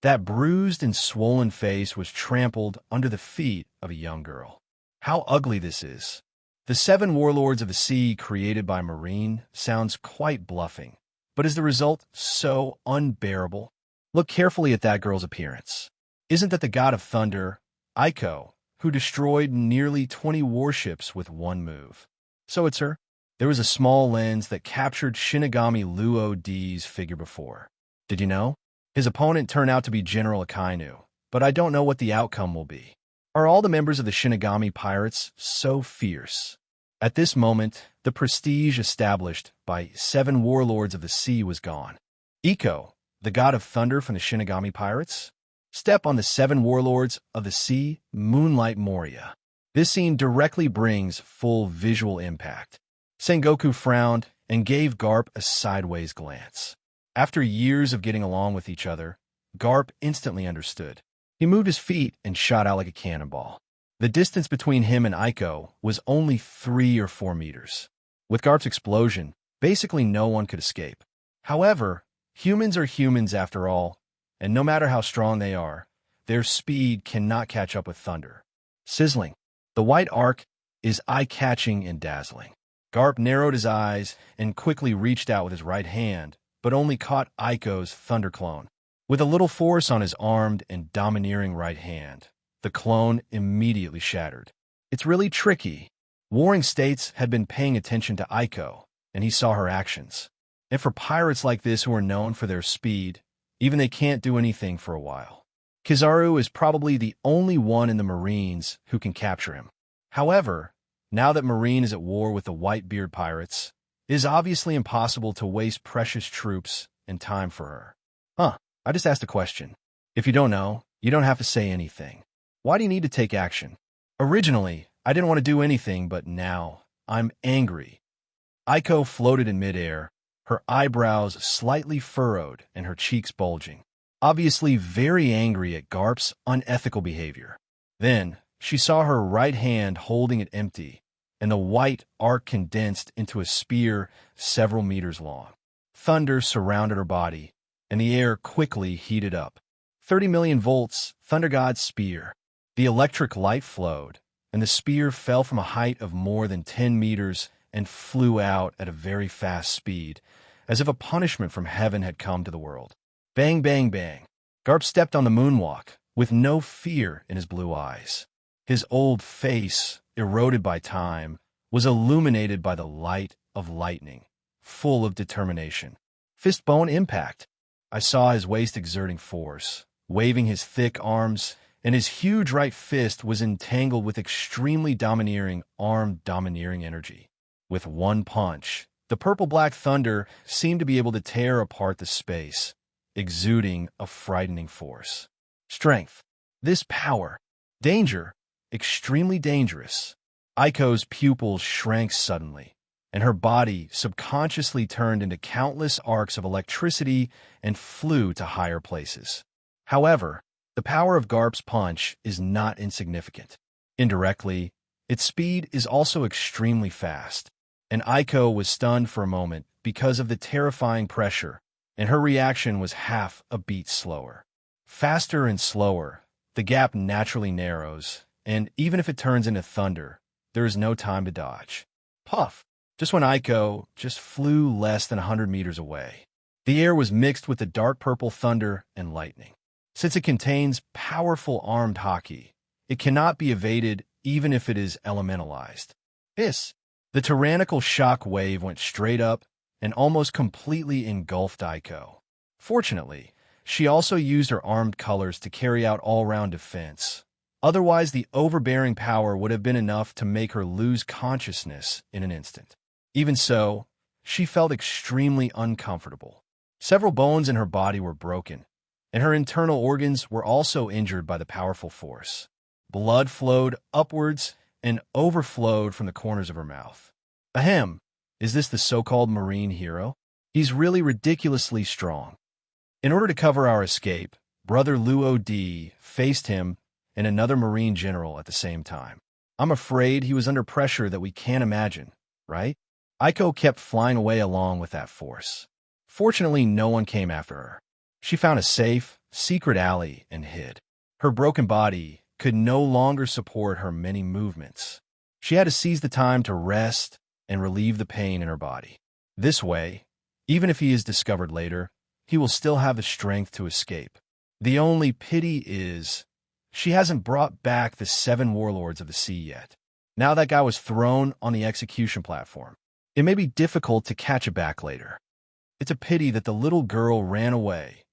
That bruised and swollen face was trampled under the feet of a young girl. How ugly this is. The 7 warlords of the sea created by Marine sounds quite bluffing, but is the result so unbearable? Look carefully at that girl's appearance. Isn't that the god of thunder, Aiko, who destroyed nearly 20 warships with one move? So it's her. There was a small lens that captured Shinigami Luo D's figure before. Did you know? His opponent turned out to be General Akainu, but I don't know what the outcome will be. Are all the members of the Shinigami pirates so fierce? At this moment, the prestige established by 7 warlords of the sea was gone. Iko, the god of thunder from the Shinigami pirates, step on the 7 warlords of the sea, Moonlight Moria. This scene directly brings full visual impact. Sengoku frowned and gave Garp a sideways glance. After years of getting along with each other, Garp instantly understood. He moved his feet and shot out like a cannonball. The distance between him and Aiko was only 3 or 4 meters. With Garp's explosion, basically no one could escape. However, humans are humans after all, and no matter how strong they are, their speed cannot catch up with thunder. Sizzling. The white arc is eye-catching and dazzling. Garp narrowed his eyes and quickly reached out with his right hand, but only caught Aiko's thunder clone. With a little force on his armed and domineering right hand, the clone immediately shattered. It's really tricky. Warring States had been paying attention to Aiko, and he saw her actions. And for pirates like this who are known for their speed, even they can't do anything for a while. Kizaru is probably the only one in the Marines who can capture him. However, now that Marine is at war with the Whitebeard pirates, It is obviously impossible to waste precious troops and time for her. I just asked a question. If you don't know, you don't have to say anything. Why do you need to take action? Originally, I didn't want to do anything, but now I'm angry. Aiko floated in midair, her eyebrows slightly furrowed and her cheeks bulging, obviously very angry at Garp's unethical behavior. Then, she saw her right hand holding it empty, and the white arc condensed into a spear several meters long. Thunder surrounded her body, and the air quickly heated up. 30 million volts, Thunder God's spear. The electric light flowed, and the spear fell from a height of more than 10 meters and flew out at a very fast speed, as if a punishment from heaven had come to the world. Bang, bang, bang. Garp stepped on the moonwalk, with no fear in his blue eyes. His old face, eroded by time, was illuminated by the light of lightning, full of determination. Fist-bone impact. I saw his waist exerting force, waving his thick arms, and his huge right fist was entangled with extremely domineering domineering energy. With one punch, the purple-black thunder seemed to be able to tear apart the space, exuding a frightening force. Strength. This power. Danger. Extremely dangerous. Aiko's pupils shrank suddenly, and her body subconsciously turned into countless arcs of electricity and flew to higher places. However, the power of Garp's punch is not insignificant. Indirectly, its speed is also extremely fast, and Aiko was stunned for a moment because of the terrifying pressure, and her reaction was half a beat slower. Faster and slower, the gap naturally narrows, and even if it turns into thunder, there is no time to dodge. Puff! Just when Aiko just flew less than 100 meters away. The air was mixed with the dark purple thunder and lightning. Since it contains powerful armed hockey, it cannot be evaded even if it is elementalized. Hiss! The tyrannical shock wave went straight up and almost completely engulfed Aiko. Fortunately, she also used her armed colors to carry out all-round defense. Otherwise, the overbearing power would have been enough to make her lose consciousness in an instant. Even so, she felt extremely uncomfortable. Several bones in her body were broken, and her internal organs were also injured by the powerful force. Blood flowed upwards and overflowed from the corners of her mouth. Ahem, is this the so-called marine hero? He's really ridiculously strong. In order to cover our escape, Brother Luo D faced him and another marine general at the same time. I'm afraid he was under pressure that we can't imagine, right? Aiko kept flying away along with that force. Fortunately, no one came after her. She found a safe, secret alley and hid. Her broken body could no longer support her many movements. She had to seize the time to rest and relieve the pain in her body. This way, even if he is discovered later, he will still have the strength to escape. The only pity is, she hasn't brought back the 7 warlords of the sea yet. Now that guy was thrown on the execution platform. It may be difficult to catch it back later. It's a pity that the little girl ran away.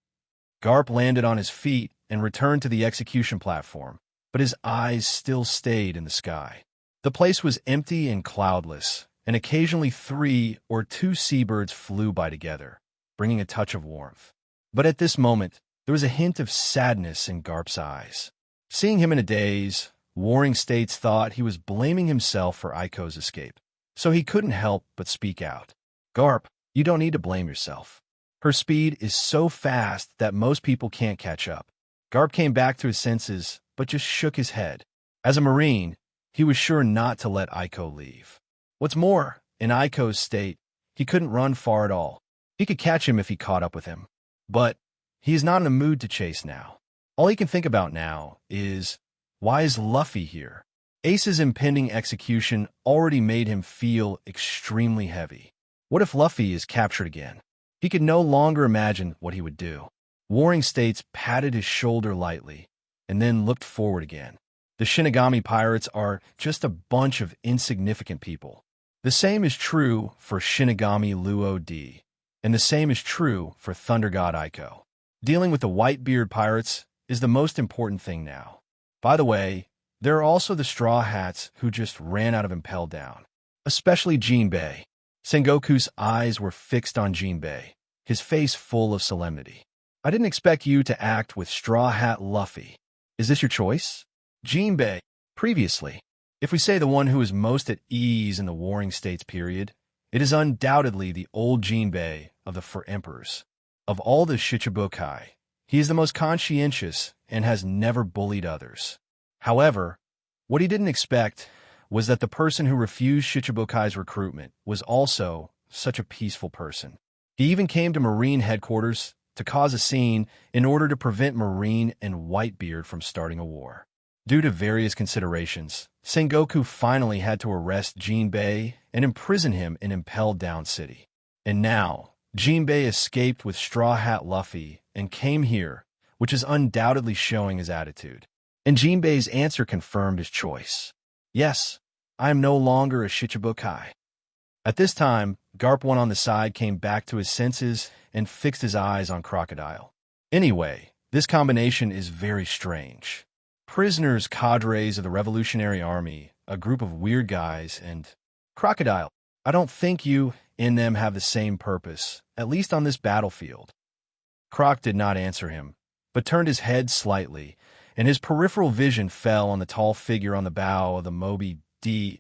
Garp landed on his feet and returned to the execution platform, but his eyes still stayed in the sky. The place was empty and cloudless, and occasionally 3 or 2 seabirds flew by together, bringing a touch of warmth. But at this moment, there was a hint of sadness in Garp's eyes. Seeing him in a daze, Warring States thought he was blaming himself for Aiko's escape, so he couldn't help but speak out. Garp, you don't need to blame yourself. Her speed is so fast that most people can't catch up. Garp came back to his senses, but just shook his head. As a Marine, he was sure not to let Aiko leave. What's more, in Aiko's state, he couldn't run far at all. He could catch him if he caught up with him. But he is not in a mood to chase now. All he can think about now is, why is Luffy here? Ace's impending execution already made him feel extremely heavy. What if Luffy is captured again? He could no longer imagine what he would do. Warring States patted his shoulder lightly, and then looked forward again. The Shinigami pirates are just a bunch of insignificant people. The same is true for Shinigami Luo D, and the same is true for Thunder God Aiko. Dealing with the Whitebeard pirates is the most important thing now. By the way, there are also the Straw Hats who just ran out of Impel Down, especially Jinbei. Sengoku's eyes were fixed on Jinbei, his face full of solemnity. I didn't expect you to act with Straw Hat Luffy. Is this your choice? Jinbei. Previously, if we say the one who is most at ease in the Warring States period, it is undoubtedly the old Jinbei of the Four Emperors. Of all the Shichibukai, he is the most conscientious and has never bullied others. However, what he didn't expect was that the person who refused Shichibukai's recruitment was also such a peaceful person. He even came to Marine headquarters to cause a scene in order to prevent Marine and Whitebeard from starting a war. Due to various considerations, Sengoku finally had to arrest Jinbei and imprison him in Impelled Down City. And now, Jinbei escaped with Straw Hat Luffy and came here, which is undoubtedly showing his attitude. And Jinbei's answer confirmed his choice. Yes, I am no longer a Shichibukai. At this time, Garp One on the side came back to his senses and fixed his eyes on Crocodile. Anyway, this combination is very strange. Prisoners, cadres of the Revolutionary Army, a group of weird guys, and Crocodile. I don't think you and them have the same purpose, at least on this battlefield. Croc did not answer him, but turned his head slightly, and his peripheral vision fell on the tall figure on the bow of the Moby D***K.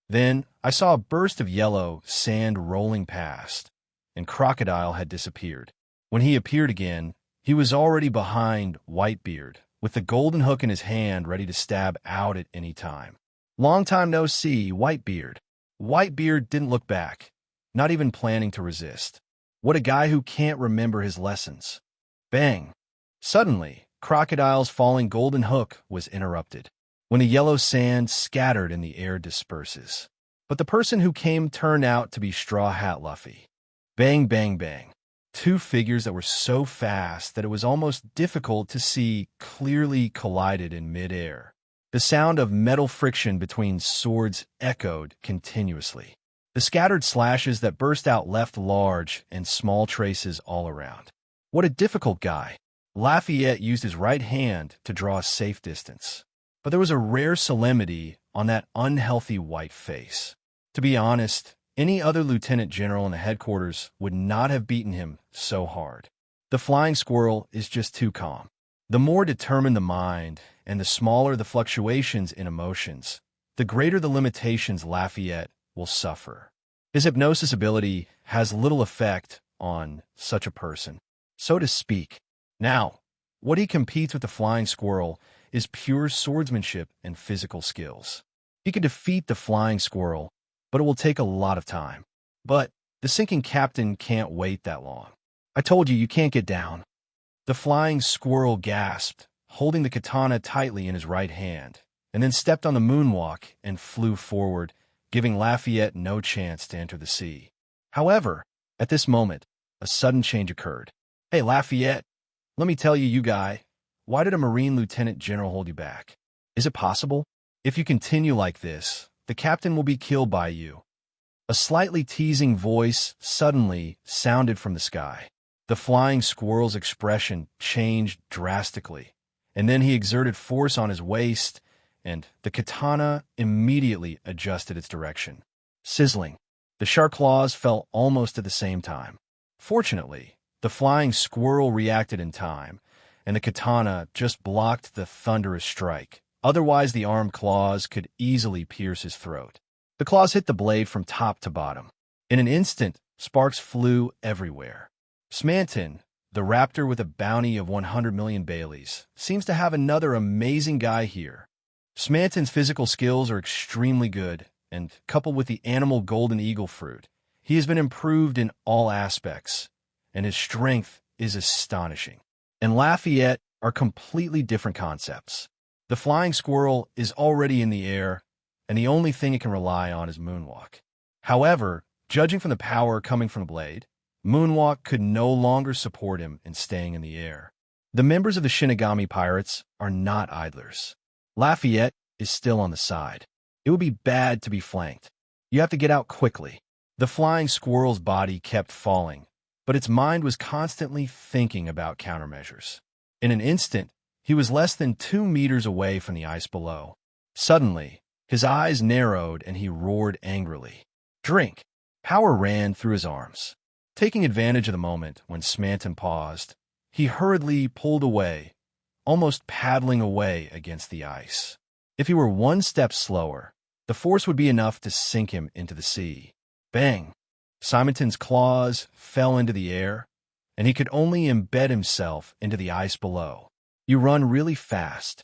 Then I saw a burst of yellow sand rolling past, and Crocodile had disappeared. When he appeared again, he was already behind Whitebeard, with the golden hook in his hand ready to stab out at any time. Long time no see, Whitebeard. Whitebeard didn't look back, not even planning to resist. What a guy who can't remember his lessons. Bang! Suddenly, Crocodile's falling golden hook was interrupted, when the yellow sand scattered in the air disperses. But the person who came turned out to be Straw Hat Luffy. Bang, bang, bang. Two figures that were so fast that it was almost difficult to see clearly collided in midair. The sound of metal friction between swords echoed continuously. The scattered slashes that burst out left large and small traces all around. What a difficult guy. Lafayette used his right hand to draw a safe distance. But there was a rare solemnity on that unhealthy white face. To be honest, any other lieutenant general in the headquarters would not have beaten him so hard. The flying squirrel is just too calm. The more determined the mind, and the smaller the fluctuations in emotions, the greater the limitations Lafayette will suffer. His hypnosis ability has little effect on such a person, so to speak. Now, what he competes with the flying squirrel is pure swordsmanship and physical skills. He can defeat the flying squirrel, but it will take a lot of time. But the sinking captain can't wait that long. I told you can't get down. The flying squirrel gasped, holding the katana tightly in his right hand, and then stepped on the moonwalk and flew forward, giving Lafayette no chance to enter the sea. However, at this moment, a sudden change occurred. Hey, Lafayette, let me tell you, you guy, why did a Marine lieutenant general hold you back? Is it possible? If you continue like this, the captain will be killed by you. A slightly teasing voice suddenly sounded from the sky. The flying squirrel's expression changed drastically, and then he exerted force on his waist, and the katana immediately adjusted its direction. Sizzling. The shark claws fell almost at the same time. Fortunately, the flying squirrel reacted in time, and the katana just blocked the thunderous strike. Otherwise, the armed claws could easily pierce his throat. The claws hit the blade from top to bottom. In an instant, sparks flew everywhere. Smanton, the raptor with a bounty of 100 million Baileys, seems to have another amazing guy here. Smanton's physical skills are extremely good, and coupled with the animal golden eagle fruit, he has been improved in all aspects, and his strength is astonishing. And Lafayette are completely different concepts. The flying squirrel is already in the air, and the only thing it can rely on is moonwalk. However, judging from the power coming from the blade, Moonwalk could no longer support him in staying in the air. The members of the Shinigami Pirates are not idlers. Lafayette is still on the side. It would be bad to be flanked. You have to get out quickly. The flying squirrel's body kept falling, but its mind was constantly thinking about countermeasures. In an instant, he was less than 2 meters away from the ice below. Suddenly, his eyes narrowed and he roared angrily. Drink. Power ran through his arms. Taking advantage of the moment when Smanton paused, he hurriedly pulled away, almost paddling away against the ice. If he were one step slower, the force would be enough to sink him into the sea. Bang! Simonton's claws fell into the air, and he could only embed himself into the ice below. You run really fast.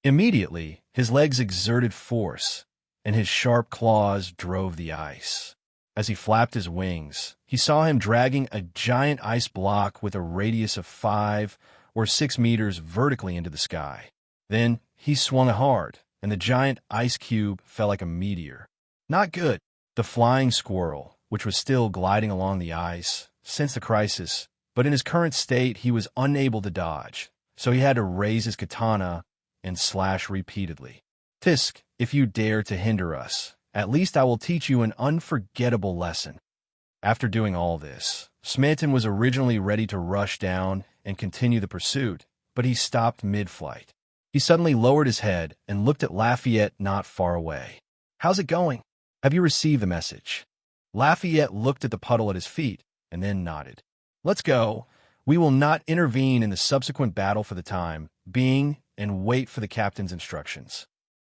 Immediately, his legs exerted force, and his sharp claws drove the ice. As he flapped his wings, he saw him dragging a giant ice block with a radius of 5 or 6 meters vertically into the sky. Then he swung hard, and the giant ice cube fell like a meteor. Not good. The flying squirrel, which was still gliding along the ice, sensed the crisis, but in his current state he was unable to dodge, so he had to raise his katana and slash repeatedly. Tisk, if you dare to hinder us, at least I will teach you an unforgettable lesson. After doing all this, Smanton was originally ready to rush down and continue the pursuit, but he stopped mid-flight. He suddenly lowered his head and looked at Lafayette not far away. "How's it going? Have you received the message?" Lafayette looked at the puddle at his feet and then nodded. "Let's go. We will not intervene in the subsequent battle for the time being and wait for the captain's instructions.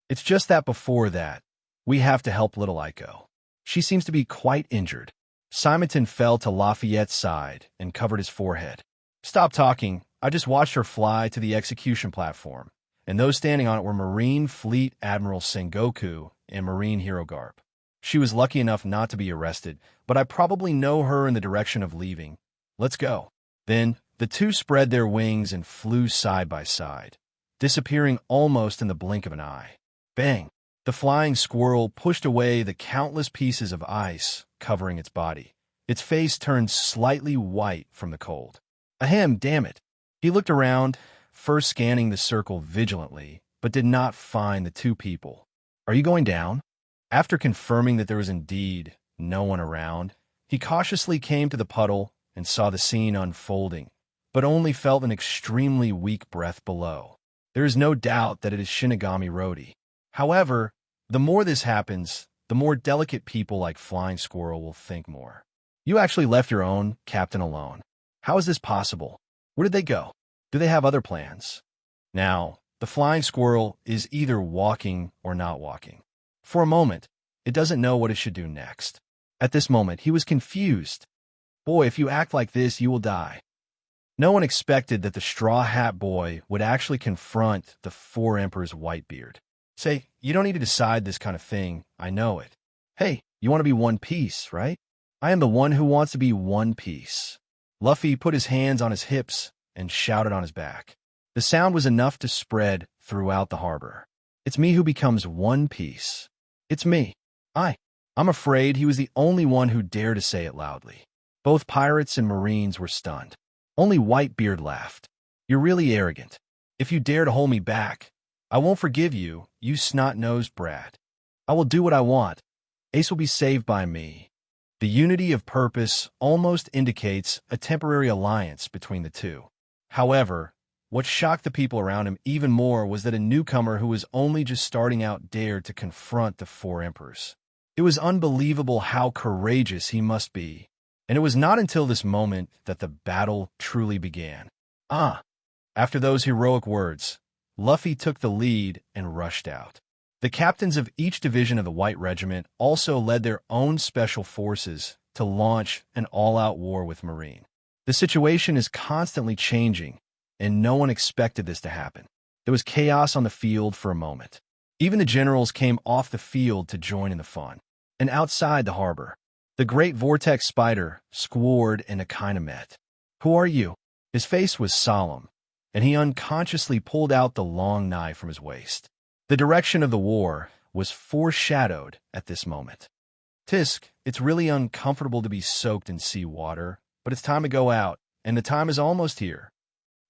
It's just that before that, we have to help little Iko. She seems to be quite injured." Simonton fell to Lafayette's side and covered his forehead. "Stop talking. I just watched her fly to the execution platform, and those standing on it were Marine Fleet Admiral Sengoku and Marine Hero Garp. She was lucky enough not to be arrested, but I probably know her in the direction of leaving. Let's go." Then the two spread their wings and flew side by side, disappearing almost in the blink of an eye. Bang! The flying squirrel pushed away the countless pieces of ice covering its body. Its face turned slightly white from the cold. Ahem, damn it. He looked around, first scanning the circle vigilantly, but did not find the two people. "Are you going down?" After confirming that there was indeed no one around, he cautiously came to the puddle and saw the scene unfolding, but only felt an extremely weak breath below. There is no doubt that it is Shinigami Rodi. However, the more this happens, the more delicate people like Flying Squirrel will think more. "You actually left your own captain alone. How is this possible? Where did they go? Do they have other plans?" Now, the Flying Squirrel is either walking or not walking. For a moment, it doesn't know what it should do next. At this moment, he was confused. Boy, if you act like this, you will die. No one expected that the Straw Hat Boy would actually confront the Four Emperor's Whitebeard. "Say, you don't need to decide this kind of thing. I know it. Hey, you want to be one piece, right? I am the one who wants to be one piece." Luffy put his hands on his hips and shouted on his back. The sound was enough to spread throughout the harbor. "It's me who becomes one piece. It's me. I'm afraid he was the only one who dared to say it loudly. Both pirates and marines were stunned. Only Whitebeard laughed. "You're really arrogant. If you dare to hold me back, I won't forgive you, you snot-nosed brat. I will do what I want. Ace will be saved by me." The unity of purpose almost indicates a temporary alliance between the two. However, what shocked the people around him even more was that a newcomer who was only just starting out dared to confront the Four Emperors. It was unbelievable how courageous he must be, and it was not until this moment that the battle truly began. After those heroic words, Luffy took the lead and rushed out. The captains of each division of the White Regiment also led their own special forces to launch an all-out war with Marine. The situation is constantly changing, and no one expected this to happen. There was chaos on the field for a moment. Even the generals came off the field to join in the fun. And outside the harbor, the great Vortex Spider, Squard, and Akaina met. "Who are you?" His face was solemn, and he unconsciously pulled out the long knife from his waist. The direction of the war was foreshadowed at this moment. "Tisk, it's really uncomfortable to be soaked in sea water, but it's time to go out, and the time is almost here."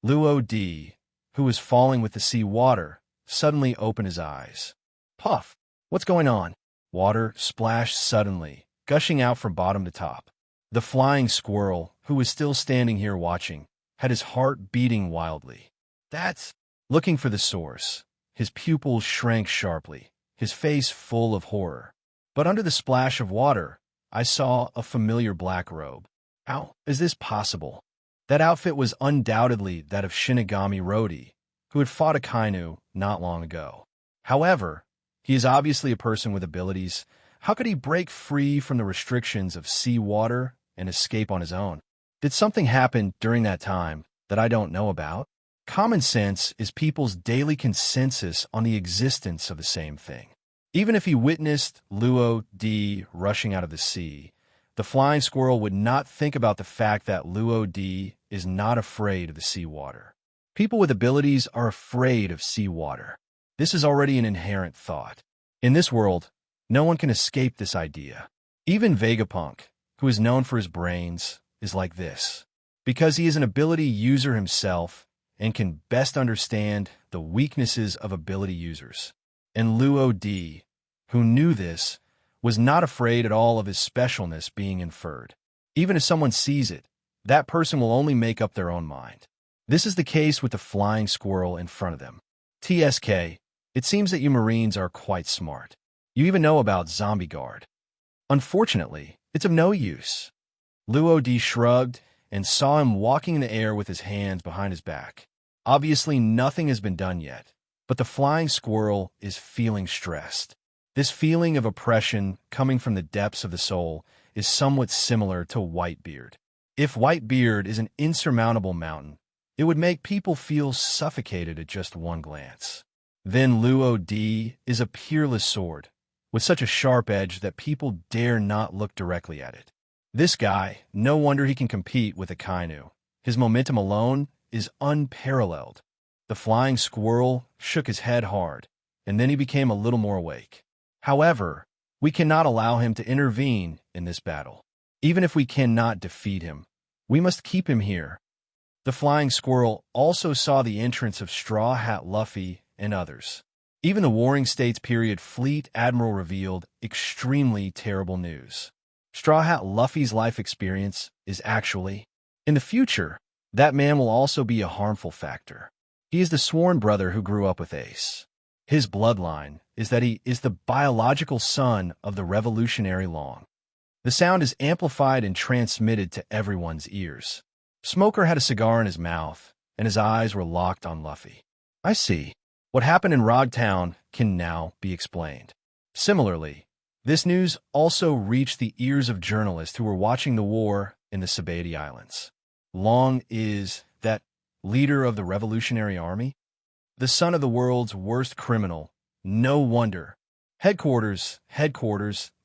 Luo D, who was falling with the sea water, suddenly opened his eyes. "Puff, what's going on?" Water splashed suddenly, gushing out from bottom to top. The Flying Squirrel, who was still standing here watching, had his heart beating wildly. "That's—" Looking for the source, his pupils shrank sharply, his face full of horror. But under the splash of water, I saw a familiar black robe. How is this possible? That outfit was undoubtedly that of Shinigami Rodi, who had fought a Kainu not long ago. However, he is obviously a person with abilities. How could he break free from the restrictions of seawater and escape on his own? Did something happen during that time that I don't know about? Common sense is people's daily consensus on the existence of the same thing. Even if he witnessed Luo Di rushing out of the sea, the flying squirrel would not think about the fact that Luo Di is not afraid of the seawater. People with abilities are afraid of seawater. This is already an inherent thought. In this world, no one can escape this idea. Even Vegapunk, who is known for his brains, is like this. Because he is an ability user himself and can best understand the weaknesses of ability users. And Luo Di, who knew this, was not afraid at all of his specialness being inferred. Even if someone sees it, that person will only make up their own mind. This is the case with the flying squirrel in front of them. TSK, it seems that you Marines are quite smart. You even know about Zombie Guard. Unfortunately, it's of no use. Luo Di shrugged and saw him walking in the air with his hands behind his back. Obviously, nothing has been done yet, but the flying squirrel is feeling stressed. This feeling of oppression coming from the depths of the soul is somewhat similar to Whitebeard. If Whitebeard is an insurmountable mountain, it would make people feel suffocated at just one glance. Then Luo Di is a peerless sword, with such a sharp edge that people dare not look directly at it. This guy, no wonder he can compete with a Kainu. His momentum alone is unparalleled. The flying squirrel shook his head hard, and then he became a little more awake. However, we cannot allow him to intervene in this battle. Even if we cannot defeat him, we must keep him here. The flying squirrel also saw the entrance of Straw Hat Luffy and others. Even the Warring States period Fleet Admiral revealed extremely terrible news. Straw Hat Luffy's life experience is actually, in the future, that man will also be a harmful factor. He is the sworn brother who grew up with Ace. His bloodline is that he is the biological son of the Revolutionary Long. The sound is amplified and transmitted to everyone's ears. Smoker had a cigar in his mouth, and his eyes were locked on Luffy. I see. What happened in Rogtown can now be explained. Similarly, this news also reached the ears of journalists who were watching the war in the Sabaody Islands. Long is that leader of the Revolutionary Army? The son of the world's worst criminal. No wonder. Headquarters,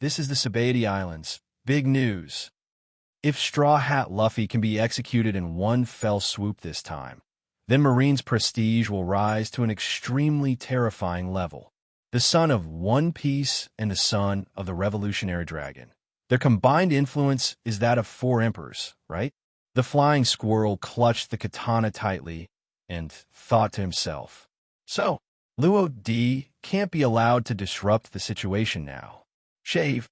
this is the Sabaody Islands. Big news. If Straw Hat Luffy can be executed in one fell swoop this time, then Marine's prestige will rise to an extremely terrifying level. The son of One Piece and the son of the Revolutionary Dragon. Their combined influence is that of 4 emperors, right? The flying squirrel clutched the katana tightly and thought to himself, so, Luo Di can't be allowed to disrupt the situation now. Shave.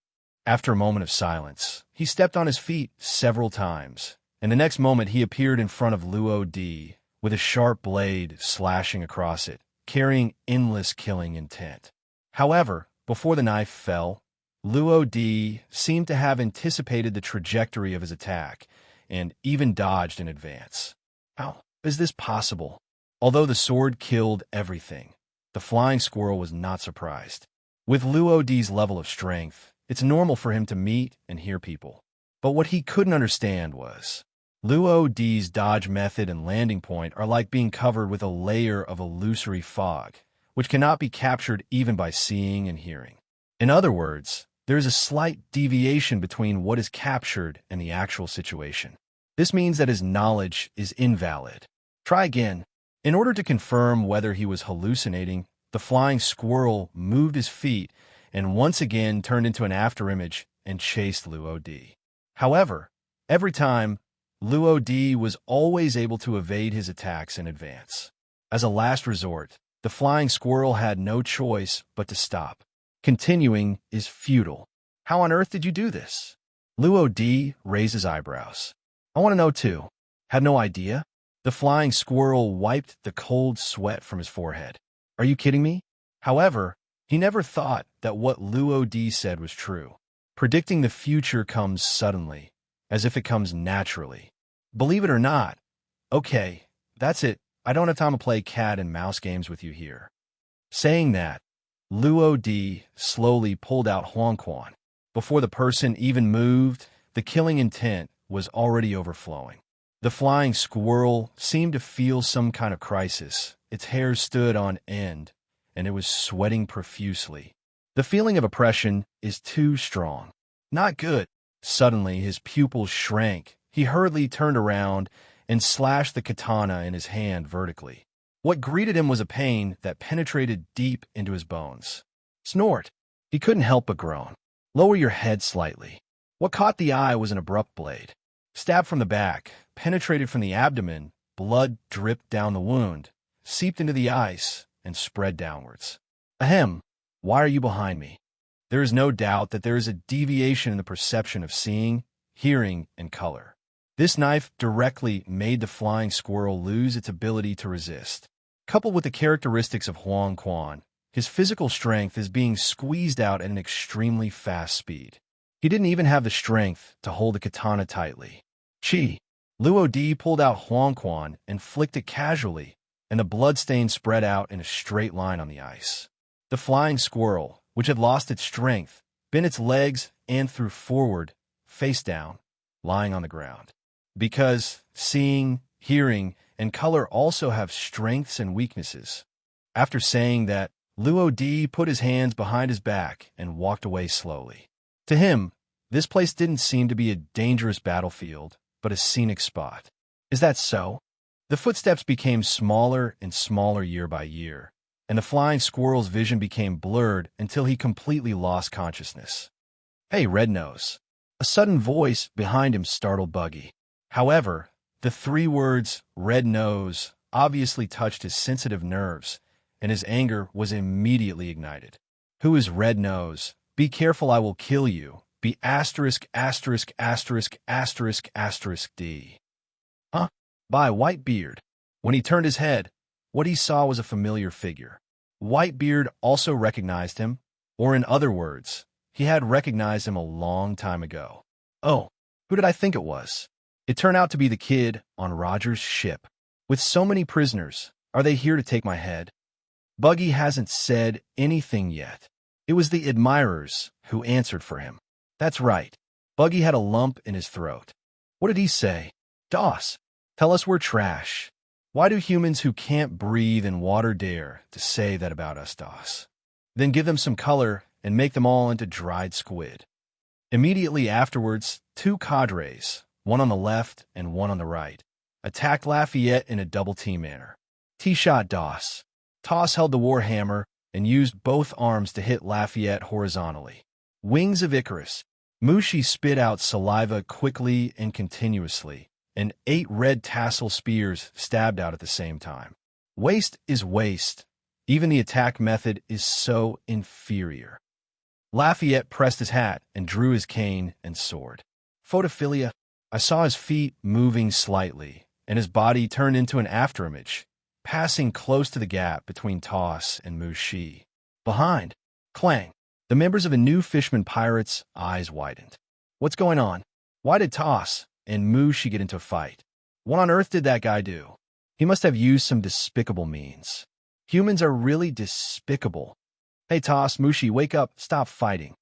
After a moment of silence, he stepped on his feet several times, and the next moment he appeared in front of Luo Di with a sharp blade slashing across it, carrying endless killing intent. However, before the knife fell, Luo Di seemed to have anticipated the trajectory of his attack and even dodged in advance. How is this possible? Although the sword killed everything, the flying squirrel was not surprised. With Luo Di's level of strength, it's normal for him to meet and hear people. But what he couldn't understand was, Luo Di's dodge method and landing point are like being covered with a layer of illusory fog, which cannot be captured even by seeing and hearing. In other words, there is a slight deviation between what is captured and the actual situation. This means that his knowledge is invalid. Try again. In order to confirm whether he was hallucinating, the flying squirrel moved his feet and once again turned into an afterimage and chased Luo Di. However, every time, Luo Di was always able to evade his attacks in advance. As a last resort, the flying squirrel had no choice but to stop. Continuing is futile. How on earth did you do this? Luo Di raised his eyebrows. I want to know too. Have no idea? The flying squirrel wiped the cold sweat from his forehead. Are you kidding me? However, he never thought that what Luo Di said was true. Predicting the future comes suddenly, as if it comes naturally. Believe it or not. Okay, that's it. I don't have time to play cat and mouse games with you here. Saying that, Luo Di slowly pulled out Huang Quan. Before the person even moved, the killing intent was already overflowing. The flying squirrel seemed to feel some kind of crisis. Its hair stood on end, and it was sweating profusely. The feeling of oppression is too strong. Not good. Suddenly, his pupils shrank. He hurriedly turned around and slashed the katana in his hand vertically. What greeted him was a pain that penetrated deep into his bones. Snort! He couldn't help but groan. Lower your head slightly. What caught the eye was an abrupt blade. Stabbed from the back, penetrated from the abdomen, blood dripped down the wound, seeped into the ice, and spread downwards. Ahem! Why are you behind me? There is no doubt that there is a deviation in the perception of seeing, hearing, and color. This knife directly made the flying squirrel lose its ability to resist. Coupled with the characteristics of Huang Quan, his physical strength is being squeezed out at an extremely fast speed. He didn't even have the strength to hold the katana tightly. Chi! Luo Di pulled out Huang Quan and flicked it casually, and the bloodstain spread out in a straight line on the ice. The flying squirrel, which had lost its strength, bent its legs and threw forward, face down, lying on the ground. Because seeing, hearing, and color also have strengths and weaknesses. After saying that, Luo Di put his hands behind his back and walked away slowly. To him, this place didn't seem to be a dangerous battlefield, but a scenic spot. Is that so? The footsteps became smaller and smaller year by year, and the flying squirrel's vision became blurred until he completely lost consciousness. Hey, Red Nose! A sudden voice behind him startled Buggy. However, the three words, Red Nose, obviously touched his sensitive nerves, and his anger was immediately ignited. Who is Red Nose? Be careful, I will kill you. Be asterisk, asterisk, asterisk, asterisk, asterisk D. Huh? By Whitebeard. When he turned his head, what he saw was a familiar figure. Whitebeard also recognized him, or in other words, he had recognized him a long time ago. Oh, who did I think it was? It turned out to be the kid on Roger's ship. With so many prisoners, are they here to take my head? Buggy hasn't said anything yet. It was the admirers who answered for him. That's right. Buggy had a lump in his throat. What did he say? Doss, tell us we're trash. Why do humans who can't breathe in water dare to say that about us, Doss? Then give them some color and make them all into dried squid. Immediately afterwards, two cadres, one on the left and one on the right, attacked Lafayette in a double-team manner. T-shot Doss. Toss held the warhammer and used both arms to hit Lafayette horizontally. Wings of Icarus. Mushi spit out saliva quickly and continuously, and 8 red tassel spears stabbed out at the same time. Waste is waste. Even the attack method is so inferior. Lafayette pressed his hat and drew his cane and sword. Photophilia. I saw his feet moving slightly, and his body turned into an afterimage, passing close to the gap between Toss and Mushi. Behind. Clang. The members of a new Fishman Pirates' eyes widened. What's going on? Why did Toss and Mushi get into a fight? What on earth did that guy do? He must have used some despicable means. Humans are really despicable. Hey Toss, Mushi, wake up, stop fighting.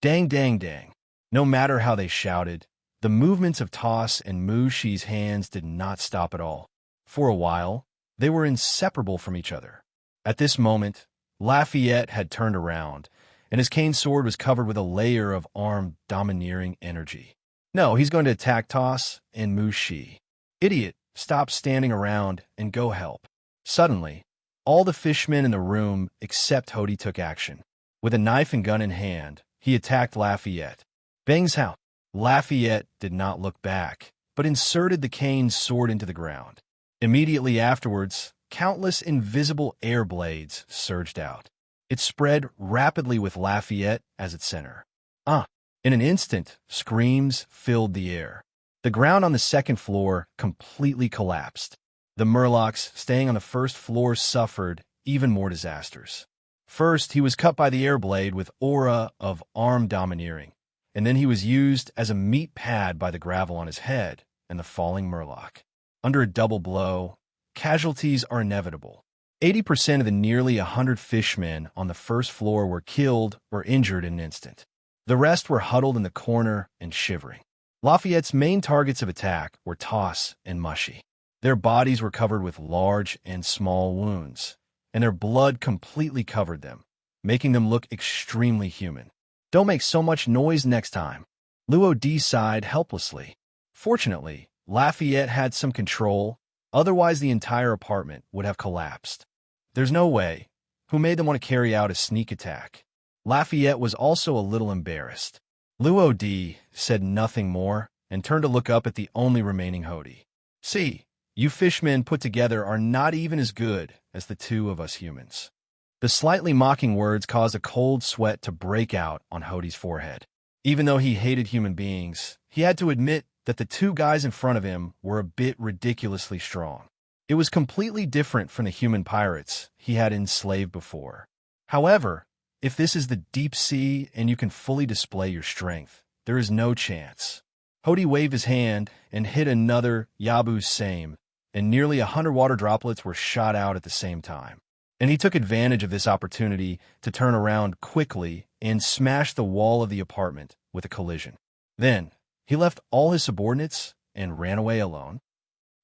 Dang, dang, dang. No matter how they shouted, the movements of Toss and Mushi's hands did not stop at all. For a while, they were inseparable from each other. At this moment, Lafayette had turned around, and his cane sword was covered with a layer of armed, domineering energy. No, he's going to attack Toss and Mushi. Idiot, stop standing around and go help. Suddenly, all the fishmen in the room except Hody took action. With a knife and gun in hand, he attacked Lafayette. Bangs how? Lafayette did not look back, but inserted the cane sword into the ground. Immediately afterwards, countless invisible air blades surged out. It spread rapidly with Lafayette as its center. In an instant, screams filled the air. The ground on the second floor completely collapsed. The Murlocs staying on the first floor suffered even more disasters. First, he was cut by the air blade with aura of armed domineering, and then he was used as a meat pad by the gravel on his head and the falling murloc. Under a double blow, casualties are inevitable. 80% of the nearly 100 fishmen on the first floor were killed or injured in an instant. The rest were huddled in the corner and shivering. Lafayette's main targets of attack were Toss and Mushy. Their bodies were covered with large and small wounds, and their blood completely covered them, making them look extremely human. "Don't make so much noise next time," Luo D sighed helplessly. Fortunately, Lafayette had some control, otherwise the entire apartment would have collapsed. There's no way. Who made them want to carry out a sneak attack? Lafayette was also a little embarrassed. Luo D said nothing more and turned to look up at the only remaining Hody. "See, you fishmen put together are not even as good as the two of us humans." The slightly mocking words caused a cold sweat to break out on Hody's forehead. Even though he hated human beings, he had to admit that the two guys in front of him were a bit ridiculously strong. It was completely different from the human pirates he had enslaved before. However, if this is the deep sea and you can fully display your strength, there is no chance. Hody waved his hand and hit another Yabu Same, and nearly 100 water droplets were shot out at the same time. And he took advantage of this opportunity to turn around quickly and smash the wall of the apartment with a collision. Then, he left all his subordinates and ran away alone.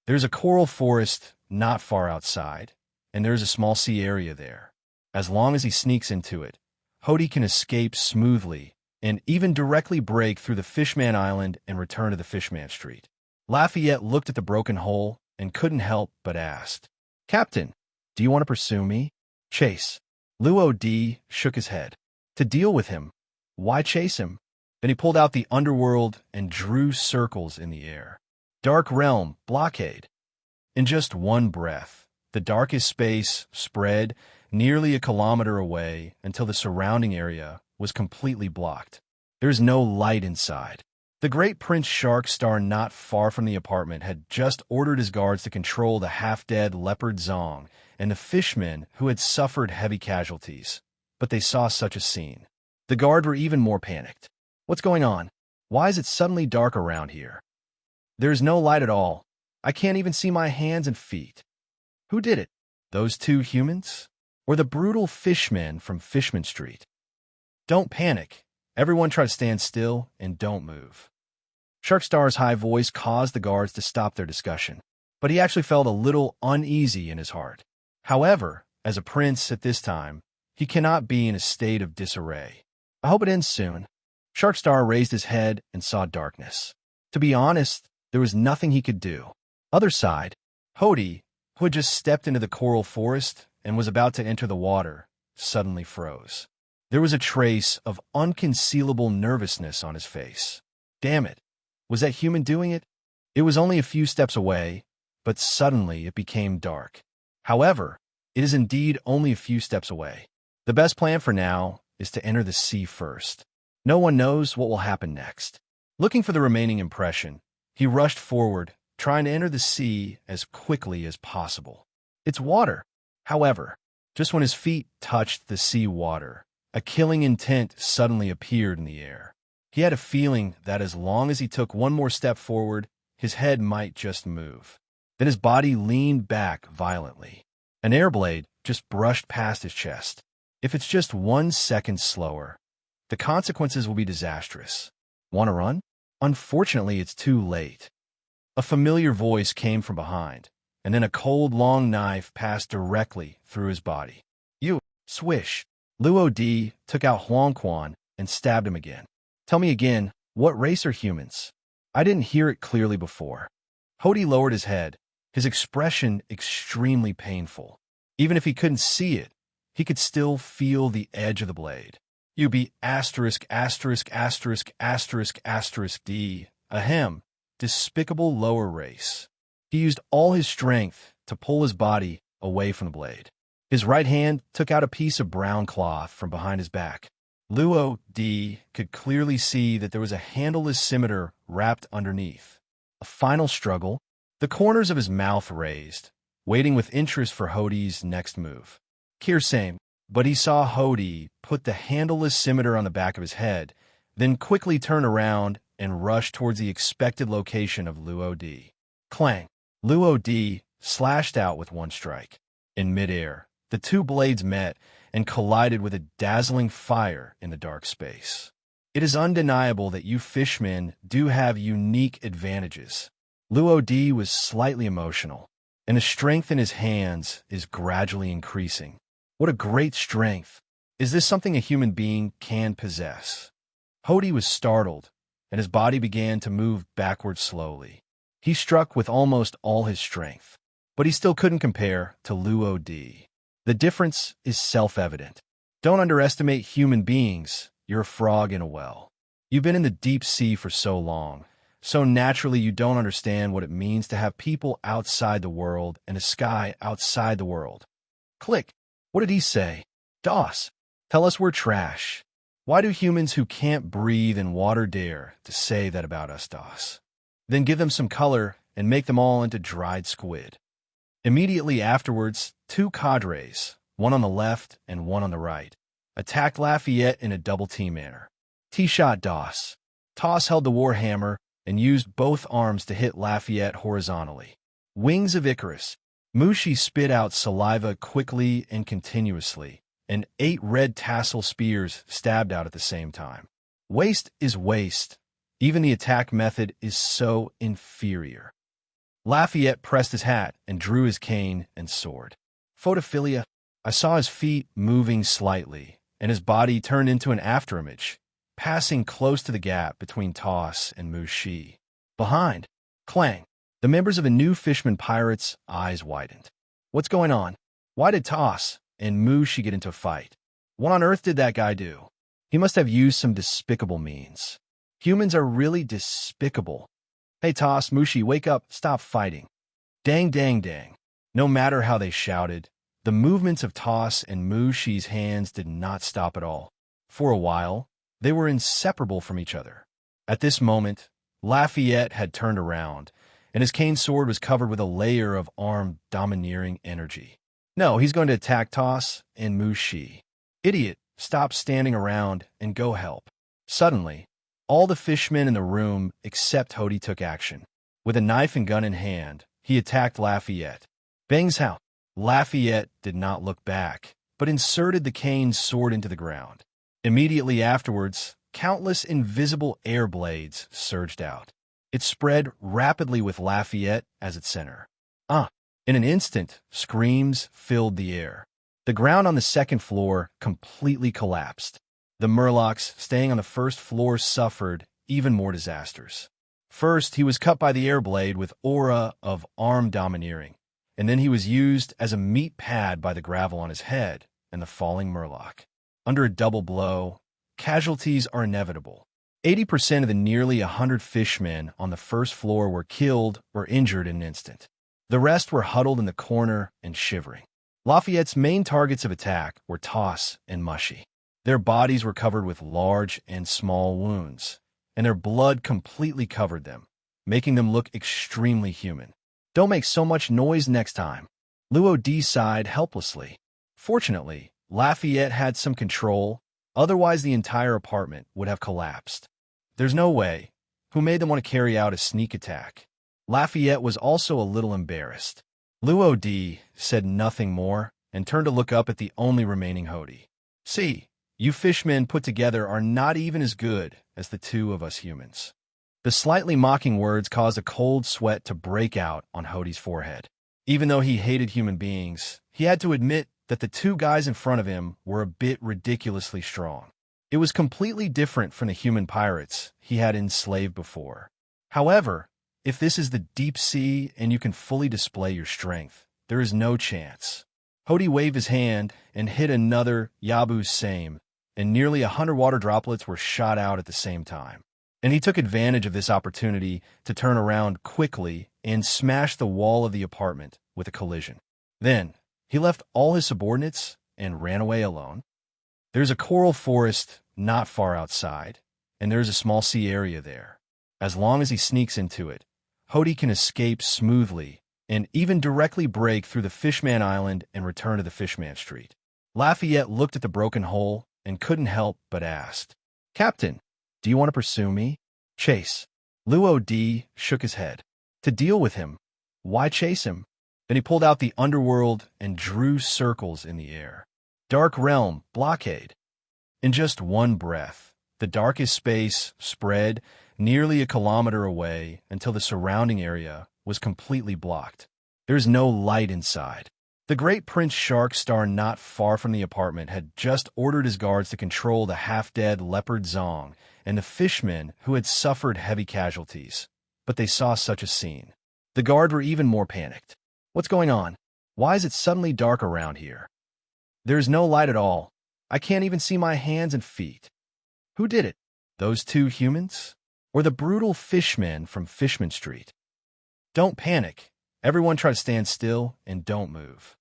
There's a coral forest not far outside, and there's a small sea area there. As long as he sneaks into it, Hody can escape smoothly and even directly break through the Fishman Island and return to the Fishman Street. Lafayette looked at the broken hole and couldn't help but ask, "Captain, do you want to pursue me?" "Chase." Luo D shook his head. "To deal with him. Why chase him?" Then he pulled out the underworld and drew circles in the air. "Dark Realm, blockade." In just one breath, the darkest space spread nearly a kilometer away until the surrounding area was completely blocked. There's no light inside. The Great Prince Shark Star not far from the apartment had just ordered his guards to control the half-dead Leopard Zong and the fishmen who had suffered heavy casualties. But they saw such a scene. The guard were even more panicked. "What's going on? Why is it suddenly dark around here? There's no light at all. I can't even see my hands and feet. Who did it? Those two humans? Or the brutal fishmen from Fishman Street?" "Don't panic. Everyone try to stand still and don't move." Sharkstar's high voice caused the guards to stop their discussion, but he actually felt a little uneasy in his heart. However, as a prince at this time, he cannot be in a state of disarray. "I hope it ends soon." Sharkstar raised his head and saw darkness. To be honest, there was nothing he could do. Other side, Hody, who had just stepped into the coral forest and was about to enter the water, suddenly froze. There was a trace of unconcealable nervousness on his face. Damn it. Was that human doing it? It was only a few steps away, but suddenly it became dark. However, it is indeed only a few steps away. The best plan for now is to enter the sea first. No one knows what will happen next. Looking for the remaining impression, he rushed forward, trying to enter the sea as quickly as possible. It's water. However, just when his feet touched the sea water, a killing intent suddenly appeared in the air. He had a feeling that as long as he took one more step forward, his head might just move. Then his body leaned back violently. An air blade just brushed past his chest. If it's just 1 second slower, the consequences will be disastrous. Want to run? Unfortunately, it's too late. A familiar voice came from behind, and then a cold, long knife passed directly through his body. "You!" Swish. Luo D took out Huang Quan and stabbed him again. "Tell me again, what race are humans? I didn't hear it clearly before." Hody lowered his head, his expression extremely painful. Even if he couldn't see it, he could still feel the edge of the blade. "You be asterisk, asterisk, asterisk, asterisk, asterisk D, ahem, despicable lower race." He used all his strength to pull his body away from the blade. His right hand took out a piece of brown cloth from behind his back. Luo D could clearly see that there was a handleless scimitar wrapped underneath. A final struggle, the corners of his mouth raised, waiting with interest for Hody's next move. Kirsame, but he saw Hody put the handleless scimitar on the back of his head, then quickly turned around and rushed towards the expected location of Luo D. Clang! Luo D slashed out with one strike. In midair, the two blades met and collided with a dazzling fire in the dark space. It is undeniable that you fishmen do have unique advantages. Luo D was slightly emotional, and the strength in his hands is gradually increasing. What a great strength! Is this something a human being can possess? Hody was startled, and his body began to move backward slowly. He struck with almost all his strength, but he still couldn't compare to Luo D. The difference is self-evident. Don't underestimate human beings. You're a frog in a well. You've been in the deep sea for so long, so naturally you don't understand what it means to have people outside the world and a sky outside the world. Click. What did he say? DOS. Tell us we're trash. Why do humans who can't breathe in water dare to say that about us, DOS? Then give them some color and make them all into dried squid. Immediately afterwards, two cadres, one on the left and one on the right, attacked Lafayette in a double-team manner. T-shot DOS. Toss held the warhammer and used both arms to hit Lafayette horizontally. Wings of Icarus. Mushi spit out saliva quickly and continuously, and 8 red tassel spears stabbed out at the same time. Waste is waste. Even the attack method is so inferior. Lafayette pressed his hat and drew his cane and sword. Photophilia. I saw his feet moving slightly, and his body turned into an afterimage, passing close to the gap between Toss and Mushi. Behind. Clang. The members of the new Fishman Pirates' eyes widened. What's going on? Why did Toss and Mushi get into a fight? What on earth did that guy do? He must have used some despicable means. Humans are really despicable. Hey Toss, Mushi, wake up, stop fighting. Dang, dang, dang. No matter how they shouted, the movements of Toss and Mushi's hands did not stop at all. For a while, they were inseparable from each other. At this moment, Lafayette had turned around, and his cane sword was covered with a layer of armed, domineering energy. No, he's going to attack Toss and Mushi. Idiot, stop standing around and go help. Suddenly, all the fishmen in the room except Hody took action. With a knife and gun in hand, he attacked Lafayette. Bangs how? Lafayette did not look back, but inserted the cane sword into the ground. Immediately afterwards, countless invisible air blades surged out. It spread rapidly with Lafayette as its center. In an instant, screams filled the air. The ground on the second floor completely collapsed. The Murlocs staying on the first floor suffered even more disasters. First, he was cut by the air blade with aura of arm domineering, and then he was used as a meat pad by the gravel on his head and the falling Murloc. Under a double blow, casualties are inevitable. 80% of the nearly 100 fishmen on the first floor were killed or injured in an instant. The rest were huddled in the corner and shivering. Lafayette's main targets of attack were Toss and Mushi. Their bodies were covered with large and small wounds, and their blood completely covered them, making them look extremely human. Don't make so much noise next time. Luo D sighed helplessly. Fortunately, Lafayette had some control, otherwise the entire apartment would have collapsed. There's no way. Who made them want to carry out a sneak attack? Lafayette was also a little embarrassed. Luo D said nothing more and turned to look up at the only remaining Hody. See, you fishmen put together are not even as good as the two of us humans. The slightly mocking words caused a cold sweat to break out on Hody's forehead. Even though he hated human beings, he had to admit that the two guys in front of him were a bit ridiculously strong. It was completely different from the human pirates he had enslaved before. However, if this is the deep sea and you can fully display your strength, there is no chance. Hody waved his hand and hit another Yabu Same, and nearly 100 water droplets were shot out at the same time. And he took advantage of this opportunity to turn around quickly and smash the wall of the apartment with a collision. Then, he left all his subordinates and ran away alone. There's a coral forest not far outside, and there's a small sea area there. As long as he sneaks into it, Hody can escape smoothly and even directly break through the Fishman Island and return to the Fishman Street. Lafayette looked at the broken hole and couldn't help but ask, "Captain, Do you want to pursue me? Chase. Luo D shook his head. To deal with him, why chase him? Then he pulled out the underworld and drew circles in the air. Dark realm, blockade. In just one breath, the darkest space spread nearly a kilometer away until the surrounding area was completely blocked. There is no light inside. The great Prince Shark Star not far from the apartment had just ordered his guards to control the half-dead leopard Zong and the fishmen who had suffered heavy casualties. But they saw such a scene. The guard were even more panicked. What's going on? Why is it suddenly dark around here? There is no light at all. I can't even see my hands and feet. Who did it? Those two humans? Or the brutal fishmen from Fishman Street? Don't panic. Everyone try to stand still and don't move.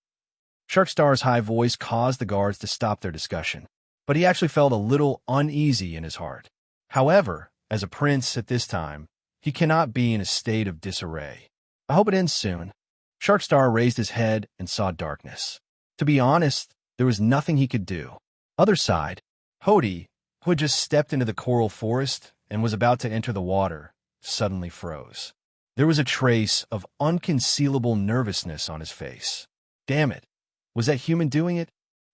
Sharkstar's high voice caused the guards to stop their discussion, but he actually felt a little uneasy in his heart. However, as a prince at this time, he cannot be in a state of disarray. I hope it ends soon. Sharkstar raised his head and saw darkness. To be honest, there was nothing he could do. Other side, Hody, who had just stepped into the coral forest and was about to enter the water, suddenly froze. There was a trace of unconcealable nervousness on his face. Damn it. Was that human doing it?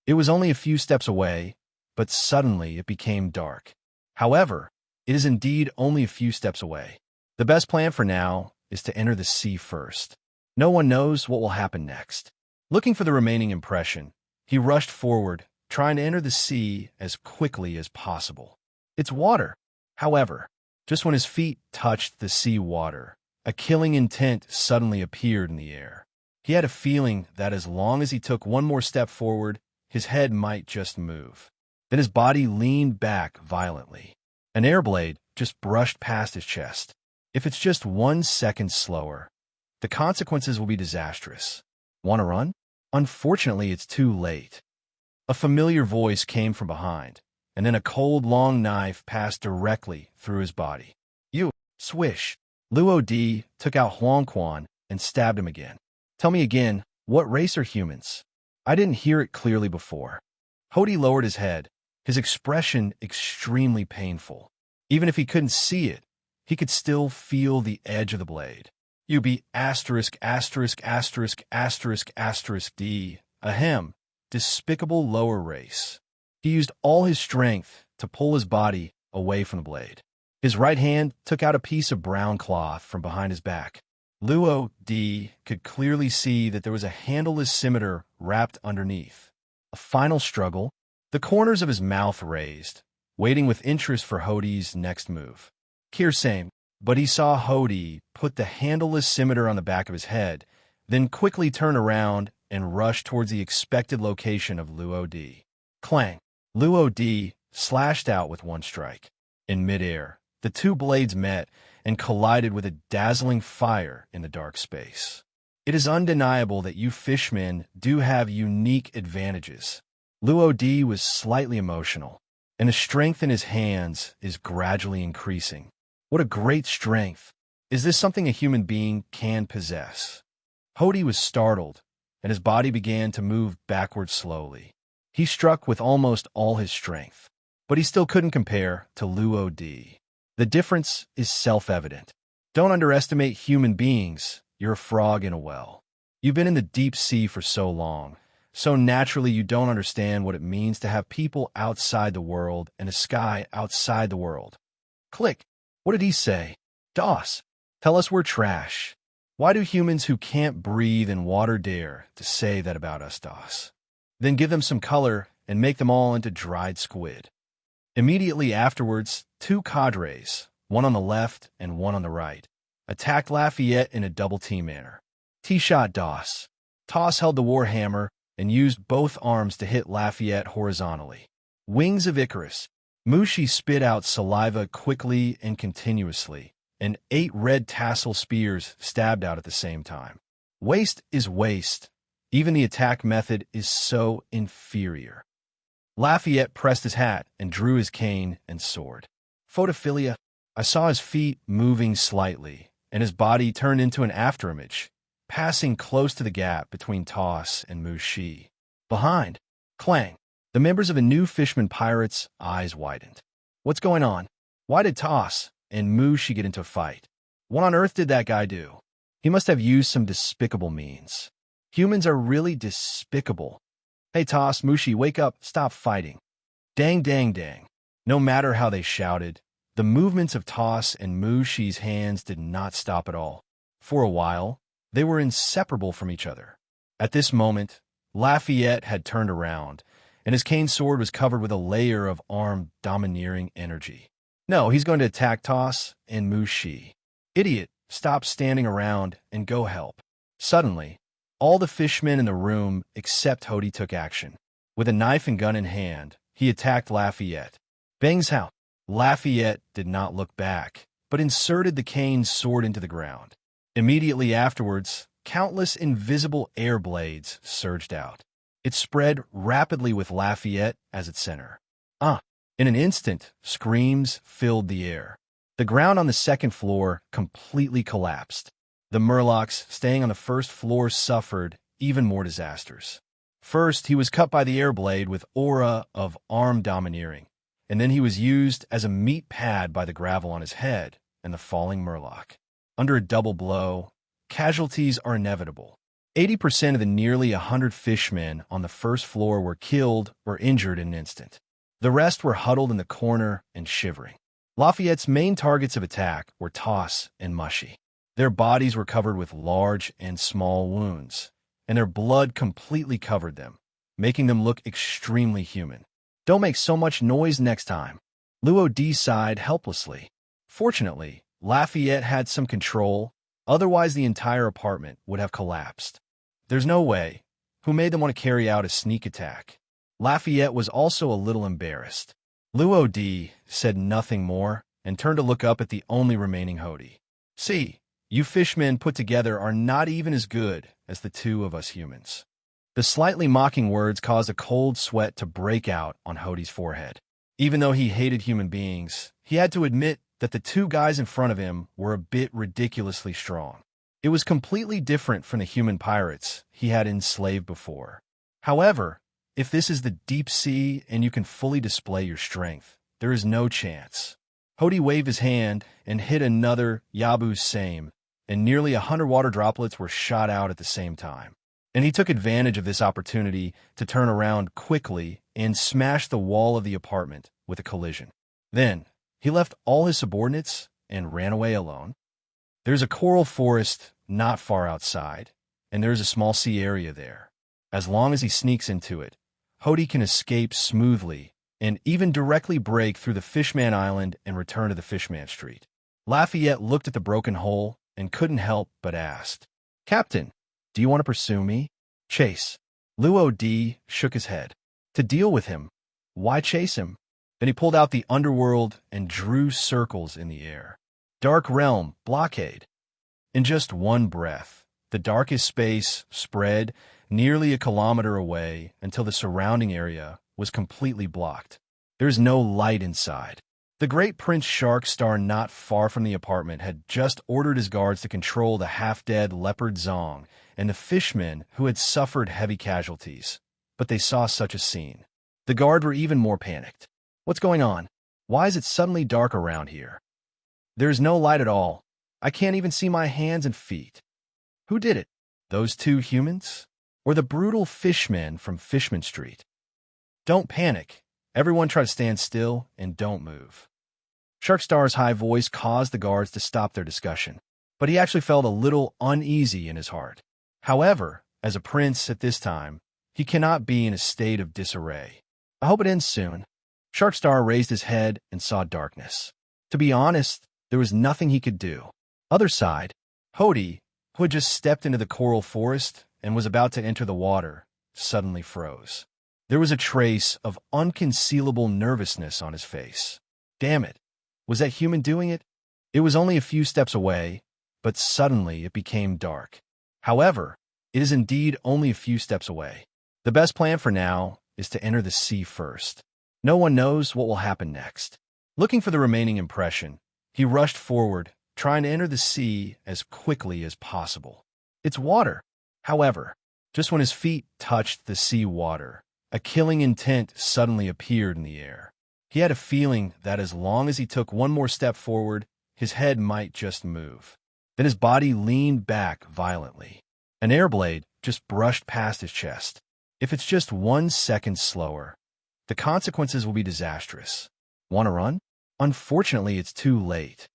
It was only a few steps away, but suddenly it became dark. However, it is indeed only a few steps away. The best plan for now is to enter the sea first. No one knows what will happen next. Looking for the remaining impression, he rushed forward, trying to enter the sea as quickly as possible. It's water. However, just when his feet touched the sea water, a killing intent suddenly appeared in the air. He had a feeling that as long as he took one more step forward, his head might just move. Then his body leaned back violently. An air blade just brushed past his chest. If it's just 1 second slower, the consequences will be disastrous. Want to run? Unfortunately, it's too late. A familiar voice came from behind, and then a cold, long knife passed directly through his body. You! Swish! Luo D took out Huang Quan and stabbed him again. Tell me again, what race are humans? I didn't hear it clearly before. Hody lowered his head, his expression extremely painful. Even if he couldn't see it, he could still feel the edge of the blade. You be asterisk, asterisk, asterisk, asterisk, asterisk D. Ahem. Despicable lower race. He used all his strength to pull his body away from the blade. His right hand took out a piece of brown cloth from behind his back. Luo D could clearly see that there was a handleless scimitar wrapped underneath. A final struggle, the corners of his mouth raised, waiting with interest for Hody's next move. Kirsame, but he saw Hody put the handleless scimitar on the back of his head, then quickly turn around and rush towards the expected location of Luo D. Clang! Luo D slashed out with one strike. In midair, the two blades met and collided with a dazzling fire in the dark space. It is undeniable that you fishmen do have unique advantages. Luo D was slightly emotional, and the strength in his hands is gradually increasing. What a great strength! Is this something a human being can possess? Hody was startled, and his body began to move backward slowly. He struck with almost all his strength, but he still couldn't compare to Luo D. The difference is self-evident. Don't underestimate human beings. You're a frog in a well. You've been in the deep sea for so long, so naturally you don't understand what it means to have people outside the world and a sky outside the world. Click. What did he say? DOS. Tell us we're trash. Why do humans who can't breathe in water dare to say that about us, DOS? Then give them some color and make them all into dried squid. Immediately afterwards, two cadres, one on the left and one on the right, attacked Lafayette in a double-team manner. T-shot DOS. Toss held the warhammer and used both arms to hit Lafayette horizontally. Wings of Icarus. Mushi spit out saliva quickly and continuously, and 8 red tassel spears stabbed out at the same time. Waste is waste. Even the attack method is so inferior. Lafayette pressed his hat and drew his cane and sword. Photophilia. I saw his feet moving slightly, and his body turned into an afterimage, passing close to the gap between Toss and Mushi. Behind. Clang. The members of the new Fishman Pirates' eyes widened. What's going on? Why did Toss and Mushi get into a fight? What on earth did that guy do? He must have used some despicable means. Humans are really despicable. Hey Toss, Mushi, wake up, stop fighting. Dang, dang, dang. No matter how they shouted, the movements of Toss and Mushi's hands did not stop at all. For a while, they were inseparable from each other. At this moment, Lafayette had turned around, and his cane sword was covered with a layer of armed, domineering energy. No, he's going to attack Toss and Mushi. Idiot, stop standing around and go help. Suddenly, all the fishmen in the room except Hody took action. With a knife and gun in hand, he attacked Lafayette. Bangs how? Lafayette did not look back, but inserted the cane sword into the ground. Immediately afterwards, countless invisible air blades surged out. It spread rapidly with Lafayette as its center. In an instant, screams filled the air. The ground on the second floor completely collapsed. The Murlocs staying on the first floor suffered even more disasters. First, he was cut by the air blade with aura of arm domineering, and then he was used as a meat pad by the gravel on his head and the falling Murloc. Under a double blow, casualties are inevitable. 80% of the nearly 100 fishmen on the first floor were killed or injured in an instant. The rest were huddled in the corner and shivering. Lafayette's main targets of attack were Toss and Mushy. Their bodies were covered with large and small wounds, and their blood completely covered them, making them look extremely human. Don't make so much noise next time. Luo D sighed helplessly. Fortunately, Lafayette had some control, otherwise the entire apartment would have collapsed. There's no way. Who made them want to carry out a sneak attack? Lafayette was also a little embarrassed. Luo D said nothing more and turned to look up at the only remaining Hody. See, you fishmen put together are not even as good as the two of us humans. The slightly mocking words caused a cold sweat to break out on Hody's forehead. Even though he hated human beings, he had to admit that the two guys in front of him were a bit ridiculously strong. It was completely different from the human pirates he had enslaved before. However, if this is the deep sea and you can fully display your strength, there is no chance. Hody waved his hand and hit another Yabu Same, and nearly 100 water droplets were shot out at the same time. And he took advantage of this opportunity to turn around quickly and smash the wall of the apartment with a collision. Then, he left all his subordinates and ran away alone. There's a coral forest not far outside, and there's a small sea area there. As long as he sneaks into it, Hody can escape smoothly and even directly break through the Fishman Island and return to the Fishman Street. Lafayette looked at the broken hole and couldn't help but asked, "Captain, do you want to pursue me? Chase." Luo D shook his head. To deal with him, why chase him? Then he pulled out the underworld and drew circles in the air. Dark Realm, blockade. In just one breath, the darkest space spread nearly a kilometer away until the surrounding area was completely blocked. There's no light inside. The great Prince Shark Star not far from the apartment had just ordered his guards to control the half-dead leopard Zong and the fishmen who had suffered heavy casualties. But they saw such a scene. The guard were even more panicked. What's going on? Why is it suddenly dark around here? There's no light at all. I can't even see my hands and feet. Who did it? Those two humans? Or the brutal fishmen from Fishman Street? Don't panic. Everyone try to stand still and don't move. Sharkstar's high voice caused the guards to stop their discussion, but he actually felt a little uneasy in his heart. However, as a prince at this time, he cannot be in a state of disarray. I hope it ends soon. Sharkstar raised his head and saw darkness. To be honest, there was nothing he could do. Other side, Hody, who had just stepped into the coral forest and was about to enter the water, suddenly froze. There was a trace of unconcealable nervousness on his face. Damn it. Was that human doing it? It was only a few steps away, but suddenly it became dark. However, it is indeed only a few steps away. The best plan for now is to enter the sea first. No one knows what will happen next. Looking for the remaining impression, he rushed forward, trying to enter the sea as quickly as possible. It's water. However, just when his feet touched the sea water, a killing intent suddenly appeared in the air. He had a feeling that as long as he took one more step forward, his head might just move. Then his body leaned back violently. An air blade just brushed past his chest. If it's just 1 second slower, the consequences will be disastrous. Want to run? Unfortunately, it's too late.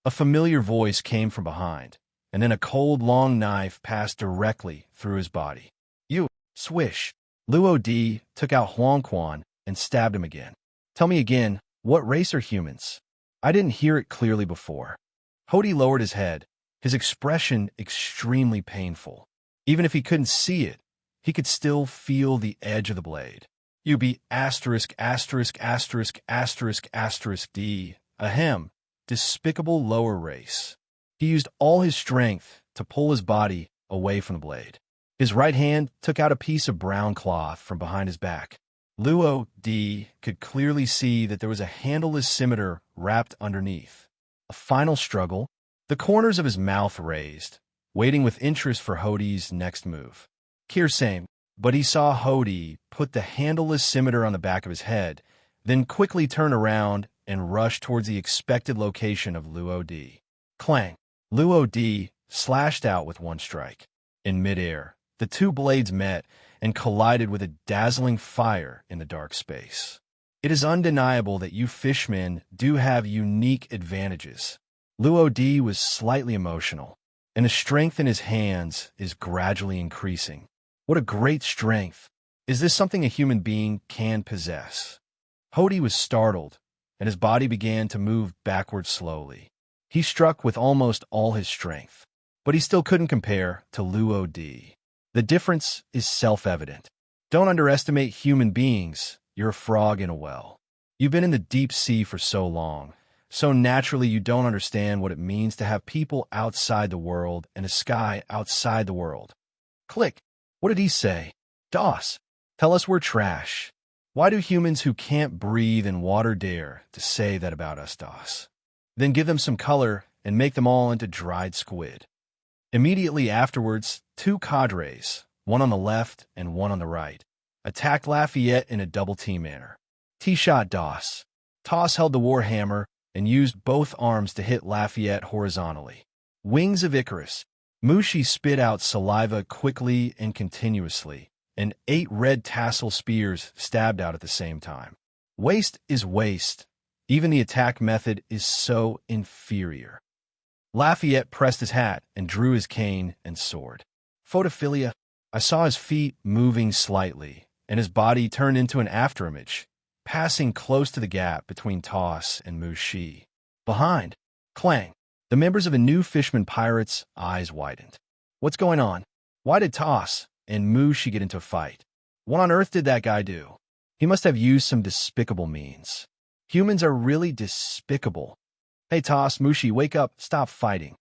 A familiar voice came from behind, and then a cold, long knife passed directly through his body. You! Swish! Luo Di took out Huang Quan and stabbed him again. Tell me again, what race are humans? I didn't hear it clearly before. Hody lowered his head, his expression extremely painful. Even if he couldn't see it, he could still feel the edge of the blade. You be asterisk, asterisk, asterisk, asterisk, asterisk D. Ahem. Despicable lower race. He used all his strength to pull his body away from the blade. His right hand took out a piece of brown cloth from behind his back. Luo Di could clearly see that there was a handleless scimitar wrapped underneath. A final struggle, the corners of his mouth raised, waiting with interest for Hody's next move. Kier same, but he saw Hody put the handleless scimitar on the back of his head, then quickly turn around and rush towards the expected location of Luo Di. Clang! Luo Di slashed out with one strike. In midair, the two blades met and collided with a dazzling fire in the dark space. It is undeniable that you fishmen do have unique advantages. Luo Di was slightly emotional, and the strength in his hands is gradually increasing. What a great strength! Is this something a human being can possess? Hody was startled, and his body began to move backward slowly. He struck with almost all his strength, but he still couldn't compare to Luo Di. The difference is self-evident. Don't underestimate human beings. You're a frog in a well. You've been in the deep sea for so long, so naturally you don't understand what it means to have people outside the world and a sky outside the world. Click. What did he say? DOS. Tell us we're trash. Why do humans who can't breathe in water dare to say that about us, DOS? Then give them some color and make them all into dried squid. Immediately afterwards, two cadres, one on the left and one on the right, attacked Lafayette in a double-team manner. T-shot DOS. Toss held the warhammer and used both arms to hit Lafayette horizontally. Wings of Icarus. Mushi spit out saliva quickly and continuously, and 8 red tassel spears stabbed out at the same time. Waste is waste. Even the attack method is so inferior. Lafayette pressed his hat and drew his cane and sword. Photophilia. I saw his feet moving slightly, and his body turned into an afterimage, passing close to the gap between Toss and Mushi. Behind. Clang. The members of a new Fishman Pirates' eyes widened. What's going on? Why did Toss and Mushi get into a fight? What on earth did that guy do? He must have used some despicable means. Humans are really despicable. Hey Toss, Mushi, wake up, stop fighting.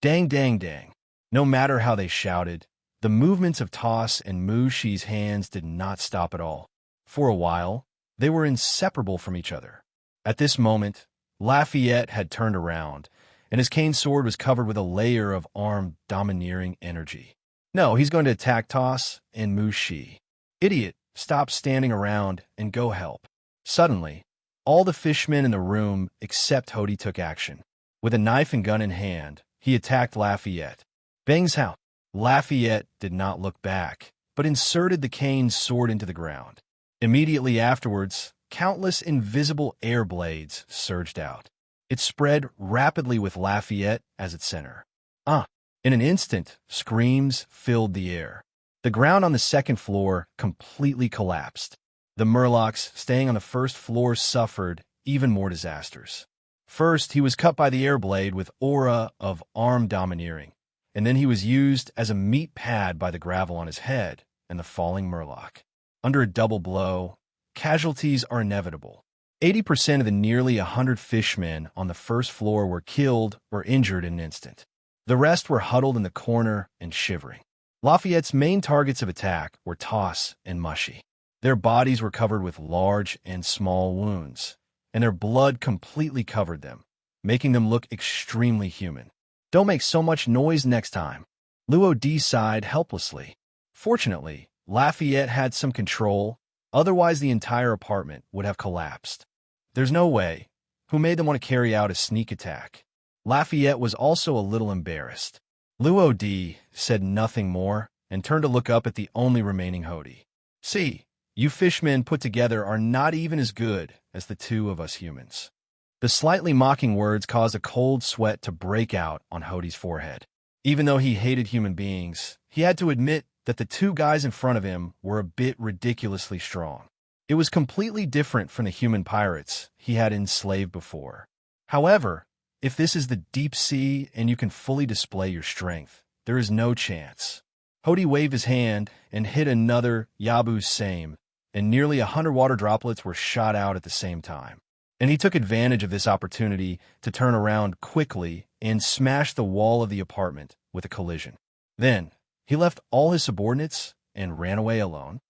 Dang, dang, dang. No matter how they shouted, the movements of Toss and Mushi's hands did not stop at all. For a while, they were inseparable from each other. At this moment, Lafayette had turned around, and his cane sword was covered with a layer of armed domineering energy. No, he's going to attack Toss and Mushi. Idiot, stop standing around and go help. Suddenly, all the fishmen in the room except Hody took action. With a knife and gun in hand, he attacked Lafayette. Bangs how? Lafayette did not look back, but inserted the cane sword into the ground. Immediately afterwards, countless invisible air blades surged out. It spread rapidly with Lafayette as its center. In an instant, screams filled the air. The ground on the second floor completely collapsed. The Murlocs staying on the first floor suffered even more disasters. First, he was cut by the air blade with aura of arm domineering, and then he was used as a meat pad by the gravel on his head and the falling Murloc. Under a double blow, casualties are inevitable. 80% of the nearly 100 fishmen on the first floor were killed or injured in an instant. The rest were huddled in the corner and shivering. Lafayette's main targets of attack were Toss and Mushi. Their bodies were covered with large and small wounds, and their blood completely covered them, making them look extremely human. Don't make so much noise next time. Luo Di sighed helplessly. Fortunately, Lafayette had some control, otherwise the entire apartment would have collapsed. There's no way. Who made them want to carry out a sneak attack? Lafayette was also a little embarrassed. Luo D said nothing more and turned to look up at the only remaining Hody. See, you fishmen put together are not even as good as the two of us humans. The slightly mocking words caused a cold sweat to break out on Hody's forehead. Even though he hated human beings, he had to admit that the two guys in front of him were a bit ridiculously strong. It was completely different from the human pirates he had enslaved before. However, if this is the deep sea and you can fully display your strength, there is no chance. Hody waved his hand and hit another Yabu Same, and nearly 100 water droplets were shot out at the same time. And he took advantage of this opportunity to turn around quickly and smash the wall of the apartment with a collision. Then, he left all his subordinates and ran away alone.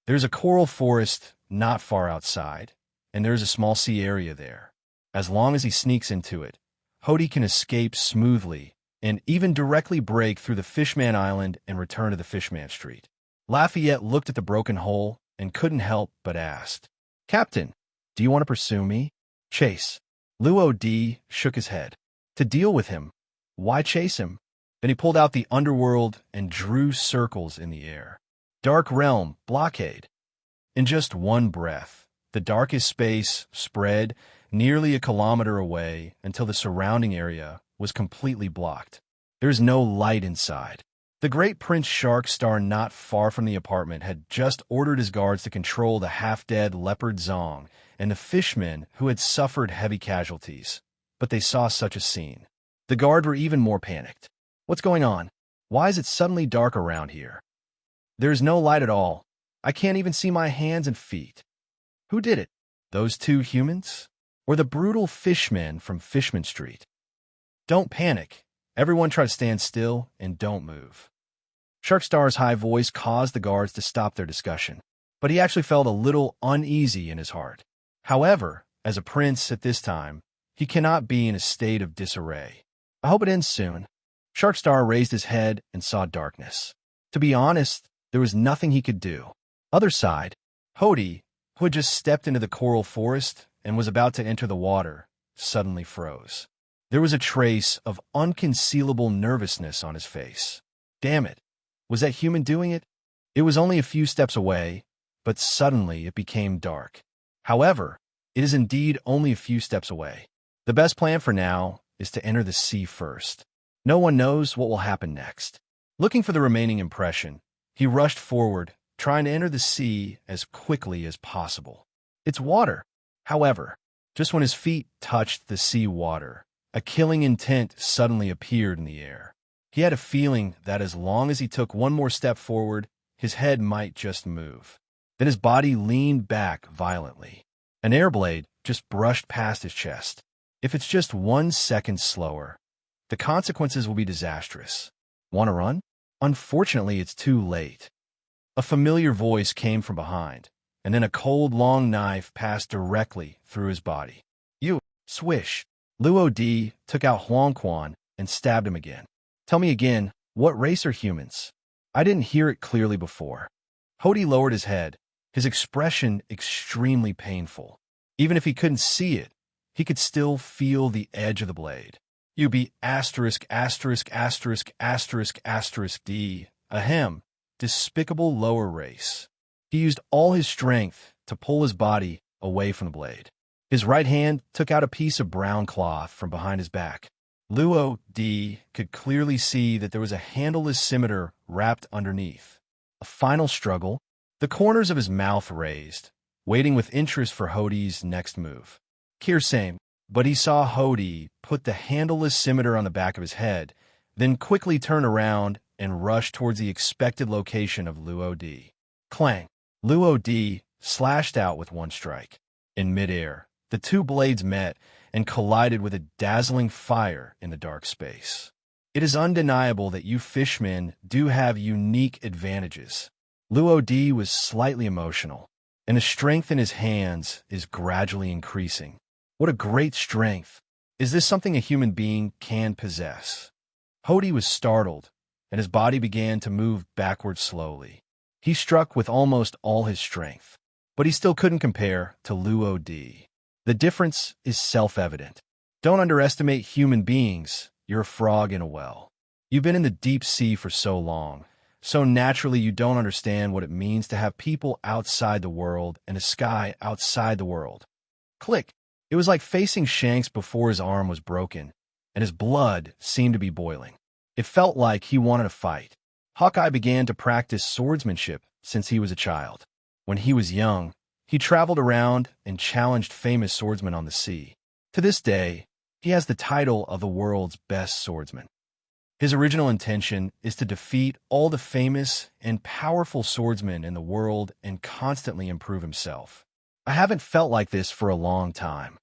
There's a coral forest not far outside, and there's a small sea area there. As long as he sneaks into it, Hody can escape smoothly and even directly break through the Fishman Island and return to the Fishman Street. Lafayette looked at the broken hole and couldn't help but ask, "Captain, do you want to pursue me? Chase." Luo D shook his head. To deal with him, why chase him? Then he pulled out the underworld and drew circles in the air. Dark Realm, blockade. In just one breath, the darkest space spread nearly a kilometer away until the surrounding area was completely blocked. There's no light inside. The great Prince Shark Star not far from the apartment had just ordered his guards to control the half-dead leopard Zong and the fishmen who had suffered heavy casualties. But they saw such a scene. The guard were even more panicked. What's going on? Why is it suddenly dark around here? There's no light at all. I can't even see my hands and feet. Who did it? Those two humans? Or the brutal fishmen from Fishman Street? Don't panic. Everyone try to stand still and don't move. Sharkstar's high voice caused the guards to stop their discussion, but he actually felt a little uneasy in his heart. However, as a prince at this time, he cannot be in a state of disarray. I hope it ends soon. Sharkstar raised his head and saw darkness. To be honest, there was nothing he could do. Other side, Hody, who had just stepped into the coral forest and was about to enter the water, suddenly froze. There was a trace of unconcealable nervousness on his face. Damn it. Was that human doing it? It was only a few steps away, but suddenly it became dark. However, it is indeed only a few steps away. The best plan for now is to enter the sea first. No one knows what will happen next. Looking for the remaining impression, he rushed forward, trying to enter the sea as quickly as possible. It's water. However, just when his feet touched the sea water, a killing intent suddenly appeared in the air. He had a feeling that as long as he took one more step forward, his head might just move. Then his body leaned back violently. An air blade just brushed past his chest. If it's just 1 second slower, the consequences will be disastrous. Want to run? Unfortunately, it's too late. A familiar voice came from behind, and then a cold, long knife passed directly through his body. You, swish. Luo D took out Huang Quan and stabbed him again. Tell me again, what race are humans? I didn't hear it clearly before. Hody lowered his head, his expression extremely painful. Even if he couldn't see it, he could still feel the edge of the blade. You be asterisk, asterisk, asterisk, asterisk, asterisk D, ahem, despicable lower race. He used all his strength to pull his body away from the blade. His right hand took out a piece of brown cloth from behind his back. Luo D could clearly see that there was a handleless scimitar wrapped underneath. A final struggle, the corners of his mouth raised, waiting with interest for Hody's next move. Kirsame, but he saw Hody put the handleless scimitar on the back of his head, then quickly turn around and rush towards the expected location of Luo D. Clang! Luo D slashed out with one strike. In midair, the two blades met and collided with a dazzling fire in the dark space. It is undeniable that you fishmen do have unique advantages. Luo D was slightly emotional, and the strength in his hands is gradually increasing. What a great strength! Is this something a human being can possess? Hody was startled, and his body began to move backward slowly. He struck with almost all his strength, but he still couldn't compare to Luo D. The difference is self-evident. Don't underestimate human beings. You're a frog in a well. You've been in the deep sea for so long, so naturally you don't understand what it means to have people outside the world and a sky outside the world. Click. It was like facing Shanks before his arm was broken, and his blood seemed to be boiling. It felt like he wanted to fight. Hawkeye began to practice swordsmanship since he was a child. When he was young, he traveled around and challenged famous swordsmen on the sea. To this day, he has the title of the world's best swordsman. His original intention is to defeat all the famous and powerful swordsmen in the world and constantly improve himself. I haven't felt like this for a long time.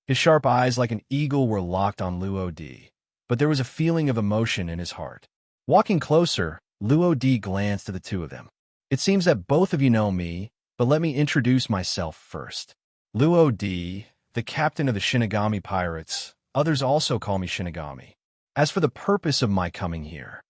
His sharp eyes like an eagle were locked on Luo D, but there was a feeling of emotion in his heart. Walking closer, Luo D glanced at the two of them. It seems that both of you know me, but let me introduce myself first. Luo D, the captain of the Shinigami Pirates. Others also call me Shinigami. As for the purpose of my coming here,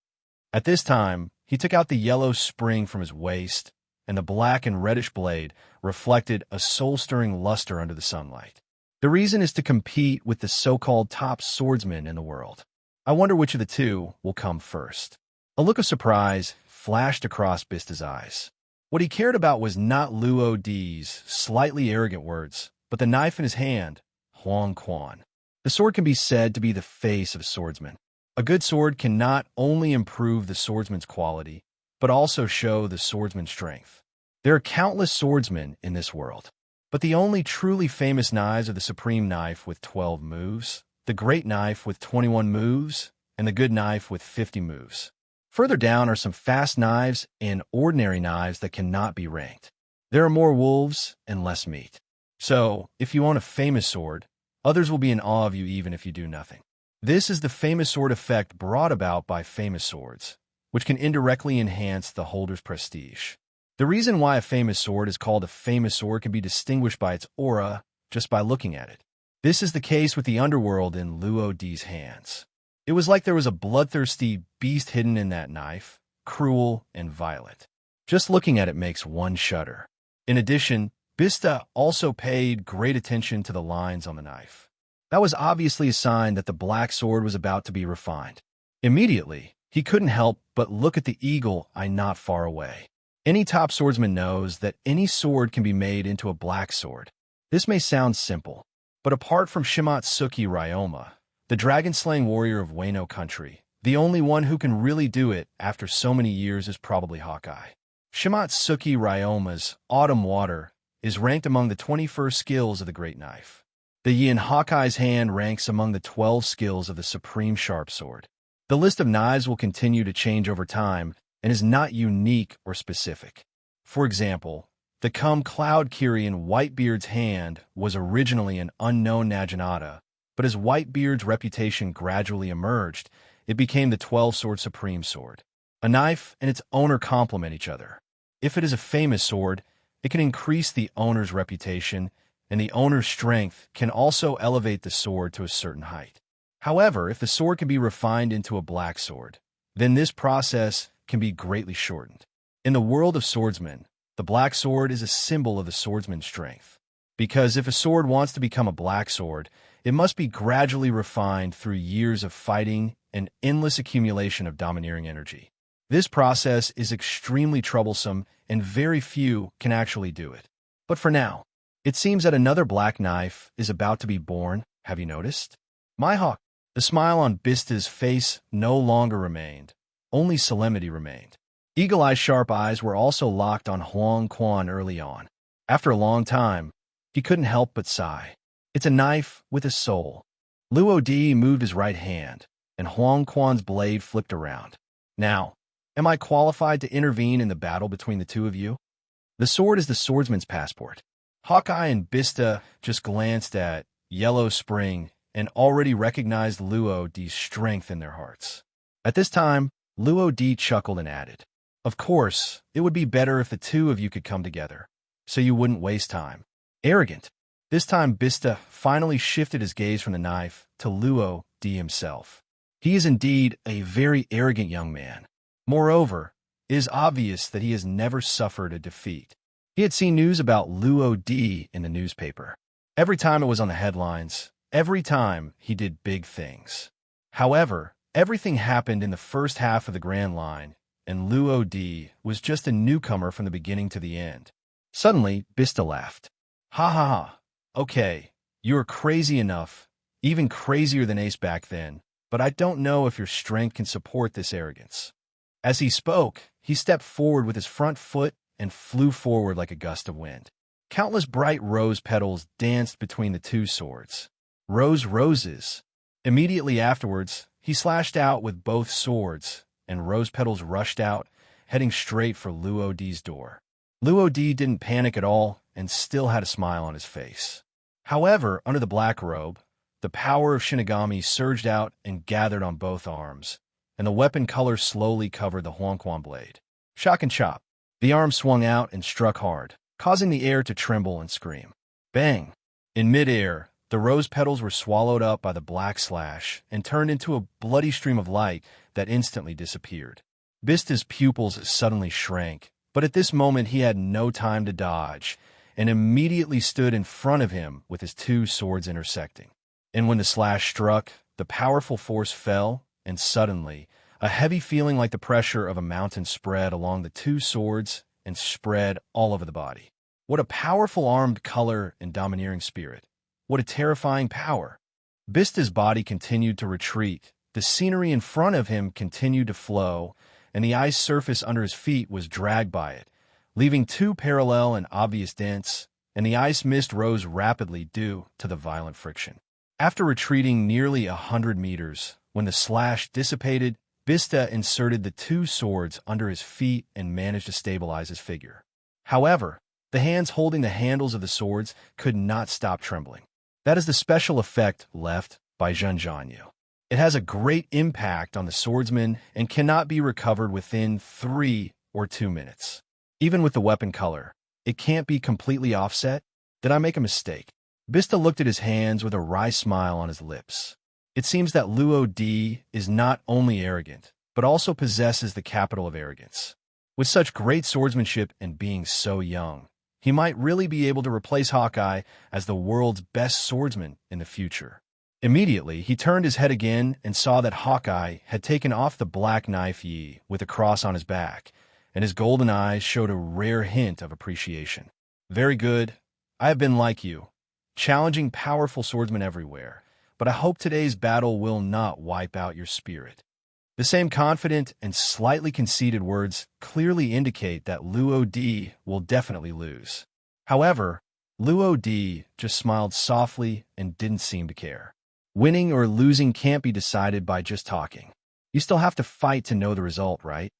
at this time, he took out the yellow spring from his waist, and the black and reddish blade reflected a soul-stirring luster under the sunlight. The reason is to compete with the so-called top swordsmen in the world. I wonder which of the two will come first. A look of surprise flashed across Bista's eyes. What he cared about was not Luo D's slightly arrogant words, but the knife in his hand, Huang Quan. The sword can be said to be the face of a swordsman. A good sword can not only improve the swordsman's quality, but also show the swordsman's strength. There are countless swordsmen in this world, but the only truly famous knives are the supreme knife with 12 moves, the great knife with 21 moves, and the good knife with 50 moves. Further down are some fast knives and ordinary knives that cannot be ranked. There are more wolves and less meat. So, if you own a famous sword, others will be in awe of you even if you do nothing. This is the famous sword effect brought about by famous swords, which can indirectly enhance the holder's prestige. The reason why a famous sword is called a famous sword can be distinguished by its aura just by looking at it. This is the case with the underworld in Luo D's hands. It was like there was a bloodthirsty beast hidden in that knife, cruel and violent. Just looking at it makes one shudder. In addition, Bista also paid great attention to the lines on the knife. That was obviously a sign that the black sword was about to be refined. Immediately, he couldn't help but look at the eagle eye not far away. Any top swordsman knows that any sword can be made into a black sword. This may sound simple, but apart from Shimatsuki Ryoma, the dragon-slaying warrior of Wano country, the only one who can really do it after so many years is probably Hawkeye. Shimatsuki Ryoma's Autumn Water is ranked among the 21st skills of the Great Knife. The Yi in Hawkeye's hand ranks among the 12 skills of the Supreme Sharp Sword. The list of knives will continue to change over time and is not unique or specific. For example, the Cloud Kiri in Whitebeard's hand was originally an unknown Naginata, but as Whitebeard's reputation gradually emerged, it became the 12-sword Supreme Sword. A knife and its owner complement each other. If it is a famous sword, it can increase the owner's reputation, and the owner's strength can also elevate the sword to a certain height. However, if the sword can be refined into a black sword, then this process can be greatly shortened. In the world of swordsmen, the black sword is a symbol of the swordsman's strength. Because if a sword wants to become a black sword, it must be gradually refined through years of fighting and endless accumulation of domineering energy. This process is extremely troublesome, and very few can actually do it. But for now, it seems that another black knife is about to be born. Have you noticed? My hawk. The smile on Bista's face no longer remained. Only solemnity remained. Eagle-Eye's sharp eyes were also locked on Huang Quan early on. After a long time, he couldn't help but sigh. It's a knife with a soul. Luo Di moved his right hand, and Huang Quan's blade flipped around. Now, am I qualified to intervene in the battle between the two of you? The sword is the swordsman's passport. Hawkeye and Bista just glanced at Yellow Spring and already recognized Luo Di's strength in their hearts. At this time, Luo Di chuckled and added, "Of course, it would be better if the two of you could come together, so you wouldn't waste time." Arrogant. This time Bista finally shifted his gaze from the knife to Luo Di himself. He is indeed a very arrogant young man. Moreover, it is obvious that he has never suffered a defeat. He had seen news about Luo Di in the newspaper. Every time it was on the headlines, every time he did big things. However, everything happened in the first half of the Grand Line, and Luo Di was just a newcomer from the beginning to the end. Suddenly, Bista laughed. Ha ha ha. Okay, you are crazy enough, even crazier than Ace back then, but I don't know if your strength can support this arrogance. As he spoke, he stepped forward with his front foot and flew forward like a gust of wind. Countless bright rose petals danced between the two swords. Roses. Immediately afterwards, he slashed out with both swords, and rose petals rushed out, heading straight for Luo Di's door. Luo Di didn't panic at all and still had a smile on his face. However, under the black robe, the power of Shinigami surged out and gathered on both arms, and the weapon color slowly covered the Huanquan blade. Shock and chop. The arm swung out and struck hard, causing the air to tremble and scream. Bang! In midair, the rose petals were swallowed up by the black slash and turned into a bloody stream of light that instantly disappeared. Bista's pupils suddenly shrank, but at this moment he had no time to dodge, and immediately stood in front of him with his two swords intersecting. And when the slash struck, the powerful force fell, and suddenly, a heavy feeling like the pressure of a mountain spread along the two swords and spread all over the body. What a powerful armed color and domineering spirit. What a terrifying power. Bista's body continued to retreat. The scenery in front of him continued to flow, and the ice surface under his feet was dragged by it, leaving two parallel and obvious dents, and the ice mist rose rapidly due to the violent friction. After retreating nearly 100 meters, when the slash dissipated, Bista inserted the two swords under his feet and managed to stabilize his figure. However, the hands holding the handles of the swords could not stop trembling. That is the special effect left by Zhenjianyu. It has a great impact on the swordsman and cannot be recovered within 3 or 2 minutes. Even with the weapon color, it can't be completely offset. Did I make a mistake? Bista looked at his hands with a wry smile on his lips. It seems that Luo Di is not only arrogant, but also possesses the capital of arrogance. With such great swordsmanship and being so young, he might really be able to replace Hawkeye as the world's best swordsman in the future. Immediately, he turned his head again and saw that Hawkeye had taken off the black knife Yi with a cross on his back, and his golden eyes showed a rare hint of appreciation. Very good. I have been like you, challenging powerful swordsmen everywhere, but I hope today's battle will not wipe out your spirit. The same confident and slightly conceited words clearly indicate that Luo Di will definitely lose. However, Luo Di just smiled softly and didn't seem to care. Winning or losing can't be decided by just talking. You still have to fight to know the result, right?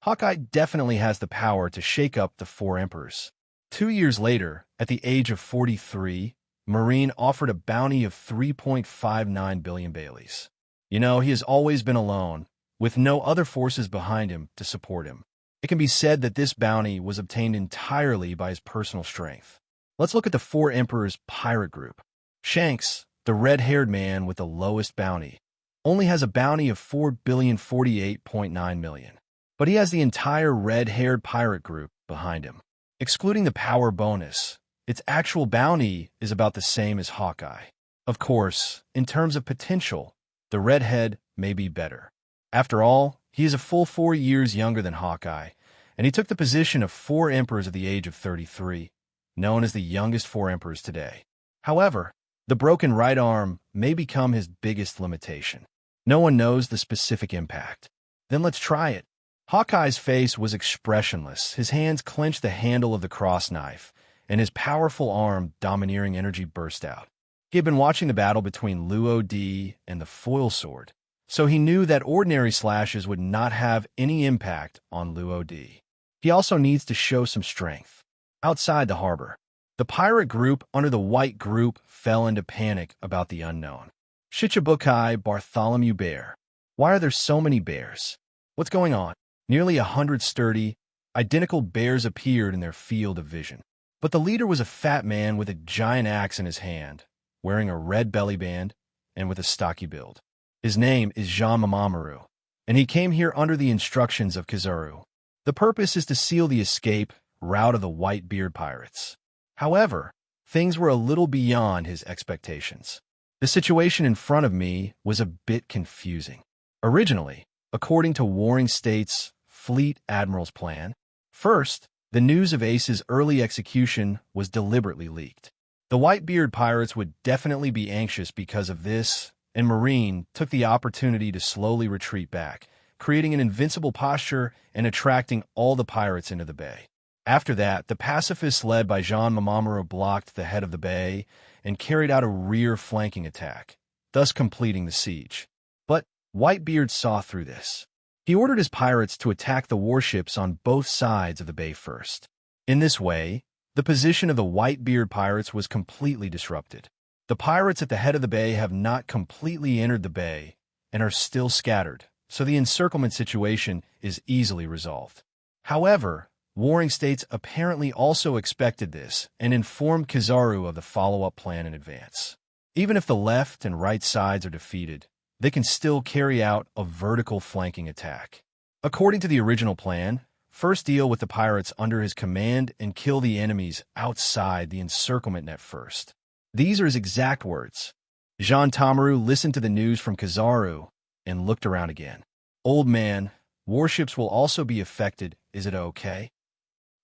Hawkeye definitely has the power to shake up the 4 emperors. 2 years later, at the age of 43, Marine offered a bounty of 3.59 billion Baileys. You know, he has always been alone, with no other forces behind him to support him. It can be said that this bounty was obtained entirely by his personal strength. Let's look at the 4 emperors' pirate group. Shanks, the red-haired man with the lowest bounty, only has a bounty of 4,048.9 million. But he has the entire red-haired pirate group behind him. Excluding the power bonus, its actual bounty is about the same as Hawkeye. Of course, in terms of potential, the redhead may be better. After all, he is a full 4 years younger than Hawkeye, and he took the position of 4 emperors at the age of 33, known as the youngest 4 emperors today. However, the broken right arm may become his biggest limitation. No one knows the specific impact. Then let's try it. Hawkeye's face was expressionless. His hands clenched the handle of the cross knife, and his powerful arm domineering energy burst out. He had been watching the battle between Luo Di and the foil sword, so he knew that ordinary slashes would not have any impact on Luo Di. He also needs to show some strength. Outside the harbor, the pirate group under the white group fell into panic about the unknown. Shichibukai Bartholomew Bear. Why are there so many bears? What's going on? Nearly 100 sturdy, identical bears appeared in their field of vision. But the leader was a fat man with a giant axe in his hand, wearing a red belly band and with a stocky build. His name is Jean Mamamaru, and he came here under the instructions of Kizaru. The purpose is to seal the escape route of the White Beard pirates. However, things were a little beyond his expectations. The situation in front of me was a bit confusing. Originally, according to Warring States' Fleet Admiral's plan, first, the news of Ace's early execution was deliberately leaked. The Whitebeard pirates would definitely be anxious because of this, and Marine took the opportunity to slowly retreat back, creating an invincible posture and attracting all the pirates into the bay. After that, the pacifists led by Jean Mamoru blocked the head of the bay and carried out a rear flanking attack, thus completing the siege. But Whitebeard saw through this. He ordered his pirates to attack the warships on both sides of the bay first. In this way, the position of the Whitebeard pirates was completely disrupted. The pirates at the head of the bay have not completely entered the bay and are still scattered, so the encirclement situation is easily resolved. However, Warring States apparently also expected this and informed Kizaru of the follow-up plan in advance. Even if the left and right sides are defeated, they can still carry out a vertical flanking attack. According to the original plan, first deal with the pirates under his command and kill the enemies outside the encirclement net first. These are his exact words. Jean Tamaru listened to the news from Kizaru and looked around again. Old man, warships will also be affected, is it okay?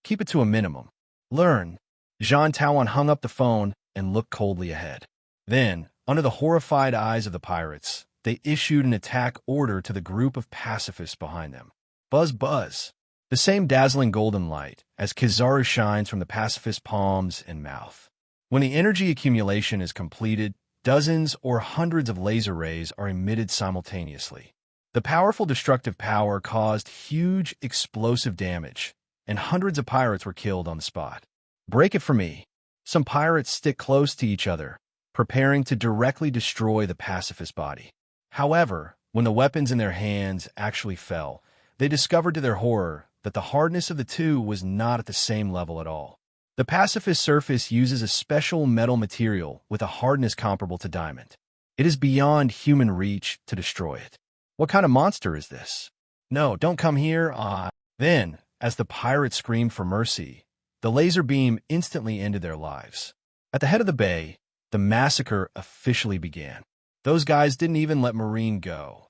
Keep it to a minimum. Learn. Jean Tawan hung up the phone and looked coldly ahead. Then, under the horrified eyes of the pirates, they issued an attack order to the group of pacifists behind them. Buzz, buzz. The same dazzling golden light as Kizaru shines from the pacifist palms and mouth. When the energy accumulation is completed, dozens or hundreds of laser rays are emitted simultaneously. The powerful destructive power caused huge explosive damage, and hundreds of pirates were killed on the spot. Break it for me. Some pirates stick close to each other, preparing to directly destroy the pacifist body. However, when the weapons in their hands actually fell, they discovered to their horror that the hardness of the two was not at the same level at all. The pacifist surface uses a special metal material with a hardness comparable to diamond. It is beyond human reach to destroy it. What kind of monster is this? No, don't come here. Then, as the pirates screamed for mercy, the laser beam instantly ended their lives. At the head of the bay, the massacre officially began. Those guys didn't even let Marine go.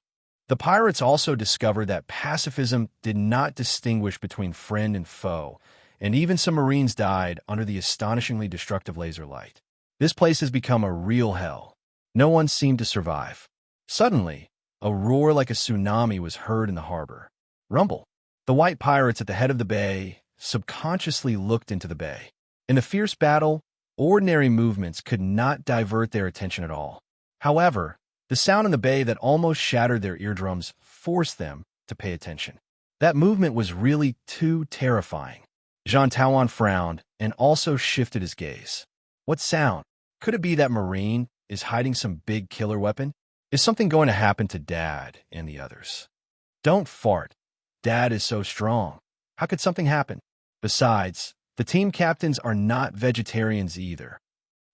The pirates also discovered that pacifism did not distinguish between friend and foe, and even some Marines died under the astonishingly destructive laser light. This place has become a real hell. No one seemed to survive. Suddenly, a roar like a tsunami was heard in the harbor. Rumble. The white pirates at the head of the bay subconsciously looked into the bay. In the fierce battle, ordinary movements could not divert their attention at all. However, the sound in the bay that almost shattered their eardrums forced them to pay attention. That movement was really too terrifying. Jean Tawan frowned and also shifted his gaze. What sound? Could it be that Marine is hiding some big killer weapon? Is something going to happen to Dad and the others? Don't fart. Dad is so strong. How could something happen? Besides, the team captains are not vegetarians either.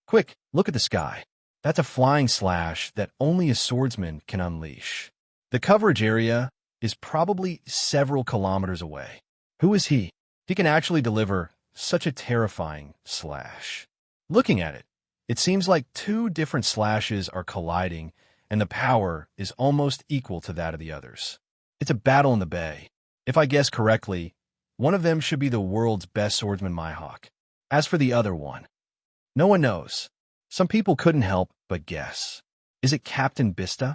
Quick, look at the sky. That's a flying slash that only a swordsman can unleash. The coverage area is probably several kilometers away. Who is he? He can actually deliver such a terrifying slash. Looking at it, it seems like two different slashes are colliding, and the power is almost equal to that of the others. It's a battle in the bay. If I guess correctly, one of them should be the world's best swordsman Mihawk. As for the other one, no one knows. Some people couldn't help but guess. Is it Captain Bista?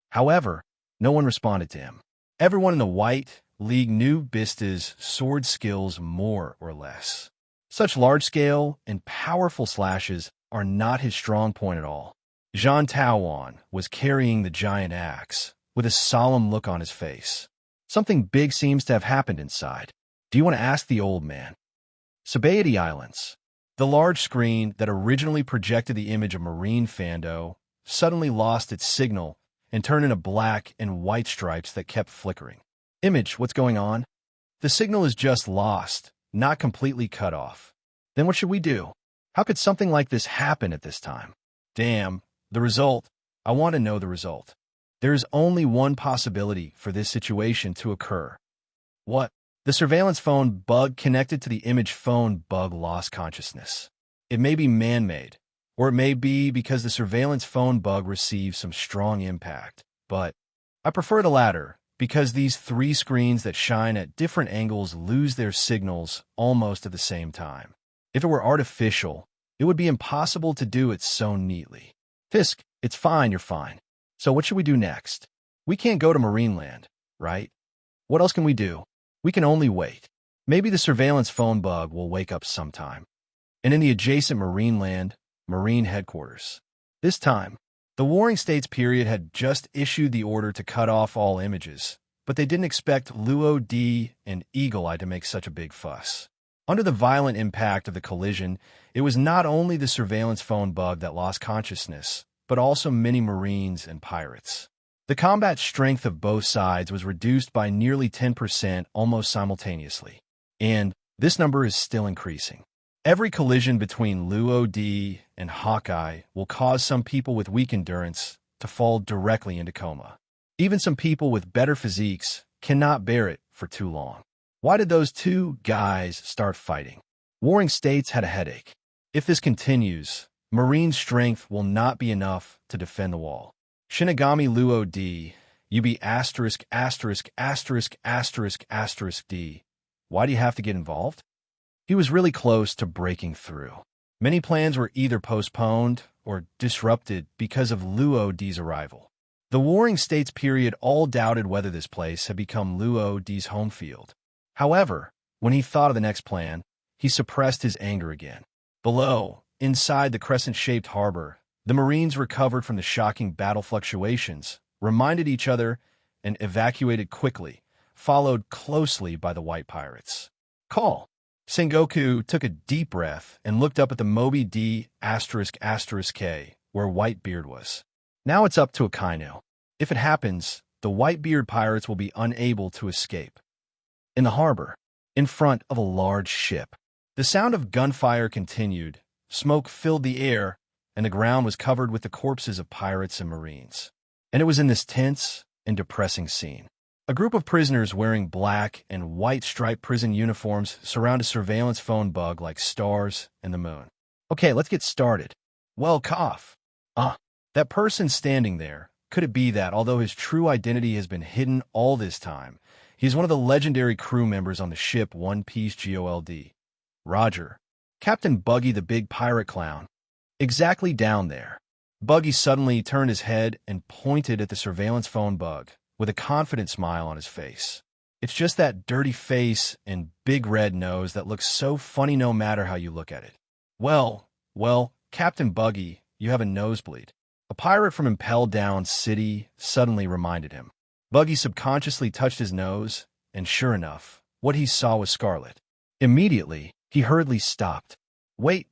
However, no one responded to him. Everyone in the White League knew Bista's sword skills more or less. Such large-scale and powerful slashes are not his strong point at all. Jean Tawan was carrying the giant axe, with a solemn look on his face. Something big seems to have happened inside. Do you want to ask the old man? Sabaody Islands. The large screen that originally projected the image of Marine Fando suddenly lost its signal and turned into black and white stripes that kept flickering. Image, what's going on? The signal is just lost, not completely cut off. Then what should we do? How could something like this happen at this time? Damn, the result. I want to know the result. There is only one possibility for this situation to occur. What? The surveillance phone bug connected to the image phone bug lost consciousness. It may be man-made, or it may be because the surveillance phone bug received some strong impact. But I prefer the latter, because these three screens that shine at different angles lose their signals almost at the same time. If it were artificial, it would be impossible to do it so neatly. Fisk, it's fine, you're fine. So what should we do next? We can't go to Marineland, right? What else can we do? We can only wait. Maybe the surveillance phone bug will wake up sometime. And in the adjacent Marineland, Marine headquarters. This time, the Warring States period had just issued the order to cut off all images, but they didn't expect Luo D and Eagle Eye to make such a big fuss. Under the violent impact of the collision, it was not only the surveillance phone bug that lost consciousness, but also many Marines and pirates. The combat strength of both sides was reduced by nearly 10% almost simultaneously, and this number is still increasing. Every collision between Luo D and Hawkeye will cause some people with weak endurance to fall directly into coma. Even some people with better physiques cannot bear it for too long. Why did those two guys start fighting? Warring States had a headache. If this continues, Marine strength will not be enough to defend the wall. Shinigami Luo D, you be asterisk asterisk asterisk asterisk asterisk D. Why do you have to get involved? He was really close to breaking through. Many plans were either postponed or disrupted because of Luo D's arrival. The Warring States period all doubted whether this place had become Luo D's home field. However, when he thought of the next plan, he suppressed his anger again. Below, inside the crescent-shaped harbor, the Marines recovered from the shocking battle fluctuations, reminded each other, and evacuated quickly, followed closely by the white pirates. Call! Sengoku took a deep breath and looked up at the Moby D **K, where Whitebeard was. Now it's up to Akainu. If it happens, the Whitebeard pirates will be unable to escape. In the harbor, in front of a large ship, the sound of gunfire continued, smoke filled the air, and the ground was covered with the corpses of pirates and Marines. And it was in this tense and depressing scene. A group of prisoners wearing black and white striped prison uniforms surround a surveillance phone bug like stars and the moon. Okay, let's get started. Well, cough. That person standing there, could it be that, although his true identity has been hidden all this time, he's one of the legendary crew members on the ship One Piece Gold? Roger. Captain Buggy the big pirate clown. Exactly down there. Buggy suddenly turned his head and pointed at the surveillance phone bug, with a confident smile on his face. It's just that dirty face and big red nose that looks so funny no matter how you look at it. Well, Captain Buggy, you have a nosebleed. A pirate from Impel Down City suddenly reminded him. Buggy subconsciously touched his nose, and sure enough, what he saw was scarlet. Immediately, he hurriedly stopped. Wait.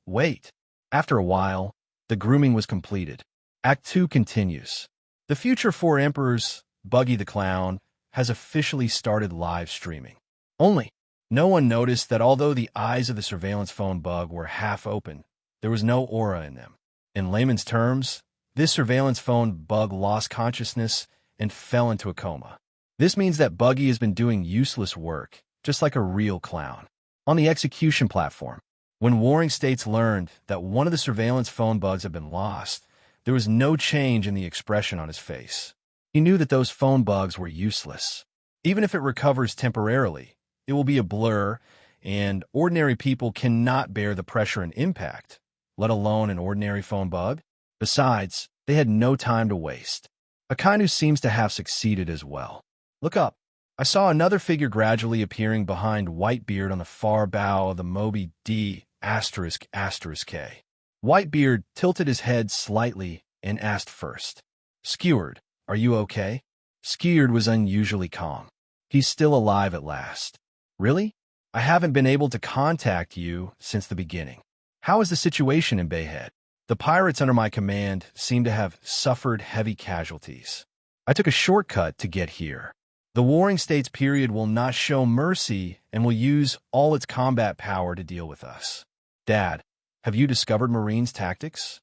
After a while, the grooming was completed. Act 2 continues. The future four emperors, Buggy the Clown, has officially started live streaming. Only, no one noticed that although the eyes of the surveillance phone bug were half open, there was no aura in them. In layman's terms, this surveillance phone bug lost consciousness and fell into a coma. This means that Buggy has been doing useless work, just like a real clown. On the execution platform, when Warring States learned that one of the surveillance phone bugs had been lost, there was no change in the expression on his face. He knew that those phone bugs were useless. Even if it recovers temporarily, it will be a blur, and ordinary people cannot bear the pressure and impact, let alone an ordinary phone bug. Besides, they had no time to waste. Akainu seems to have succeeded as well. Look up. I saw another figure gradually appearing behind Whitebeard on the far bow of the Moby D **K. Whitebeard tilted his head slightly and asked first, Skeward, are you okay? Skeward was unusually calm. He's still alive at last. Really? I haven't been able to contact you since the beginning. How is the situation in Bayhead? The pirates under my command seem to have suffered heavy casualties. I took a shortcut to get here. The Warring States period will not show mercy and will use all its combat power to deal with us. Dad, have you discovered Marine's tactics?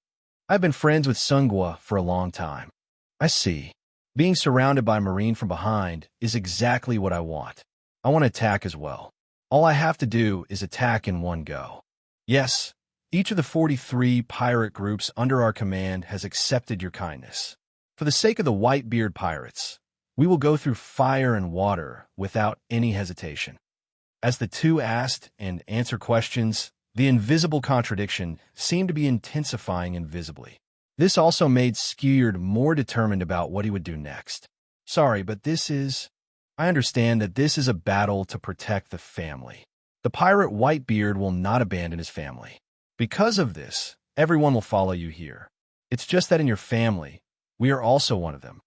I've been friends with Sungwa for a long time. I see. Being surrounded by Marine from behind is exactly what I want. I want to attack as well. All I have to do is attack in one go. Yes, Each of the 43 pirate groups under our command has accepted your kindness. For the sake of the Whitebeard pirates, we will go through fire and water without any hesitation." As the two asked and answered questions, the invisible contradiction seemed to be intensifying invisibly. This also made Skeward more determined about what he would do next. "Sorry, but I understand that this is a battle to protect the family. The pirate Whitebeard will not abandon his family. Because of this, everyone will follow you here. It's just that in your family, we are also one of them."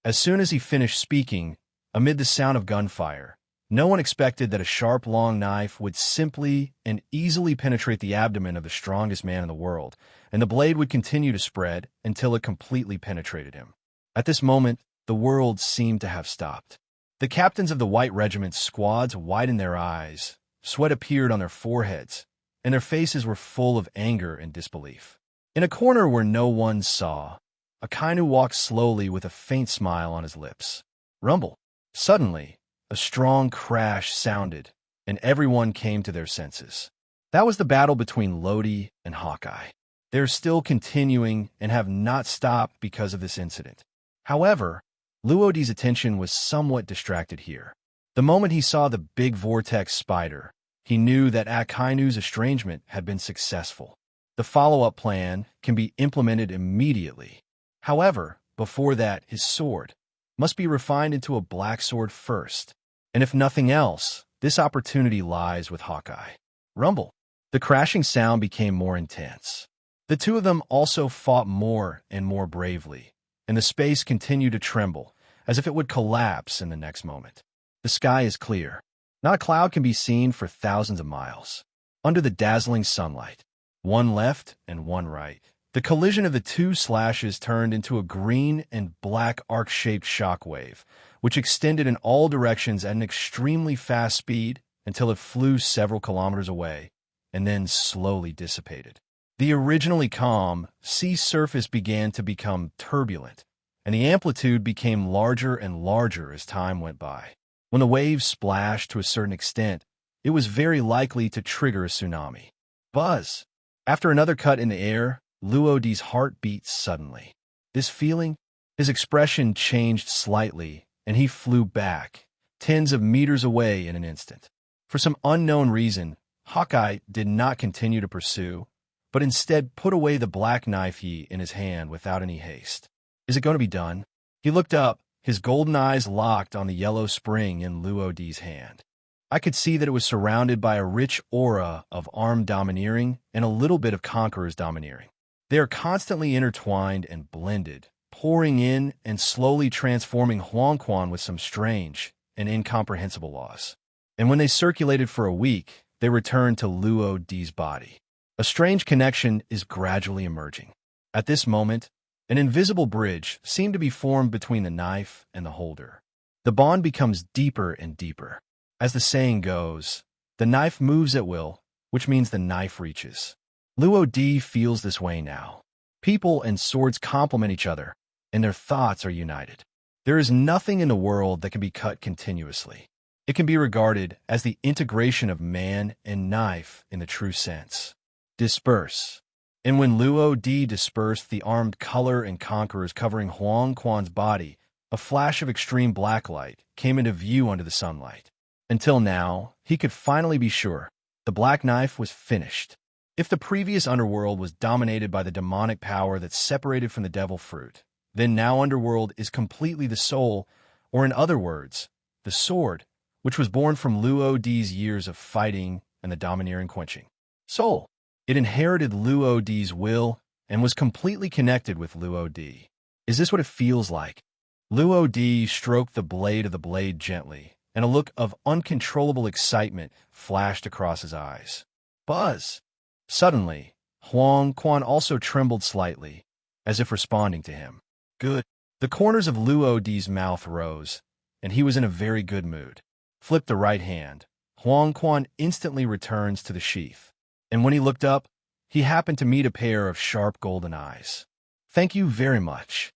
As soon as he finished speaking, amid the sound of gunfire, no one expected that a sharp, long knife would simply and easily penetrate the abdomen of the strongest man in the world, and the blade would continue to spread until it completely penetrated him. At this moment, the world seemed to have stopped. The captains of the White Regiment's squads widened their eyes, sweat appeared on their foreheads, and their faces were full of anger and disbelief. In a corner where no one saw, Akainu walked slowly with a faint smile on his lips. Rumble. Suddenly, a strong crash sounded, and everyone came to their senses. That was the battle between Lodi and Hawkeye. They are still continuing and have not stopped because of this incident. However, Luodi's attention was somewhat distracted here. The moment he saw the big vortex spider, he knew that Akainu's estrangement had been successful. The follow-up plan can be implemented immediately. However, before that, his sword must be refined into a black sword first. And if nothing else, this opportunity lies with Hawkeye. Rumble. The crashing sound became more intense. The two of them also fought more and more bravely, and the space continued to tremble, as if it would collapse in the next moment. The sky is clear. Not a cloud can be seen for thousands of miles. Under the dazzling sunlight, one left and one right, the collision of the two slashes turned into a green and black arc-shaped shockwave, which extended in all directions at an extremely fast speed until it flew several kilometers away and then slowly dissipated. The originally calm sea surface began to become turbulent, and the amplitude became larger and larger as time went by. When the waves splashed to a certain extent, it was very likely to trigger a tsunami. Buzz! After another cut in the air, Luodi's heart beat suddenly. This feeling, his expression changed slightly, and he flew back, tens of meters away in an instant. For some unknown reason, Hawkeye did not continue to pursue, but instead put away the black knife in his hand without any haste. Is it going to be done? He looked up, his golden eyes locked on the yellow spring in Luodi's hand. I could see that it was surrounded by a rich aura of armed domineering and a little bit of conqueror's domineering. They are constantly intertwined and blended, pouring in and slowly transforming Huangquan with some strange and incomprehensible laws. And when they circulated for a week, they returned to Luodi's body. A strange connection is gradually emerging. At this moment, an invisible bridge seemed to be formed between the knife and the holder. The bond becomes deeper and deeper. As the saying goes, the knife moves at will, which means the knife reaches. Luodi feels this way now. People and swords complement each other, and their thoughts are united. There is nothing in the world that can be cut continuously. It can be regarded as the integration of man and knife in the true sense. Disperse. And when Luodi dispersed the armed color and conquerors covering Huangquan's body, a flash of extreme blacklight came into view under the sunlight. Until now, he could finally be sure the black knife was finished. If the previous underworld was dominated by the demonic power that separated from the devil fruit, then now underworld is completely the soul, or in other words, the sword, which was born from Luodi's years of fighting and the domineering quenching. Soul. It inherited Luodi's will and was completely connected with Luodi. Is this what it feels like? Luodi stroked the blade of the blade gently, and a look of uncontrollable excitement flashed across his eyes. Buzz! Suddenly, Huangquan also trembled slightly, as if responding to him. Good. The corners of Luodi's mouth rose, and he was in a very good mood. Flip the right hand. Huangquan instantly returns to the sheath, and when he looked up, he happened to meet a pair of sharp golden eyes. Thank you very much.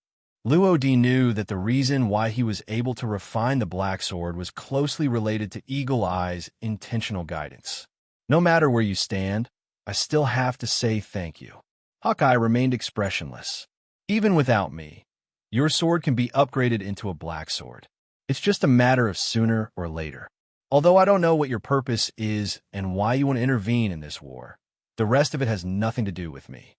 Luodi knew that the reason why he was able to refine the black sword was closely related to Eagle Eye's intentional guidance. No matter where you stand, I still have to say thank you." Hawkeye remained expressionless. "Even without me, your sword can be upgraded into a black sword. It's just a matter of sooner or later. Although I don't know what your purpose is and why you want to intervene in this war, the rest of it has nothing to do with me.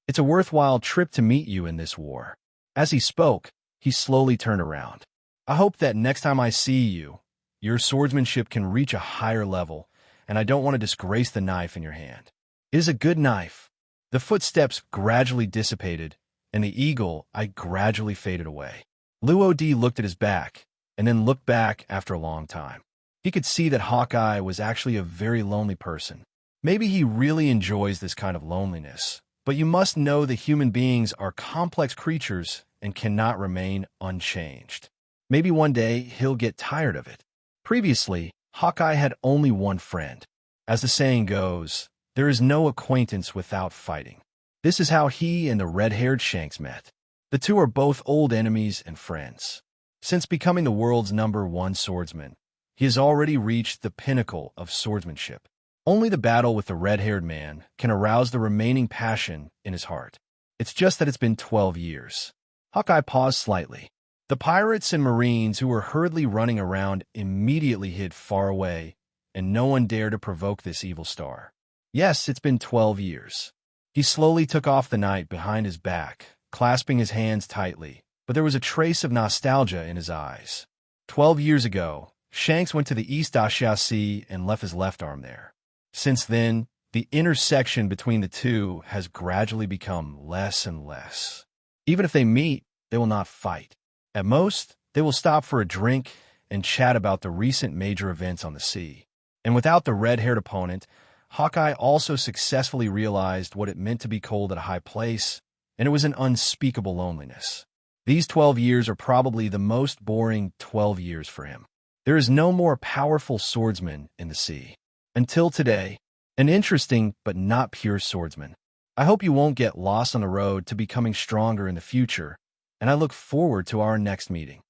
It's a worthwhile trip to meet you in this war." As he spoke, he slowly turned around. "I hope that next time I see you, your swordsmanship can reach a higher level, and I don't want to disgrace the knife in your hand. It is a good knife." The footsteps gradually dissipated, and the eagle eye gradually faded away. Luo Di looked at his back, and then looked back after a long time. He could see that Hawkeye was actually a very lonely person. Maybe he really enjoys this kind of loneliness, but you must know that human beings are complex creatures and cannot remain unchanged. Maybe one day he'll get tired of it. Previously, Hawkeye had only one friend. As the saying goes, there is no acquaintance without fighting. This is how he and the red-haired Shanks met. The two are both old enemies and friends. Since becoming the world's #1 swordsman, he has already reached the pinnacle of swordsmanship. Only the battle with the red-haired man can arouse the remaining passion in his heart. It's just that it's been 12 years. Hawkeye paused slightly. The pirates and marines who were hurriedly running around immediately hid far away, and no one dared to provoke this evil star. Yes, it's been 12 years. He slowly took off the knife behind his back, clasping his hands tightly, but there was a trace of nostalgia in his eyes. 12 years ago, Shanks went to the East Asia Sea and left his left arm there. Since then, the intersection between the two has gradually become less and less. Even if they meet, they will not fight. At most, they will stop for a drink and chat about the recent major events on the sea. And without the red-haired opponent, Hawkeye also successfully realized what it meant to be cold at a high place, and it was an unspeakable loneliness. These 12 years are probably the most boring 12 years for him. There is no more powerful swordsman in the sea. Until today, an interesting but not pure swordsman. I hope you won't get lost on the road to becoming stronger in the future, and I look forward to our next meeting."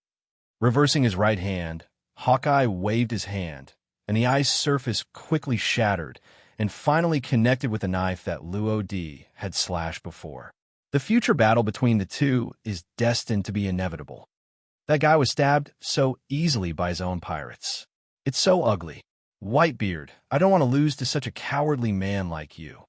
Reversing his right hand, Hawkeye waved his hand, and the ice surface quickly shattered and finally connected with the knife that Luo Di had slashed before. The future battle between the two is destined to be inevitable. That guy was stabbed so easily by his own pirates. It's so ugly. Whitebeard, I don't want to lose to such a cowardly man like you.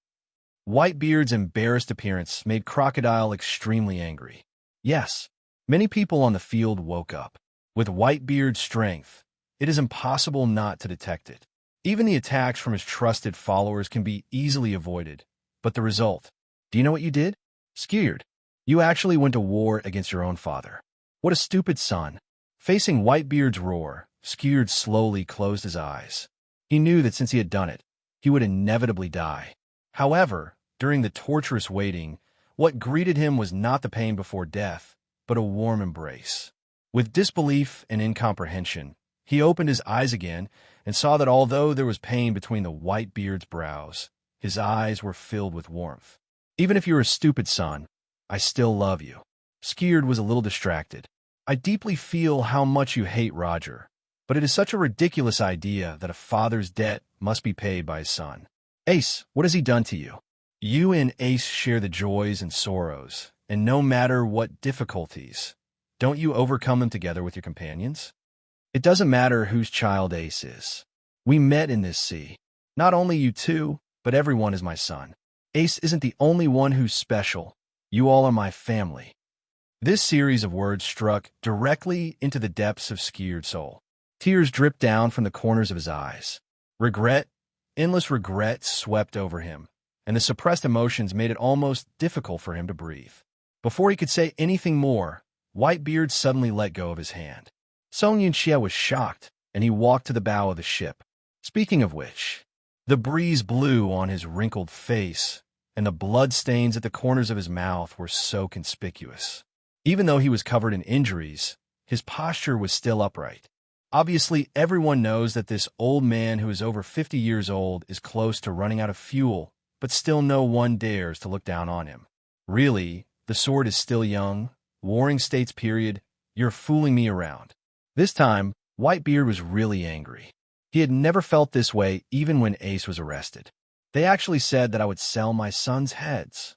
Whitebeard's embarrassed appearance made Crocodile extremely angry. Yes, many people on the field woke up. With Whitebeard's strength, it is impossible not to detect it. Even the attacks from his trusted followers can be easily avoided. But the result, do you know what you did? Scared. You actually went to war against your own father. What a stupid son. Facing Whitebeard's roar, Scared slowly closed his eyes. He knew that since he had done it, he would inevitably die. However, during the torturous waiting, what greeted him was not the pain before death, but a warm embrace. With disbelief and incomprehension, he opened his eyes again and saw that although there was pain between the Whitebeard's brows, his eyes were filled with warmth. "Even if you're a stupid son, I still love you." Scared was a little distracted. "I deeply feel how much you hate Roger, but it is such a ridiculous idea that a father's debt must be paid by his son. Ace, what has he done to you? You and Ace share the joys and sorrows, and no matter what difficulties, don't you overcome them together with your companions? It doesn't matter whose child Ace is. We met in this sea. Not only you two, but everyone is my son. Ace isn't the only one who's special. You all are my family." This series of words struck directly into the depths of Scared's soul. Tears dripped down from the corners of his eyes. Regret, endless regret swept over him, and the suppressed emotions made it almost difficult for him to breathe. Before he could say anything more, Whitebeard suddenly let go of his hand. Song Yunxie was shocked, and he walked to the bow of the ship. Speaking of which, the breeze blew on his wrinkled face, and the blood stains at the corners of his mouth were so conspicuous. Even though he was covered in injuries, his posture was still upright. Obviously, everyone knows that this old man who is over 50 years old is close to running out of fuel, but still no one dares to look down on him. Really, the sword is still young. Warring States period. You're fooling me around. This time, Whitebeard was really angry. He had never felt this way even when Ace was arrested. They actually said that I would sell my sons' heads.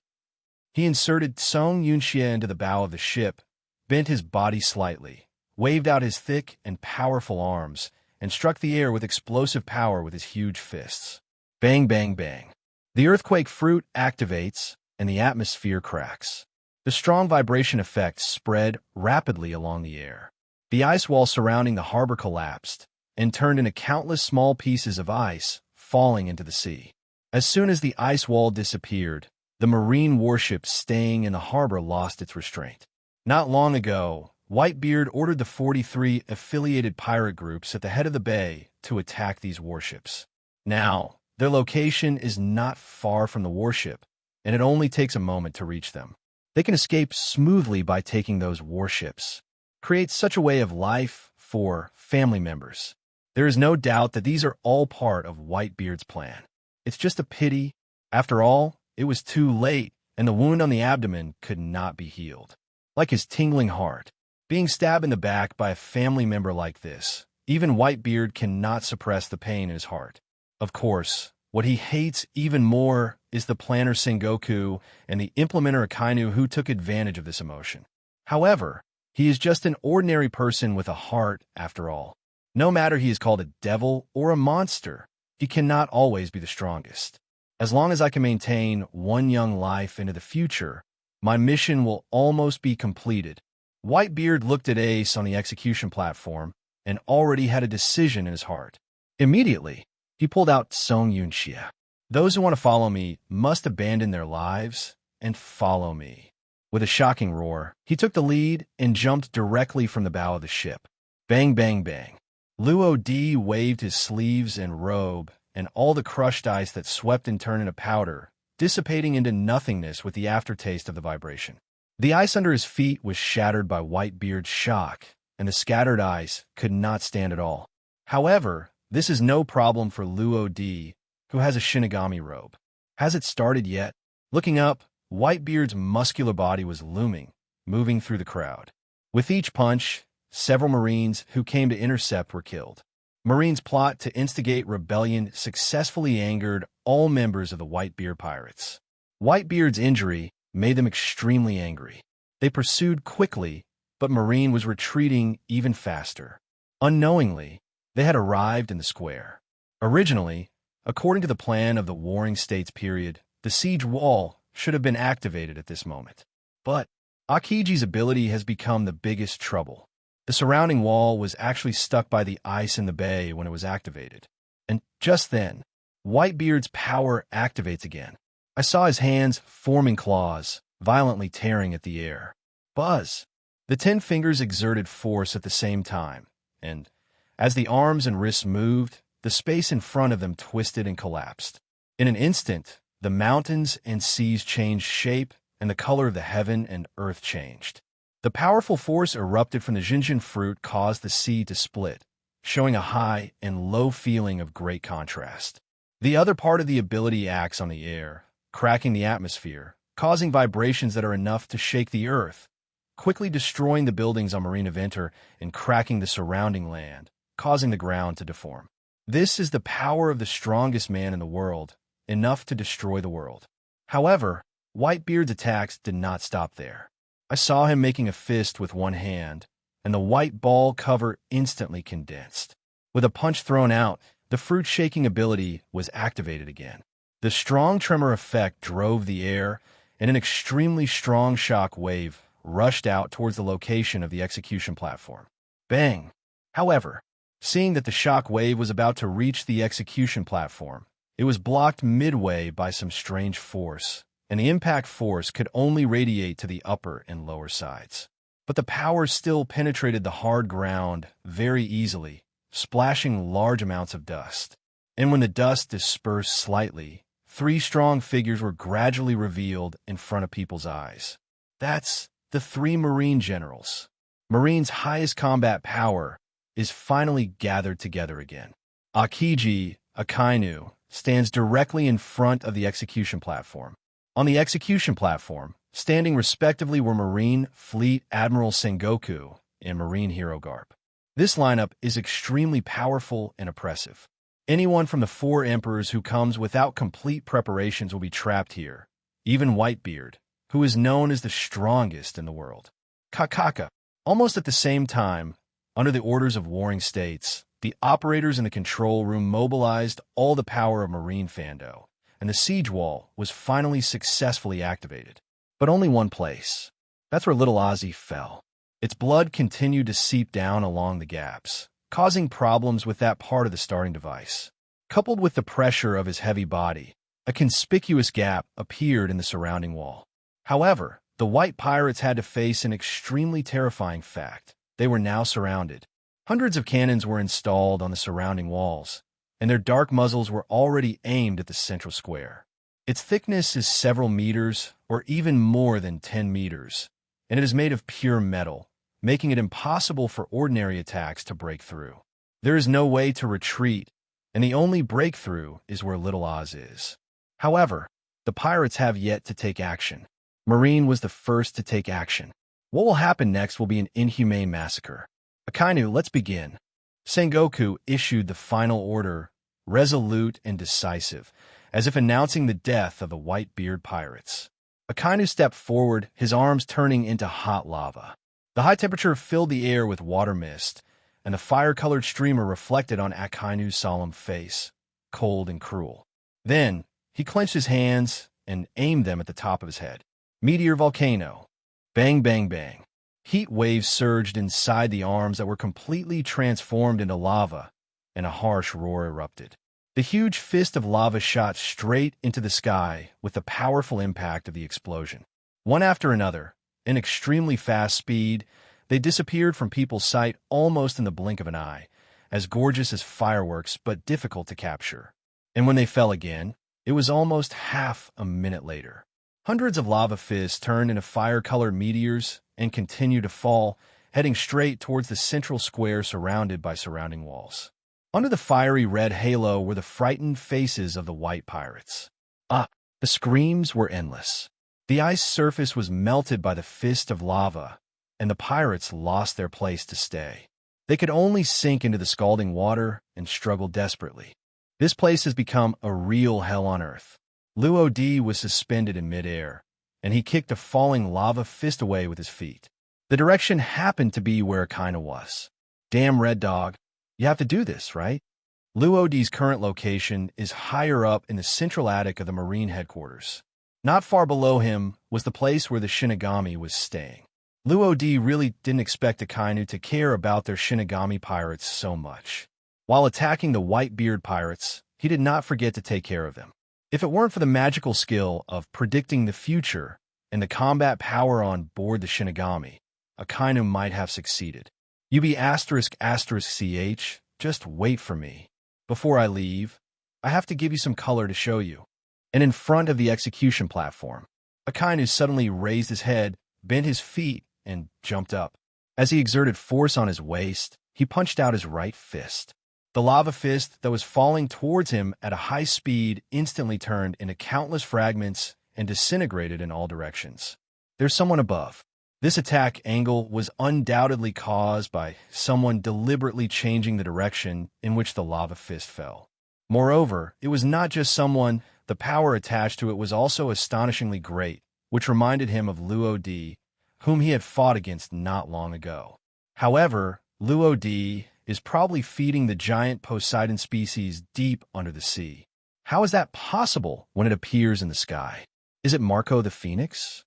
He inserted Song Yunxia into the bow of the ship, bent his body slightly, waved out his thick and powerful arms, and struck the air with explosive power with his huge fists. Bang, bang, bang. The earthquake fruit activates, and the atmosphere cracks. The strong vibration effect spread rapidly along the air. The ice wall surrounding the harbor collapsed and turned into countless small pieces of ice falling into the sea. As soon as the ice wall disappeared, the marine warship staying in the harbor lost its restraint. Not long ago, Whitebeard ordered the 43 affiliated pirate groups at the head of the bay to attack these warships. Now, their location is not far from the warship, and it only takes a moment to reach them. They can escape smoothly by taking those warships. Create such a way of life for family members. There is no doubt that these are all part of Whitebeard's plan. It's just a pity. After all, it was too late, and the wound on the abdomen could not be healed. Like his tingling heart, being stabbed in the back by a family member like this, even Whitebeard cannot suppress the pain in his heart. Of course, what he hates even more is the planner Sengoku and the implementer Akainu who took advantage of this emotion. However, he is just an ordinary person with a heart after all. No matter he is called a devil or a monster, he cannot always be the strongest. As long as I can maintain one young life into the future, my mission will almost be completed. Whitebeard looked at Ace on the execution platform and already had a decision in his heart. Immediately, he pulled out Song Yunxia. Those who want to follow me must abandon their lives and follow me. With a shocking roar, he took the lead and jumped directly from the bow of the ship. Bang, bang, bang. Luo Di waved his sleeves and robe, and all the crushed ice that swept and turned into powder, dissipating into nothingness with the aftertaste of the vibration. The ice under his feet was shattered by Whitebeard's shock, and the scattered ice could not stand at all. However, this is no problem for Luo Di, who has a Shinigami robe. Has it started yet? Looking up, Whitebeard's muscular body was looming, moving through the crowd. With each punch, several Marines who came to intercept were killed. Marines' plot to instigate rebellion successfully angered all members of the Whitebeard pirates. Whitebeard's injury made them extremely angry. They pursued quickly, but Marine was retreating even faster. Unknowingly, they had arrived in the square. Originally, according to the plan of the Warring States period, the siege wall should have been activated at this moment. But Akiji's ability has become the biggest trouble. The surrounding wall was actually stuck by the ice in the bay when it was activated. And just then, Whitebeard's power activates again. I saw his hands forming claws, violently tearing at the air. Buzz! The 10 fingers exerted force at the same time, and as the arms and wrists moved, the space in front of them twisted and collapsed. In an instant, the mountains and seas changed shape, and the color of the heaven and earth changed. The powerful force erupted from the Jinjin fruit caused the sea to split, showing a high and low feeling of great contrast. The other part of the ability acts on the air, cracking the atmosphere, causing vibrations that are enough to shake the earth, quickly destroying the buildings on Marina Venter and cracking the surrounding land, causing the ground to deform. This is the power of the strongest man in the world, enough to destroy the world. However, Whitebeard's attacks did not stop there. I saw him making a fist with one hand, and the white ball cover instantly condensed. With a punch thrown out, the fruit-shaking ability was activated again. The strong tremor effect drove the air, and an extremely strong shock wave rushed out towards the location of the execution platform. Bang! However, seeing that the shock wave was about to reach the execution platform, it was blocked midway by some strange force, and the impact force could only radiate to the upper and lower sides. But the power still penetrated the hard ground very easily, splashing large amounts of dust. And when the dust dispersed slightly, 3 strong figures were gradually revealed in front of people's eyes. That's the 3 Marine generals. Marine's highest combat power is finally gathered together again. Akiji, Akainu, stands directly in front of the execution platform. On the execution platform, standing respectively were Marine Fleet Admiral Sengoku and Marine Hero Garp. This lineup is extremely powerful and oppressive. Anyone from the four emperors who comes without complete preparations will be trapped here, even Whitebeard, who is known as the strongest in the world. Kakaka. Almost at the same time, under the orders of warring states, the operators in the control room mobilized all the power of Marine Fando, and the siege wall was finally successfully activated. But only one place. That's where little Ozzy fell. Its blood continued to seep down along the gaps, causing problems with that part of the starting device. Coupled with the pressure of his heavy body, a conspicuous gap appeared in the surrounding wall. However, the white pirates had to face an extremely terrifying fact. They were now surrounded. Hundreds of cannons were installed on the surrounding walls, and their dark muzzles were already aimed at the central square. Its thickness is several meters, or even more than 10 meters, and it is made of pure metal, making it impossible for ordinary attacks to break through. There is no way to retreat, and the only breakthrough is where Little Oz is. However, the pirates have yet to take action. Marine was the first to take action. What will happen next will be an inhumane massacre. Akainu, let's begin. Sengoku issued the final order, resolute and decisive, as if announcing the death of the Whitebeard pirates. Akainu stepped forward, his arms turning into hot lava. The high temperature filled the air with water mist, and the fire-colored streamer reflected on Akainu's solemn face, cold and cruel. Then, he clenched his hands and aimed them at the top of his head. Meteor volcano. Bang, bang, bang. Heat waves surged inside the arms that were completely transformed into lava, and a harsh roar erupted. The huge fist of lava shot straight into the sky with the powerful impact of the explosion. One after another, in extremely fast speed, they disappeared from people's sight almost in the blink of an eye, as gorgeous as fireworks but difficult to capture. And when they fell again, it was almost half a minute later. Hundreds of lava fists turned into fire-colored meteors and continued to fall, heading straight towards the central square surrounded by surrounding walls. Under the fiery red halo were the frightened faces of the white pirates. The screams were endless. The ice surface was melted by the fist of lava, and the pirates lost their place to stay. They could only sink into the scalding water and struggle desperately. This place has become a real hell on earth. Luo Di was suspended in midair, and he kicked a falling lava fist away with his feet. The direction happened to be where Akainu was. Damn, Red Dog, you have to do this, right? Luo Di's current location is higher up in the central attic of the Marine headquarters. Not far below him was the place where the Shinigami was staying. Luo Di really didn't expect Akainu to care about their Shinigami pirates so much. While attacking the Whitebeard pirates, he did not forget to take care of them. If it weren't for the magical skill of predicting the future and the combat power on board the Shinigami, Akainu might have succeeded. UB****ch, just wait for me. Before I leave, I have to give you some color to show you. And in front of the execution platform, Akainu suddenly raised his head, bent his feet, and jumped up. As he exerted force on his waist, he punched out his right fist. The lava fist that was falling towards him at a high speed instantly turned into countless fragments and disintegrated in all directions. There's someone above. This attack angle was undoubtedly caused by someone deliberately changing the direction in which the lava fist fell. Moreover, it was not just someone, the power attached to it was also astonishingly great, which reminded him of Luo Di, whom he had fought against not long ago. However, Luo Di is probably feeding the giant Poseidon species deep under the sea. How is that possible when it appears in the sky? Is it Marco the Phoenix?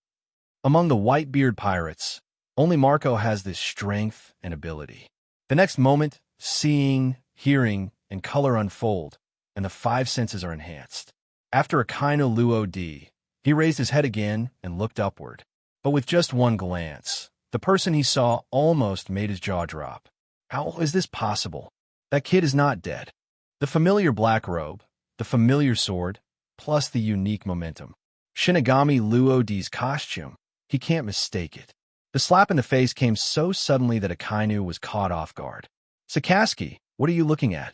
Among the Whitebeard pirates, only Marco has this strength and ability. The next moment, seeing, hearing, and color unfold, and the five senses are enhanced. After Akainu Luo Di, he raised his head again and looked upward. But with just one glance, the person he saw almost made his jaw drop. How is this possible? That kid is not dead. The familiar black robe, the familiar sword, plus the unique momentum. Shinigami Luo Di's costume, he can't mistake it. The slap in the face came so suddenly that Akainu was caught off guard. Sakazuki, what are you looking at?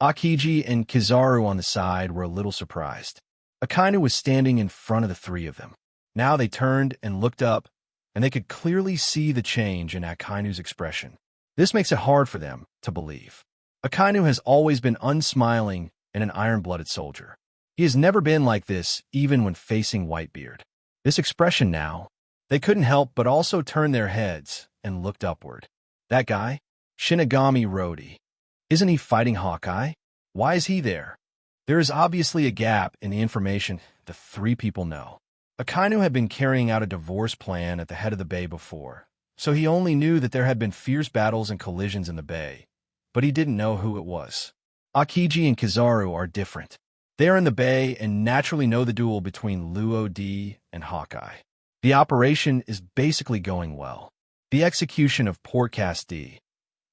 Akiji and Kizaru on the side were a little surprised. Akainu was standing in front of the three of them. Now they turned and looked up, and they could clearly see the change in Akainu's expression. This makes it hard for them to believe. Akainu has always been unsmiling and an iron-blooded soldier. He has never been like this, even when facing Whitebeard. This expression now, they couldn't help but also turn their heads and looked upward. That guy? Shinigami Rodi. Isn't he fighting Hawkeye? Why is he there? There is obviously a gap in the information the three people know. Akainu had been carrying out a divorce plan at the head of the bay before, so he only knew that there had been fierce battles and collisions in the bay, but he didn't know who it was. Akiji and Kizaru are different. They are in the bay and naturally know the duel between Luo D and Hawkeye. The operation is basically going well. The execution of Portcast D.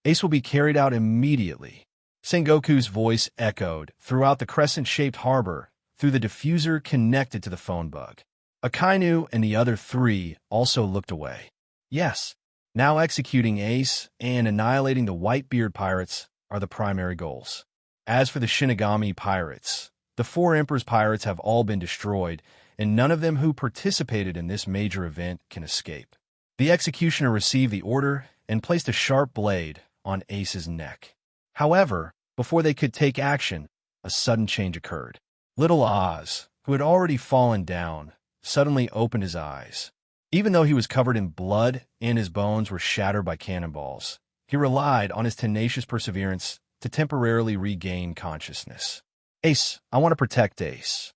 Ace will be carried out immediately. Sengoku's voice echoed throughout the crescent-shaped harbor through the diffuser connected to the phone bug. Akainu and the other three also looked away. Yes, now executing Ace and annihilating the Whitebeard pirates are the primary goals. As for the Shinigami pirates, the four Emperor's pirates have all been destroyed, and none of them who participated in this major event can escape. The executioner received the order and placed a sharp blade on Ace's neck. However, before they could take action, a sudden change occurred. Little Oz, who had already fallen down, suddenly opened his eyes. Even though he was covered in blood and his bones were shattered by cannonballs, he relied on his tenacious perseverance to temporarily regain consciousness. Ace, I want to protect Ace.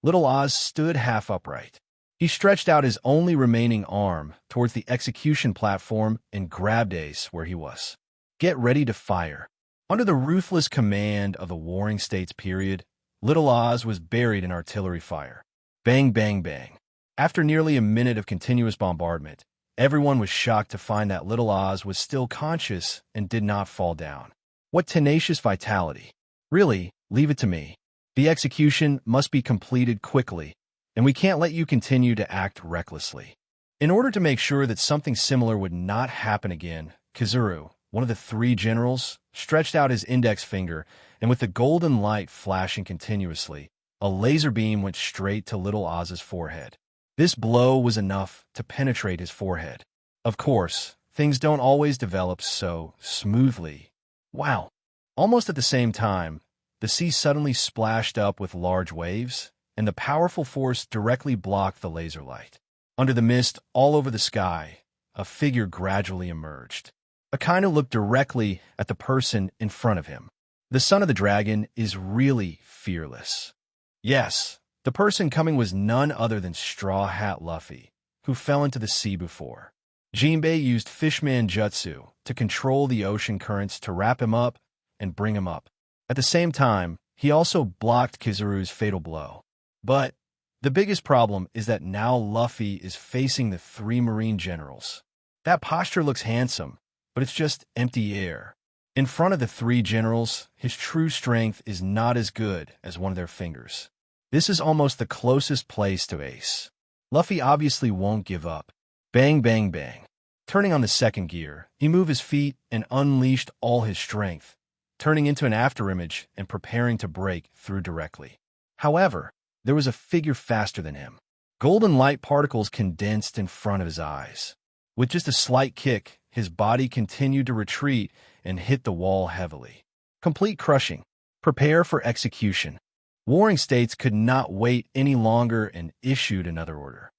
Little Oz stood half upright. He stretched out his only remaining arm towards the execution platform and grabbed Ace where he was. Get ready to fire. Under the ruthless command of the Warring States period, Little Oz was buried in artillery fire. Bang, bang, bang. After nearly a minute of continuous bombardment, everyone was shocked to find that Little Oz was still conscious and did not fall down. What tenacious vitality. Really, leave it to me. The execution must be completed quickly, and we can't let you continue to act recklessly. In order to make sure that something similar would not happen again, Kizaru, one of the three generals, stretched out his index finger, and with the golden light flashing continuously, a laser beam went straight to Little Oz's forehead. This blow was enough to penetrate his forehead. Of course, things don't always develop so smoothly. Wow! Almost at the same time, the sea suddenly splashed up with large waves, and the powerful force directly blocked the laser light. Under the mist all over the sky, a figure gradually emerged. Akainu looked directly at the person in front of him. The son of the dragon is really fearless. Yes, the person coming was none other than Straw Hat Luffy, who fell into the sea before. Jinbei used Fishman Jutsu to control the ocean currents to wrap him up and bring him up. At the same time, he also blocked Kizaru's fatal blow. But the biggest problem is that now Luffy is facing the three Marine generals. That posture looks handsome, but it's just empty air. In front of the three generals, his true strength is not as good as one of their fingers. This is almost the closest place to Ace. Luffy obviously won't give up. Bang, bang, bang. Turning on the second gear, he moved his feet and unleashed all his strength, turning into an afterimage and preparing to break through directly. However, there was a figure faster than him. Golden light particles condensed in front of his eyes. With just a slight kick, his body continued to retreat and hit the wall heavily. Complete crushing. Prepare for execution. Warring States could not wait any longer and issued another order.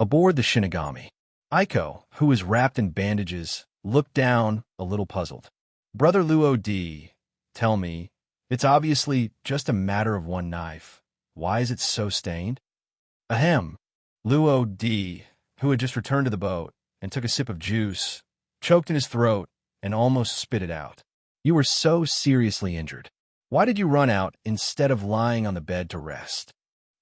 Aboard the Shinigami, Aiko, who was wrapped in bandages, looked down, a little puzzled. Brother Luo D, tell me, it's obviously just a matter of one knife. Why is it so stained? Ahem. Luo D, who had just returned to the boat and took a sip of juice, choked in his throat and almost spit it out. You were so seriously injured. Why did you run out instead of lying on the bed to rest?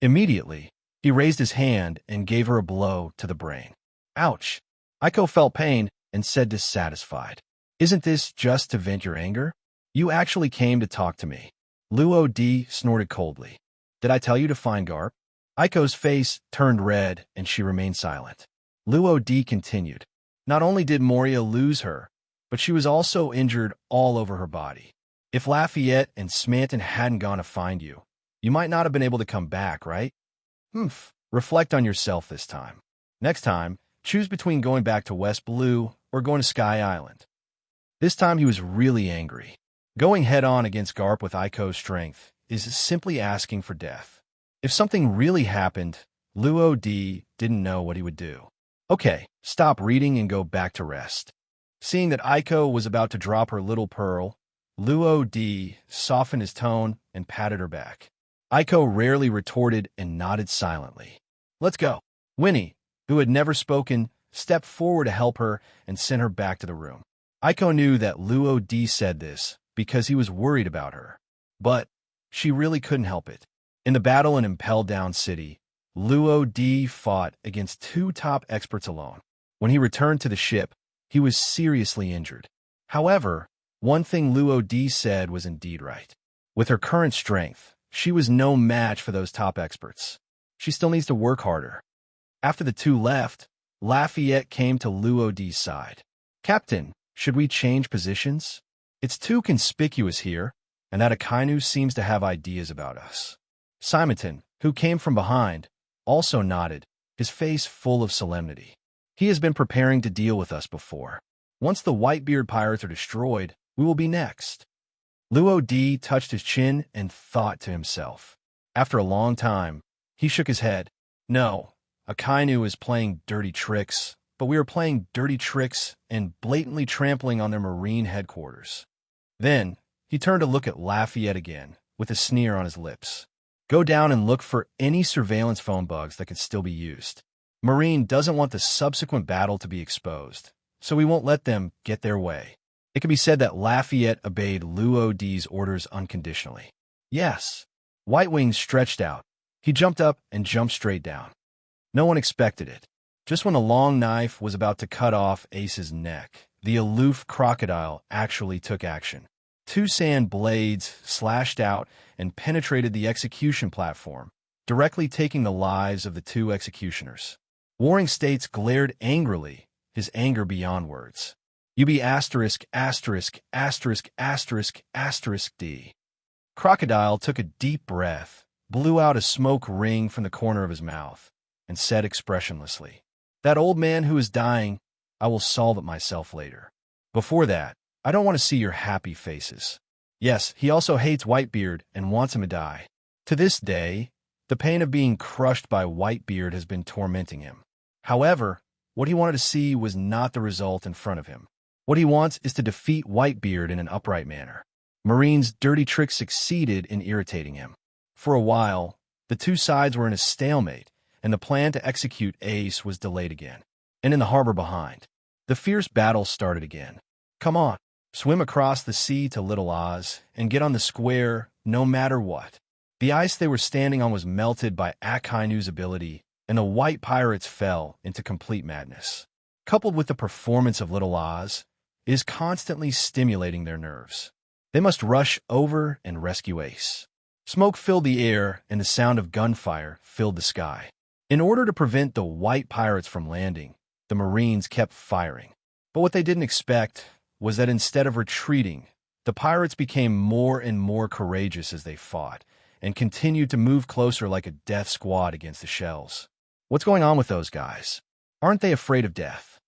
Immediately, he raised his hand and gave her a blow to the brain. Ouch! Aiko felt pain and said dissatisfied. Isn't this just to vent your anger? You actually came to talk to me. Luo D snorted coldly. Did I tell you to find Garp? Aiko's face turned red and she remained silent. Luo D continued. Not only did Moria lose her, but she was also injured all over her body. If Lafayette and Smanton hadn't gone to find you, you might not have been able to come back, right? Reflect on yourself this time. Next time, choose between going back to West Blue or going to Sky Island. This time he was really angry. Going head-on against Garp with Aiko's strength is simply asking for death. If something really happened, Luo D didn't know what he would do. Okay, stop reading and go back to rest. Seeing that Aiko was about to drop her little pearl, Luo D softened his tone and patted her back. Aiko rarely retorted and nodded silently. Let's go. Winnie, who had never spoken, stepped forward to help her and sent her back to the room. Aiko knew that Luo D said this because he was worried about her, but she really couldn't help it. In the battle in Impel Down City, Luo D fought against two top experts alone. When he returned to the ship, he was seriously injured. However, one thing Luo D said was indeed right. With her current strength, she was no match for those top experts. She still needs to work harder. After the two left, Lafayette came to Luo D's side. Captain, should we change positions? It's too conspicuous here, and that Akainu seems to have ideas about us. Simonton, who came from behind, also nodded, his face full of solemnity. He has been preparing to deal with us before. Once the Whitebeard pirates are destroyed, we will be next. Luo D touched his chin and thought to himself. After a long time, he shook his head. No, Akainu is playing dirty tricks, but we are playing dirty tricks and blatantly trampling on their marine headquarters. Then, he turned to look at Lafayette again, with a sneer on his lips. Go down and look for any surveillance phone bugs that could still be used. Marine doesn't want the subsequent battle to be exposed, so we won't let them get their way. It can be said that Lafayette obeyed Luo D's orders unconditionally. Yes. White Wings stretched out. He jumped up and jumped straight down. No one expected it. Just when the long knife was about to cut off Ace's neck, the aloof crocodile actually took action. Two sand blades slashed out and penetrated the execution platform, directly taking the lives of the two executioners. Warring States glared angrily, his anger beyond words. UB asterisk asterisk asterisk asterisk asterisk D. Crocodile took a deep breath, blew out a smoke ring from the corner of his mouth, and said expressionlessly, That old man who is dying, I will solve it myself later. Before that, I don't want to see your happy faces. Yes, he also hates Whitebeard and wants him to die. To this day, the pain of being crushed by Whitebeard has been tormenting him. However, what he wanted to see was not the result in front of him. What he wants is to defeat Whitebeard in an upright manner. Marine's dirty trick succeeded in irritating him. For a while, the two sides were in a stalemate, and the plan to execute Ace was delayed again. And in the harbor behind, the fierce battle started again. Come on, swim across the sea to Little Oz and get on the square no matter what. The ice they were standing on was melted by Akainu's ability, and the white pirates fell into complete madness. Coupled with the performance of Little Oz, it is constantly stimulating their nerves. They must rush over and rescue Ace. Smoke filled the air, and the sound of gunfire filled the sky. In order to prevent the white pirates from landing, the Marines kept firing. But what they didn't expect was that instead of retreating, the pirates became more and more courageous as they fought, and continued to move closer like a death squad against the shells. What's going on with those guys? Aren't they afraid of death?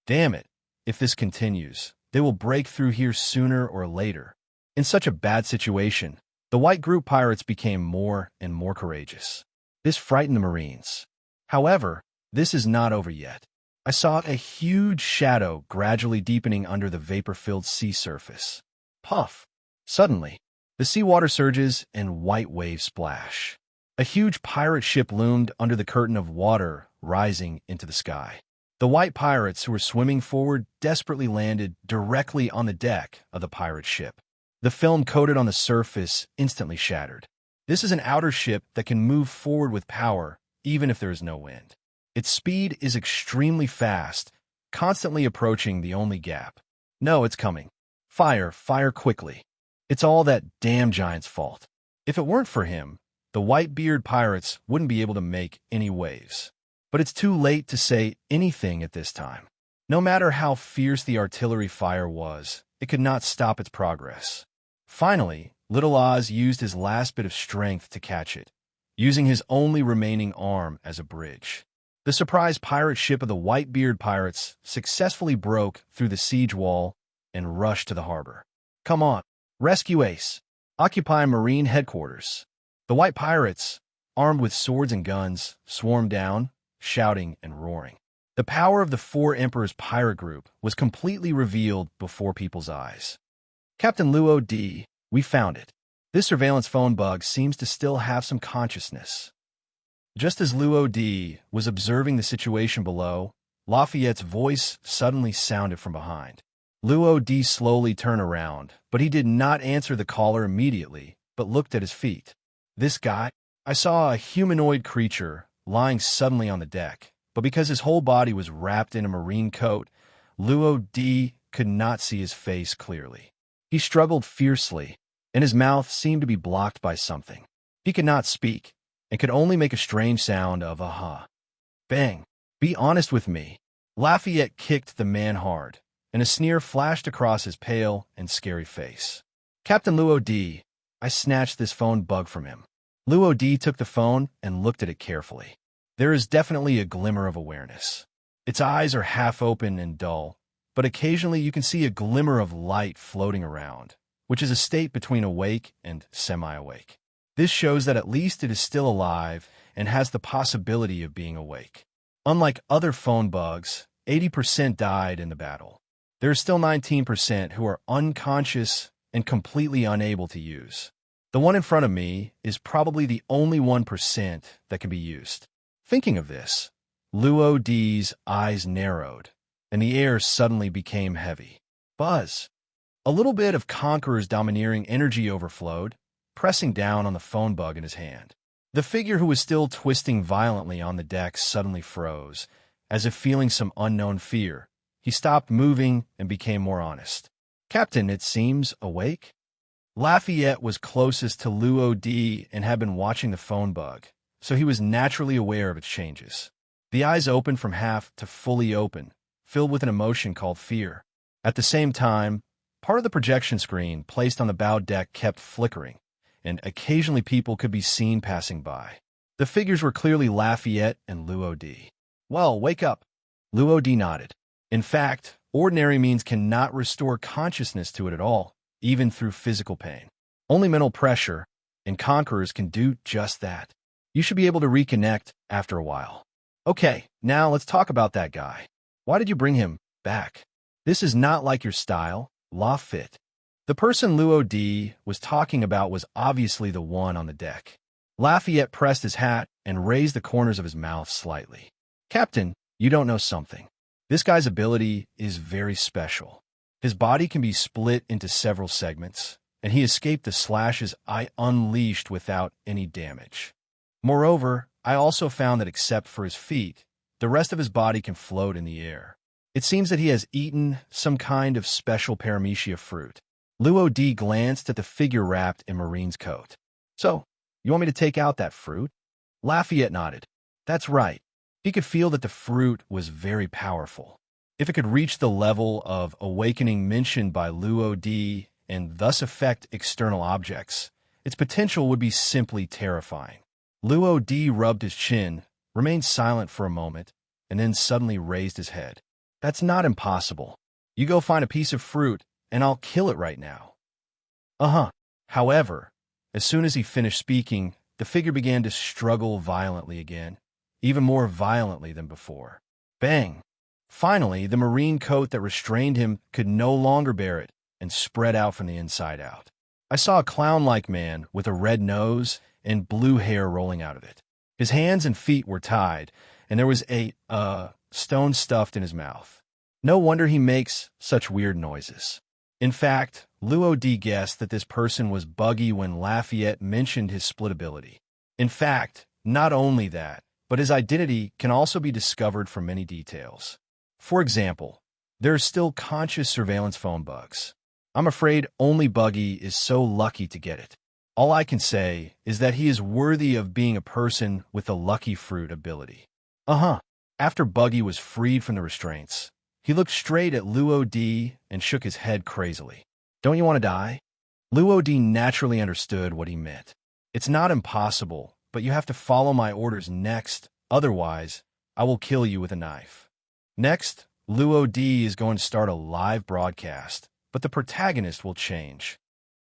Damn it, if this continues, they will break through here sooner or later. In such a bad situation, the white group pirates became more and more courageous. This frightened the Marines. However, this is not over yet. I saw a huge shadow gradually deepening under the vapor-filled sea surface. Puff! Suddenly, the seawater surges and white waves splash. A huge pirate ship loomed under the curtain of water rising into the sky. The white pirates who were swimming forward desperately landed directly on the deck of the pirate ship. The film coated on the surface instantly shattered. This is an outer ship that can move forward with power even if there is no wind. Its speed is extremely fast, constantly approaching the only gap. No, it's coming. Fire, fire quickly. It's all that damn giant's fault. If it weren't for him, the Whitebeard pirates wouldn't be able to make any waves. But it's too late to say anything at this time. No matter how fierce the artillery fire was, it could not stop its progress. Finally, Little Oz used his last bit of strength to catch it, using his only remaining arm as a bridge. The surprise pirate ship of the Whitebeard pirates successfully broke through the siege wall and rushed to the harbor. Come on, Rescue Ace. Occupy Marine Headquarters. The white pirates, armed with swords and guns, swarmed down, shouting and roaring. The power of the Four Emperors pirate group was completely revealed before people's eyes. Captain Luo D, we found it. This surveillance phone bug seems to still have some consciousness. Just as Luo D was observing the situation below, Lafayette's voice suddenly sounded from behind. Luo D slowly turned around, but he did not answer the caller immediately, but looked at his feet. This guy? I saw a humanoid creature lying suddenly on the deck, but because his whole body was wrapped in a marine coat, Luo D could not see his face clearly. He struggled fiercely, and his mouth seemed to be blocked by something. He could not speak, and could only make a strange sound of aha. Bang! Be honest with me. Lafayette kicked the man hard, and a sneer flashed across his pale and scary face. Captain Luo D, I snatched this phone bug from him. Luo D took the phone and looked at it carefully. There is definitely a glimmer of awareness. Its eyes are half open and dull, but occasionally you can see a glimmer of light floating around, which is a state between awake and semi-awake. This shows that at least it is still alive and has the possibility of being awake. Unlike other phone bugs, 80% died in the battle. There are still 19% who are unconscious and completely unable to use. The one in front of me is probably the only 1% that can be used. Thinking of this, Luo D's eyes narrowed, and the air suddenly became heavy. Buzz! A little bit of Conqueror's domineering energy overflowed, pressing down on the phone bug in his hand. The figure who was still twisting violently on the deck suddenly froze, as if feeling some unknown fear. He stopped moving and became more honest. Captain, it seems, awake? Lafayette was closest to Luo D and had been watching the phone bug, so he was naturally aware of its changes. The eyes opened from half to fully open, filled with an emotion called fear. At the same time, part of the projection screen placed on the bow deck kept flickering, and occasionally people could be seen passing by. The figures were clearly Lafayette and Luo D. Well, wake up. Luo D nodded. In fact, ordinary means cannot restore consciousness to it at all, even through physical pain. Only mental pressure, and Conquerors can do just that. You should be able to reconnect after a while. Okay, now let's talk about that guy. Why did you bring him back? This is not like your style, Lafayette. The person Luo D was talking about was obviously the one on the deck. Lafayette pressed his hat and raised the corners of his mouth slightly. Captain, you don't know something. This guy's ability is very special. His body can be split into several segments, and he escaped the slashes I unleashed without any damage. Moreover, I also found that except for his feet, the rest of his body can float in the air. It seems that he has eaten some kind of special paramecia fruit. Luo D glanced at the figure wrapped in Marine's coat. So, you want me to take out that fruit? Lafayette nodded. That's right. He could feel that the fruit was very powerful. If it could reach the level of awakening mentioned by Luo D and thus affect external objects, its potential would be simply terrifying. Luo D rubbed his chin, remained silent for a moment, and then suddenly raised his head. That's not impossible. You go find a piece of fruit, and I'll kill it right now. However, as soon as he finished speaking, the figure began to struggle violently again, even more violently than before. Bang! Finally, the marine coat that restrained him could no longer bear it and spread out from the inside out. I saw a clown-like man with a red nose and blue hair rolling out of it. His hands and feet were tied, and there was a, stone stuffed in his mouth. No wonder he makes such weird noises. In fact, Luo D guessed that this person was Buggy when Lafayette mentioned his split ability. In fact, not only that, but his identity can also be discovered from many details. For example, there are still conscious surveillance phone bugs. I'm afraid only Buggy is so lucky to get it. All I can say is that he is worthy of being a person with a lucky fruit ability. After Buggy was freed from the restraints, he looked straight at Luo D and shook his head crazily. Don't you want to die? Luo D naturally understood what he meant. It's not impossible, but you have to follow my orders next, otherwise, I will kill you with a knife. Next, Luo D is going to start a live broadcast, but the protagonist will change.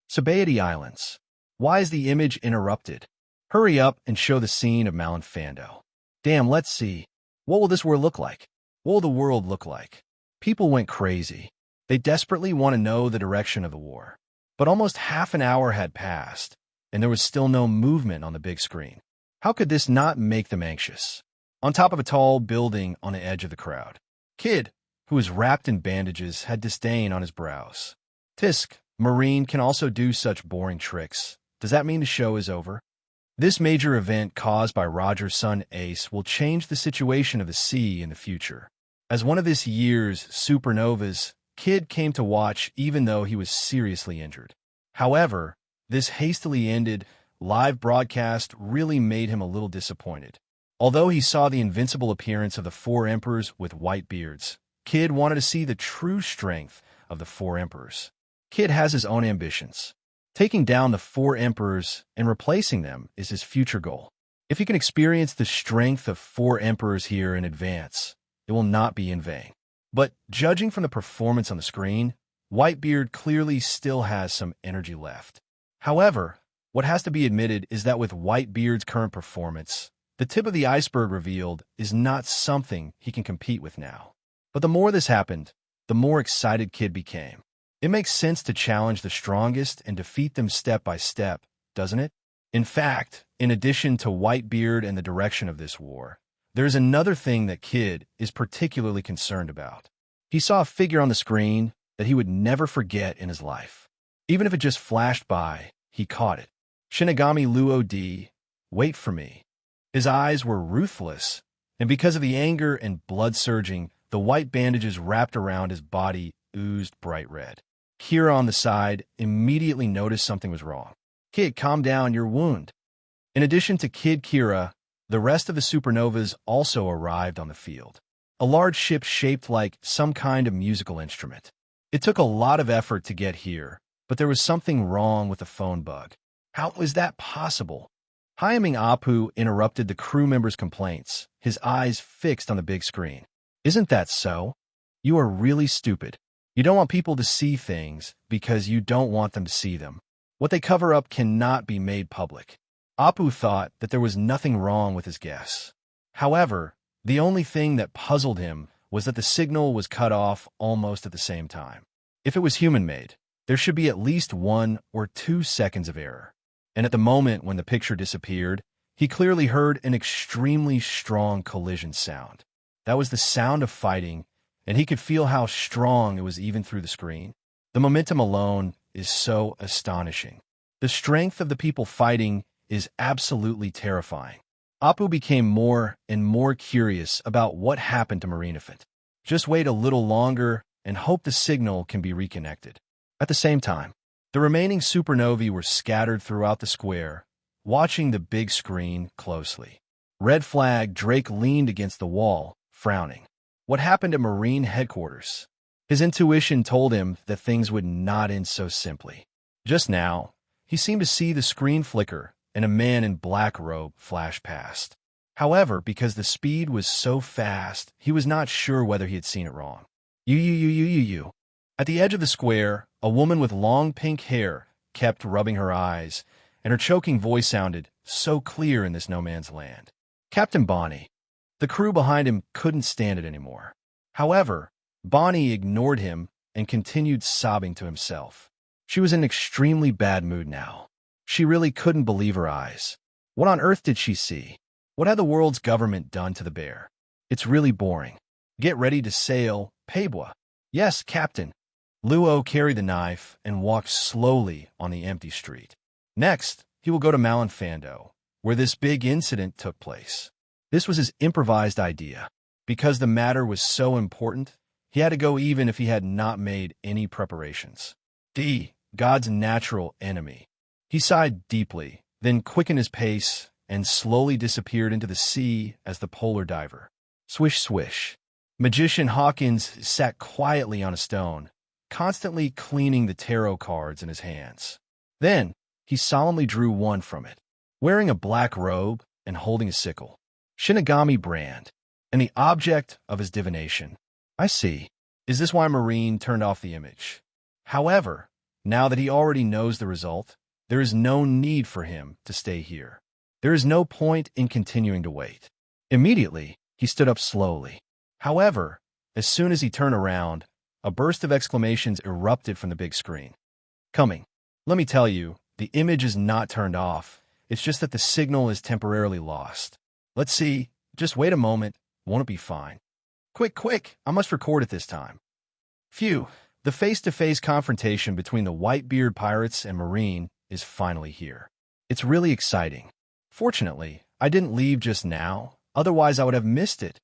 Sabaody Islands. Why is the image interrupted? Hurry up and show the scene of Malinfando. Damn, let's see. What will this world look like? What will the world look like? People went crazy. They desperately want to know the direction of the war. But almost half an hour had passed, and there was still no movement on the big screen. How could this not make them anxious? On top of a tall building on the edge of the crowd, Kid, who was wrapped in bandages, had disdain on his brows. Tisk, Marine can also do such boring tricks. Does that mean the show is over? This major event caused by Roger's son Ace will change the situation of the sea in the future. As one of this year's supernovas, Kid came to watch even though he was seriously injured. However, this hastily ended live broadcast really made him a little disappointed. Although he saw the invincible appearance of the four emperors with white beards, Kid wanted to see the true strength of the four emperors. Kid has his own ambitions. Taking down the four emperors and replacing them is his future goal. If he can experience the strength of four emperors here in advance, it will not be in vain. But judging from the performance on the screen, Whitebeard clearly still has some energy left. However, what has to be admitted is that with Whitebeard's current performance, the tip of the iceberg revealed is not something he can compete with now. But the more this happened, the more excited Kid became. It makes sense to challenge the strongest and defeat them step by step, doesn't it? In fact, in addition to Whitebeard and the direction of this war, there's another thing that Kid is particularly concerned about. He saw a figure on the screen that he would never forget in his life. Even if it just flashed by, he caught it. Shinigami Luo D, wait for me. His eyes were ruthless, and because of the anger and blood surging, the white bandages wrapped around his body oozed bright red. Kira on the side immediately noticed something was wrong. Kid, calm down, your wound. In addition to Kid Kira, the rest of the supernovas also arrived on the field. A large ship shaped like some kind of musical instrument. It took a lot of effort to get here, but there was something wrong with the phone bug. How was that possible? Hyaming Apu interrupted the crew member's complaints, his eyes fixed on the big screen. Isn't that so? You are really stupid. You don't want people to see things because you don't want them to see them. What they cover up cannot be made public. Apu thought that there was nothing wrong with his guess. However, the only thing that puzzled him was that the signal was cut off almost at the same time. If it was human-made, there should be at least 1 or 2 seconds of error. And at the moment when the picture disappeared, he clearly heard an extremely strong collision sound. That was the sound of fighting, and he could feel how strong it was even through the screen. The momentum alone is so astonishing. The strength of the people fighting is absolutely terrifying. Apu became more and more curious about what happened to Marinefant. Just wait a little longer and hope the signal can be reconnected. At the same time, the remaining supernovae were scattered throughout the square, watching the big screen closely. Red Flag Drake leaned against the wall, frowning. What happened at Marine headquarters? His intuition told him that things would not end so simply. Just now, he seemed to see the screen flicker and a man in black robe flash past. However, because the speed was so fast, he was not sure whether he had seen it wrong. You. At the edge of the square, a woman with long pink hair kept rubbing her eyes, and her choking voice sounded so clear in this no-man's land. Captain Bonnie. The crew behind him couldn't stand it anymore. However, Bonnie ignored him and continued sobbing to himself. She was in an extremely bad mood now. She really couldn't believe her eyes. What on earth did she see? What had the world's government done to the bear? It's really boring. Get ready to sail, Pabwa. Yes, Captain. Luo carried the knife and walked slowly on the empty street. Next, he will go to Malinfando, where this big incident took place. This was his improvised idea. Because the matter was so important, he had to go even if he had not made any preparations. God's natural enemy. He sighed deeply, then quickened his pace and slowly disappeared into the sea as the polar diver. Swish, swish. Magician Hawkins sat quietly on a stone, constantly cleaning the tarot cards in his hands. Then, he solemnly drew one from it, wearing a black robe and holding a sickle. Shinigami brand, and the object of his divination. I see. Is this why Marine turned off the image? However, Now that he already knows the result, there is no need for him to stay here. There is no point in continuing to wait. Immediately, he stood up slowly. However, as soon as he turned around, a burst of exclamations erupted from the big screen. Coming. Let me tell you, the image is not turned off. It's just that the signal is temporarily lost. Let's see. Just wait a moment. Won't it be fine? Quick, quick. I must record it this time. Phew. The face-to-face confrontation between the Whitebeard pirates and Marine is finally here. It's really exciting. Fortunately, I didn't leave just now. Otherwise, I would have missed it.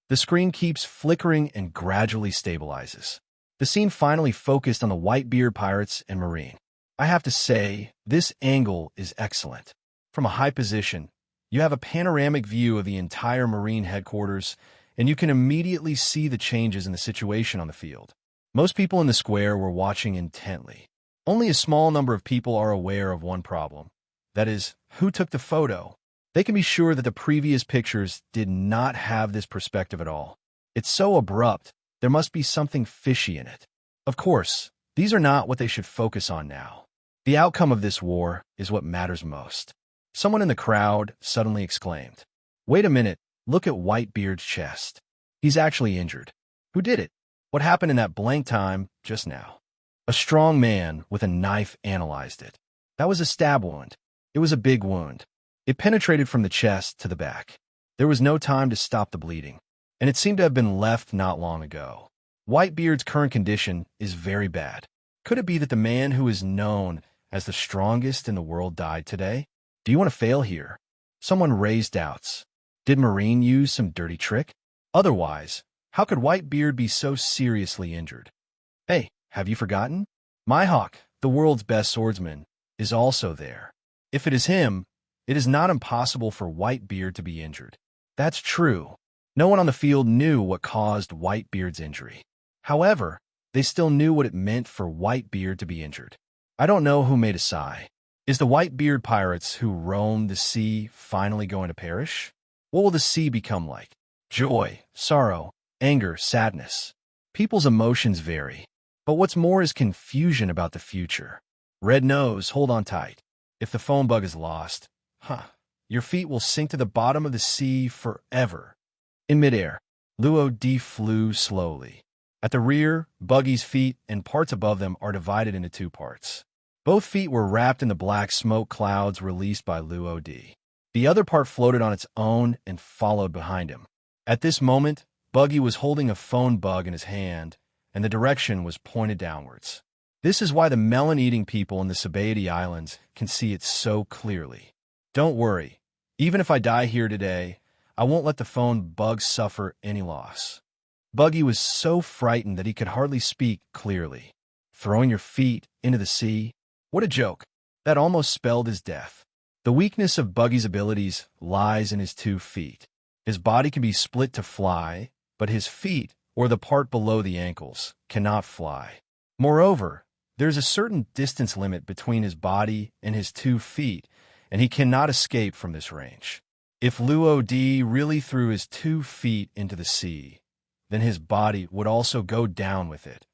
The screen keeps flickering and gradually stabilizes. The scene finally focused on the Whitebeard pirates and Marine. I have to say, this angle is excellent. From a high position, you have a panoramic view of the entire Marine headquarters, and you can immediately see the changes in the situation on the field. Most people in the square were watching intently. Only a small number of people are aware of one problem. That is, who took the photo. They can be sure that the previous pictures did not have this perspective at all. It's so abrupt, there must be something fishy in it. Of course, these are not what they should focus on now. The outcome of this war is what matters most. Someone in the crowd suddenly exclaimed, "Wait a minute, look at Whitebeard's chest. He's actually injured. Who did it? What happened in that blank time just now?" A strong man with a knife analyzed it. That was a stab wound. It was a big wound. It penetrated from the chest to the back. There was no time to stop the bleeding, and it seemed to have been left not long ago. Whitebeard's current condition is very bad. Could it be that the man who is known as the strongest in the world died today? Do you want to fail here? Someone raised doubts. Did Marine use some dirty trick? Otherwise, how could Whitebeard be so seriously injured? Hey, have you forgotten? Mihawk, the world's best swordsman, is also there. If it is him, it is not impossible for Whitebeard to be injured. That's true. No one on the field knew what caused Whitebeard's injury. However, they still knew what it meant for Whitebeard to be injured. I don't know who made a sigh. Is the Whitebeard pirates who roam the sea finally going to perish? What will the sea become like? Joy, sorrow, anger, sadness. People's emotions vary. But what's more is confusion about the future. Red Nose, hold on tight. If the phone bug is lost, your feet will sink to the bottom of the sea forever. In midair, Luo D flew slowly. At the rear, Buggy's feet and parts above them are divided into two parts. Both feet were wrapped in the black smoke clouds released by Luo D. The other part floated on its own and followed behind him. At this moment, Buggy was holding a phone bug in his hand, and the direction was pointed downwards. This is why the melon-eating people in the Sabaody Islands can see it so clearly. Don't worry. Even if I die here today, I won't let the phone bug suffer any loss. Buggy was so frightened that he could hardly speak clearly. Throwing your feet into the sea? What a joke. That almost spelled his death. The weakness of Buggy's abilities lies in his 2 feet. His body can be split to fly, but his feet, or the part below the ankles, cannot fly. Moreover, there's a certain distance limit between his body and his 2 feet, and he cannot escape from this range. If Luo D really threw his 2 feet into the sea, then his body would also go down with it,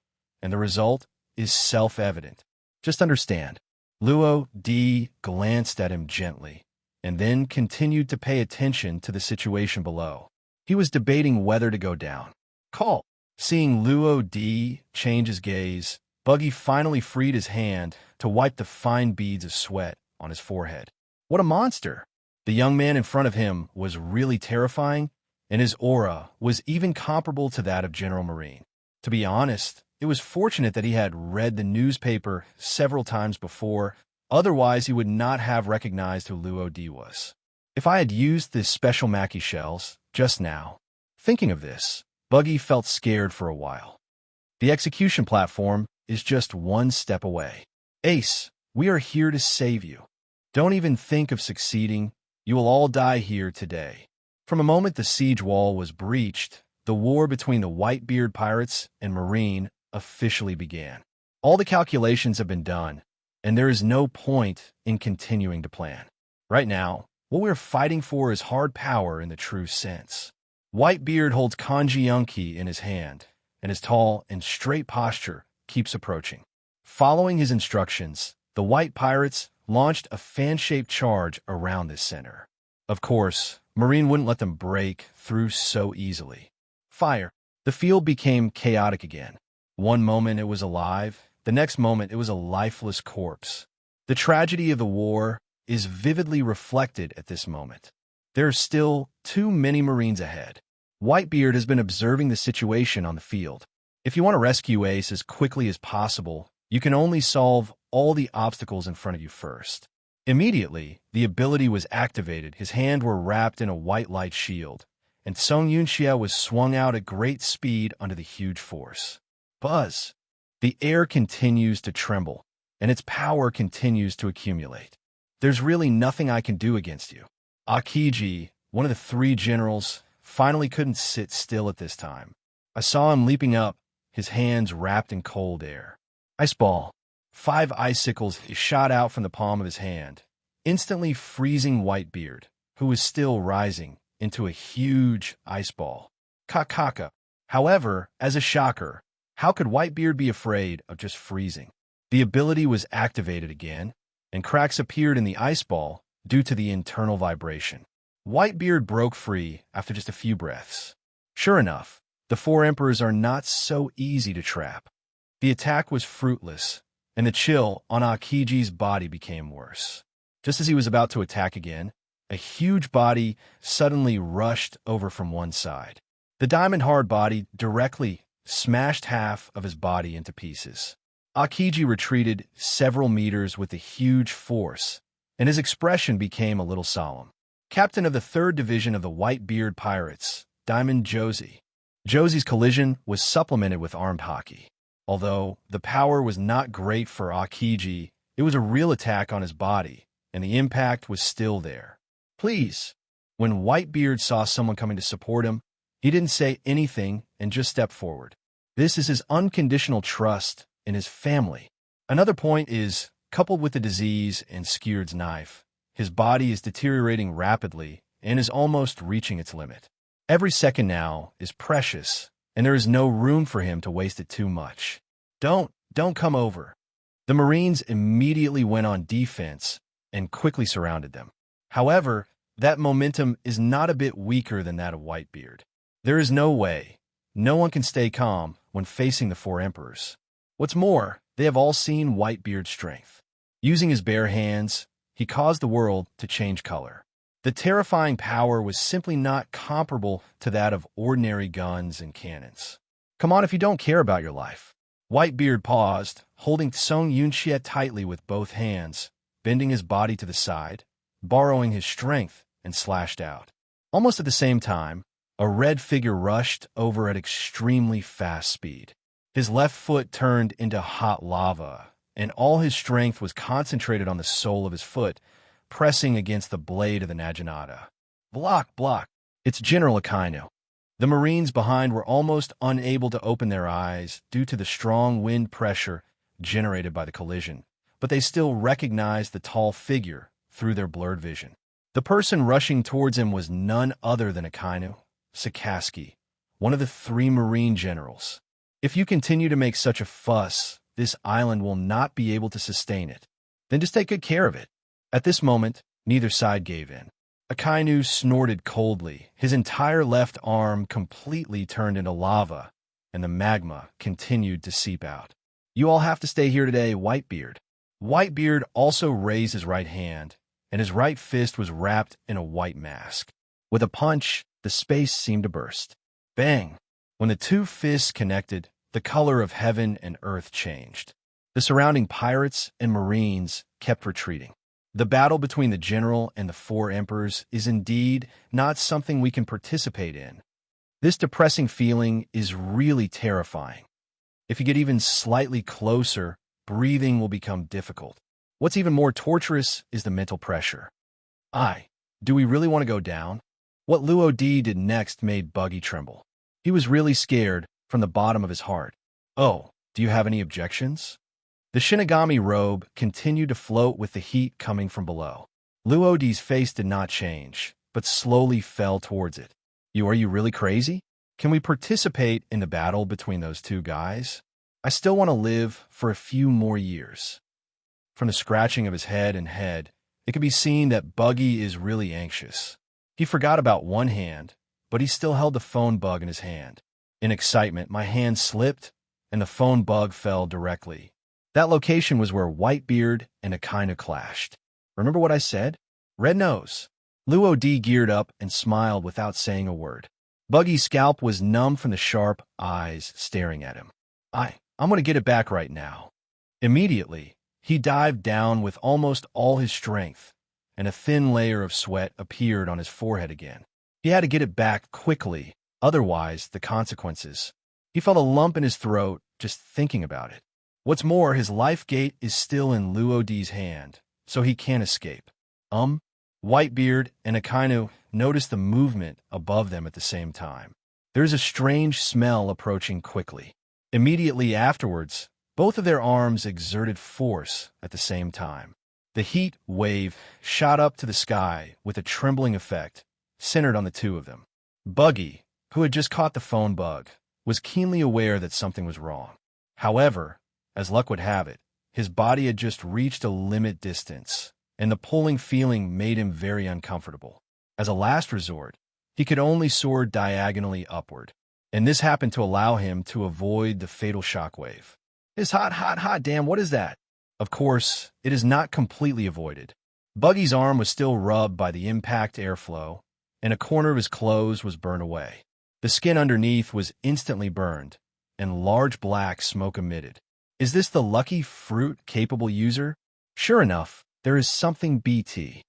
and the result is self-evident. Just understand, Luo D glanced at him gently, and then continued to pay attention to the situation below. He was debating whether to go down. Call. Seeing Luo D change his gaze, Buggy finally freed his hand to wipe the fine beads of sweat on his forehead. What a monster! The young man in front of him was really terrifying, and his aura was even comparable to that of General Marine. To be honest, it was fortunate that he had read the newspaper several times before, otherwise he would not have recognized who Luo D was. If I had used the special Mackie shells just now, thinking of this, Buggy felt scared for a while. The execution platform is just 1 step away. Ace, we are here to save you. Don't even think of succeeding. You will all die here today. From the moment the siege wall was breached, the war between the Whitebeard pirates and Marine officially began. All the calculations have been done, and there is no point in continuing to plan. Right now, what we are fighting for is hard power in the true sense. Whitebeard holds Kanji Yunki in his hand, and his tall and straight posture keeps approaching. Following his instructions, the white pirates launched a fan-shaped charge around this center. Of course, Marine wouldn't let them break through so easily. Fire. The field became chaotic again. One moment it was alive, the next moment it was a lifeless corpse. The tragedy of the war is vividly reflected at this moment. There are still too many Marines ahead. Whitebeard has been observing the situation on the field. If you want to rescue Ace as quickly as possible, you can only solve all the obstacles in front of you first. Immediately, the ability was activated. His hands were wrapped in a white light shield, and Song Yunxia was swung out at great speed under the huge force. Buzz! The air continues to tremble, and its power continues to accumulate. There's really nothing I can do against you. Akiji, one of the three generals, finally couldn't sit still at this time. I saw him leaping up, his hands wrapped in cold air. Ice ball. 5 icicles shot out from the palm of his hand, instantly freezing Whitebeard, who was still rising, into a huge ice ball. Kakaka. However, as a shocker, how could Whitebeard be afraid of just freezing? The ability was activated again, and cracks appeared in the ice ball due to the internal vibration. Whitebeard broke free after just a few breaths. Sure enough, the 4 emperors are not so easy to trap. The attack was fruitless, and the chill on Akiji's body became worse. Just as he was about to attack again, a huge body suddenly rushed over from one side. The diamond-hard body directly smashed half of his body into pieces. Akiji retreated several meters with a huge force, and his expression became a little solemn. Captain of the 3rd Division of the Whitebeard Pirates, Diamond Josie. Josie's collision was supplemented with armed hockey. Although the power was not great for Akiji, it was a real attack on his body, and the impact was still there. Please. When Whitebeard saw someone coming to support him, he didn't say anything and just stepped forward. This is his unconditional trust in his family. Another point is, coupled with the disease and Skewered's knife, his body is deteriorating rapidly and is almost reaching its limit. Every second now is precious, and there is no room for him to waste it too much. Don't come over. The Marines immediately went on defense and quickly surrounded them. However, that momentum is not a bit weaker than that of Whitebeard. There is no way. No one can stay calm when facing the 4 emperors. What's more, they have all seen Whitebeard's strength. Using his bare hands, he caused the world to change color. The terrifying power was simply not comparable to that of ordinary guns and cannons. Come on if you don't care about your life. Whitebeard paused, holding Song Yunxia tightly with both hands, bending his body to the side, borrowing his strength, and slashed out. Almost at the same time, a red figure rushed over at extremely fast speed. His left foot turned into hot lava, and all his strength was concentrated on the sole of his foot, pressing against the blade of the Naginata. Block! It's General Akainu. The Marines behind were almost unable to open their eyes due to the strong wind pressure generated by the collision, but they still recognized the tall figure through their blurred vision. The person rushing towards him was none other than Akainu Sakaski, one of the 3 Marine generals. If you continue to make such a fuss, this island will not be able to sustain it. Then just take good care of it. At this moment, neither side gave in. Akainu snorted coldly. His entire left arm completely turned into lava, and the magma continued to seep out. You all have to stay here today, Whitebeard. Whitebeard also raised his right hand, and his right fist was wrapped in a white mask. With a punch, the space seemed to burst. Bang! When the 2 fists connected, the color of heaven and earth changed. The surrounding pirates and Marines kept retreating. The battle between the general and the 4 emperors is indeed not something we can participate in. This depressing feeling is really terrifying. If you get even slightly closer, breathing will become difficult. What's even more torturous is the mental pressure. Do we really want to go down? What Luo Di did next made Buggy tremble. He was really scared from the bottom of his heart. Oh, do you have any objections? The Shinigami robe continued to float with the heat coming from below. Luo Di's face did not change, but slowly fell towards it. Are you really crazy? Can we participate in the battle between those 2 guys? I still want to live for a few more years. From the scratching of his head and head, it could be seen that Buggy is really anxious. He forgot about one hand, but he still held the phone bug in his hand. In excitement, my hand slipped, and the phone bug fell directly. That location was where Whitebeard and Akina clashed. Remember what I said? Red nose. Luo D geared up and smiled without saying a word. Buggy's scalp was numb from the sharp eyes staring at him. I'm going to get it back right now. Immediately, he dived down with almost all his strength, and a thin layer of sweat appeared on his forehead again. He had to get it back quickly, otherwise the consequences. He felt a lump in his throat just thinking about it. What's more, his life gate is still in Luo D's hand, so he can't escape. Whitebeard and Akainu noticed the movement above them at the same time. There is a strange smell approaching quickly. Immediately afterwards, both of their arms exerted force at the same time. The heat wave shot up to the sky with a trembling effect, centered on the two of them. Buggy, who had just caught the phone bug, was keenly aware that something was wrong. However, as luck would have it, his body had just reached a limit distance, and the pulling feeling made him very uncomfortable. As a last resort, he could only soar diagonally upward, and this happened to allow him to avoid the fatal shockwave. It's hot, damn, what is that? Of course, it is not completely avoided. Buggy's arm was still rubbed by the impact airflow, and a corner of his clothes was burned away. The skin underneath was instantly burned, and large black smoke emitted. Is this the lucky fruit-capable user? Sure enough, there is something BT.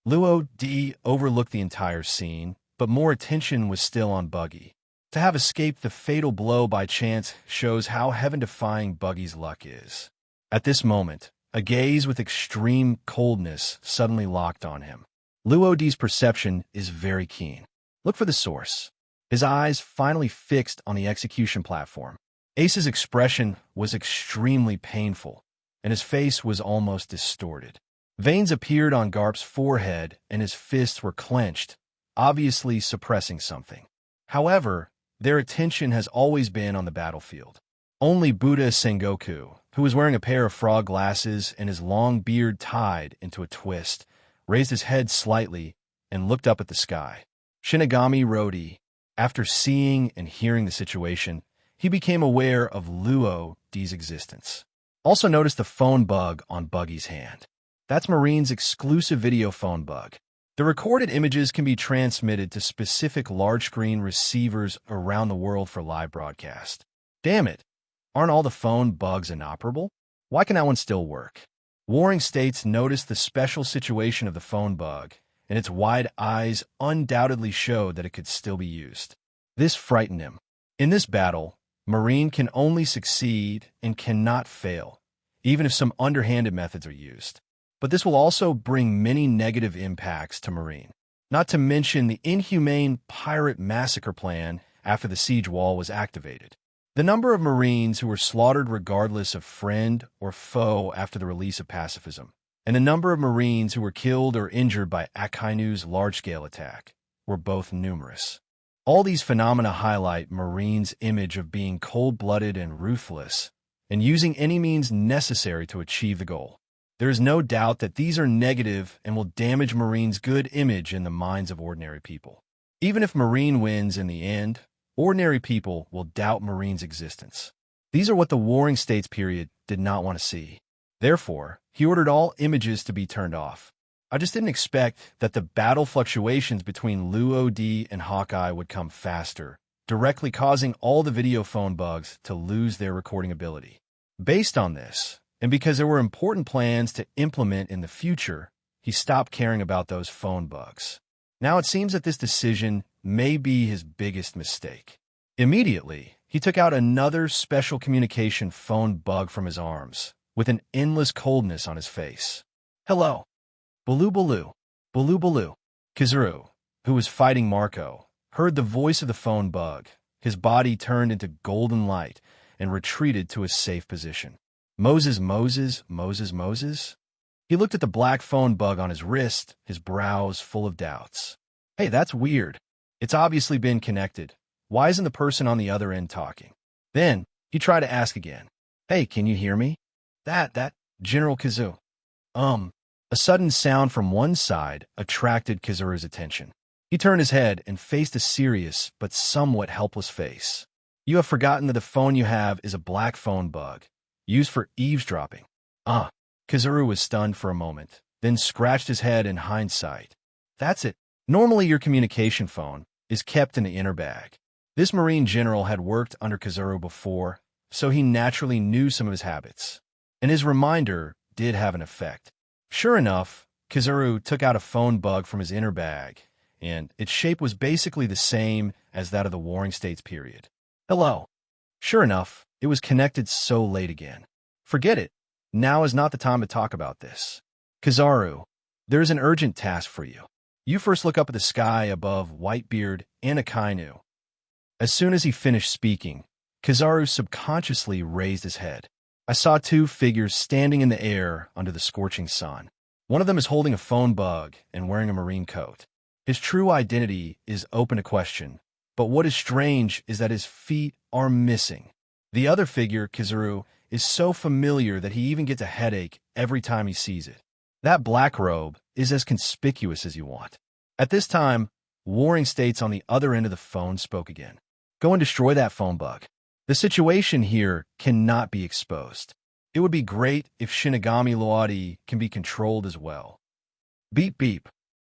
Luo D overlooked the entire scene, but more attention was still on Buggy. To have escaped the fatal blow by chance shows how heaven-defying Buggy's luck is. At this moment, a gaze with extreme coldness suddenly locked on him. Luo D's perception is very keen. Look for the source. His eyes finally fixed on the execution platform. Ace's expression was extremely painful, and his face was almost distorted. Veins appeared on Garp's forehead, and his fists were clenched, obviously suppressing something. However, their attention has always been on the battlefield. Only Buddha Sengoku, who was wearing a pair of frog glasses and his long beard tied into a twist, raised his head slightly and looked up at the sky. Shinigami Rodi, after seeing and hearing the situation, he became aware of Luo D's existence. Also noticed the phone bug on Buggy's hand. That's Marine's exclusive video phone bug. The recorded images can be transmitted to specific large-screen receivers around the world for live broadcast. Damn it! Aren't all the phone bugs inoperable? Why can that one still work? Warring States noticed the special situation of the phone bug, and its wide eyes undoubtedly showed that it could still be used. This frightened him. In this battle, Marine can only succeed and cannot fail, even if some underhanded methods are used. But this will also bring many negative impacts to Marine, not to mention the inhumane pirate massacre plan after the siege wall was activated. The number of Marines who were slaughtered regardless of friend or foe after the release of pacifism, and the number of Marines who were killed or injured by Akainu's large-scale attack, were both numerous. All these phenomena highlight Marine's image of being cold-blooded and ruthless, and using any means necessary to achieve the goal. There is no doubt that these are negative and will damage Marine's good image in the minds of ordinary people. Even if Marine wins in the end, ordinary people will doubt Marine's existence. These are what the Warring States period did not want to see. Therefore, he ordered all images to be turned off. I just didn't expect that the battle fluctuations between Luo D and Hawkeye would come faster, directly causing all the video phone bugs to lose their recording ability. Based on this, and because there were important plans to implement in the future, he stopped caring about those phone bugs. Now it seems that this decision may be his biggest mistake. Immediately, he took out another special communication phone bug from his arms, with an endless coldness on his face. Hello. Baloo Baloo. Baloo Baloo. Kizaru, who was fighting Marco, heard the voice of the phone bug. His body turned into golden light and retreated to a safe position. Moses. He looked at the black phone bug on his wrist, his brows full of doubts. Hey, that's weird. It's obviously been connected. Why isn't the person on the other end talking? Then, he tried to ask again. Hey, can you hear me? That, General Kazu. A sudden sound from one side attracted Kizaru's attention. He turned his head and faced a serious but somewhat helpless face. You have forgotten that the phone you have is a black phone bug, used for eavesdropping. Kizaru was stunned for a moment, then scratched his head in hindsight. That's it. Normally your communication phone is kept in the inner bag. This Marine general had worked under Kizaru before, so he naturally knew some of his habits. And his reminder did have an effect. Sure enough, Kizaru took out a phone bug from his inner bag, and its shape was basically the same as that of the Warring States period. Hello. Sure enough, it was connected so late again. Forget it. Now is not the time to talk about this. Kizaru, there's an urgent task for you. You first look up at the sky above Whitebeard and Akainu. As soon as he finished speaking, Kizaru subconsciously raised his head. I saw two figures standing in the air under the scorching sun. One of them is holding a phone bug and wearing a marine coat. His true identity is open to question, but what is strange is that his feet are missing. The other figure, Kizaru, is so familiar that he even gets a headache every time he sees it. That black robe is as conspicuous as you want. At this time, Warring States on the other end of the phone spoke again. Go and destroy that phone bug. The situation here cannot be exposed. It would be great if Shinigami Loadi can be controlled as well. Beep beep.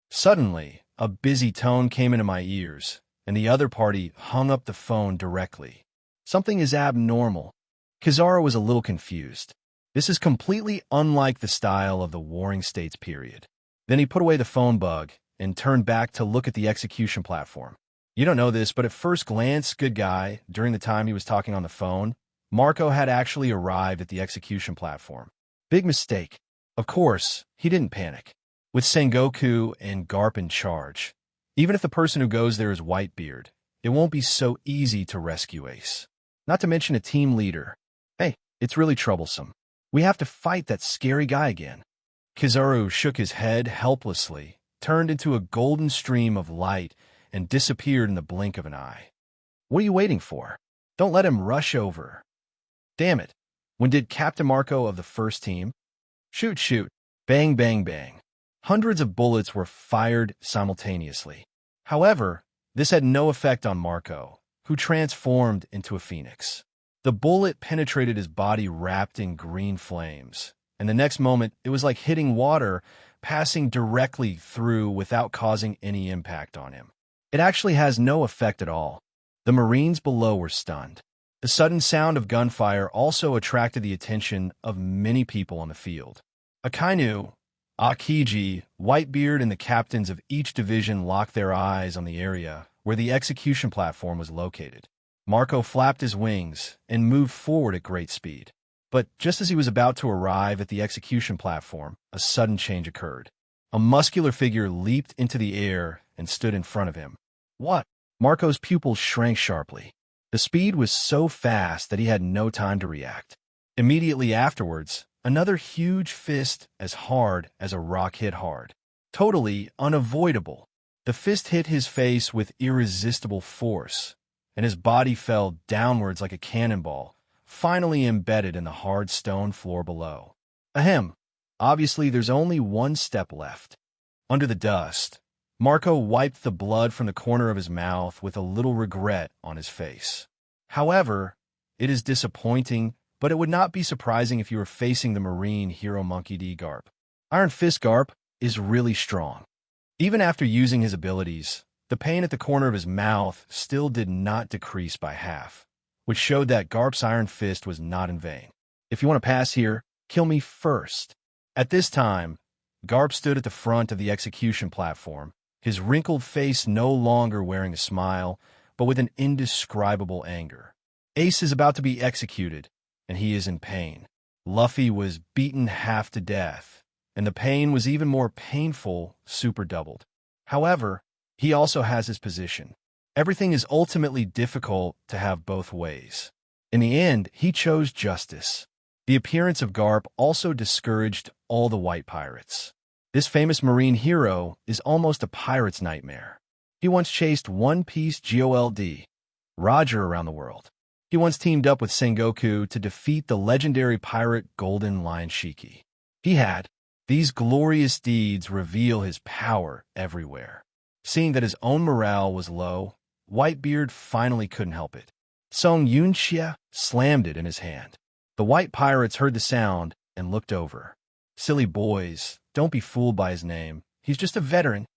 Suddenly, a busy tone came into my ears, and the other party hung up the phone directly. Something is abnormal. Kizaru was a little confused. This is completely unlike the style of the Warring States period. Then he put away the phone bug and turned back to look at the execution platform. You don't know this, but at first glance, good guy, during the time he was talking on the phone, Marco had actually arrived at the execution platform. Big mistake. Of course, he didn't panic. With Sengoku and Garp in charge, even if the person who goes there is Whitebeard, it won't be so easy to rescue Ace. Not to mention a team leader. Hey, it's really troublesome. We have to fight that scary guy again. Kizaru shook his head helplessly, turned into a golden stream of light, and disappeared in the blink of an eye. What are you waiting for? Don't let him rush over. Damn it. When did Captain Marco of the first team? Shoot, shoot. Bang, bang, bang. Hundreds of bullets were fired simultaneously. However, this had no effect on Marco, who transformed into a phoenix. The bullet penetrated his body wrapped in green flames, and the next moment it was like hitting water, passing directly through without causing any impact on him. It actually has no effect at all. The Marines below were stunned. The sudden sound of gunfire also attracted the attention of many people on the field. Akainu, Akiji, Whitebeard, and the captains of each division locked their eyes on the area where the execution platform was located. Marco flapped his wings and moved forward at great speed. But just as he was about to arrive at the execution platform, a sudden change occurred. A muscular figure leaped into the air and stood in front of him. What? Marco's pupils shrank sharply. The speed was so fast that he had no time to react. Immediately afterwards, another huge fist as hard as a rock hit hard. Totally unavoidable. The fist hit his face with irresistible force, and his body fell downwards like a cannonball, finally embedded in the hard stone floor below. Ahem. Obviously, there's only one step left. Under the dust, Marco wiped the blood from the corner of his mouth with a little regret on his face. However, it is disappointing, but it would not be surprising if you were facing the Marine Hero Monkey D. Garp. Iron Fist Garp is really strong. Even after using his abilities, the pain at the corner of his mouth still did not decrease by half, which showed that Garp's Iron Fist was not in vain. If you want to pass here, kill me first. At this time, Garp stood at the front of the execution platform, his wrinkled face no longer wearing a smile, but with an indescribable anger. Ace is about to be executed, and he is in pain. Luffy was beaten half to death, and the pain was even more painful, super doubled. However, he also has his position. Everything is ultimately difficult to have both ways. In the end, he chose justice. The appearance of Garp also discouraged all the white pirates. This famous marine hero is almost a pirate's nightmare. He once chased One Piece Gold Roger around the world. He once teamed up with Sengoku to defeat the legendary pirate Golden Lion Shiki. He had. These glorious deeds reveal his power everywhere. Seeing that his own morale was low, Whitebeard finally couldn't help it. Song Yunxia slammed it in his hand. The white pirates heard the sound and looked over. Silly boys, don't be fooled by his name. He's just a veteran.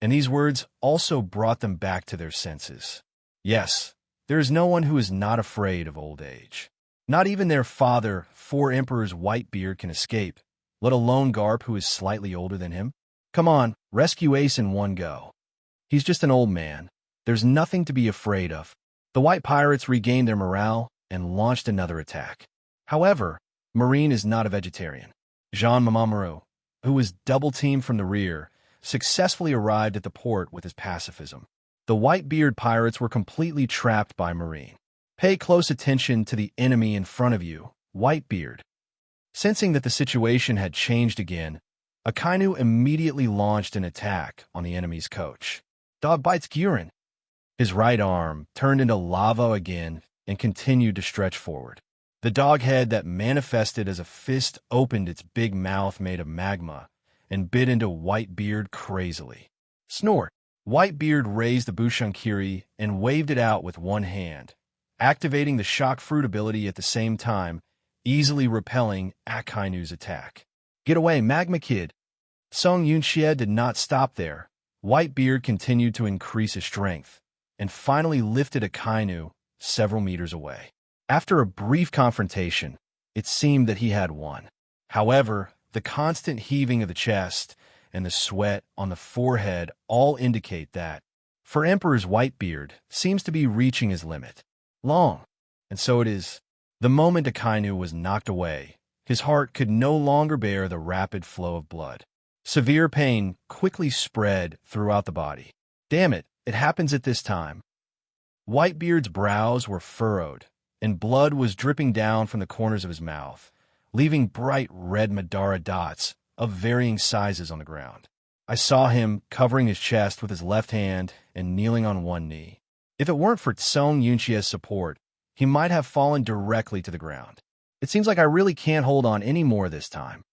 And these words also brought them back to their senses. Yes, there is no one who is not afraid of old age. Not even their father, 4 Emperors Whitebeard, can escape, let alone Garp, who is slightly older than him. Come on, rescue Ace in one go. He's just an old man. There's nothing to be afraid of. The white pirates regained their morale and launched another attack. However, Marine is not a vegetarian. Jean Mamoru, who was double-teamed from the rear, successfully arrived at the port with his pacifism. The Whitebeard pirates were completely trapped by Marine. Pay close attention to the enemy in front of you, Whitebeard. Sensing that the situation had changed again, Akainu immediately launched an attack on the enemy's coach. Dog bites Guren. His right arm turned into lava again and continued to stretch forward. The dog head that manifested as a fist opened its big mouth made of magma and bit into Whitebeard crazily. Snort! Whitebeard raised the Bushankiri and waved it out with one hand, activating the shock fruit ability at the same time, easily repelling Akainu's attack. Get away, Magma Kid! Song Yunxie did not stop there. Whitebeard continued to increase his strength, and finally lifted Akainu several meters away. After a brief confrontation, it seemed that he had won. However, the constant heaving of the chest and the sweat on the forehead all indicate that, for Emperor's Whitebeard, seems to be reaching his limit. Long. And so it is. The moment Akainu was knocked away, his heart could no longer bear the rapid flow of blood. Severe pain quickly spread throughout the body. Damn it, it happens at this time. Whitebeard's brows were furrowed, and blood was dripping down from the corners of his mouth, leaving bright red Madara dots of varying sizes on the ground. I saw him covering his chest with his left hand and kneeling on one knee. If it weren't for Song Yunxie's support, he might have fallen directly to the ground. It seems like I really can't hold on any more this time.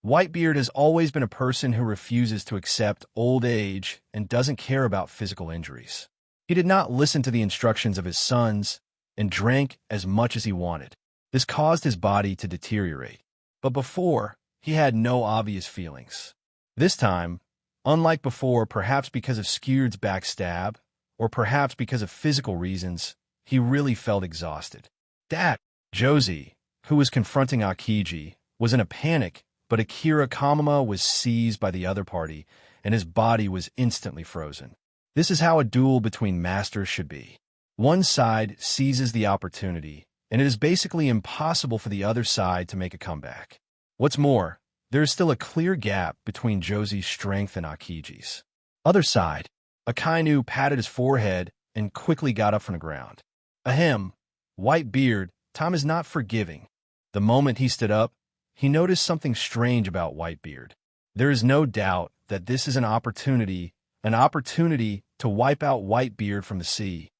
Whitebeard has always been a person who refuses to accept old age and doesn't care about physical injuries. He did not listen to the instructions of his sons and drank as much as he wanted. This caused his body to deteriorate. But before, he had no obvious feelings. This time, unlike before, perhaps because of Skewered's backstab, or perhaps because of physical reasons, he really felt exhausted. Dad! Josie, who was confronting Akiji, was in a panic, but Akira Kamama was seized by the other party, and his body was instantly frozen. This is how a duel between masters should be. One side seizes the opportunity, and it is basically impossible for the other side to make a comeback. What's more, there is still a clear gap between Josie's strength and Akiji's. Other side, Akainu patted his forehead and quickly got up from the ground. Ahem, Whitebeard, time is not forgiving. The moment he stood up, he noticed something strange about Whitebeard. There is no doubt that this is an opportunity to wipe out Whitebeard from the sea.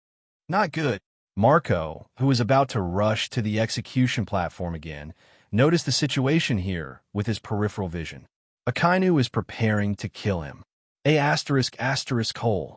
Not good. Marco, who was about to rush to the execution platform again, noticed the situation here with his peripheral vision. Akainu is preparing to kill him. A****.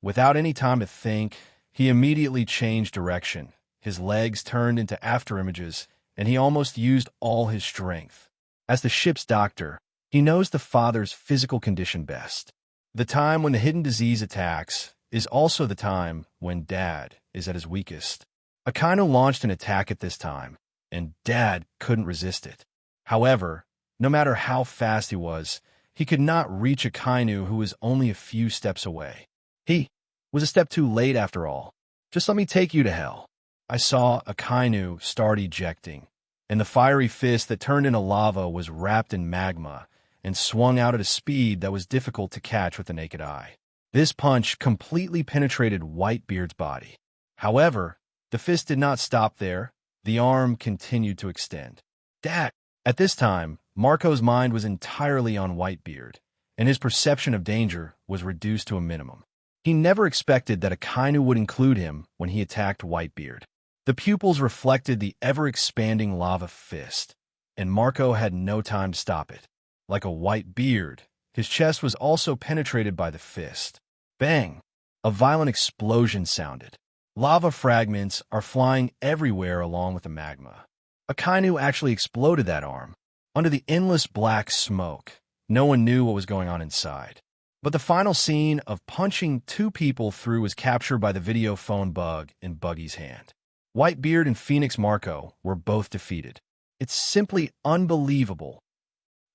Without any time to think, he immediately changed direction. His legs turned into afterimages, and he almost used all his strength. As the ship's doctor, he knows the father's physical condition best. The time when the hidden disease attacks is also the time when Dad is at his weakest. Akainu launched an attack at this time, and Dad couldn't resist it. However, no matter how fast he was, he could not reach Akainu, who was only a few steps away. He was a step too late after all. Just let me take you to hell. I saw Akainu start ejecting, and the fiery fist that turned into lava was wrapped in magma and swung out at a speed that was difficult to catch with the naked eye. This punch completely penetrated Whitebeard's body. However, the fist did not stop there. The arm continued to extend. Dad! At this time, Marco's mind was entirely on Whitebeard, and his perception of danger was reduced to a minimum. He never expected that Akainu would include him when he attacked Whitebeard. The pupils reflected the ever-expanding lava fist, and Marco had no time to stop it. Like a white beard, his chest was also penetrated by the fist. Bang! A violent explosion sounded. Lava fragments are flying everywhere along with the magma. Akainu actually exploded that arm. Under the endless black smoke, no one knew what was going on inside. But the final scene of punching two people through was captured by the video phone bug in Buggy's hand. Whitebeard and Phoenix Marco were both defeated. It's simply unbelievable.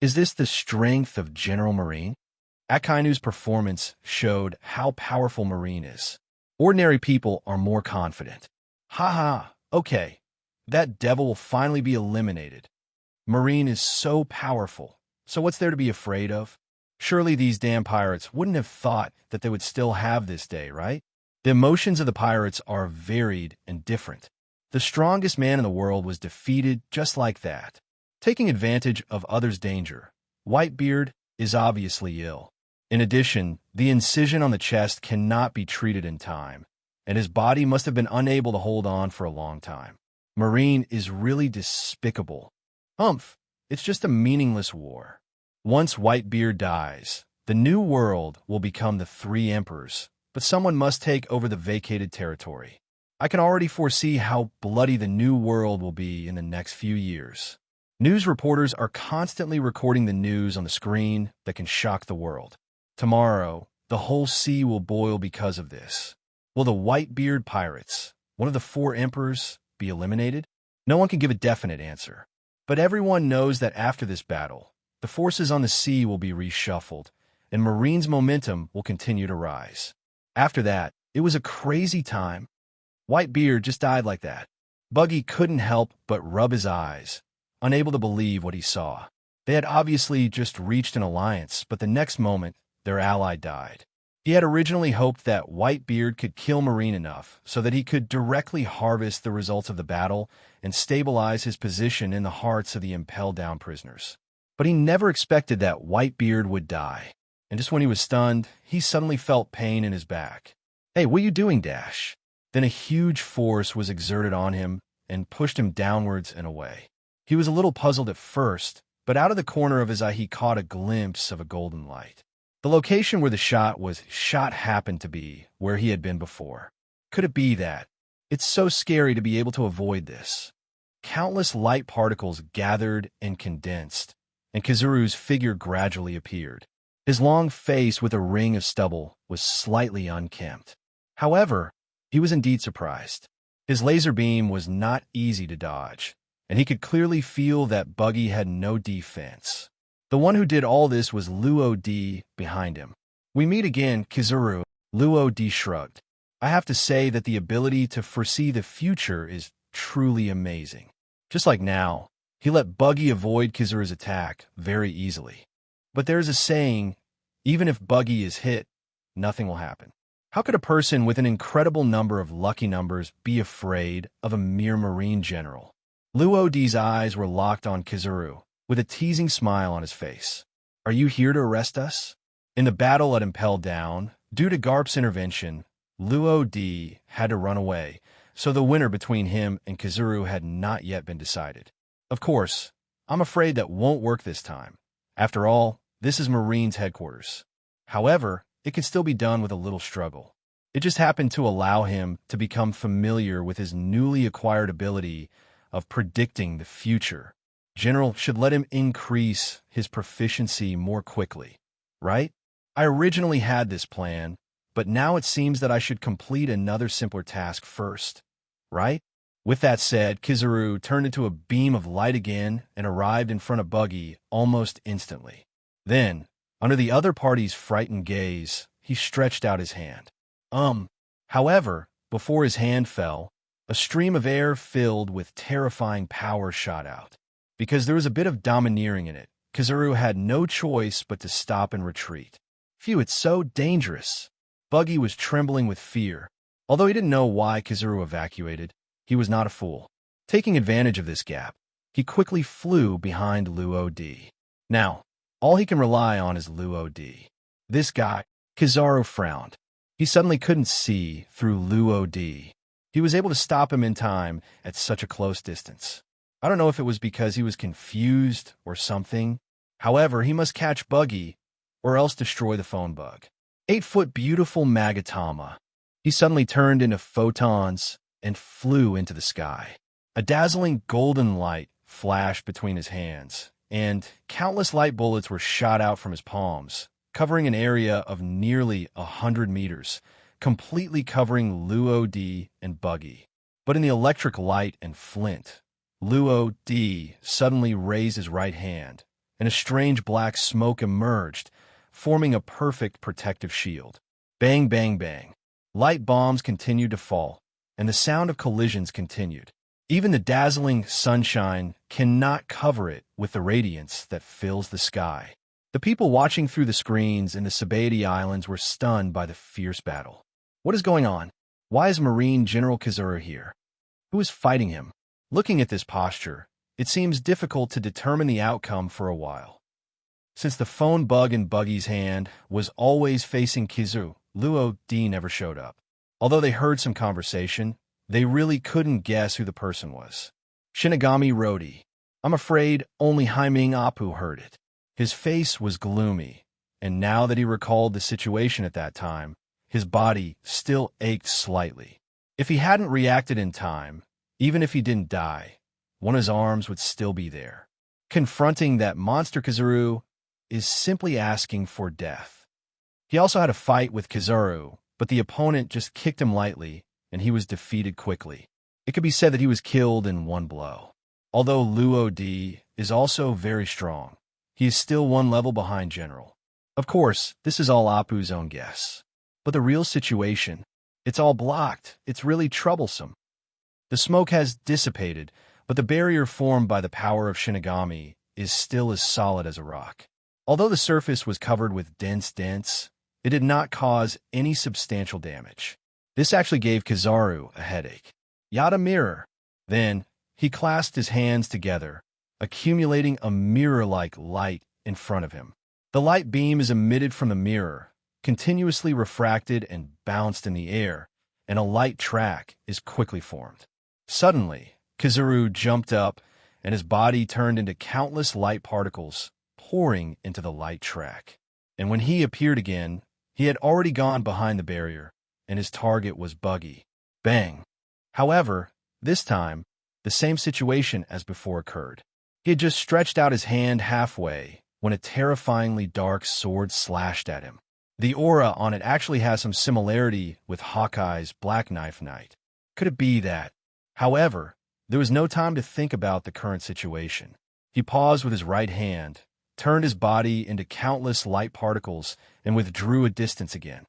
Is this the strength of General Marine? Akainu's performance showed how powerful Marine is. Ordinary people are more confident. Haha, okay. That devil will finally be eliminated. Marine is so powerful. So what's there to be afraid of? Surely these damn pirates wouldn't have thought that they would still have this day, right? The emotions of the pirates are varied and different. The strongest man in the world was defeated just like that. Taking advantage of others' danger, Whitebeard is obviously ill. In addition, the incision on the chest cannot be treated in time, and his body must have been unable to hold on for a long time. Marine is really despicable. It's just a meaningless war. Once Whitebeard dies, the new world will become the Three Emperors, but someone must take over the vacated territory. I can already foresee how bloody the new world will be in the next few years. News reporters are constantly recording the news on the screen that can shock the world. Tomorrow, the whole sea will boil because of this. Will the Whitebeard pirates, one of the Four Emperors, be eliminated? No one can give a definite answer. But everyone knows that after this battle, the forces on the sea will be reshuffled, and Marine's momentum will continue to rise. After that, it was a crazy time. Whitebeard just died like that. Buggy couldn't help but rub his eyes, unable to believe what he saw. They had obviously just reached an alliance, but the next moment, their ally died. He had originally hoped that Whitebeard could kill Marine enough so that he could directly harvest the results of the battle and stabilize his position in the hearts of the impelled-down prisoners. But he never expected that Whitebeard would die. And just when he was stunned, he suddenly felt pain in his back. "Hey, what are you doing, Dash?" Then a huge force was exerted on him and pushed him downwards and away. He was a little puzzled at first, but out of the corner of his eye he caught a glimpse of a golden light. The location where the shot happened to be where he had been before. Could it be that? It's so scary to be able to avoid this. Countless light particles gathered and condensed, and Kizaru's figure gradually appeared. His long face with a ring of stubble was slightly unkempt. However, he was indeed surprised. His laser beam was not easy to dodge, and he could clearly feel that Buggy had no defense. The one who did all this was Luo D behind him. "We meet again, Kizaru." Luo D shrugged. "I have to say that the ability to foresee the future is truly amazing. Just like now, he let Buggy avoid Kizaru's attack very easily. But there's a saying, even if Buggy is hit, nothing will happen. How could a person with an incredible number of lucky numbers be afraid of a mere Marine general?" Luo D's eyes were locked on Kizaru, with a teasing smile on his face. "Are you here to arrest us?" In the battle at Impelled Down, due to Garp's intervention, Luo D had to run away, so the winner between him and Kizaru had not yet been decided. Of course, I'm afraid that won't work this time. After all, this is Marine's headquarters. However, it can still be done with a little struggle. It just happened to allow him to become familiar with his newly acquired ability of predicting the future. General should let him increase his proficiency more quickly, right? I originally had this plan, but now it seems that I should complete another simpler task first, right? With that said, Kizaru turned into a beam of light again and arrived in front of Buggy almost instantly. Then, under the other party's frightened gaze, he stretched out his hand. However, before his hand fell, a stream of air filled with terrifying power shot out. Because there was a bit of domineering in it, Kizaru had no choice but to stop and retreat. Phew, it's so dangerous. Buggy was trembling with fear. Although he didn't know why Kizaru evacuated, he was not a fool. Taking advantage of this gap, he quickly flew behind Luo D. Now, all he can rely on is Luo D. This guy, Kizaru frowned. He suddenly couldn't see through Luo D. He was able to stop him in time at such a close distance. I don't know if it was because he was confused or something. However, he must catch Buggy or else destroy the phone bug. 8-foot beautiful Magatama. He suddenly turned into photons and flew into the sky. A dazzling golden light flashed between his hands, and countless light bullets were shot out from his palms, covering an area of nearly 100 meters, completely covering Luo D and Buggy. But in the electric light and flint, Luo D suddenly raised his right hand, and a strange black smoke emerged, forming a perfect protective shield. Bang, bang, bang. Light bombs continued to fall, and the sound of collisions continued. Even the dazzling sunshine cannot cover it with the radiance that fills the sky. The people watching through the screens in the Sabaody Islands were stunned by the fierce battle. What is going on? Why is Marine General Kizuru here? Who is fighting him? Looking at this posture, it seems difficult to determine the outcome for a while. Since the phone bug in Buggy's hand was always facing Kizuru, Luo D never showed up. Although they heard some conversation, they really couldn't guess who the person was. Shinigami Rodi. I'm afraid only Haiming Appu heard it. His face was gloomy, and now that he recalled the situation at that time, his body still ached slightly. If he hadn't reacted in time, even if he didn't die, one of his arms would still be there. Confronting that monster Kizuru is simply asking for death. He also had a fight with Kizuru, but the opponent just kicked him lightly, and he was defeated quickly. It could be said that he was killed in one blow. Although Luo D is also very strong, he is still one level behind General. Of course, this is all Appu's own guess. But the real situation, it's all blocked. It's really troublesome. The smoke has dissipated, but the barrier formed by the power of Shinigami is still as solid as a rock. Although the surface was covered with dense, it did not cause any substantial damage. This actually gave Kizaru a headache. Yada mirror. Then, he clasped his hands together, accumulating a mirror-like light in front of him. The light beam is emitted from the mirror, continuously refracted and bounced in the air, and a light track is quickly formed. Suddenly, Kizuru jumped up, and his body turned into countless light particles, pouring into the light track. And when he appeared again, he had already gone behind the barrier, and his target was Buggy. Bang! However, this time, the same situation as before occurred. He had just stretched out his hand halfway when a terrifyingly dark sword slashed at him. The aura on it actually has some similarity with Hawkeye's Black Knife Knight. Could it be that? However, there was no time to think about the current situation. He paused with his right hand, turned his body into countless light particles, and withdrew a distance again.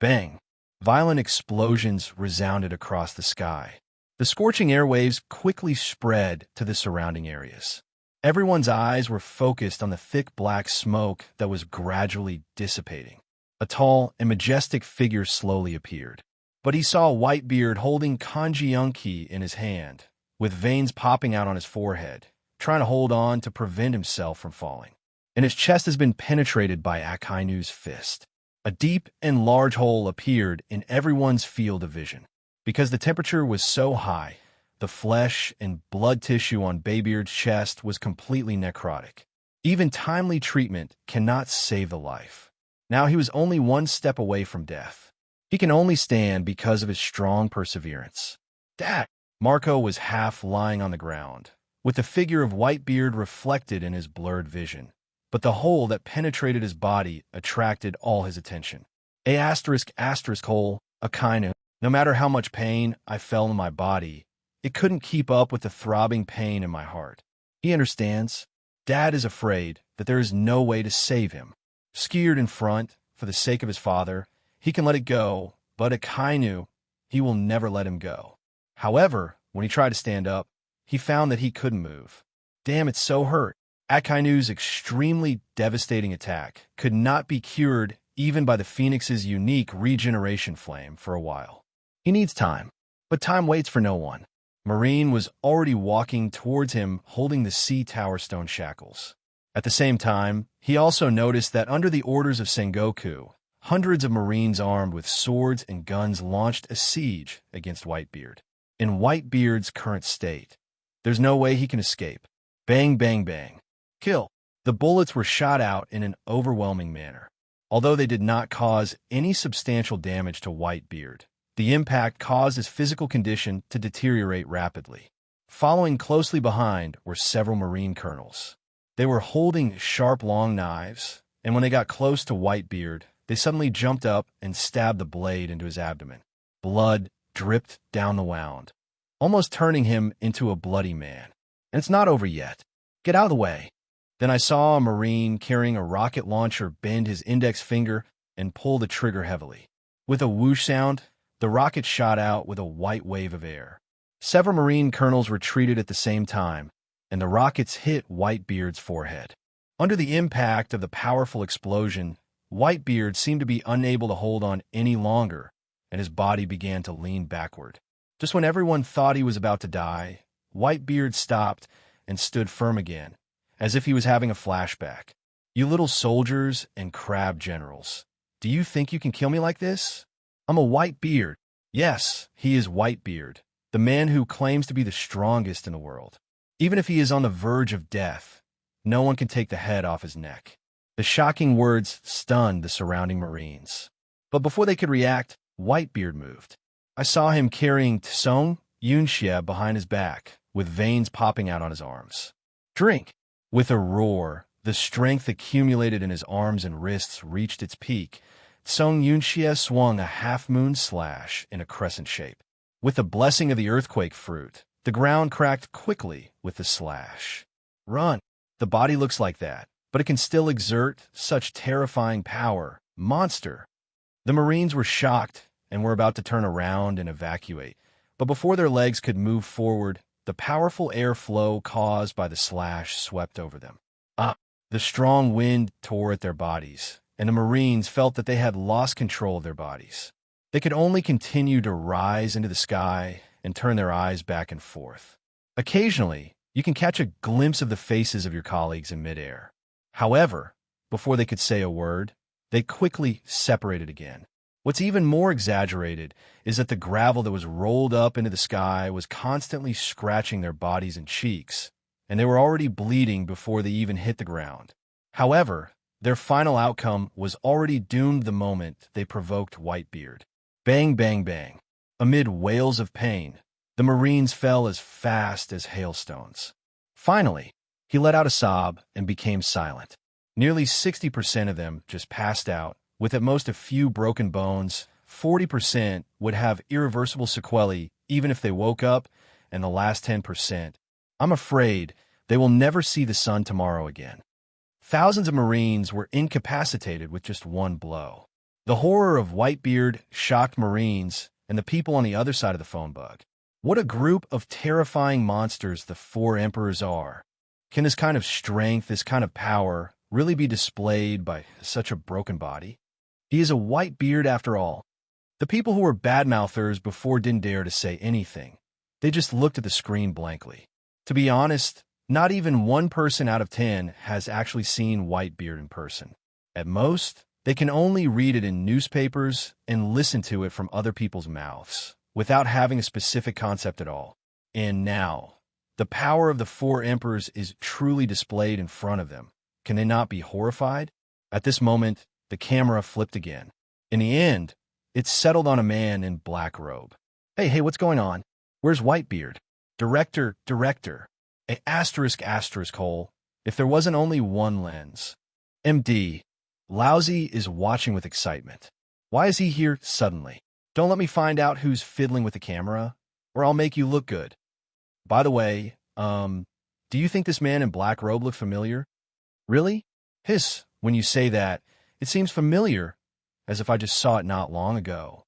Bang! Violent explosions resounded across the sky. The scorching airwaves quickly spread to the surrounding areas. Everyone's eyes were focused on the thick black smoke that was gradually dissipating. A tall and majestic figure slowly appeared. But he saw Whitebeard holding kanji yunki in his hand, with veins popping out on his forehead, trying to hold on to prevent himself from falling. And his chest has been penetrated by Akainu's fist. A deep and large hole appeared in everyone's field of vision. Because the temperature was so high, the flesh and blood tissue on Baybeard's chest was completely necrotic. Even timely treatment cannot save the life. Now he was only one step away from death. He can only stand because of his strong perseverance. Dad! Marco was half lying on the ground, with the figure of Whitebeard reflected in his blurred vision. But the hole that penetrated his body attracted all his attention. A *** hole, Akainu. No matter how much pain I felt in my body, it couldn't keep up with the throbbing pain in my heart. He understands. Dad is afraid that there is no way to save him. Scared in front, for the sake of his father, he can let it go, but Akainu, he will never let him go. However, when he tried to stand up, he found that he couldn't move. Damn, it's so hurt. Akainu's extremely devastating attack could not be cured even by the Phoenix's unique regeneration flame for a while. He needs time, but time waits for no one. Marine was already walking towards him holding the sea tower stone shackles. At the same time, he also noticed that under the orders of Sengoku, Hundreds of Marines armed with swords and guns launched a siege against Whitebeard. In Whitebeard's current state, there's no way he can escape. Bang, bang, bang. Kill. The bullets were shot out in an overwhelming manner. Although they did not cause any substantial damage to Whitebeard, the impact caused his physical condition to deteriorate rapidly. Following closely behind were several Marine colonels. They were holding sharp, long knives, and when they got close to Whitebeard, they suddenly jumped up and stabbed the blade into his abdomen. Blood dripped down the wound, almost turning him into a bloody man. And it's not over yet. Get out of the way. Then I saw a Marine carrying a rocket launcher bend his index finger and pull the trigger heavily. With a whoosh sound, the rocket shot out with a white wave of air. Several Marine colonels retreated at the same time, and the rockets hit Whitebeard's forehead. Under the impact of the powerful explosion, Whitebeard seemed to be unable to hold on any longer, and his body began to lean backward. Just when everyone thought he was about to die, Whitebeard stopped and stood firm again, as if he was having a flashback. You little soldiers and crab generals, do you think you can kill me like this? I'm a Whitebeard. Yes, he is Whitebeard, the man who claims to be the strongest in the world. Even if he is on the verge of death, no one can take the head off his neck. The shocking words stunned the surrounding Marines. But before they could react, Whitebeard moved. I saw him carrying Tsong Yunxie behind his back, with veins popping out on his arms. Drink! With a roar, the strength accumulated in his arms and wrists reached its peak. Tsong Yunxie swung a half-moon slash in a crescent shape. With the blessing of the earthquake fruit, the ground cracked quickly with the slash. Run! The body looks like that, but it can still exert such terrifying power. Monster! The Marines were shocked and were about to turn around and evacuate. But before their legs could move forward, the powerful airflow caused by the slash swept over them. The strong wind tore at their bodies, and the Marines felt that they had lost control of their bodies. They could only continue to rise into the sky and turn their eyes back and forth. Occasionally, you can catch a glimpse of the faces of your colleagues in midair. However, before they could say a word, they quickly separated again. What's even more exaggerated is that the gravel that was rolled up into the sky was constantly scratching their bodies and cheeks, and they were already bleeding before they even hit the ground. However, their final outcome was already doomed the moment they provoked Whitebeard. Bang, bang, bang. Amid wails of pain, the Marines fell as fast as hailstones. Finally, he let out a sob and became silent. Nearly 60% of them just passed out, with at most a few broken bones. 40% would have irreversible sequelae even if they woke up, and the last 10%, I'm afraid they will never see the sun tomorrow again. Thousands of Marines were incapacitated with just one blow. The horror of Whitebeard shocked Marines and the people on the other side of the phone bug. What a group of terrifying monsters the Four Emperors are. Can this kind of strength, this kind of power, really be displayed by such a broken body? He is a Whitebeard after all. The people who were badmouthers before didn't dare to say anything. They just looked at the screen blankly. To be honest, not even 1 person out of 10 has actually seen Whitebeard in person. At most, they can only read it in newspapers and listen to it from other people's mouths, without having a specific concept at all. And now, the power of the Four Emperors is truly displayed in front of them. Can they not be horrified? At this moment, the camera flipped again. In the end, it settled on a man in black robe. Hey, what's going on? Where's Whitebeard? Director. Asterisk hole. If there wasn't only one lens. MD. Lousy is watching with excitement. Why is he here suddenly? Don't let me find out who's fiddling with the camera, or I'll make you look good. By the way, do you think this man in black robe look familiar? Really? Hiss, when you say that, it seems familiar, as if I just saw it not long ago.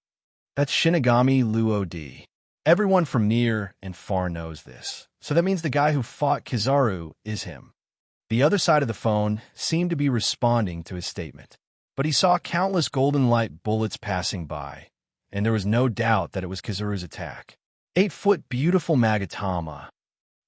That's Shinigami Luo D. Everyone from near and far knows this, so that means the guy who fought Kizaru is him. The other side of the phone seemed to be responding to his statement, but he saw countless golden light bullets passing by, and there was no doubt that it was Kizaru's attack. 8-foot beautiful Magatama.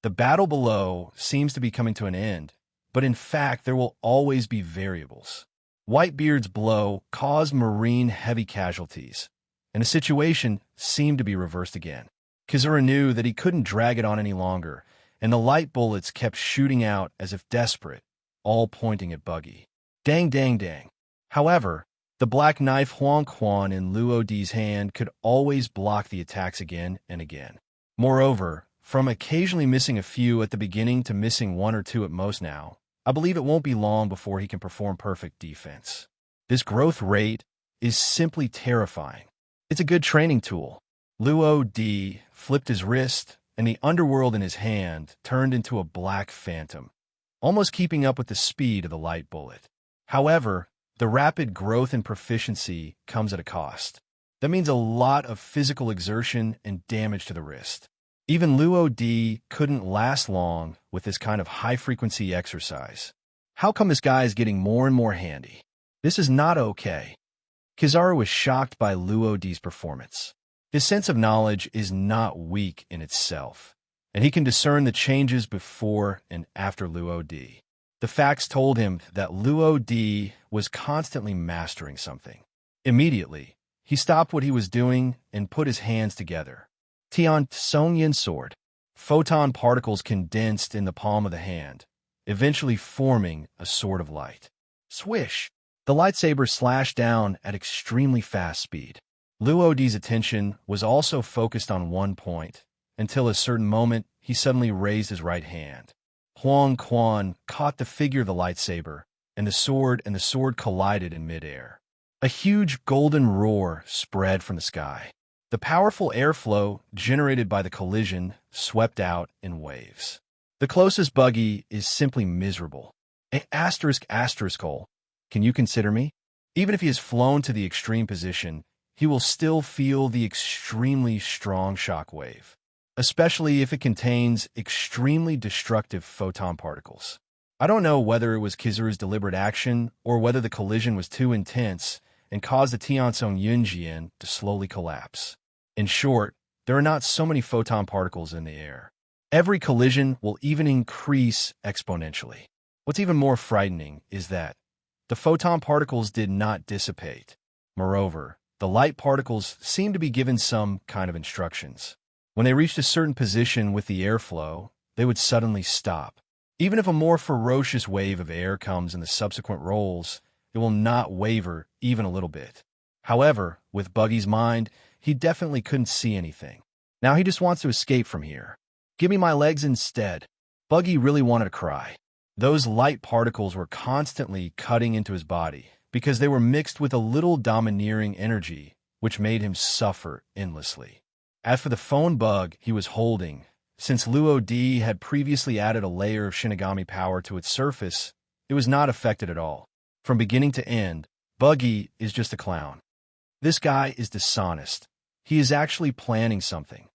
The battle below seems to be coming to an end, but in fact there will always be variables. Whitebeard's blow caused Marine heavy casualties, and the situation seemed to be reversed again. Kizuru knew that he couldn't drag it on any longer, and the light bullets kept shooting out as if desperate, all pointing at Buggy. Dang, dang, dang. However, the black knife Huang Quan in Luo Di's hand could always block the attacks again and again. Moreover, from occasionally missing a few at the beginning to missing one or two at most now, I believe it won't be long before he can perform perfect defense. This growth rate is simply terrifying. It's a good training tool. Luo Di flipped his wrist, and the underworld in his hand turned into a black phantom, almost keeping up with the speed of the light bullet. However, the rapid growth and proficiency comes at a cost. That means a lot of physical exertion and damage to the wrist. Even Luo Di couldn't last long with this kind of high-frequency exercise. How come this guy is getting more and more handy? This is not okay. Kizaru was shocked by Luo Di's performance. His sense of knowledge is not weak in itself, and he can discern the changes before and after Luo Di. The facts told him that Luo Di was constantly mastering something. Immediately, he stopped what he was doing and put his hands together. Tian Songyin sword. Photon particles condensed in the palm of the hand, eventually forming a sword of light. Swish! The lightsaber slashed down at extremely fast speed. Luo Di's attention was also focused on one point, until a certain moment he suddenly raised his right hand. Huang Quan caught the figure of the lightsaber, and the sword collided in midair. A huge golden roar spread from the sky. The powerful airflow generated by the collision swept out in waves. The closest Buggy is simply miserable. Asterisk, can you consider me? Even if he has flown to the extreme position, he will still feel the extremely strong shock wave, especially if it contains extremely destructive photon particles. I don't know whether it was Kizaru's deliberate action or whether the collision was too intense and caused the Tianzong Yunjian to slowly collapse. In short, there are not so many photon particles in the air. Every collision will even increase exponentially. What's even more frightening is that the photon particles did not dissipate. Moreover, the light particles seem to be given some kind of instructions. When they reached a certain position with the airflow, they would suddenly stop. Even if a more ferocious wave of air comes in the subsequent rolls, it will not waver even a little bit. However, with Buggy's mind, he definitely couldn't see anything. Now he just wants to escape from here. Give me my legs instead. Buggy really wanted to cry. Those light particles were constantly cutting into his body because they were mixed with a little domineering energy, which made him suffer endlessly. As for the phone bug he was holding, since Luo Di had previously added a layer of Shinigami power to its surface, it was not affected at all. From beginning to end, Buggy is just a clown. This guy is dishonest. He is actually planning something.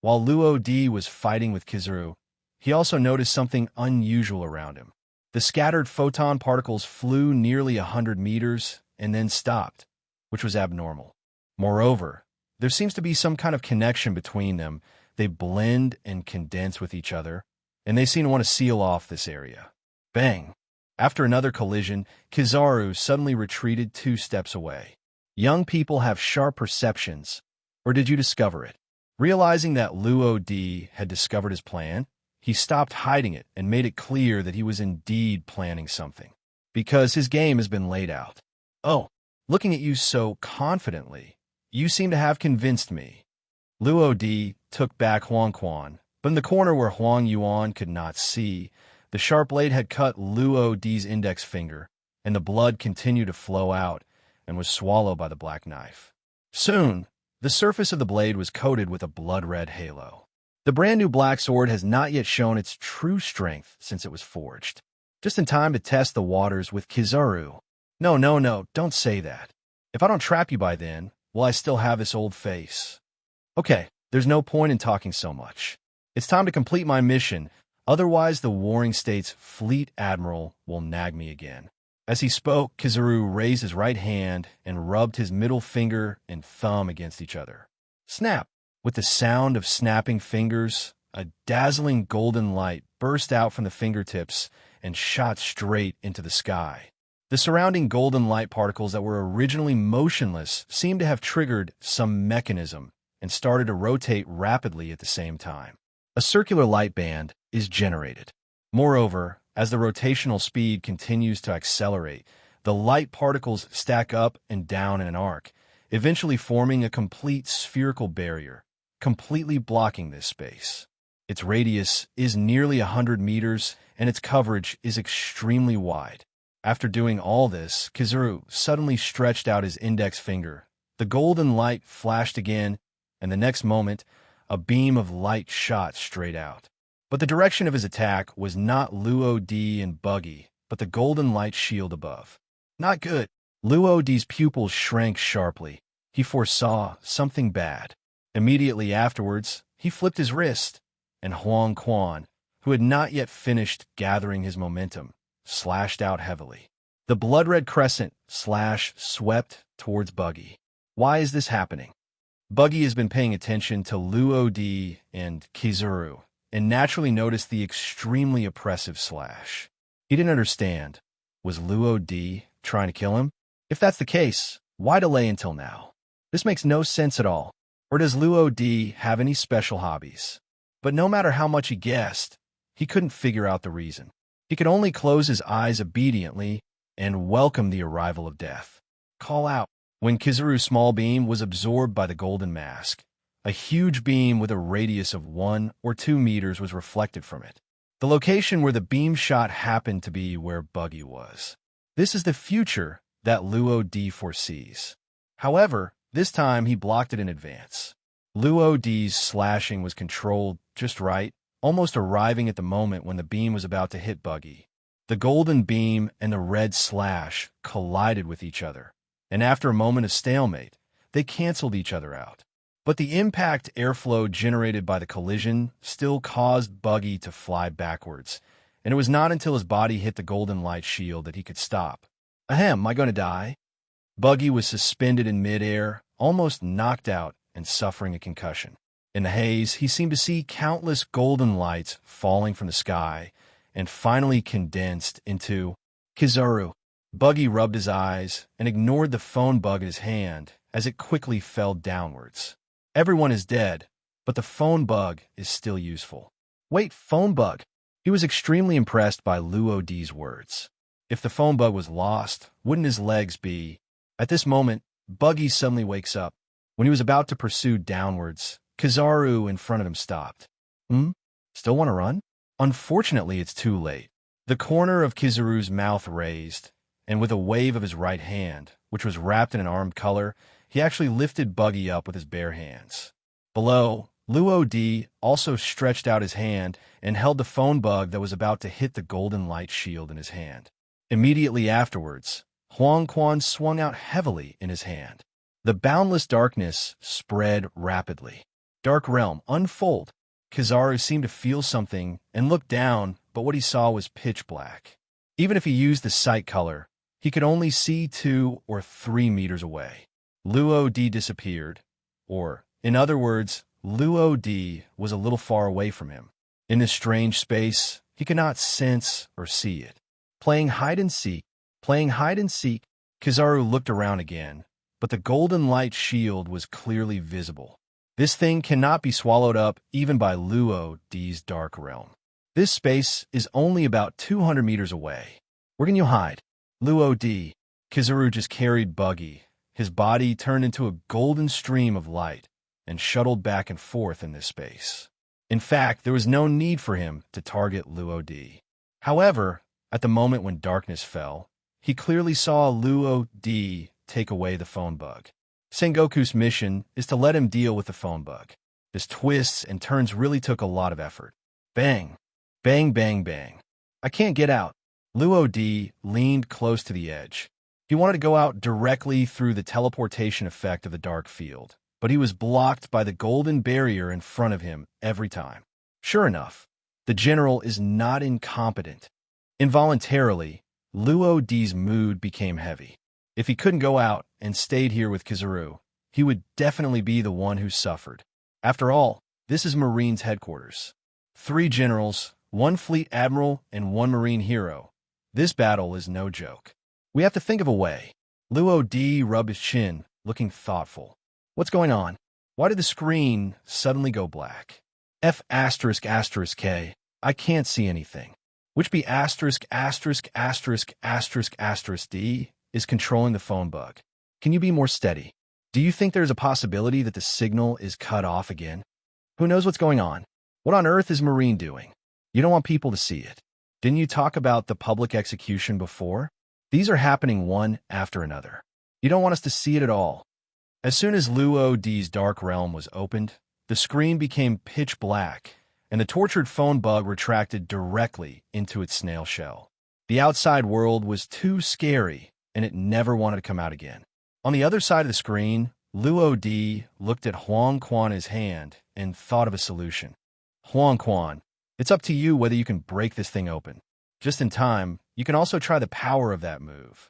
While Luo Di was fighting with Kizaru, he also noticed something unusual around him. The scattered photon particles flew nearly 100 meters and then stopped, which was abnormal. Moreover, there seems to be some kind of connection between them. They blend and condense with each other, and they seem to want to seal off this area. Bang! After another collision, Kizaru suddenly retreated 2 steps away. Young people have sharp perceptions, or did you discover it? Realizing that Luo Di had discovered his plan, he stopped hiding it and made it clear that he was indeed planning something, because his game has been laid out. Oh, looking at you so confidently, you seem to have convinced me. Luo Di took back Huang Quan, but in the corner where Huang Yuan could not see, the sharp blade had cut Luo Di's index finger, and the blood continued to flow out and was swallowed by the black knife. Soon, the surface of the blade was coated with a blood-red halo. The brand-new black sword has not yet shown its true strength since it was forged. Just in time to test the waters with Kizaru. No, don't say that. If I don't trap you by then, will I still have this old face? Okay, there's no point in talking so much. It's time to complete my mission, otherwise the Warring States Fleet Admiral will nag me again. As he spoke, Kizaru raised his right hand and rubbed his middle finger and thumb against each other. Snap! With the sound of snapping fingers, a dazzling golden light burst out from the fingertips and shot straight into the sky. The surrounding golden light particles that were originally motionless seemed to have triggered some mechanism and started to rotate rapidly at the same time. A circular light band is generated. Moreover, as the rotational speed continues to accelerate, the light particles stack up and down in an arc, eventually forming a complete spherical barrier, completely blocking this space. Its radius is nearly 100 meters, and its coverage is extremely wide. After doing all this, Kizaru suddenly stretched out his index finger. The golden light flashed again, and the next moment, a beam of light shot straight out. But the direction of his attack was not Luo D and Buggy, but the golden light shield above. Not good. Luo D's pupils shrank sharply. He foresaw something bad. Immediately afterwards, he flipped his wrist, and Huang Quan, who had not yet finished gathering his momentum, slashed out heavily. The blood-red crescent slash swept towards Buggy. Why is this happening? Buggy has been paying attention to Luo D and Kizaru, and naturally noticed the extremely oppressive slash. He didn't understand. Was Luo D trying to kill him? If that's the case, why delay until now? This makes no sense at all. Or does Luo D have any special hobbies? But no matter how much he guessed, he couldn't figure out the reason. He could only close his eyes obediently and welcome the arrival of death. Call out. When Kizaru's small beam was absorbed by the golden mask, a huge beam with a radius of 1 or 2 meters was reflected from it. The location where the beam shot happened to be where Buggy was. This is the future that Luo D foresees. However, this time he blocked it in advance. Luo D's slashing was controlled just right, almost arriving at the moment when the beam was about to hit Buggy. The golden beam and the red slash collided with each other, and after a moment of stalemate, they canceled each other out. But the impact airflow generated by the collision still caused Buggy to fly backwards, and it was not until his body hit the golden light shield that he could stop. Ahem, am I going to die? Buggy was suspended in midair, almost knocked out and suffering a concussion. In the haze, he seemed to see countless golden lights falling from the sky and finally condensed into Kizaru. Buggy rubbed his eyes and ignored the phone bug in his hand as it quickly fell downwards. Everyone is dead, but the phone bug is still useful. Wait, phone bug? He was extremely impressed by Luo D's words. If the phone bug was lost, wouldn't his legs be? At this moment, Buggy suddenly wakes up. When he was about to pursue downwards, Kizaru in front of him stopped. Still want to run? Unfortunately, it's too late. The corner of Kizaru's mouth raised, and with a wave of his right hand, which was wrapped in an armed color, he actually lifted Buggy up with his bare hands. Below, Luo D also stretched out his hand and held the phone bug that was about to hit the golden light shield in his hand. Immediately afterwards, Huang Quan swung out heavily in his hand. The boundless darkness spread rapidly. Dark realm, unfold. Kizaru seemed to feel something and looked down, but what he saw was pitch black. Even if he used the sight color, he could only see 2 or 3 meters away. Luo D disappeared, or, in other words, Luo D was a little far away from him. In this strange space, he could not sense or see it. Playing hide and seek, Kizaru looked around again, but the golden light shield was clearly visible. This thing cannot be swallowed up even by Luo D's dark realm. This space is only about 200 meters away. Where can you hide? Luo D. Kizaru just carried Buggy. His body turned into a golden stream of light and shuttled back and forth in this space. In fact, there was no need for him to target Luo D. However, at the moment when darkness fell, he clearly saw Luo D take away the phone bug. Sengoku's mission is to let him deal with the phone bug. His twists and turns really took a lot of effort. Bang! Bang, bang, bang. I can't get out. Luo D leaned close to the edge. He wanted to go out directly through the teleportation effect of the dark field, but he was blocked by the golden barrier in front of him every time. Sure enough, the general is not incompetent. Involuntarily, Luo D's mood became heavy. If he couldn't go out and stayed here with Kizaru, he would definitely be the one who suffered. After all, this is Marine's headquarters. 3 generals, 1 fleet admiral, and 1 marine hero. This battle is no joke. We have to think of a way. Luo D rubbed his chin, looking thoughtful. What's going on? Why did the screen suddenly go black? F asterisk asterisk K. I can't see anything. Which be asterisk asterisk asterisk asterisk asterisk D is controlling the phone bug. Can you be more steady? Do you think there's a possibility that the signal is cut off again? Who knows what's going on? What on earth is Marine doing? You don't want people to see it. Didn't you talk about the public execution before? These are happening one after another. You don't want us to see it at all. As soon as Luo D's dark realm was opened, the screen became pitch black, and the tortured phone bug retracted directly into its snail shell. The outside world was too scary, and it never wanted to come out again. On the other side of the screen, Luo D looked at Huang Quan's hand and thought of a solution. Huang Quan, it's up to you whether you can break this thing open. Just in time, you can also try the power of that move.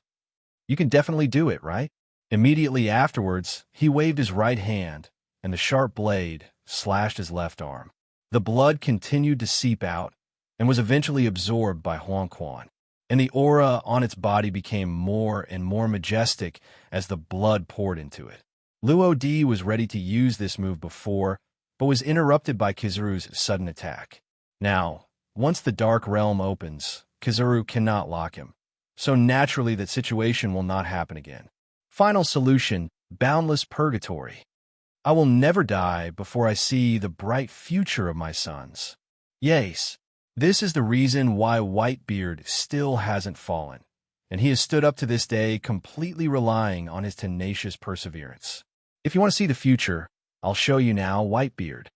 You can definitely do it, right? Immediately afterwards, he waved his right hand, and the sharp blade slashed his left arm. The blood continued to seep out and was eventually absorbed by Huang Quan, and the aura on its body became more and more majestic as the blood poured into it. Luo D was ready to use this move before, but was interrupted by Kizaru's sudden attack. Now, once the Dark Realm opens, Kizaru cannot lock him, so naturally that situation will not happen again. Final solution, boundless purgatory. I will never die before I see the bright future of my sons. Yes, this is the reason why Whitebeard still hasn't fallen, and he has stood up to this day completely relying on his tenacious perseverance. If you want to see the future, I'll show you now Whitebeard.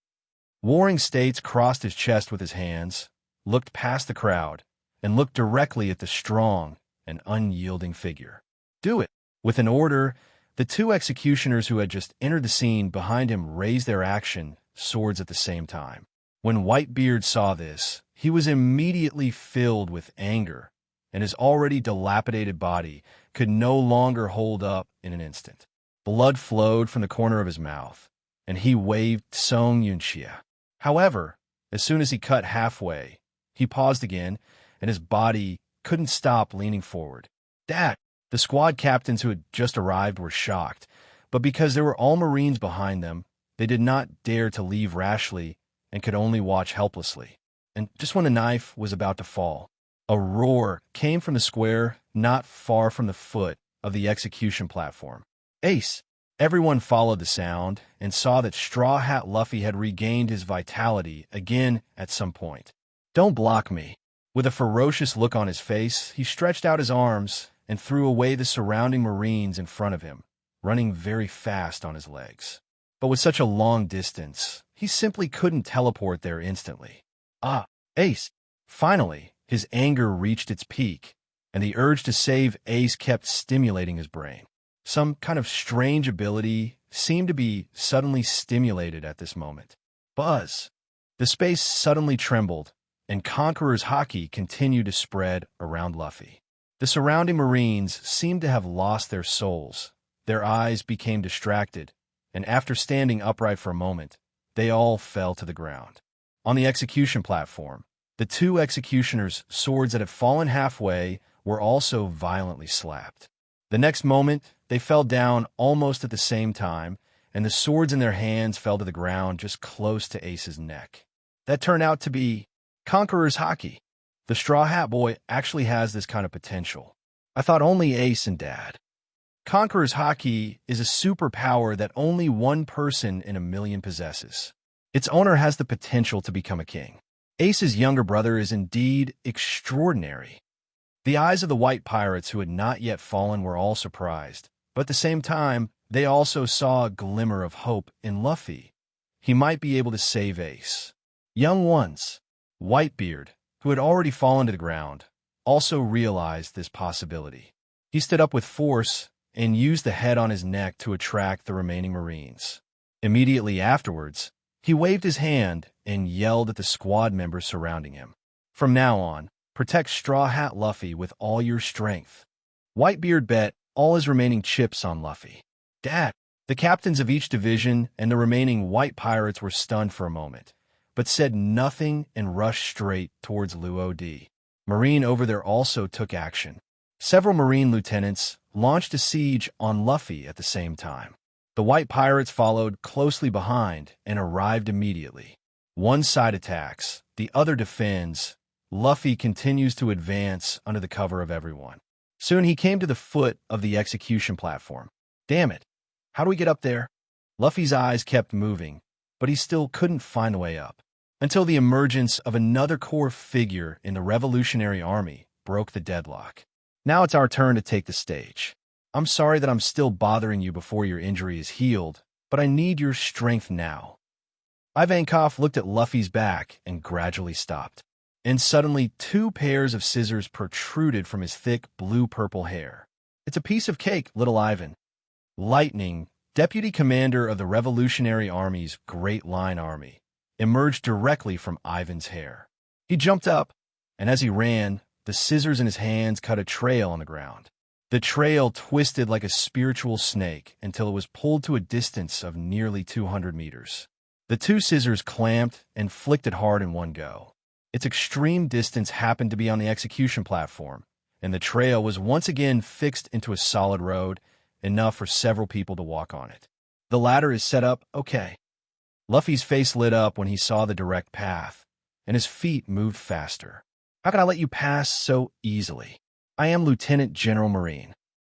Warring States crossed his chest with his hands, looked past the crowd, and looked directly at the strong and unyielding figure. Do it! With an order, the two executioners who had just entered the scene behind him raised their action swords at the same time. When Whitebeard saw this, he was immediately filled with anger, and his already dilapidated body could no longer hold up in an instant. Blood flowed from the corner of his mouth, and he waved Song Yunxia. However, as soon as he cut halfway, he paused again, and his body couldn't stop leaning forward. Dad! The squad captains who had just arrived were shocked, but because there were all Marines behind them, they did not dare to leave rashly and could only watch helplessly. And just when the knife was about to fall, a roar came from the square not far from the foot of the execution platform. Ace! Everyone followed the sound and saw that Straw Hat Luffy had regained his vitality again at some point. Don't block me. With a ferocious look on his face, he stretched out his arms and threw away the surrounding Marines in front of him, running very fast on his legs. But with such a long distance, he simply couldn't teleport there instantly. Ah, Ace! Finally, his anger reached its peak, and the urge to save Ace kept stimulating his brain. Some kind of strange ability seemed to be suddenly stimulated at this moment. Buzz! The space suddenly trembled, and Conqueror's Haki continued to spread around Luffy. The surrounding Marines seemed to have lost their souls. Their eyes became distracted, and after standing upright for a moment, they all fell to the ground. On the execution platform, the two executioners' swords that had fallen halfway were also violently slapped. The next moment, they fell down almost at the same time, and the swords in their hands fell to the ground just close to Ace's neck. That turned out to be Conqueror's Haki. The Straw Hat Boy actually has this kind of potential. I thought only Ace and Dad. Conqueror's Haki is a superpower that only one person in a million possesses. Its owner has the potential to become a king. Ace's younger brother is indeed extraordinary. The eyes of the white pirates who had not yet fallen were all surprised, but at the same time, they also saw a glimmer of hope in Luffy. He might be able to save Ace. Young ones, Whitebeard, who had already fallen to the ground, also realized this possibility. He stood up with force and used the head on his neck to attract the remaining Marines. Immediately afterwards, he waved his hand and yelled at the squad members surrounding him. From now on, protect Straw Hat Luffy with all your strength. Whitebeard bet all his remaining chips on Luffy. Dad! The captains of each division and the remaining white pirates were stunned for a moment, but said nothing and rushed straight towards Luo D. Marine over there also took action. Several Marine lieutenants launched a siege on Luffy at the same time. The white pirates followed closely behind and arrived immediately. One side attacks, the other defends. Luffy continues to advance under the cover of everyone. Soon he came to the foot of the execution platform. Damn it! How do we get up there? Luffy's eyes kept moving, but he still couldn't find the way up. Until the emergence of another core figure in the Revolutionary Army broke the deadlock. Now it's our turn to take the stage. I'm sorry that I'm still bothering you before your injury is healed, but I need your strength now. Ivankov looked at Luffy's back and gradually stopped. And suddenly 2 pairs of scissors protruded from his thick blue-purple hair. It's a piece of cake, little Ivan. Lightning, deputy commander of the Revolutionary Army's Great Line Army, emerged directly from Ivan's hair. He jumped up, and as he ran, the scissors in his hands cut a trail on the ground. The trail twisted like a spiritual snake until it was pulled to a distance of nearly 200 meters. The 2 scissors clamped and flicked it hard in one go. Its extreme distance happened to be on the execution platform, and the trail was once again fixed into a solid road, enough for several people to walk on it. The ladder is set up okay. Luffy's face lit up when he saw the direct path, and his feet moved faster. How can I let you pass so easily? I am Lieutenant General Marine.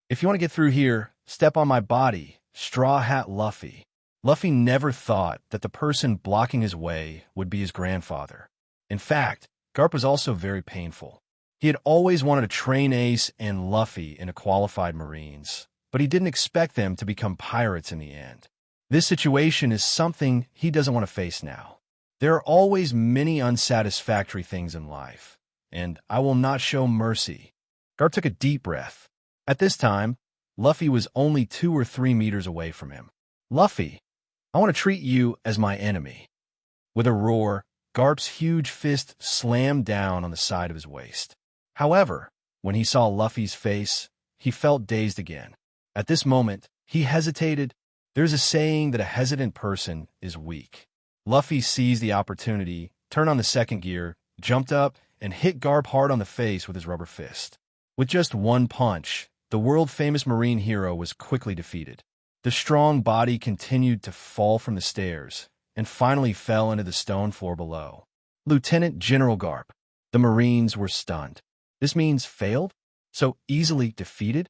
If you want to get through here, step on my body, Straw Hat Luffy. Luffy never thought that the person blocking his way would be his grandfather. In fact, Garp was also very painful. He had always wanted to train Ace and Luffy into qualified Marines, but he didn't expect them to become pirates in the end. This situation is something he doesn't want to face now. There are always many unsatisfactory things in life, and I will not show mercy. Garp took a deep breath. At this time, Luffy was only 2 or 3 meters away from him. Luffy, I want to treat you as my enemy. With a roar, Garp's huge fist slammed down on the side of his waist. However, when he saw Luffy's face, he felt dazed again. At this moment, he hesitated. There's a saying that a hesitant person is weak. Luffy seized the opportunity, turned on the second gear, jumped up, and hit Garp hard on the face with his rubber fist. With just one punch, the world-famous Marine hero was quickly defeated. The strong body continued to fall from the stairs, and finally fell into the stone floor below. Lieutenant General Garp. The Marines were stunned. This means failed? So easily defeated?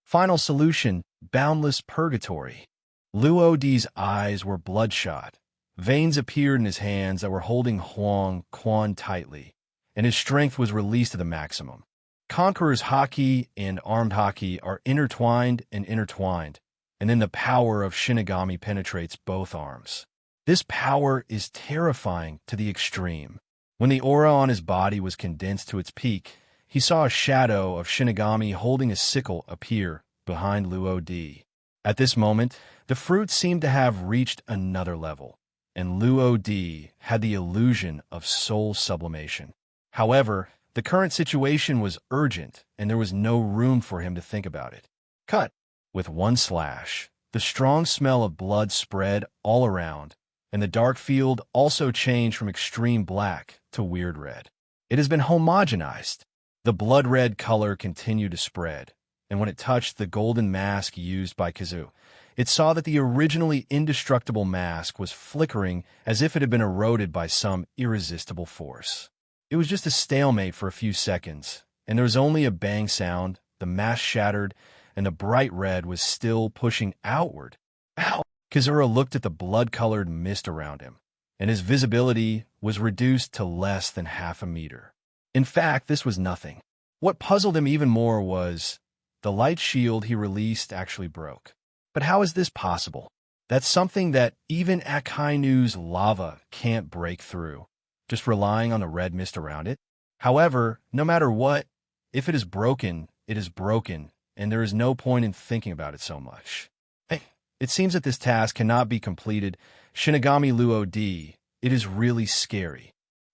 Final solution, boundless purgatory. Luodi's eyes were bloodshot. Veins appeared in his hands that were holding Huang Quan tightly, and his strength was released to the maximum. Conqueror's haki and armed haki are intertwined, and then the power of Shinigami penetrates both arms. This power is terrifying to the extreme. When the aura on his body was condensed to its peak, he saw a shadow of Shinigami holding a sickle appear behind Luodi. At this moment, the fruit seemed to have reached another level, and Luodi had the illusion of soul sublimation. However, the current situation was urgent, and there was no room for him to think about it. Cut! With one slash, the strong smell of blood spread all around, and the dark field also changed from extreme black to weird red. It has been homogenized. The blood-red color continued to spread, and when it touched the golden mask used by Kazu, it saw that the originally indestructible mask was flickering as if it had been eroded by some irresistible force. It was just a stalemate for a few seconds, and there was only a bang sound, the mask shattered, and the bright red was still pushing outward. Ow! Kazura looked at the blood-colored mist around him, and his visibility was reduced to less than half a meter. In fact, this was nothing. What puzzled him even more was the light shield he released actually broke. But how is this possible? That's something that even Akainu's lava can't break through, just relying on the red mist around it. However, no matter what, if it is broken, and there is no point in thinking about it so much. Hey, it seems that this task cannot be completed. Shinigami Luodi, it is really scary.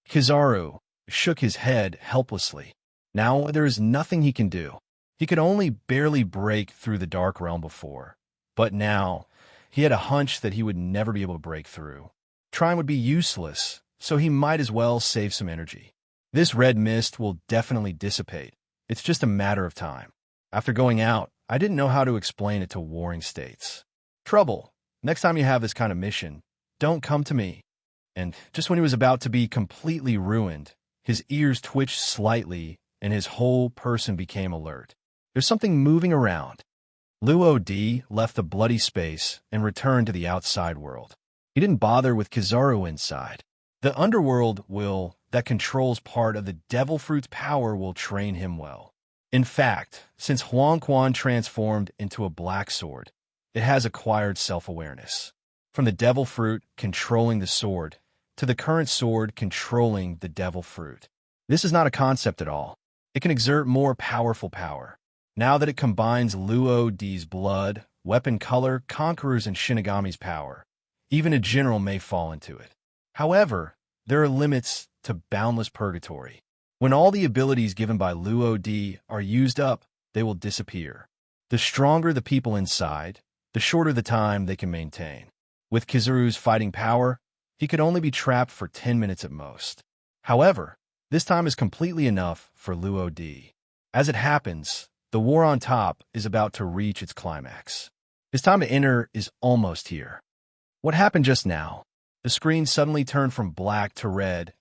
Kizaru shook his head helplessly. Now there is nothing he can do. He could only barely break through the Dark Realm before, but now he had a hunch that he would never be able to break through. Trying would be useless, so he might as well save some energy. This red mist will definitely dissipate. It's just a matter of time. After going out, I didn't know how to explain it to warring states. Trouble. Next time you have this kind of mission, don't come to me. And just when he was about to be completely ruined, his ears twitched slightly and his whole person became alert. There's something moving around. Luo D left the bloody space and returned to the outside world. He didn't bother with Kizaru inside. The underworld that controls part of the devil fruit's power will train him well. In fact, since Huang Quan transformed into a black sword, it has acquired self-awareness. From the devil fruit controlling the sword to the current sword controlling the devil fruit. This is not a concept at all. It can exert more powerful power. Now that it combines Luo D's blood, weapon color, conquerors, and Shinigami's power, even a general may fall into it. However, there are limits to boundless purgatory. When all the abilities given by Luo D are used up, they will disappear. The stronger the people inside, the shorter the time they can maintain. With Kizaru's fighting power, he could only be trapped for 10 minutes at most. However, this time is completely enough for Luo D. As it happens, the war on top is about to reach its climax. His time to enter is almost here. What happened just now? The screen suddenly turned from black to red.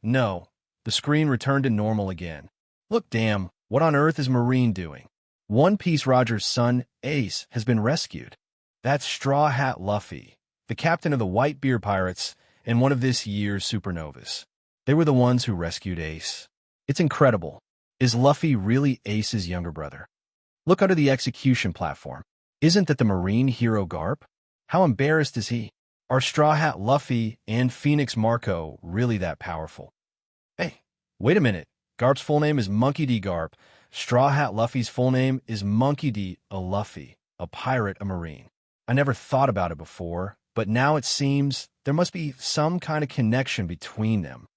No. The screen returned to normal again. Look, damn, what on earth is Marine doing? One Piece Roger's son, Ace, has been rescued. That's Straw Hat Luffy, the captain of the White Beard Pirates and one of this year's supernovas. They were the ones who rescued Ace. It's incredible. Is Luffy really Ace's younger brother? Look under the execution platform. Isn't that the Marine hero Garp? How embarrassed is he? Are Straw Hat Luffy and Phoenix Marco really that powerful? Hey, wait a minute. Garp's full name is Monkey D. Garp. Straw Hat Luffy's full name is Monkey D. a Luffy, a pirate, a Marine. I never thought about it before, but now it seems there must be some kind of connection between them.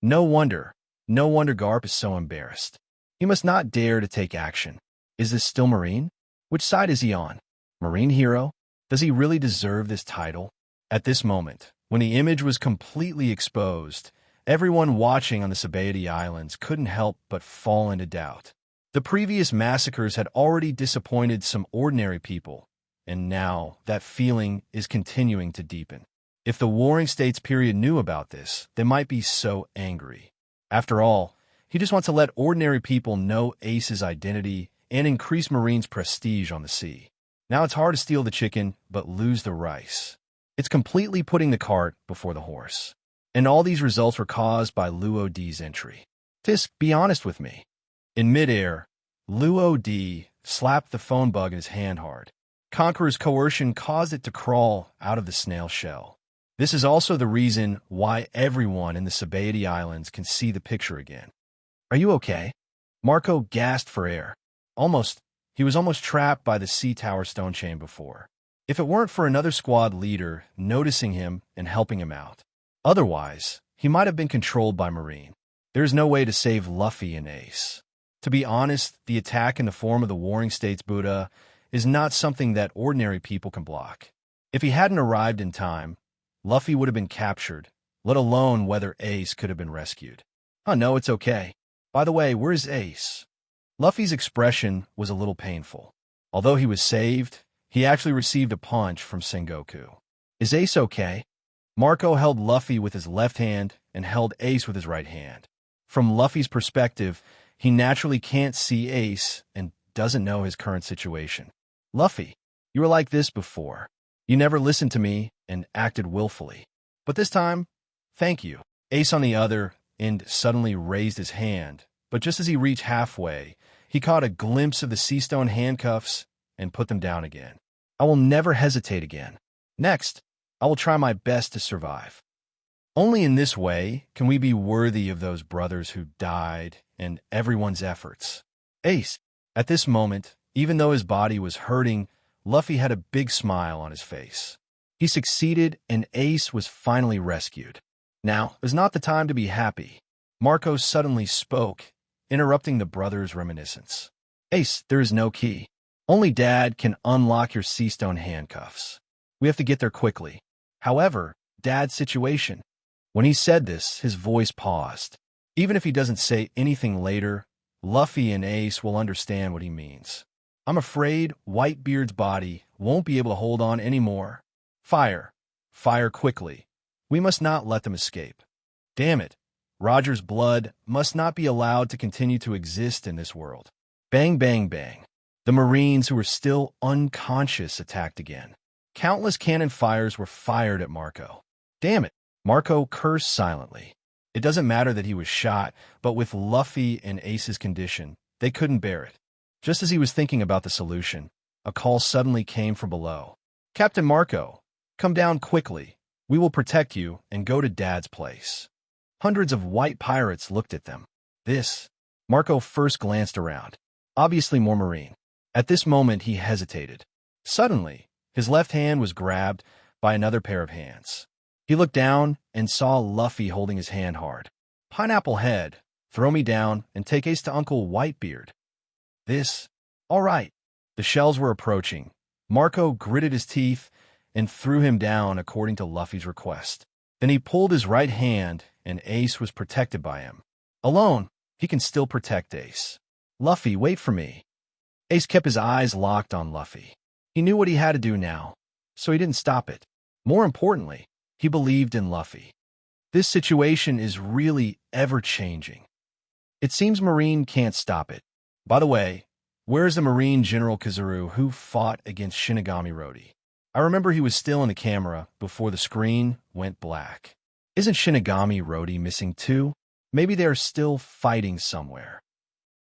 No wonder Garp is so embarrassed. He must not dare to take action. Is this still Marine? Which side is he on? Marine hero? Does he really deserve this title? At this moment, when the image was completely exposed, everyone watching on the Sabaody Islands couldn't help but fall into doubt. The previous massacres had already disappointed some ordinary people, and now that feeling is continuing to deepen. If the Warring States period knew about this, they might be so angry. After all, he just wants to let ordinary people know Ace's identity and increase Marine's prestige on the sea. Now it's hard to steal the chicken, but lose the rice. It's completely putting the cart before the horse. And all these results were caused by Luo D's entry. Tisk, be honest with me. In midair, Luo D slapped the phone bug in his hand hard. Conqueror's coercion caused it to crawl out of the snail shell. This is also the reason why everyone in the Sabaody Islands can see the picture again. Are you okay? Marco gasped for air. He was almost trapped by the sea tower stone chain before. If it weren't for another squad leader noticing him and helping him out. Otherwise, he might have been controlled by Marine. There's no way to save Luffy and Ace. To be honest, the attack in the form of the Warring States Buddha is not something that ordinary people can block. If he hadn't arrived in time, Luffy would have been captured, let alone whether Ace could have been rescued. Oh no, it's okay. By the way, where's Ace? Luffy's expression was a little painful. Although he was saved, he actually received a punch from Sengoku. Is Ace okay? Marco held Luffy with his left hand and held Ace with his right hand. From Luffy's perspective, he naturally can't see Ace and doesn't know his current situation. Luffy, you were like this before. You never listened to me and acted willfully. But this time, thank you. Ace on the other end suddenly raised his hand, but just as he reached halfway, he caught a glimpse of the sea stone handcuffs and put them down again. I will never hesitate again. Next, I will try my best to survive. Only in this way can we be worthy of those brothers who died and everyone's efforts. Ace, at this moment, even though his body was hurting, Luffy had a big smile on his face. He succeeded and Ace was finally rescued. Now is not the time to be happy. Marco suddenly spoke, interrupting the brothers' reminiscence. Ace, there is no key. Only Dad can unlock your sea stone handcuffs. We have to get there quickly. However, Dad's situation. When he said this, his voice paused. Even if he doesn't say anything later, Luffy and Ace will understand what he means. I'm afraid Whitebeard's body won't be able to hold on anymore. Fire. Fire quickly. We must not let them escape. Damn it. Roger's blood must not be allowed to continue to exist in this world. Bang, bang, bang. The Marines who were still unconscious attacked again. Countless cannon fires were fired at Marco. Damn it. Marco cursed silently. It doesn't matter that he was shot, but with Luffy and Ace's condition, they couldn't bear it. Just as he was thinking about the solution, a call suddenly came from below. Captain Marco, come down quickly. We will protect you and go to Dad's place. Hundreds of white pirates looked at them. Marco first glanced around. Obviously more Marine. At this moment, he hesitated. Suddenly, his left hand was grabbed by another pair of hands. He looked down and saw Luffy holding his hand hard. Pineapple Head, throw me down and take Ace to Uncle Whitebeard. All right. The shells were approaching. Marco gritted his teeth and threw him down according to Luffy's request. Then he pulled his right hand and Ace was protected by him. Alone, he can still protect Ace. Luffy, wait for me. Ace kept his eyes locked on Luffy. He knew what he had to do now, so he didn't stop it. More importantly, he believed in Luffy. This situation is really ever-changing. It seems Marine can't stop it. By the way, where's the Marine General Kizaru who fought against Shinigami Rodi? I remember he was still in the camera before the screen went black. Isn't Shinigami Rodi missing too? Maybe they are still fighting somewhere.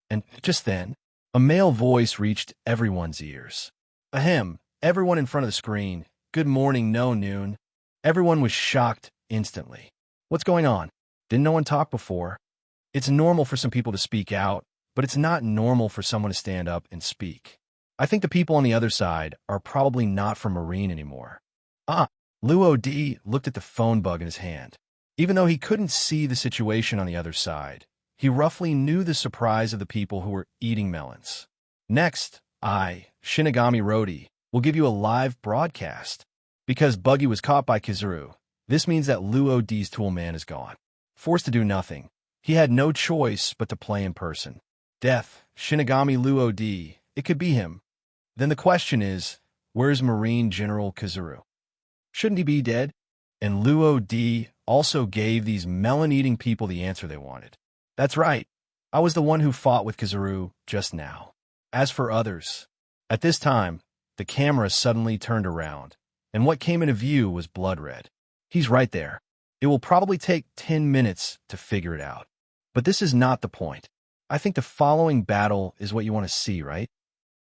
And just then, a male voice reached everyone's ears. Ahem, everyone in front of the screen. Good morning, no noon. Everyone was shocked instantly. What's going on? Didn't no one talk before? It's normal for some people to speak out, but it's not normal for someone to stand up and speak. I think the people on the other side are probably not from Marine anymore. Luo D looked at the phone bug in his hand. Even though he couldn't see the situation on the other side, he roughly knew the surprise of the people who were eating melons. Next, Shinigami Rodi, will give you a live broadcast. Because Buggy was caught by Kizaru, this means that Luo D's toolman is gone. Forced to do nothing, he had no choice but to play in person. Death, Shinigami Luo D, it could be him. Then the question is, where's Marine General Kizaru? Shouldn't he be dead? And Luo D also gave these melon-eating people the answer they wanted. That's right, I was the one who fought with Kizaru just now. As for others, at this time, the camera suddenly turned around, and what came into view was blood red. He's right there. It will probably take 10 minutes to figure it out. But this is not the point. I think the following battle is what you want to see, right?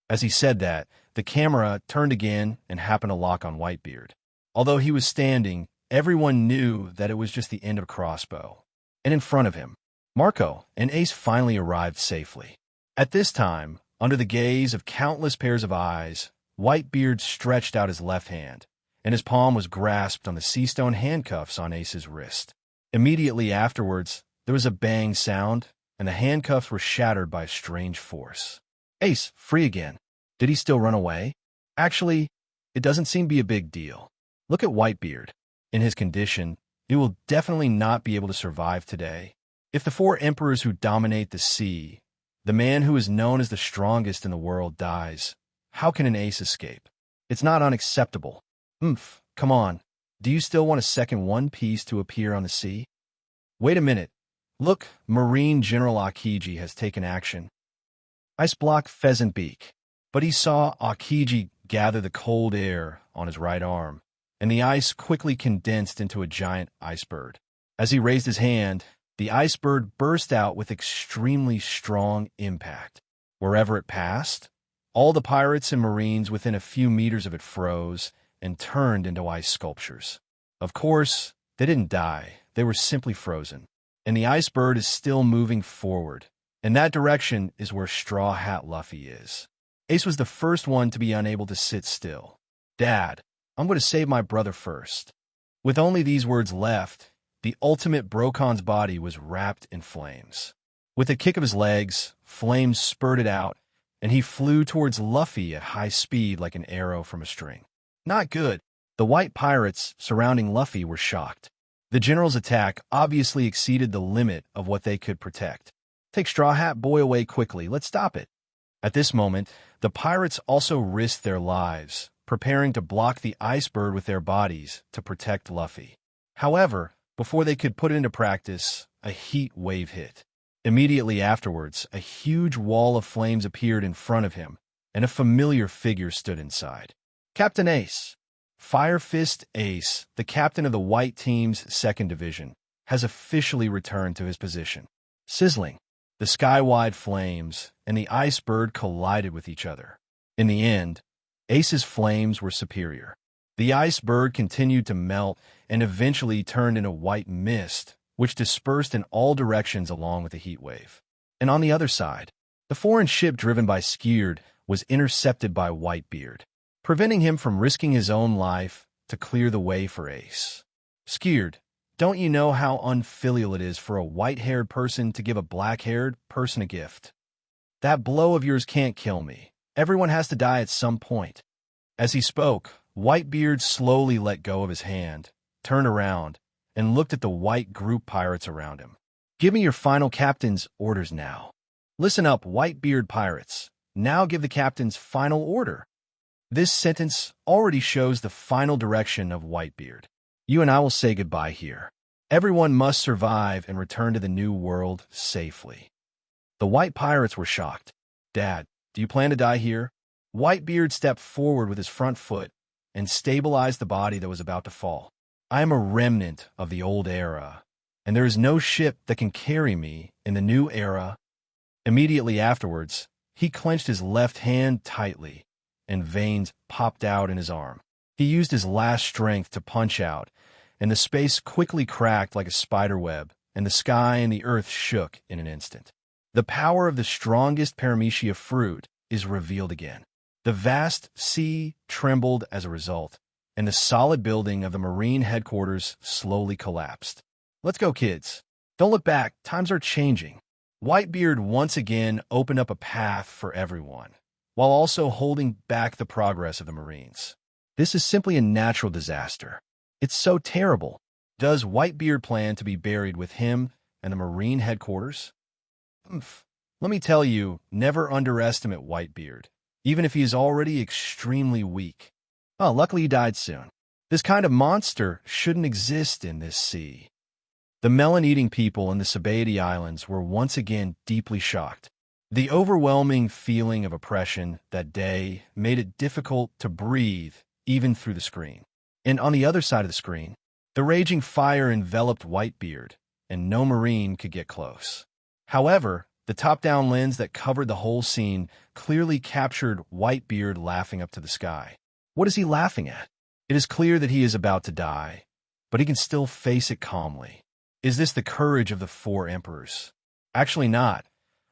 As he said that, the camera turned again and happened to lock on Whitebeard. Although he was standing, everyone knew that it was just the end of a crossbow. And in front of him, Marco and Ace finally arrived safely. At this time, under the gaze of countless pairs of eyes, Whitebeard stretched out his left hand, and his palm was grasped on the sea-stone handcuffs on Ace's wrist. Immediately afterwards, there was a bang sound, and the handcuffs were shattered by a strange force. Ace, free again. Did he still run away? Actually, it doesn't seem to be a big deal. Look at Whitebeard. In his condition, he will definitely not be able to survive today. If the 4 emperors who dominate the sea, the man who is known as the strongest in the world, dies, how can an Ace escape? It's not unacceptable. Come on. Do you still want a second One Piece to appear on the sea? Wait a minute. Look, Marine General Akiji has taken action. Ice block Pheasant Beak. But he saw Akiji gather the cold air on his right arm, and the ice quickly condensed into a giant icebird. As he raised his hand, the icebird burst out with extremely strong impact. Wherever it passed, all the pirates and Marines within a few meters of it froze and turned into ice sculptures. Of course, they didn't die. They were simply frozen. And the icebird is still moving forward. In that direction is where Straw Hat Luffy is. Ace was the first one to be unable to sit still. Dad, I'm going to save my brother first. With only these words left, the ultimate Brocon's body was wrapped in flames. With a kick of his legs, flames spurted out, and he flew towards Luffy at high speed like an arrow from a string. Not good. The white pirates surrounding Luffy were shocked. The general's attack obviously exceeded the limit of what they could protect. Take Straw Hat Boy away quickly. Let's stop it. At this moment, the pirates also risked their lives, preparing to block the iceberg with their bodies to protect Luffy. However, before they could put it into practice, a heat wave hit. Immediately afterwards, a huge wall of flames appeared in front of him, and a familiar figure stood inside. Captain Ace. Fire Fist Ace, the captain of the White Team's 2nd Division, has officially returned to his position. Sizzling, the sky-wide flames and the iceberg collided with each other. In the end, Ace's flames were superior. The iceberg continued to melt and eventually turned into white mist, which dispersed in all directions along with the heat wave. And on the other side, the foreign ship driven by Skeered was intercepted by Whitebeard, preventing him from risking his own life to clear the way for Ace. Skeered, don't you know how unfilial it is for a white-haired person to give a black-haired person a gift? That blow of yours can't kill me. Everyone has to die at some point. As he spoke, Whitebeard slowly let go of his hand, turned around, and looked at the white group pirates around him. Give me your final captain's orders now. Listen up, Whitebeard pirates. Now give the captain's final order. This sentence already shows the final direction of Whitebeard. You and I will say goodbye here. Everyone must survive and return to the new world safely. The white pirates were shocked. Dad, do you plan to die here? Whitebeard stepped forward with his front foot and stabilized the body that was about to fall. I am a remnant of the old era, and there is no ship that can carry me in the new era. Immediately afterwards, he clenched his left hand tightly, and veins popped out in his arm. He used his last strength to punch out, and the space quickly cracked like a spider web, and the sky and the earth shook in an instant. The power of the strongest paramecia fruit is revealed again. The vast sea trembled as a result, and the solid building of the Marine headquarters slowly collapsed. Let's go, kids. Don't look back. Times are changing. Whitebeard once again opened up a path for everyone, while also holding back the progress of the Marines. This is simply a natural disaster. It's so terrible. Does Whitebeard plan to be buried with him and the Marine headquarters? Let me tell you, never underestimate Whitebeard, even if he is already extremely weak. Oh, luckily he died soon. This kind of monster shouldn't exist in this sea. The melon-eating people in the Sabaody Islands were once again deeply shocked. The overwhelming feeling of oppression that day made it difficult to breathe even through the screen. And on the other side of the screen, the raging fire enveloped Whitebeard, and no Marine could get close. However, the top-down lens that covered the whole scene clearly captured Whitebeard laughing up to the sky. What is he laughing at? It is clear that he is about to die, but he can still face it calmly. Is this the courage of the 4 emperors? Actually not.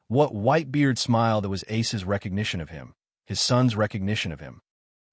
What Whitebeard smiled that was Ace's recognition of him, his son's recognition of him.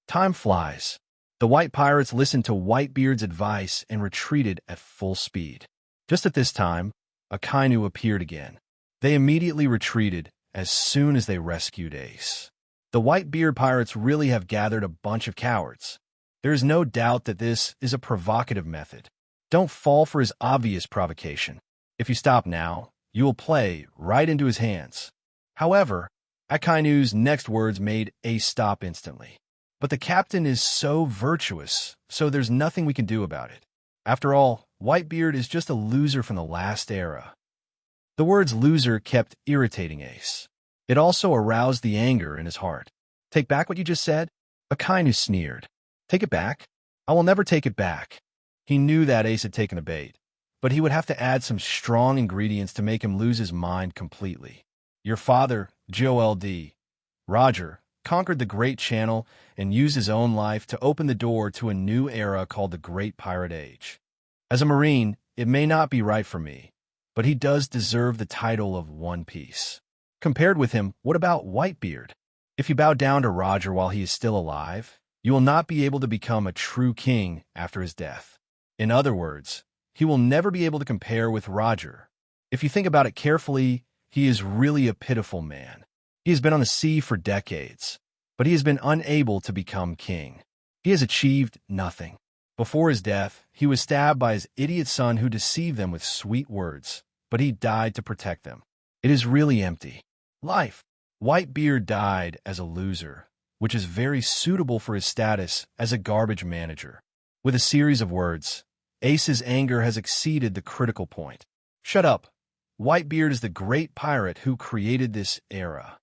Time flies. The white pirates listened to Whitebeard's advice and retreated at full speed. Just at this time, Akainu appeared again. They immediately retreated as soon as they rescued Ace. The Whitebeard pirates really have gathered a bunch of cowards. There is no doubt that this is a provocative method. Don't fall for his obvious provocation. If you stop now, you will play right into his hands. However, Akainu's next words made Ace stop instantly. But the captain is so virtuous, so there's nothing we can do about it. After all, Whitebeard is just a loser from the last era. The words loser kept irritating Ace. It also aroused the anger in his heart. Take back what you just said? Akainu sneered. Take it back? I will never take it back. He knew that Ace had taken the bait, but he would have to add some strong ingredients to make him lose his mind completely. Your father, Joel D. Roger, conquered the Great Channel and used his own life to open the door to a new era called the Great Pirate Age. As a Marine, it may not be right for me, but he does deserve the title of One Piece. Compared with him, what about Whitebeard? If you bow down to Roger while he is still alive, you will not be able to become a true king after his death. In other words, he will never be able to compare with Roger. If you think about it carefully, he is really a pitiful man. He has been on the sea for decades, but he has been unable to become king. He has achieved nothing. Before his death, he was stabbed by his idiot son who deceived them with sweet words, but he died to protect them. It is really empty. Life. Whitebeard died as a loser, which is very suitable for his status as a garbage manager. With a series of words, Ace's anger has exceeded the critical point. Shut up. Whitebeard is the great pirate who created this era.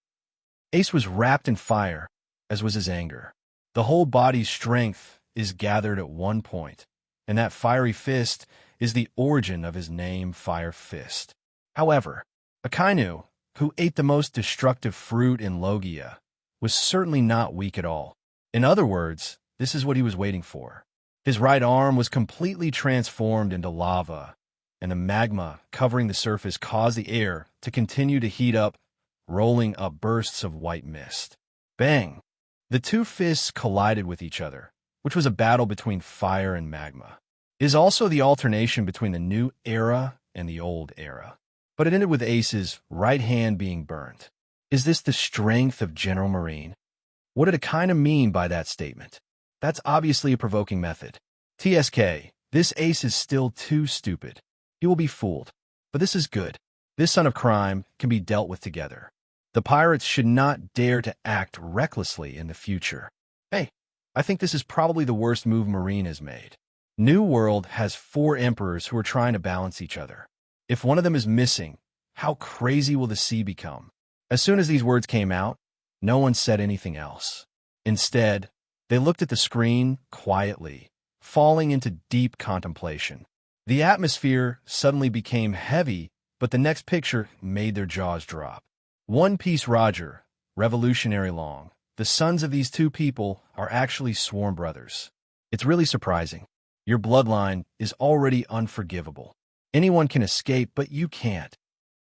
Ace was wrapped in fire, as was his anger. The whole body's strength is gathered at one point, and that fiery fist is the origin of his name, Fire Fist. However, Akainu, who ate the most destructive fruit in Logia, was certainly not weak at all. In other words, this is what he was waiting for. His right arm was completely transformed into lava, and the magma covering the surface caused the air to continue to heat up, rolling up bursts of white mist. Bang! The two fists collided with each other, which was a battle between fire and magma. It is also the alternation between the new era and the old era. But it ended with Ace's right hand being burnt. Is this the strength of General Marine? What did it kind of mean by that statement? That's obviously a provoking method. TSK, this Ace is still too stupid. He will be fooled. But this is good. This son of crime can be dealt with together. The pirates should not dare to act recklessly in the future. Hey, I think this is probably the worst move Marine has made. New World has 4 emperors who are trying to balance each other. If one of them is missing, how crazy will the sea become? As soon as these words came out, no one said anything else. Instead, they looked at the screen quietly, falling into deep contemplation. The atmosphere suddenly became heavy, but the next picture made their jaws drop. One Piece Roger, Revolutionary Long. The sons of these two people are actually sworn brothers. It's really surprising. Your bloodline is already unforgivable. Anyone can escape, but you can't.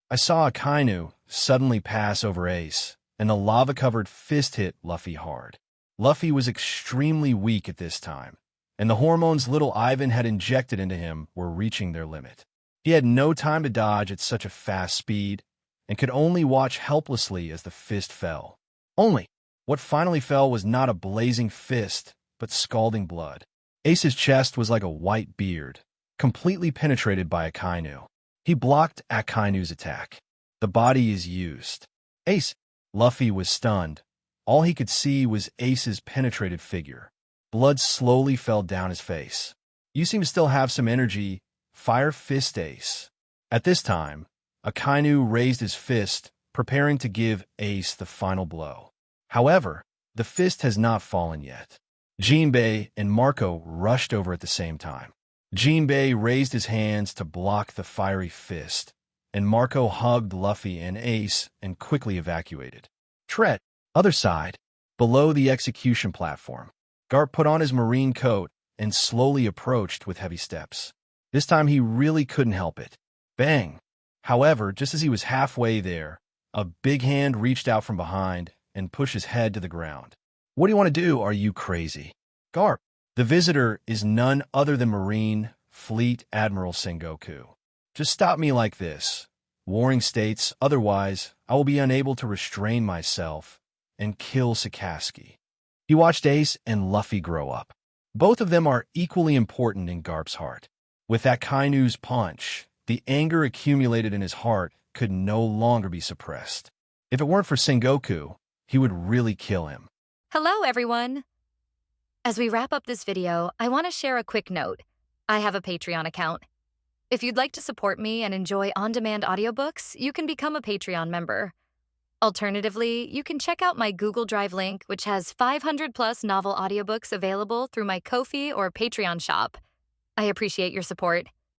I saw Akainu suddenly pass over Ace, and the lava-covered fist hit Luffy hard. Luffy was extremely weak at this time, and the hormones little Ivan had injected into him were reaching their limit. He had no time to dodge at such a fast speed, and could only watch helplessly as the fist fell. Only, what finally fell was not a blazing fist, but scalding blood. Ace's chest was like a white beard, completely penetrated by Akainu. He blocked Akainu's attack. The body is used. Ace. Luffy was stunned. All he could see was Ace's penetrated figure. Blood slowly fell down his face. You seem to still have some energy. Fire Fist Ace. At this time, Akainu raised his fist, preparing to give Ace the final blow. However, the fist has not fallen yet. Jinbei and Marco rushed over at the same time. Jinbei raised his hands to block the fiery fist, and Marco hugged Luffy and Ace and quickly evacuated. Tread, other side, below the execution platform. Garp put on his marine coat and slowly approached with heavy steps. This time he really couldn't help it. Bang! However, just as he was halfway there, a big hand reached out from behind and pushed his head to the ground. What do you want to do? Are you crazy? Garp, the visitor is none other than Marine Fleet Admiral Sengoku. Just stop me like this. Warring states, otherwise I will be unable to restrain myself and kill Sakazuki. He watched Ace and Luffy grow up. Both of them are equally important in Garp's heart. With Akainu's punch, the anger accumulated in his heart could no longer be suppressed. If it weren't for Sengoku, he would really kill him. Hello, everyone. As we wrap up this video, I want to share a quick note. I have a Patreon account. If you'd like to support me and enjoy on-demand audiobooks, you can become a Patreon member. Alternatively, you can check out my Google Drive link, which has 500+ novel audiobooks available through my Ko-fi or Patreon shop. I appreciate your support.